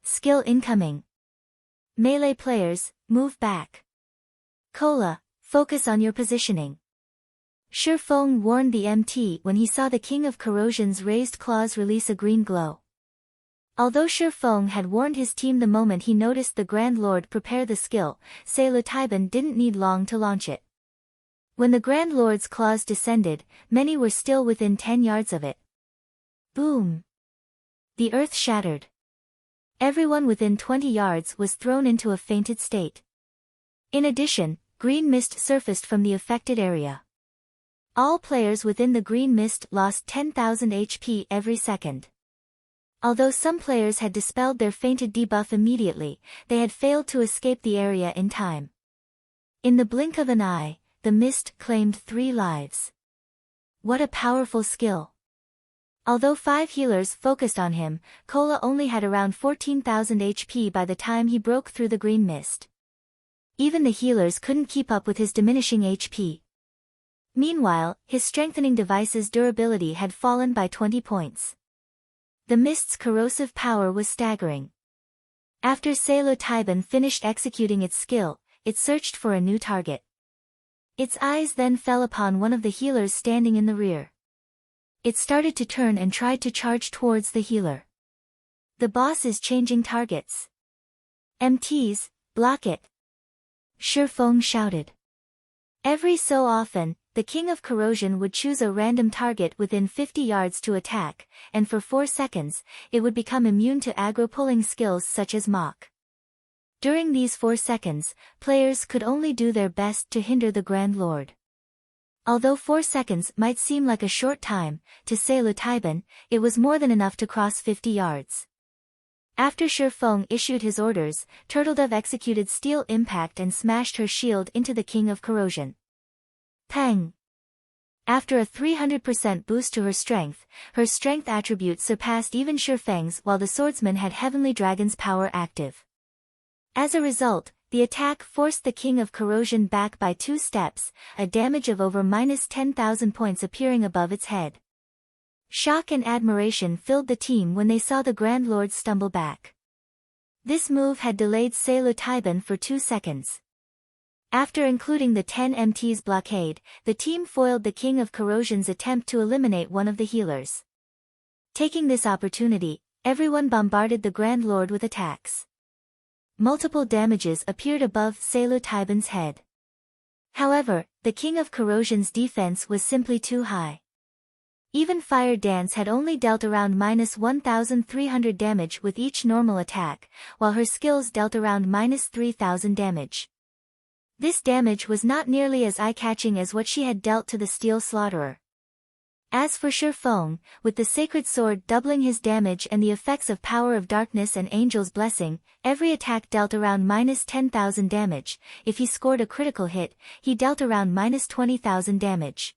[SPEAKER 1] Skill incoming. Melee players, move back. Cola, focus on your positioning. Shifeng warned the MT when he saw the King of Corrosion's raised claws release a green glow. Although Shifeng had warned his team the moment he noticed the Grand Lord prepare the skill, Selu Taiban didn't need long to launch it. When the Grand Lord's claws descended, many were still within 10 yards of it. Boom! The earth shattered. Everyone within 20 yards was thrown into a fainted state. In addition, green mist surfaced from the affected area. All players within the green mist lost 10,000 HP every second. Although some players had dispelled their fainted debuff immediately, they had failed to escape the area in time. In the blink of an eye, the mist claimed 3 lives. What a powerful skill! Although 5 healers focused on him, Cola only had around 14,000 HP by the time he broke through the green mist. Even the healers couldn't keep up with his diminishing HP. Meanwhile, his strengthening device's durability had fallen by 20 points. The mist's corrosive power was staggering. After Selu Taiban finished executing its skill, it searched for a new target. Its eyes then fell upon one of the healers standing in the rear. It started to turn and tried to charge towards the healer. The boss is changing targets. MTs, block it. Shifeng shouted. Every so often, the King of Corrosion would choose a random target within 50 yards to attack, and for 4 seconds, it would become immune to aggro-pulling skills such as Mach. During these 4 seconds, players could only do their best to hinder the Grand Lord. Although 4 seconds might seem like a short time, to Selu Taiban, it was more than enough to cross 50 yards. After Shifeng issued his orders, Turtledove executed Steel Impact and smashed her shield into the King of Corrosion. Pang! After a 300% boost to her strength attribute surpassed even Shifeng's while the swordsman had Heavenly Dragon's power active. As a result, the attack forced the King of Corrosion back by 2 steps, a damage of over -10,000 points appearing above its head. Shock and admiration filled the team when they saw the Grand Lord stumble back. This move had delayed Selu Taiban for 2 seconds. After including the 10 MT's blockade, the team foiled the King of Corrosion's attempt to eliminate one of the healers. Taking this opportunity, everyone bombarded the Grand Lord with attacks. Multiple damages appeared above Selu Taiban's head. However, the King of Corrosion's defense was simply too high. Even Fire Dance had only dealt around -1,300 damage with each normal attack, while her skills dealt around -3,000 damage. This damage was not nearly as eye-catching as what she had dealt to the Steel Slaughterer. As for Shifeng, with the Sacred Sword doubling his damage and the effects of Power of Darkness and Angel's Blessing, every attack dealt around -10,000 damage. If he scored a critical hit, he dealt around -20,000 damage.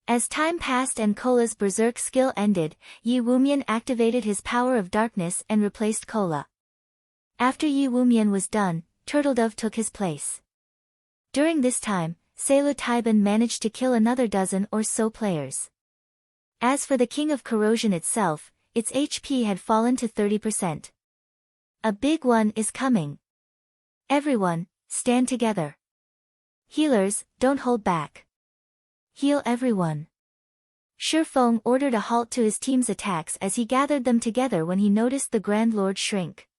[SPEAKER 1] As time passed and Kola's Berserk skill ended, Yi Wumian activated his Power of Darkness and replaced Kola. After Yi Wumian was done, Turtledove took his place. During this time, Selu Taiban managed to kill another dozen or so players. As for the King of Corrosion itself, its HP had fallen to 30%. A big one is coming. Everyone, stand together. Healers, don't hold back. Heal everyone. Shifeng ordered a halt to his team's attacks as he gathered them together when he noticed the Grand Lord shrink.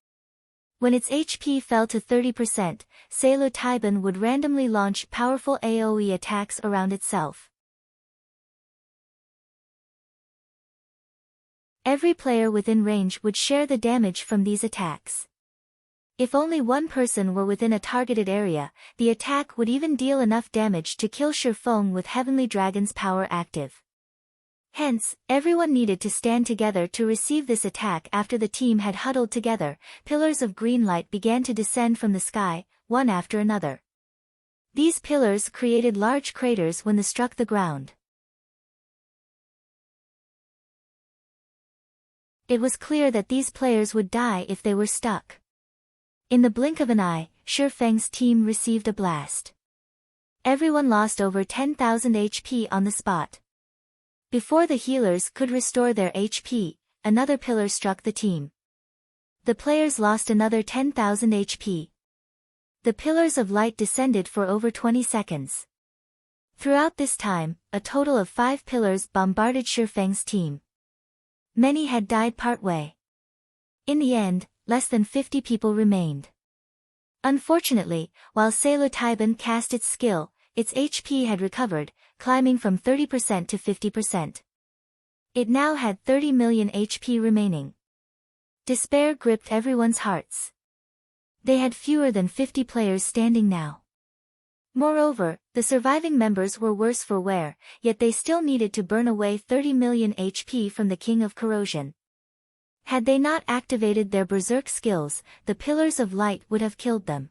[SPEAKER 1] When its HP fell to 30%, Selu Taiban would randomly launch powerful AoE attacks around itself. Every player within range would share the damage from these attacks. If only one person were within a targeted area, the attack would even deal enough damage to kill Shifeng with Heavenly Dragon's power active. Hence, everyone needed to stand together to receive this attack. After the team had huddled together, pillars of green light began to descend from the sky, one after another. These pillars created large craters when they struck the ground. It was clear that these players would die if they were stuck. In the blink of an eye, Shifeng's team received a blast. Everyone lost over 10,000 HP on the spot. Before the healers could restore their HP, another pillar struck the team. The players lost another 10,000 HP. The pillars of light descended for over 20 seconds. Throughout this time, a total of 5 pillars bombarded Shifeng's team. Many had died partway. In the end, less than 50 people remained. Unfortunately, while Selu Taiban cast its skill, its HP had recovered, climbing from 30% to 50%. It now had 30 million HP remaining. Despair gripped everyone's hearts. They had fewer than 50 players standing now. Moreover, the surviving members were worse for wear, yet they still needed to burn away 30 million HP from the King of Corrosion. Had they not activated their berserk skills, the pillars of light would have killed them.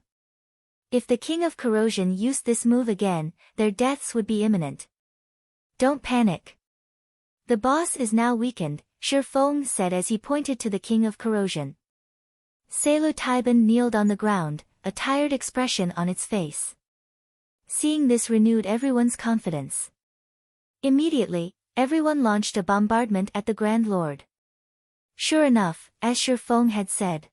[SPEAKER 1] If the King of Corrosion used this move again, their deaths would be imminent. Don't panic. The boss is now weakened, Shifeng said as he pointed to the King of Corrosion. Selu Taiban kneeled on the ground, a tired expression on its face. Seeing this renewed everyone's confidence. Immediately, everyone launched a bombardment at the Grand Lord. Sure enough, as Shifeng had said,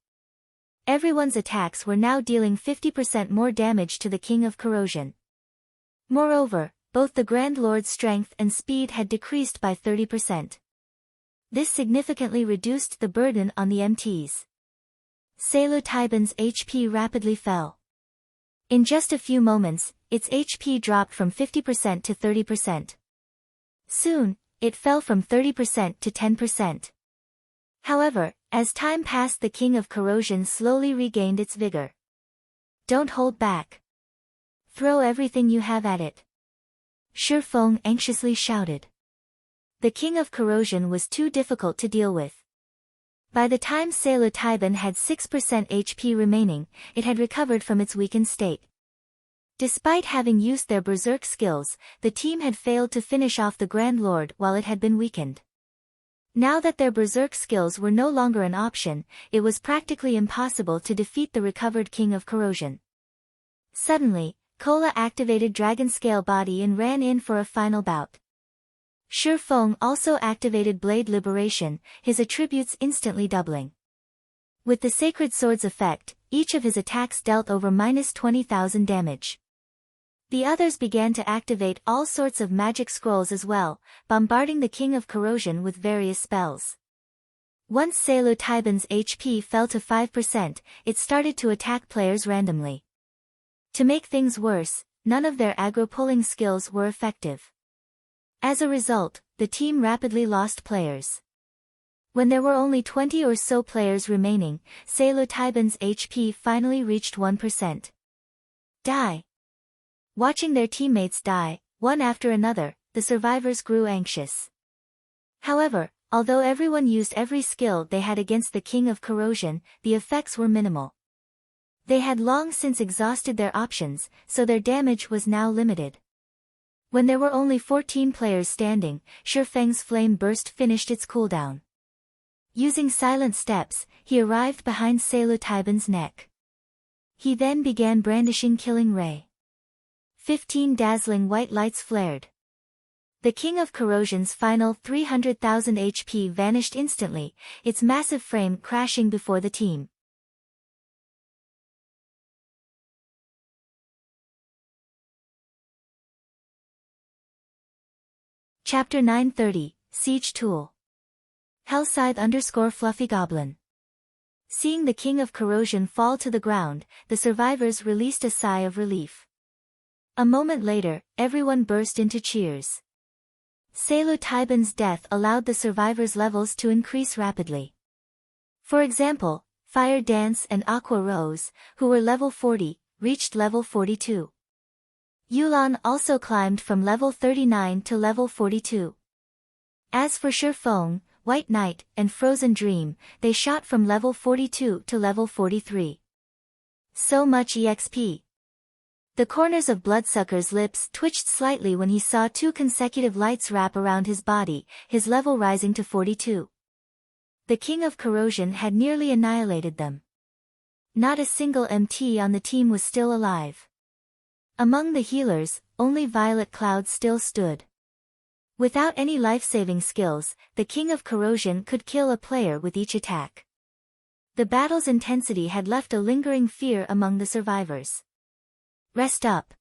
[SPEAKER 1] everyone's attacks were now dealing 50% more damage to the King of Corrosion. Moreover, both the Grand Lord's strength and speed had decreased by 30%. This significantly reduced the burden on the MTs. Psilocybin's HP rapidly fell. In just a few moments, its HP dropped from 50% to 30%. Soon, it fell from 30% to 10%. However, as time passed, the King of Corrosion slowly regained its vigor. Don't hold back. Throw everything you have at it. Shifeng anxiously shouted. The King of Corrosion was too difficult to deal with. By the time Psilocybin had 6% HP remaining, it had recovered from its weakened state. Despite having used their berserk skills, the team had failed to finish off the Grand Lord while it had been weakened. Now that their berserk skills were no longer an option, it was practically impossible to defeat the recovered King of Corrosion. Suddenly, Kola activated Dragon Scale Body and ran in for a final bout. Shifeng also activated Blade Liberation, his attributes instantly doubling. With the Sacred Sword's effect, each of his attacks dealt over -20,000 damage. The others began to activate all sorts of magic scrolls as well, bombarding the King of Corrosion with various spells. Once Psilocybin's HP fell to 5%, it started to attack players randomly. To make things worse, none of their aggro-pulling skills were effective. As a result, the team rapidly lost players. When there were only 20 or so players remaining, Psilocybin's HP finally reached 1%. Die. Watching their teammates die, one after another, the survivors grew anxious. However, although everyone used every skill they had against the King of Corrosion, the effects were minimal. They had long since exhausted their options, so their damage was now limited. When there were only 14 players standing, Shifeng's flame burst finished its cooldown. Using silent steps, he arrived behind Psilocybin's neck. He then began brandishing Killing Ray. 15 dazzling white lights flared. The King of Corrosion's final 300,000 HP vanished instantly, its massive frame crashing before the team. Chapter 930, Siege Tool. Hellscythe_Fluffy Goblin. Seeing the King of Corrosion fall to the ground, the survivors released a sigh of relief. A moment later, everyone burst into cheers. Psilocybin's death allowed the survivors' levels to increase rapidly. For example, Fire Dance and Aqua Rose, who were level 40, reached level 42. Yulan also climbed from level 39 to level 42. As for Shifeng, White Knight, and Frozen Dream, they shot from level 42 to level 43. So much EXP. The corners of Bloodsucker's lips twitched slightly when he saw 2 consecutive lights wrap around his body, his level rising to 42. The King of Corrosion had nearly annihilated them. Not a single MT on the team was still alive. Among the healers, only Violet Cloud still stood. Without any life-saving skills, the King of Corrosion could kill a player with each attack. The battle's intensity had left a lingering fear among the survivors. Rest up.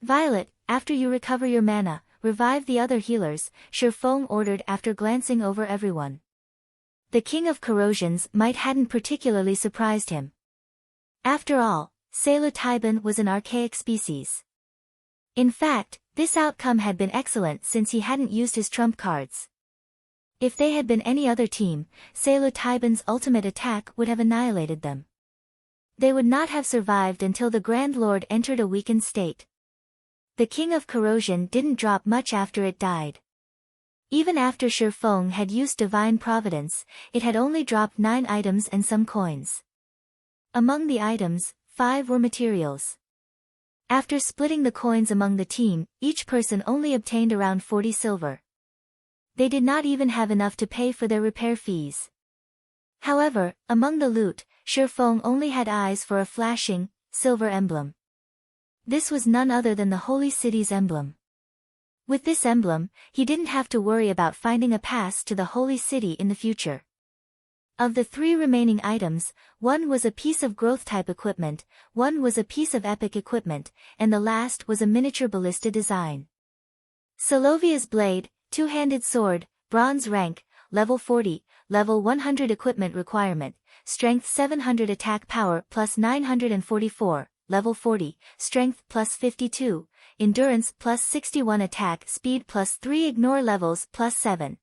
[SPEAKER 1] Violet, after you recover your mana, revive the other healers, Shifeng ordered after glancing over everyone. The King of Corrosion's might hadn't particularly surprised him. After all, Psilocybin was an archaic species. In fact, this outcome had been excellent since he hadn't used his trump cards. If they had been any other team, Psilocybin's ultimate attack would have annihilated them. They would not have survived until the Grand Lord entered a weakened state. The King of Corrosion didn't drop much after it died. Even after Shifeng had used Divine Providence, it had only dropped 9 items and some coins. Among the items, 5 were materials. After splitting the coins among the team, each person only obtained around 40 silver. They did not even have enough to pay for their repair fees. However, among the loot, Shifeng only had eyes for a flashing, silver emblem. This was none other than the Holy City's emblem. With this emblem, he didn't have to worry about finding a pass to the Holy City in the future. Of the 3 remaining items, one was a piece of growth-type equipment, one was a piece of epic equipment, and the last was a miniature ballista design. Solovia's blade, two-handed sword, bronze rank, level 40, level 100 equipment requirement, strength 700 attack power plus 944, level 40, strength plus 52, endurance plus 61 attack speed plus 3 ignore levels plus 7.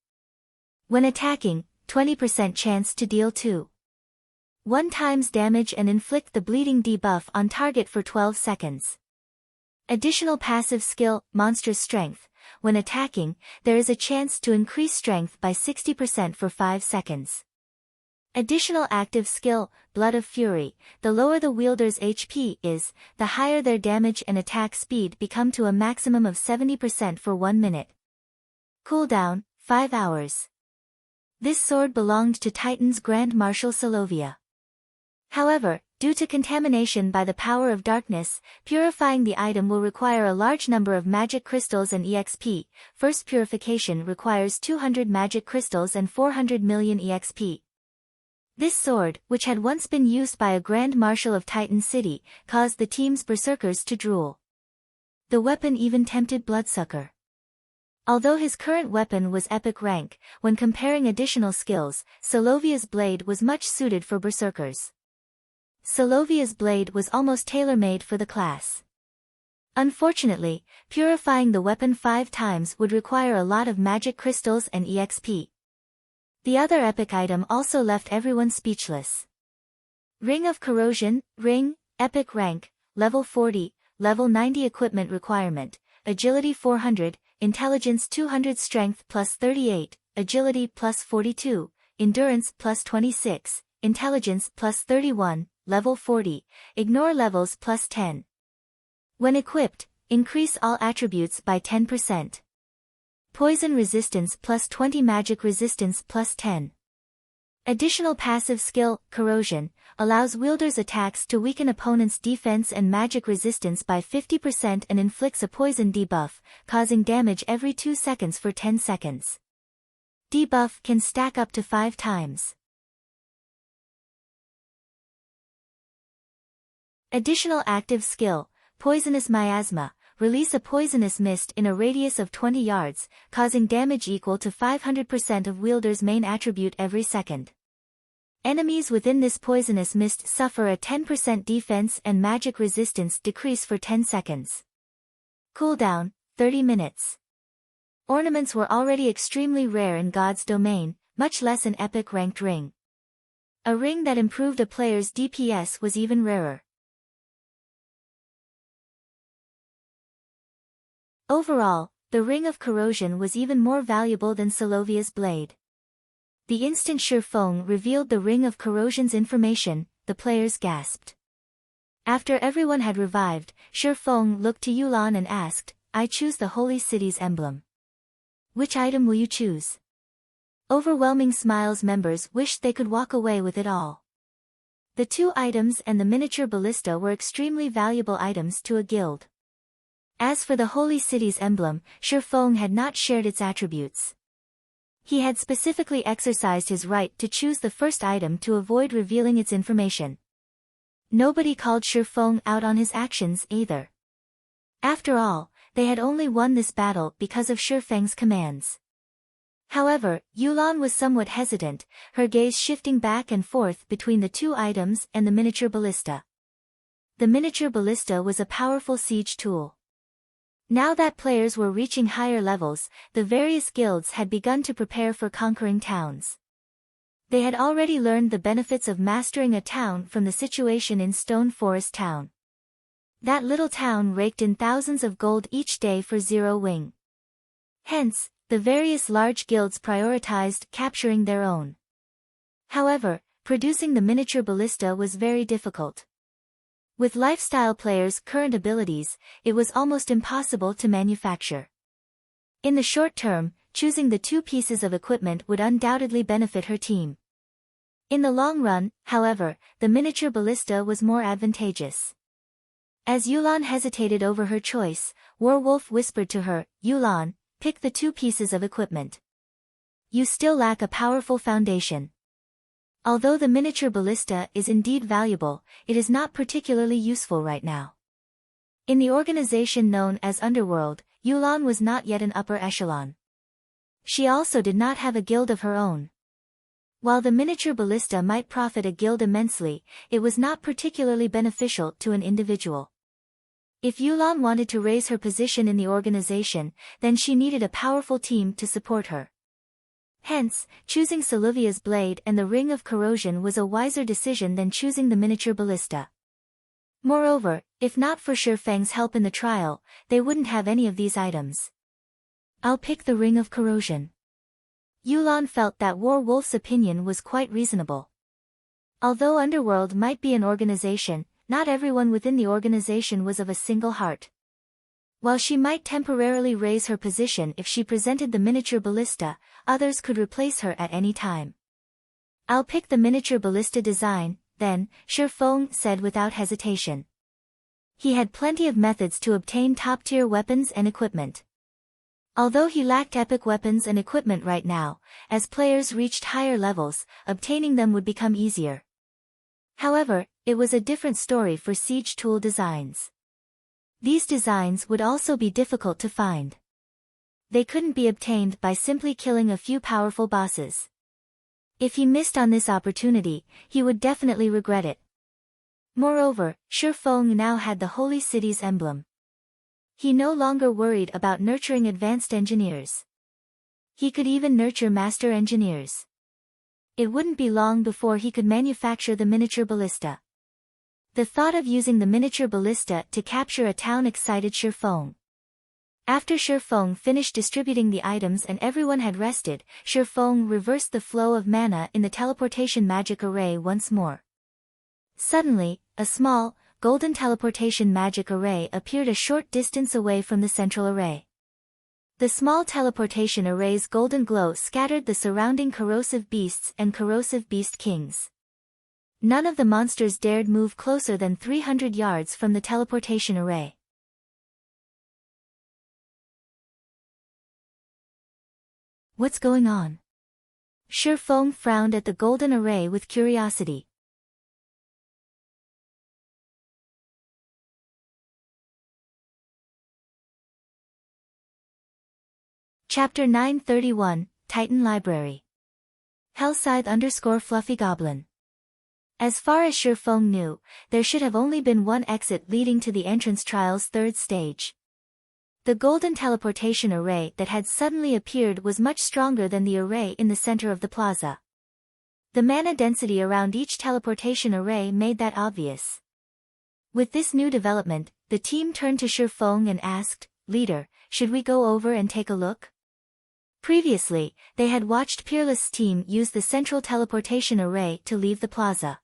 [SPEAKER 1] When attacking, 20% chance to deal 2/1 times damage and inflict the bleeding debuff on target for 12 seconds. Additional passive skill, monstrous strength. When attacking, there is a chance to increase strength by 60% for 5 seconds. Additional active skill, Blood of Fury. The lower the wielder's HP is, the higher their damage and attack speed become to a maximum of 70% for 1 minute. Cooldown, 5 hours. This sword belonged to Titan's Grand Marshal Solovia. However, due to contamination by the power of darkness, purifying the item will require a large number of magic crystals and EXP. First purification requires 200 magic crystals and 400 million EXP. This sword, which had once been used by a Grand Marshal of Titan City, caused the team's berserkers to drool. The weapon even tempted Bloodsucker. Although his current weapon was epic rank, when comparing additional skills, Solovia's blade was much suited for berserkers. Solovia's blade was almost tailor-made for the class. Unfortunately, purifying the weapon 5 times would require a lot of magic crystals and EXP. The other epic item also left everyone speechless. Ring of Corrosion, Ring, epic rank, level 40, level 90 equipment requirement, agility 400, intelligence 200 strength plus 38, agility plus 42, endurance plus 26, intelligence plus 31, level 40, ignore levels plus 10. When equipped, increase all attributes by 10%. Poison resistance plus 20 magic resistance plus 10. Additional passive skill, Corrosion, allows wielders' attacks to weaken opponents' defense and magic resistance by 50% and inflicts a poison debuff, causing damage every 2 seconds for 10 seconds. Debuff can stack up to 5 times. Additional active skill, Poisonous Miasma, release a poisonous mist in a radius of 20 yards, causing damage equal to 500% of wielder's main attribute every second. Enemies within this poisonous mist suffer a 10% defense and magic resistance decrease for 10 seconds. Cooldown, 30 minutes. Ornaments were already extremely rare in God's domain, much less an epic ranked ring. A ring that improved a player's DPS was even rarer. Overall, the Ring of Corrosion was even more valuable than Solovia's blade. The instant Shurfeng revealed the Ring of Corrosion's information, the players gasped. After everyone had revived, Shurfeng looked to Yulan and asked, "I choose the Holy City's emblem. Which item will you choose?" Overwhelming smiles. Members wished they could walk away with it all. The 2 items and the miniature ballista were extremely valuable items to a guild. As for the Holy City's emblem, Shurfeng had not shared its attributes. He had specifically exercised his right to choose the first item to avoid revealing its information. Nobody called Shurfeng out on his actions either. After all, they had only won this battle because of Shurfeng's commands. However, Yulan was somewhat hesitant, her gaze shifting back and forth between the 2 items and the miniature ballista. The miniature ballista was a powerful siege tool. Now that players were reaching higher levels, the various guilds had begun to prepare for conquering towns. They had already learned the benefits of mastering a town from the situation in Stone Forest Town. That little town raked in thousands of gold each day for Zero Wing. Hence, the various large guilds prioritized capturing their own. However, producing the miniature ballista was very difficult. With lifestyle players' current abilities, it was almost impossible to manufacture. In the short term, choosing the 2 pieces of equipment would undoubtedly benefit her team. In the long run, however, the miniature ballista was more advantageous. As Yulan hesitated over her choice, Warwolf whispered to her, "Yulan, pick the 2 pieces of equipment. You still lack a powerful foundation. Although the miniature ballista is indeed valuable, it is not particularly useful right now." In the organization known as Underworld, Yulan was not yet an upper echelon. She also did not have a guild of her own. While the miniature ballista might profit a guild immensely, it was not particularly beneficial to an individual. If Yulan wanted to raise her position in the organization, then she needed a powerful team to support her. Hence, choosing Soluvia's blade and the ring of corrosion was a wiser decision than choosing the miniature ballista. Moreover, if not for Shifeng's help in the trial, they wouldn't have any of these items. I'll pick the ring of corrosion. Yulan felt that War Wolf's opinion was quite reasonable. Although Underworld might be an organization, not everyone within the organization was of a single heart. While she might temporarily raise her position if she presented the miniature ballista, others could replace her at any time. I'll pick the miniature ballista design, then, Shifeng said without hesitation. He had plenty of methods to obtain top-tier weapons and equipment. Although he lacked epic weapons and equipment right now, as players reached higher levels, obtaining them would become easier. However, it was a different story for siege tool designs. These designs would also be difficult to find. They couldn't be obtained by simply killing a few powerful bosses. If he missed on this opportunity, he would definitely regret it. Moreover, Shifeng now had the Holy City's emblem. He no longer worried about nurturing advanced engineers. He could even nurture master engineers. It wouldn't be long before he could manufacture the miniature ballista. The thought of using the miniature ballista to capture a town excited Shifeng. After Shifeng finished distributing the items and everyone had rested, Shifeng reversed the flow of mana in the teleportation magic array once more. Suddenly, a small, golden teleportation magic array appeared a short distance away from the central array. The small teleportation array's golden glow scattered the surrounding corrosive beasts and corrosive beast kings. None of the monsters dared move closer than 300 yards from the teleportation array. What's going on? Shifeng frowned at the golden array with curiosity. Chapter 931, Titan Library. Hellscythe_Fluffy Goblin. As far as Shifeng knew, there should have only been one exit leading to the entrance trial's third stage. The golden teleportation array that had suddenly appeared was much stronger than the array in the center of the plaza. The mana density around each teleportation array made that obvious. With this new development, the team turned to Shifeng and asked, "Leader, should we go over and take a look?" Previously, they had watched Peerless's team use the central teleportation array to leave the plaza.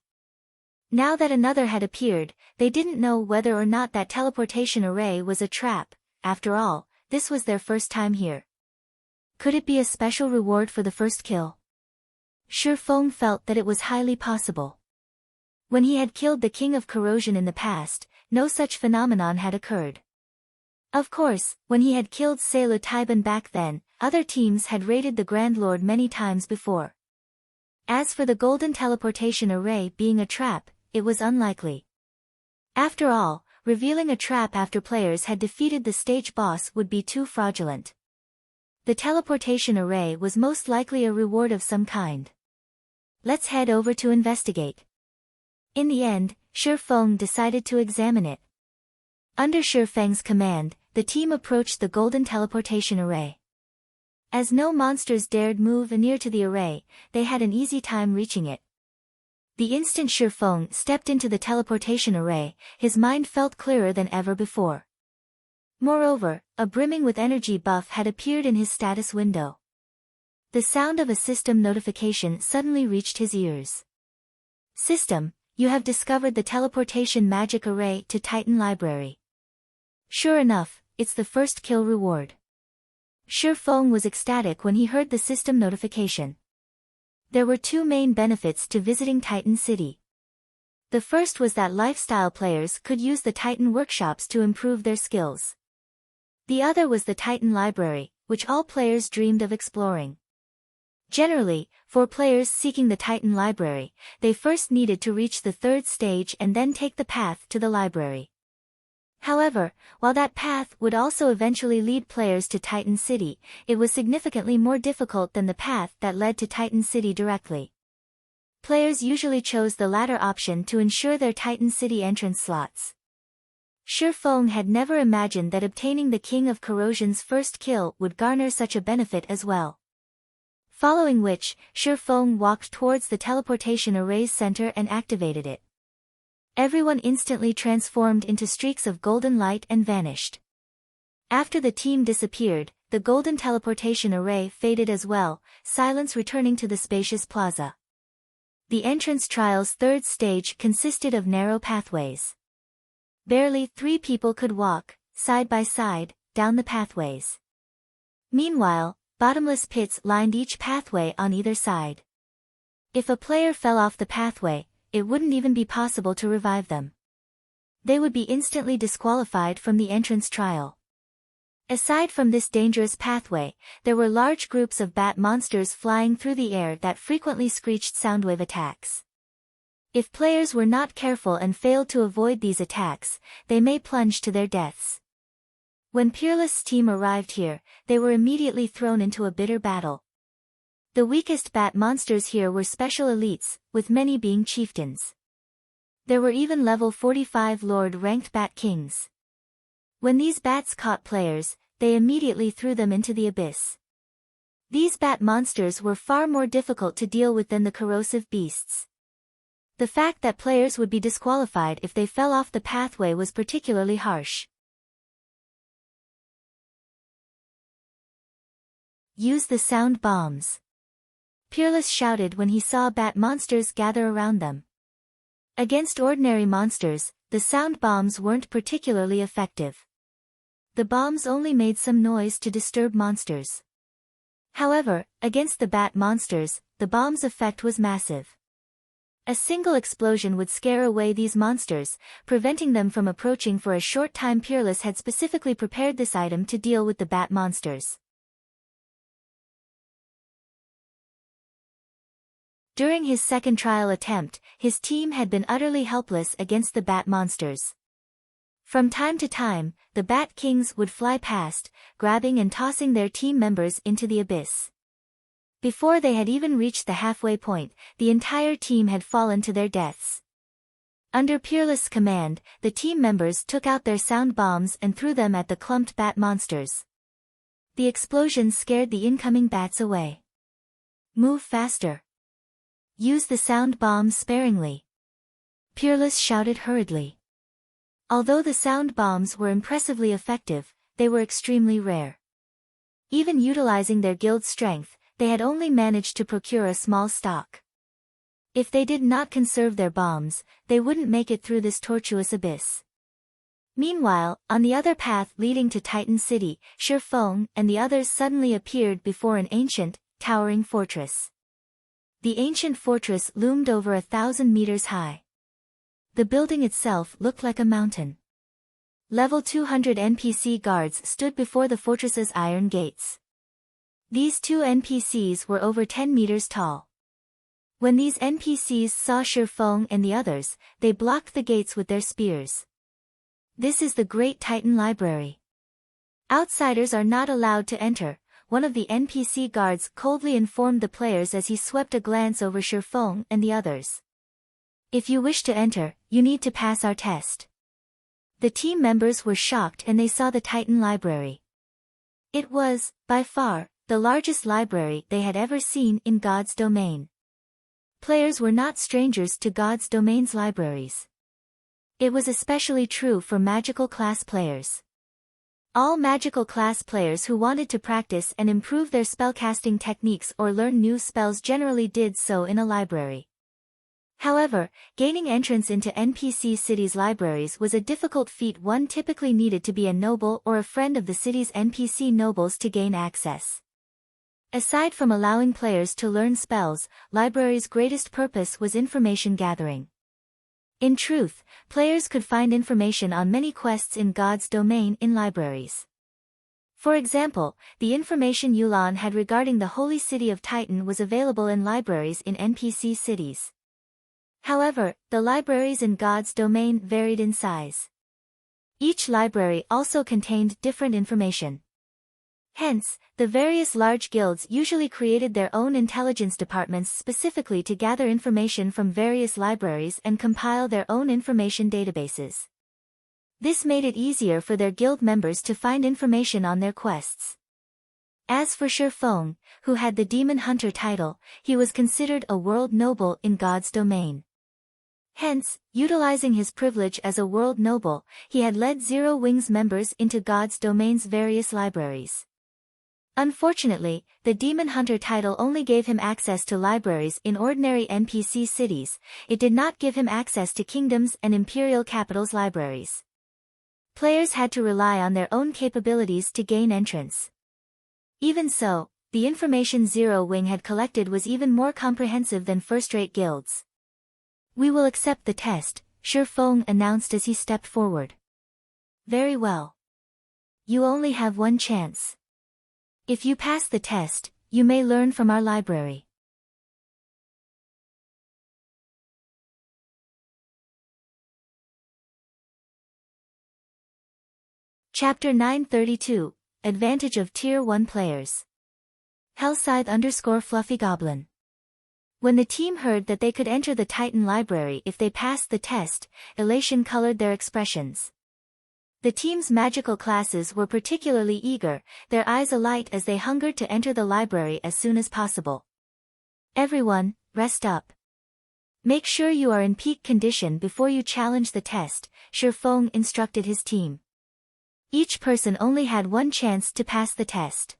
[SPEAKER 1] Now that another had appeared, they didn't know whether or not that teleportation array was a trap. After all, this was their first time here. Could it be a special reward for the first kill? Shifeng felt that it was highly possible. When he had killed the King of Corrosion in the past, no such phenomenon had occurred. Of course, when he had killed Selu Taiban back then, other teams had raided the Grand Lord many times before. As for the golden teleportation array being a trap, it was unlikely. After all, revealing a trap after players had defeated the stage boss would be too fraudulent. The teleportation array was most likely a reward of some kind. Let's head over to investigate. In the end, Shifeng decided to examine it. Under Shifeng's command, the team approached the golden teleportation array. As no monsters dared move near to the array, they had an easy time reaching it. The instant Shifeng stepped into the teleportation array, his mind felt clearer than ever before. Moreover, a brimming with energy buff had appeared in his status window. The sound of a system notification suddenly reached his ears. "System, you have discovered the teleportation magic array to Titan Library." Sure enough, it's the first kill reward. Shifeng was ecstatic when he heard the system notification. There were two main benefits to visiting Titan City. The first was that lifestyle players could use the Titan workshops to improve their skills. The other was the Titan Library, which all players dreamed of exploring. Generally, for players seeking the Titan Library, they first needed to reach the third stage and then take the path to the library. However, while that path would also eventually lead players to Titan City, it was significantly more difficult than the path that led to Titan City directly. Players usually chose the latter option to ensure their Titan City entrance slots. Shi Feng had never imagined that obtaining the King of Corrosion's first kill would garner such a benefit as well. Following which, Shi Feng walked towards the teleportation array's center and activated it. Everyone instantly transformed into streaks of golden light and vanished. After the team disappeared, the golden teleportation array faded as well, silence returning to the spacious plaza. The entrance trial's third stage consisted of narrow pathways. Barely 3 people could walk, side by side, down the pathways. Meanwhile, bottomless pits lined each pathway on either side. If a player fell off the pathway, it wouldn't even be possible to revive them. They would be instantly disqualified from the entrance trial. Aside from this dangerous pathway, there were large groups of bat monsters flying through the air that frequently screeched soundwave attacks. If players were not careful and failed to avoid these attacks, they may plunge to their deaths. When Peerless' team arrived here, they were immediately thrown into a bitter battle. The weakest bat monsters here were special elites, with many being chieftains. There were even level 45 Lord-ranked bat kings. When these bats caught players, they immediately threw them into the abyss. These bat monsters were far more difficult to deal with than the corrosive beasts. The fact that players would be disqualified if they fell off the pathway was particularly harsh. Use the sound bombs. Peerless shouted when he saw bat monsters gather around them. Against ordinary monsters, the sound bombs weren't particularly effective. The bombs only made some noise to disturb monsters. However, against the bat monsters, the bomb's effect was massive. A single explosion would scare away these monsters, preventing them from approaching for a short time. Peerless had specifically prepared this item to deal with the bat monsters. During his second trial attempt, his team had been utterly helpless against the bat monsters. From time to time, the Bat Kings would fly past, grabbing and tossing their team members into the abyss. Before they had even reached the halfway point, the entire team had fallen to their deaths. Under Peerless' command, the team members took out their sound bombs and threw them at the clumped bat monsters. The explosions scared the incoming bats away. Move faster. Use the sound bombs sparingly. Peerless shouted hurriedly. Although the sound bombs were impressively effective, they were extremely rare. Even utilizing their guild's strength, they had only managed to procure a small stock. If they did not conserve their bombs, they wouldn't make it through this tortuous abyss. Meanwhile, on the other path leading to Titan City, Shi Feng and the others suddenly appeared before an ancient, towering fortress. The ancient fortress loomed over 1,000 meters high. The building itself looked like a mountain. Level 200 NPC guards stood before the fortress's iron gates. These 2 NPCs were over 10 meters tall. When these NPCs saw Shi Feng and the others, they blocked the gates with their spears. This is the Great Titan Library. Outsiders are not allowed to enter, one of the NPC guards coldly informed the players as he swept a glance over Shi Feng and the others. If you wish to enter, you need to pass our test. The team members were shocked and they saw the Titan Library. It was, by far, the largest library they had ever seen in God's domain. Players were not strangers to God's domain's libraries. It was especially true for magical class players. All magical class players who wanted to practice and improve their spellcasting techniques or learn new spells generally did so in a library. However, gaining entrance into NPC cities' libraries was a difficult feat. One typically needed to be a noble or a friend of the city's NPC nobles to gain access. Aside from allowing players to learn spells, libraries' greatest purpose was information gathering. In truth, players could find information on many quests in God's domain in libraries. For example, the information Yulan had regarding the holy city of Titan was available in libraries in NPC cities. However, the libraries in God's domain varied in size. Each library also contained different information. Hence, the various large guilds usually created their own intelligence departments specifically to gather information from various libraries and compile their own information databases. This made it easier for their guild members to find information on their quests. As for Shi Feng, who had the Demon Hunter title, he was considered a world noble in God's domain. Hence, utilizing his privilege as a world noble, he had led Zero Wings members into God's domain's various libraries. Unfortunately, the Demon Hunter title only gave him access to libraries in ordinary NPC cities. It did not give him access to kingdoms and imperial capitals' libraries. Players had to rely on their own capabilities to gain entrance. Even so, the information Zero Wing had collected was even more comprehensive than first-rate guilds. "We will accept the test," Shi Feng announced as he stepped forward. "Very well. You only have one chance. If you pass the test, you may learn from our library." Chapter 932, Advantage of Tier 1 Players. Hellscythe_Fluffy Goblin. When the team heard that they could enter the Titan Library if they passed the test, elation colored their expressions. The team's magical classes were particularly eager, their eyes alight as they hungered to enter the library as soon as possible. "Everyone, rest up. Make sure you are in peak condition before you challenge the test," Shi Feng instructed his team. Each person only had one chance to pass the test.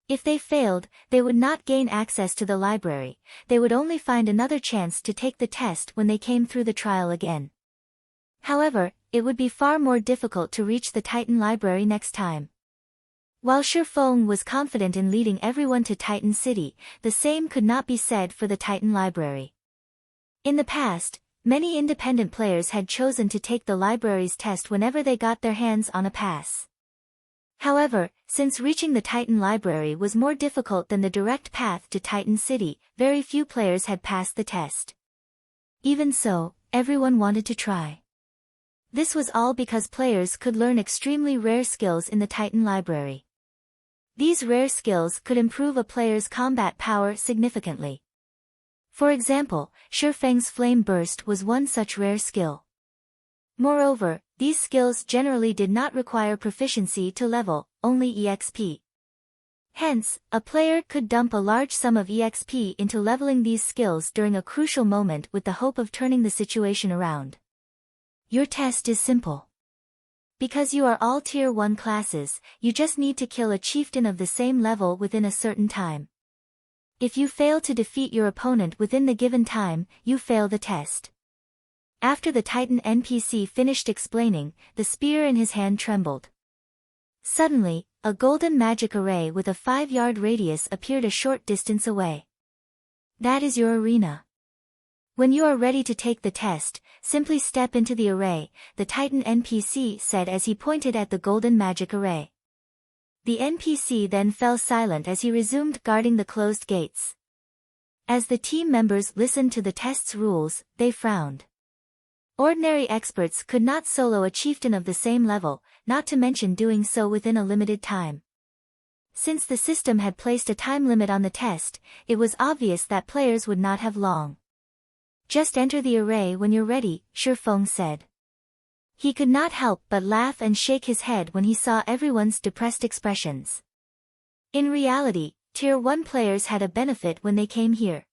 [SPEAKER 1] If they failed, they would not gain access to the library, they would only find another chance to take the test when they came through the trial again. However, it would be far more difficult to reach the Titan Library next time. While Shi Feng was confident in leading everyone to Titan City, the same could not be said for the Titan Library. In the past, many independent players had chosen to take the library's test whenever they got their hands on a pass. However, since reaching the Titan Library was more difficult than the direct path to Titan City, very few players had passed the test. Even so, everyone wanted to try. This was all because players could learn extremely rare skills in the Titan Library. These rare skills could improve a player's combat power significantly. For example, Shi Feng's Flame Burst was one such rare skill. Moreover, these skills generally did not require proficiency to level, only EXP. Hence, a player could dump a large sum of EXP into leveling these skills during a crucial moment with the hope of turning the situation around. Your test is simple. Because you are all Tier 1 classes, you just need to kill a chieftain of the same level within a certain time. If you fail to defeat your opponent within the given time, you fail the test. After the Titan NPC finished explaining, the spear in his hand trembled. Suddenly, a golden magic array with a 5-yard radius appeared a short distance away. That is your arena. When you are ready to take the test, simply step into the array, the Titan NPC said as he pointed at the golden magic array. The NPC then fell silent as he resumed guarding the closed gates. As the team members listened to the test's rules, they frowned. Ordinary experts could not solo a chieftain of the same level, not to mention doing so within a limited time. Since the system had placed a time limit on the test, it was obvious that players would not have long. "Just enter the array when you're ready," Shi Feng said. He could not help but laugh and shake his head when he saw everyone's depressed expressions. In reality, Tier 1 players had a benefit when they came here.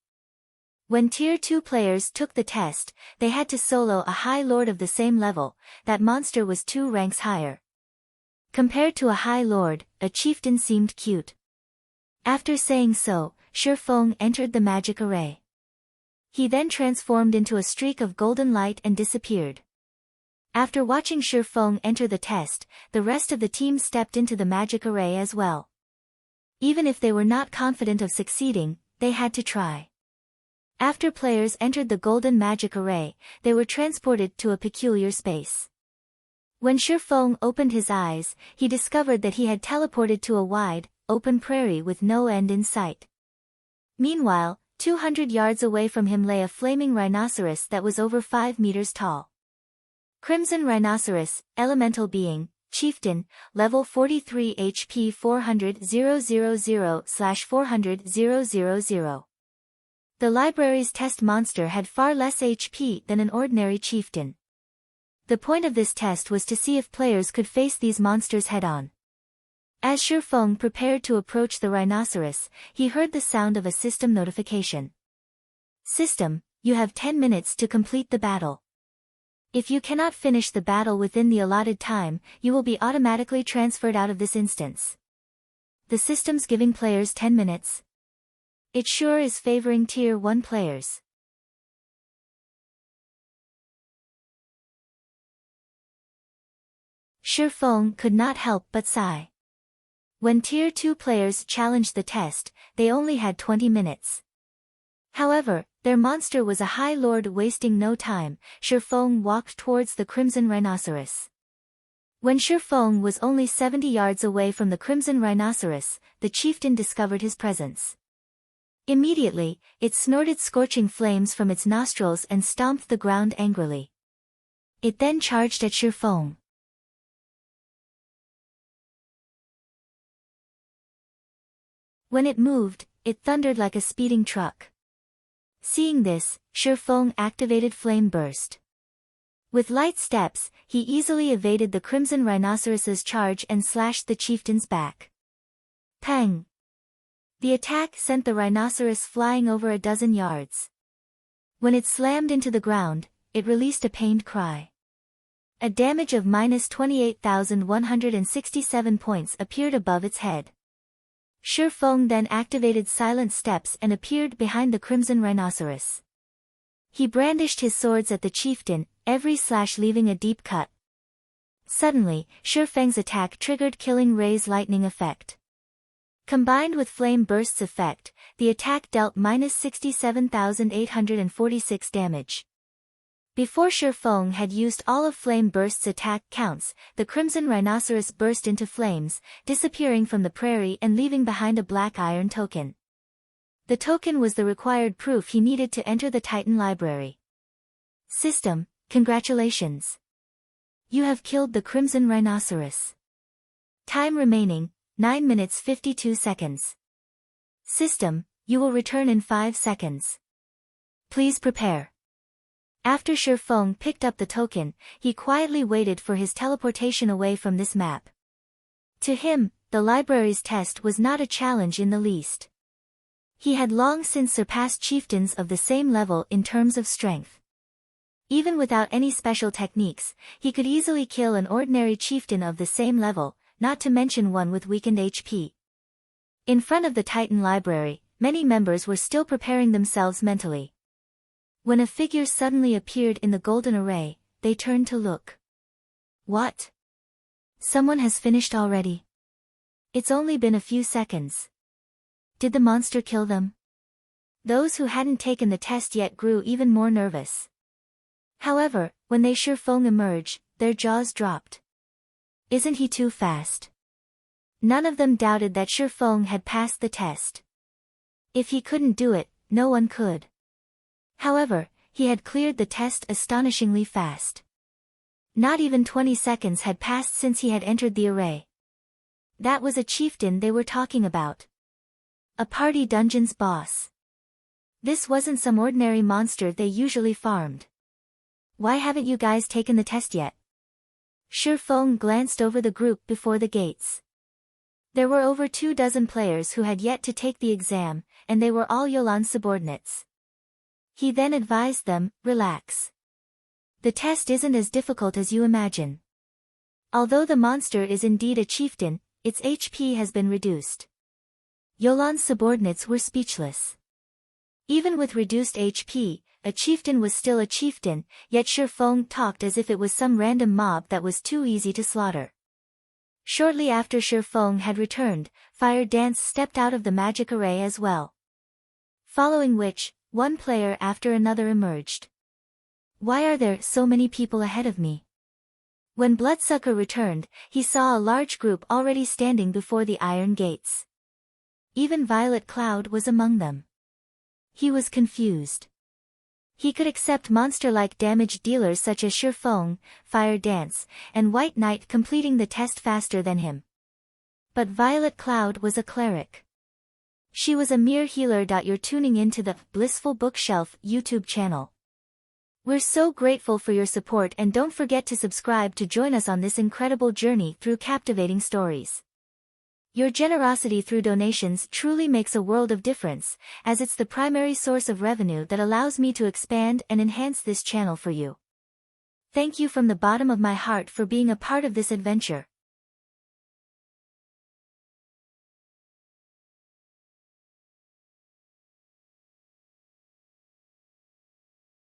[SPEAKER 1] When Tier 2 players took the test, they had to solo a High Lord of the same level, that monster was 2 ranks higher. Compared to a High Lord, a chieftain seemed cute. After saying so, Shi Feng entered the magic array. He then transformed into a streak of golden light and disappeared. After watching Shi Feng enter the test, the rest of the team stepped into the magic array as well. Even if they were not confident of succeeding, they had to try. After players entered the golden magic array, they were transported to a peculiar space. When Shi Feng opened his eyes, he discovered that he had teleported to a wide, open prairie with no end in sight. Meanwhile, 200 yards away from him lay a flaming rhinoceros that was over 5 meters tall. Crimson Rhinoceros, Elemental Being, Chieftain, Level 43 HP 400,000/400,000. The library's test monster had far less HP than an ordinary chieftain. The point of this test was to see if players could face these monsters head-on. As Shifeng prepared to approach the rhinoceros, he heard the sound of a system notification. System, you have 10 minutes to complete the battle. If you cannot finish the battle within the allotted time, you will be automatically transferred out of this instance. The system's giving players 10 minutes. It sure is favoring Tier 1 players. Shifeng could not help but sigh. When Tier 2 players challenged the test, they only had 20 minutes. However, their monster was a High Lord. Wasting no time, Shifeng walked towards the Crimson Rhinoceros. When Shifeng was only 70 yards away from the Crimson Rhinoceros, the chieftain discovered his presence. Immediately, it snorted scorching flames from its nostrils and stomped the ground angrily. It then charged at Shifeng. When it moved, it thundered like a speeding truck. Seeing this, Shifeng activated Flame Burst. With light steps, he easily evaded the Crimson Rhinoceros's charge and slashed the chieftain's back. Pang! The attack sent the rhinoceros flying over a dozen yards. When it slammed into the ground, it released a pained cry. A damage of -28,167 points appeared above its head. Shifeng then activated Silent Steps and appeared behind the Crimson Rhinoceros. He brandished his swords at the chieftain, every slash leaving a deep cut. Suddenly, Shifeng's attack triggered Killing Ray's lightning effect. Combined with Flame Burst's effect, the attack dealt -67,846 damage. Before Shifeng had used all of Flame Burst's attack counts, the Crimson Rhinoceros burst into flames, disappearing from the prairie and leaving behind a black iron token. The token was the required proof he needed to enter the Titan Library. System, congratulations! You have killed the Crimson Rhinoceros. Time remaining, 9 minutes 52 seconds. System, you will return in 5 seconds. Please prepare. After Shifeng picked up the token, he quietly waited for his teleportation away from this map. To him, the library's test was not a challenge in the least. He had long since surpassed chieftains of the same level in terms of strength. Even without any special techniques, he could easily kill an ordinary chieftain of the same level, not to mention one with weakened HP. In front of the Titan Library, many members were still preparing themselves mentally. When a figure suddenly appeared in the golden array, they turned to look. What? Someone has finished already. It's only been a few seconds. Did the monster kill them? Those who hadn't taken the test yet grew even more nervous. However, when they Shifeng emerged, their jaws dropped. Isn't he too fast? None of them doubted that Shifeng had passed the test. If he couldn't do it, no one could. However, he had cleared the test astonishingly fast. Not even 20 seconds had passed since he had entered the array. That was a chieftain they were talking about. A party dungeon's boss. This wasn't some ordinary monster they usually farmed. Why haven't you guys taken the test yet? Shifeng glanced over the group before the gates. There were over 24 players who had yet to take the exam, and they were all Yolan's subordinates. He then advised them, relax. The test isn't as difficult as you imagine. Although the monster is indeed a chieftain, its HP has been reduced. Yolan's subordinates were speechless. Even with reduced HP, a chieftain was still a chieftain, yet Shifeng talked as if it was some random mob that was too easy to slaughter. Shortly after Shifeng had returned, Fire Dance stepped out of the magic array as well. Following which, one player after another emerged. Why are there so many people ahead of me? When Bloodsucker returned, he saw a large group already standing before the iron gates. Even Violet Cloud was among them. He was confused. He could accept monster-like damage dealers such as Feng, Fire Dance, and White Knight completing the test faster than him. But Violet Cloud was a cleric. She was a mere healer. You're tuning into the Blissful Bookshelf YouTube channel. We're so grateful for your support, and don't forget to subscribe to join us on this incredible journey through captivating stories. Your generosity through donations truly makes a world of difference, as it's the primary source of revenue that allows me to expand and enhance this channel for you. Thank you from the bottom of my heart for being a part of this adventure.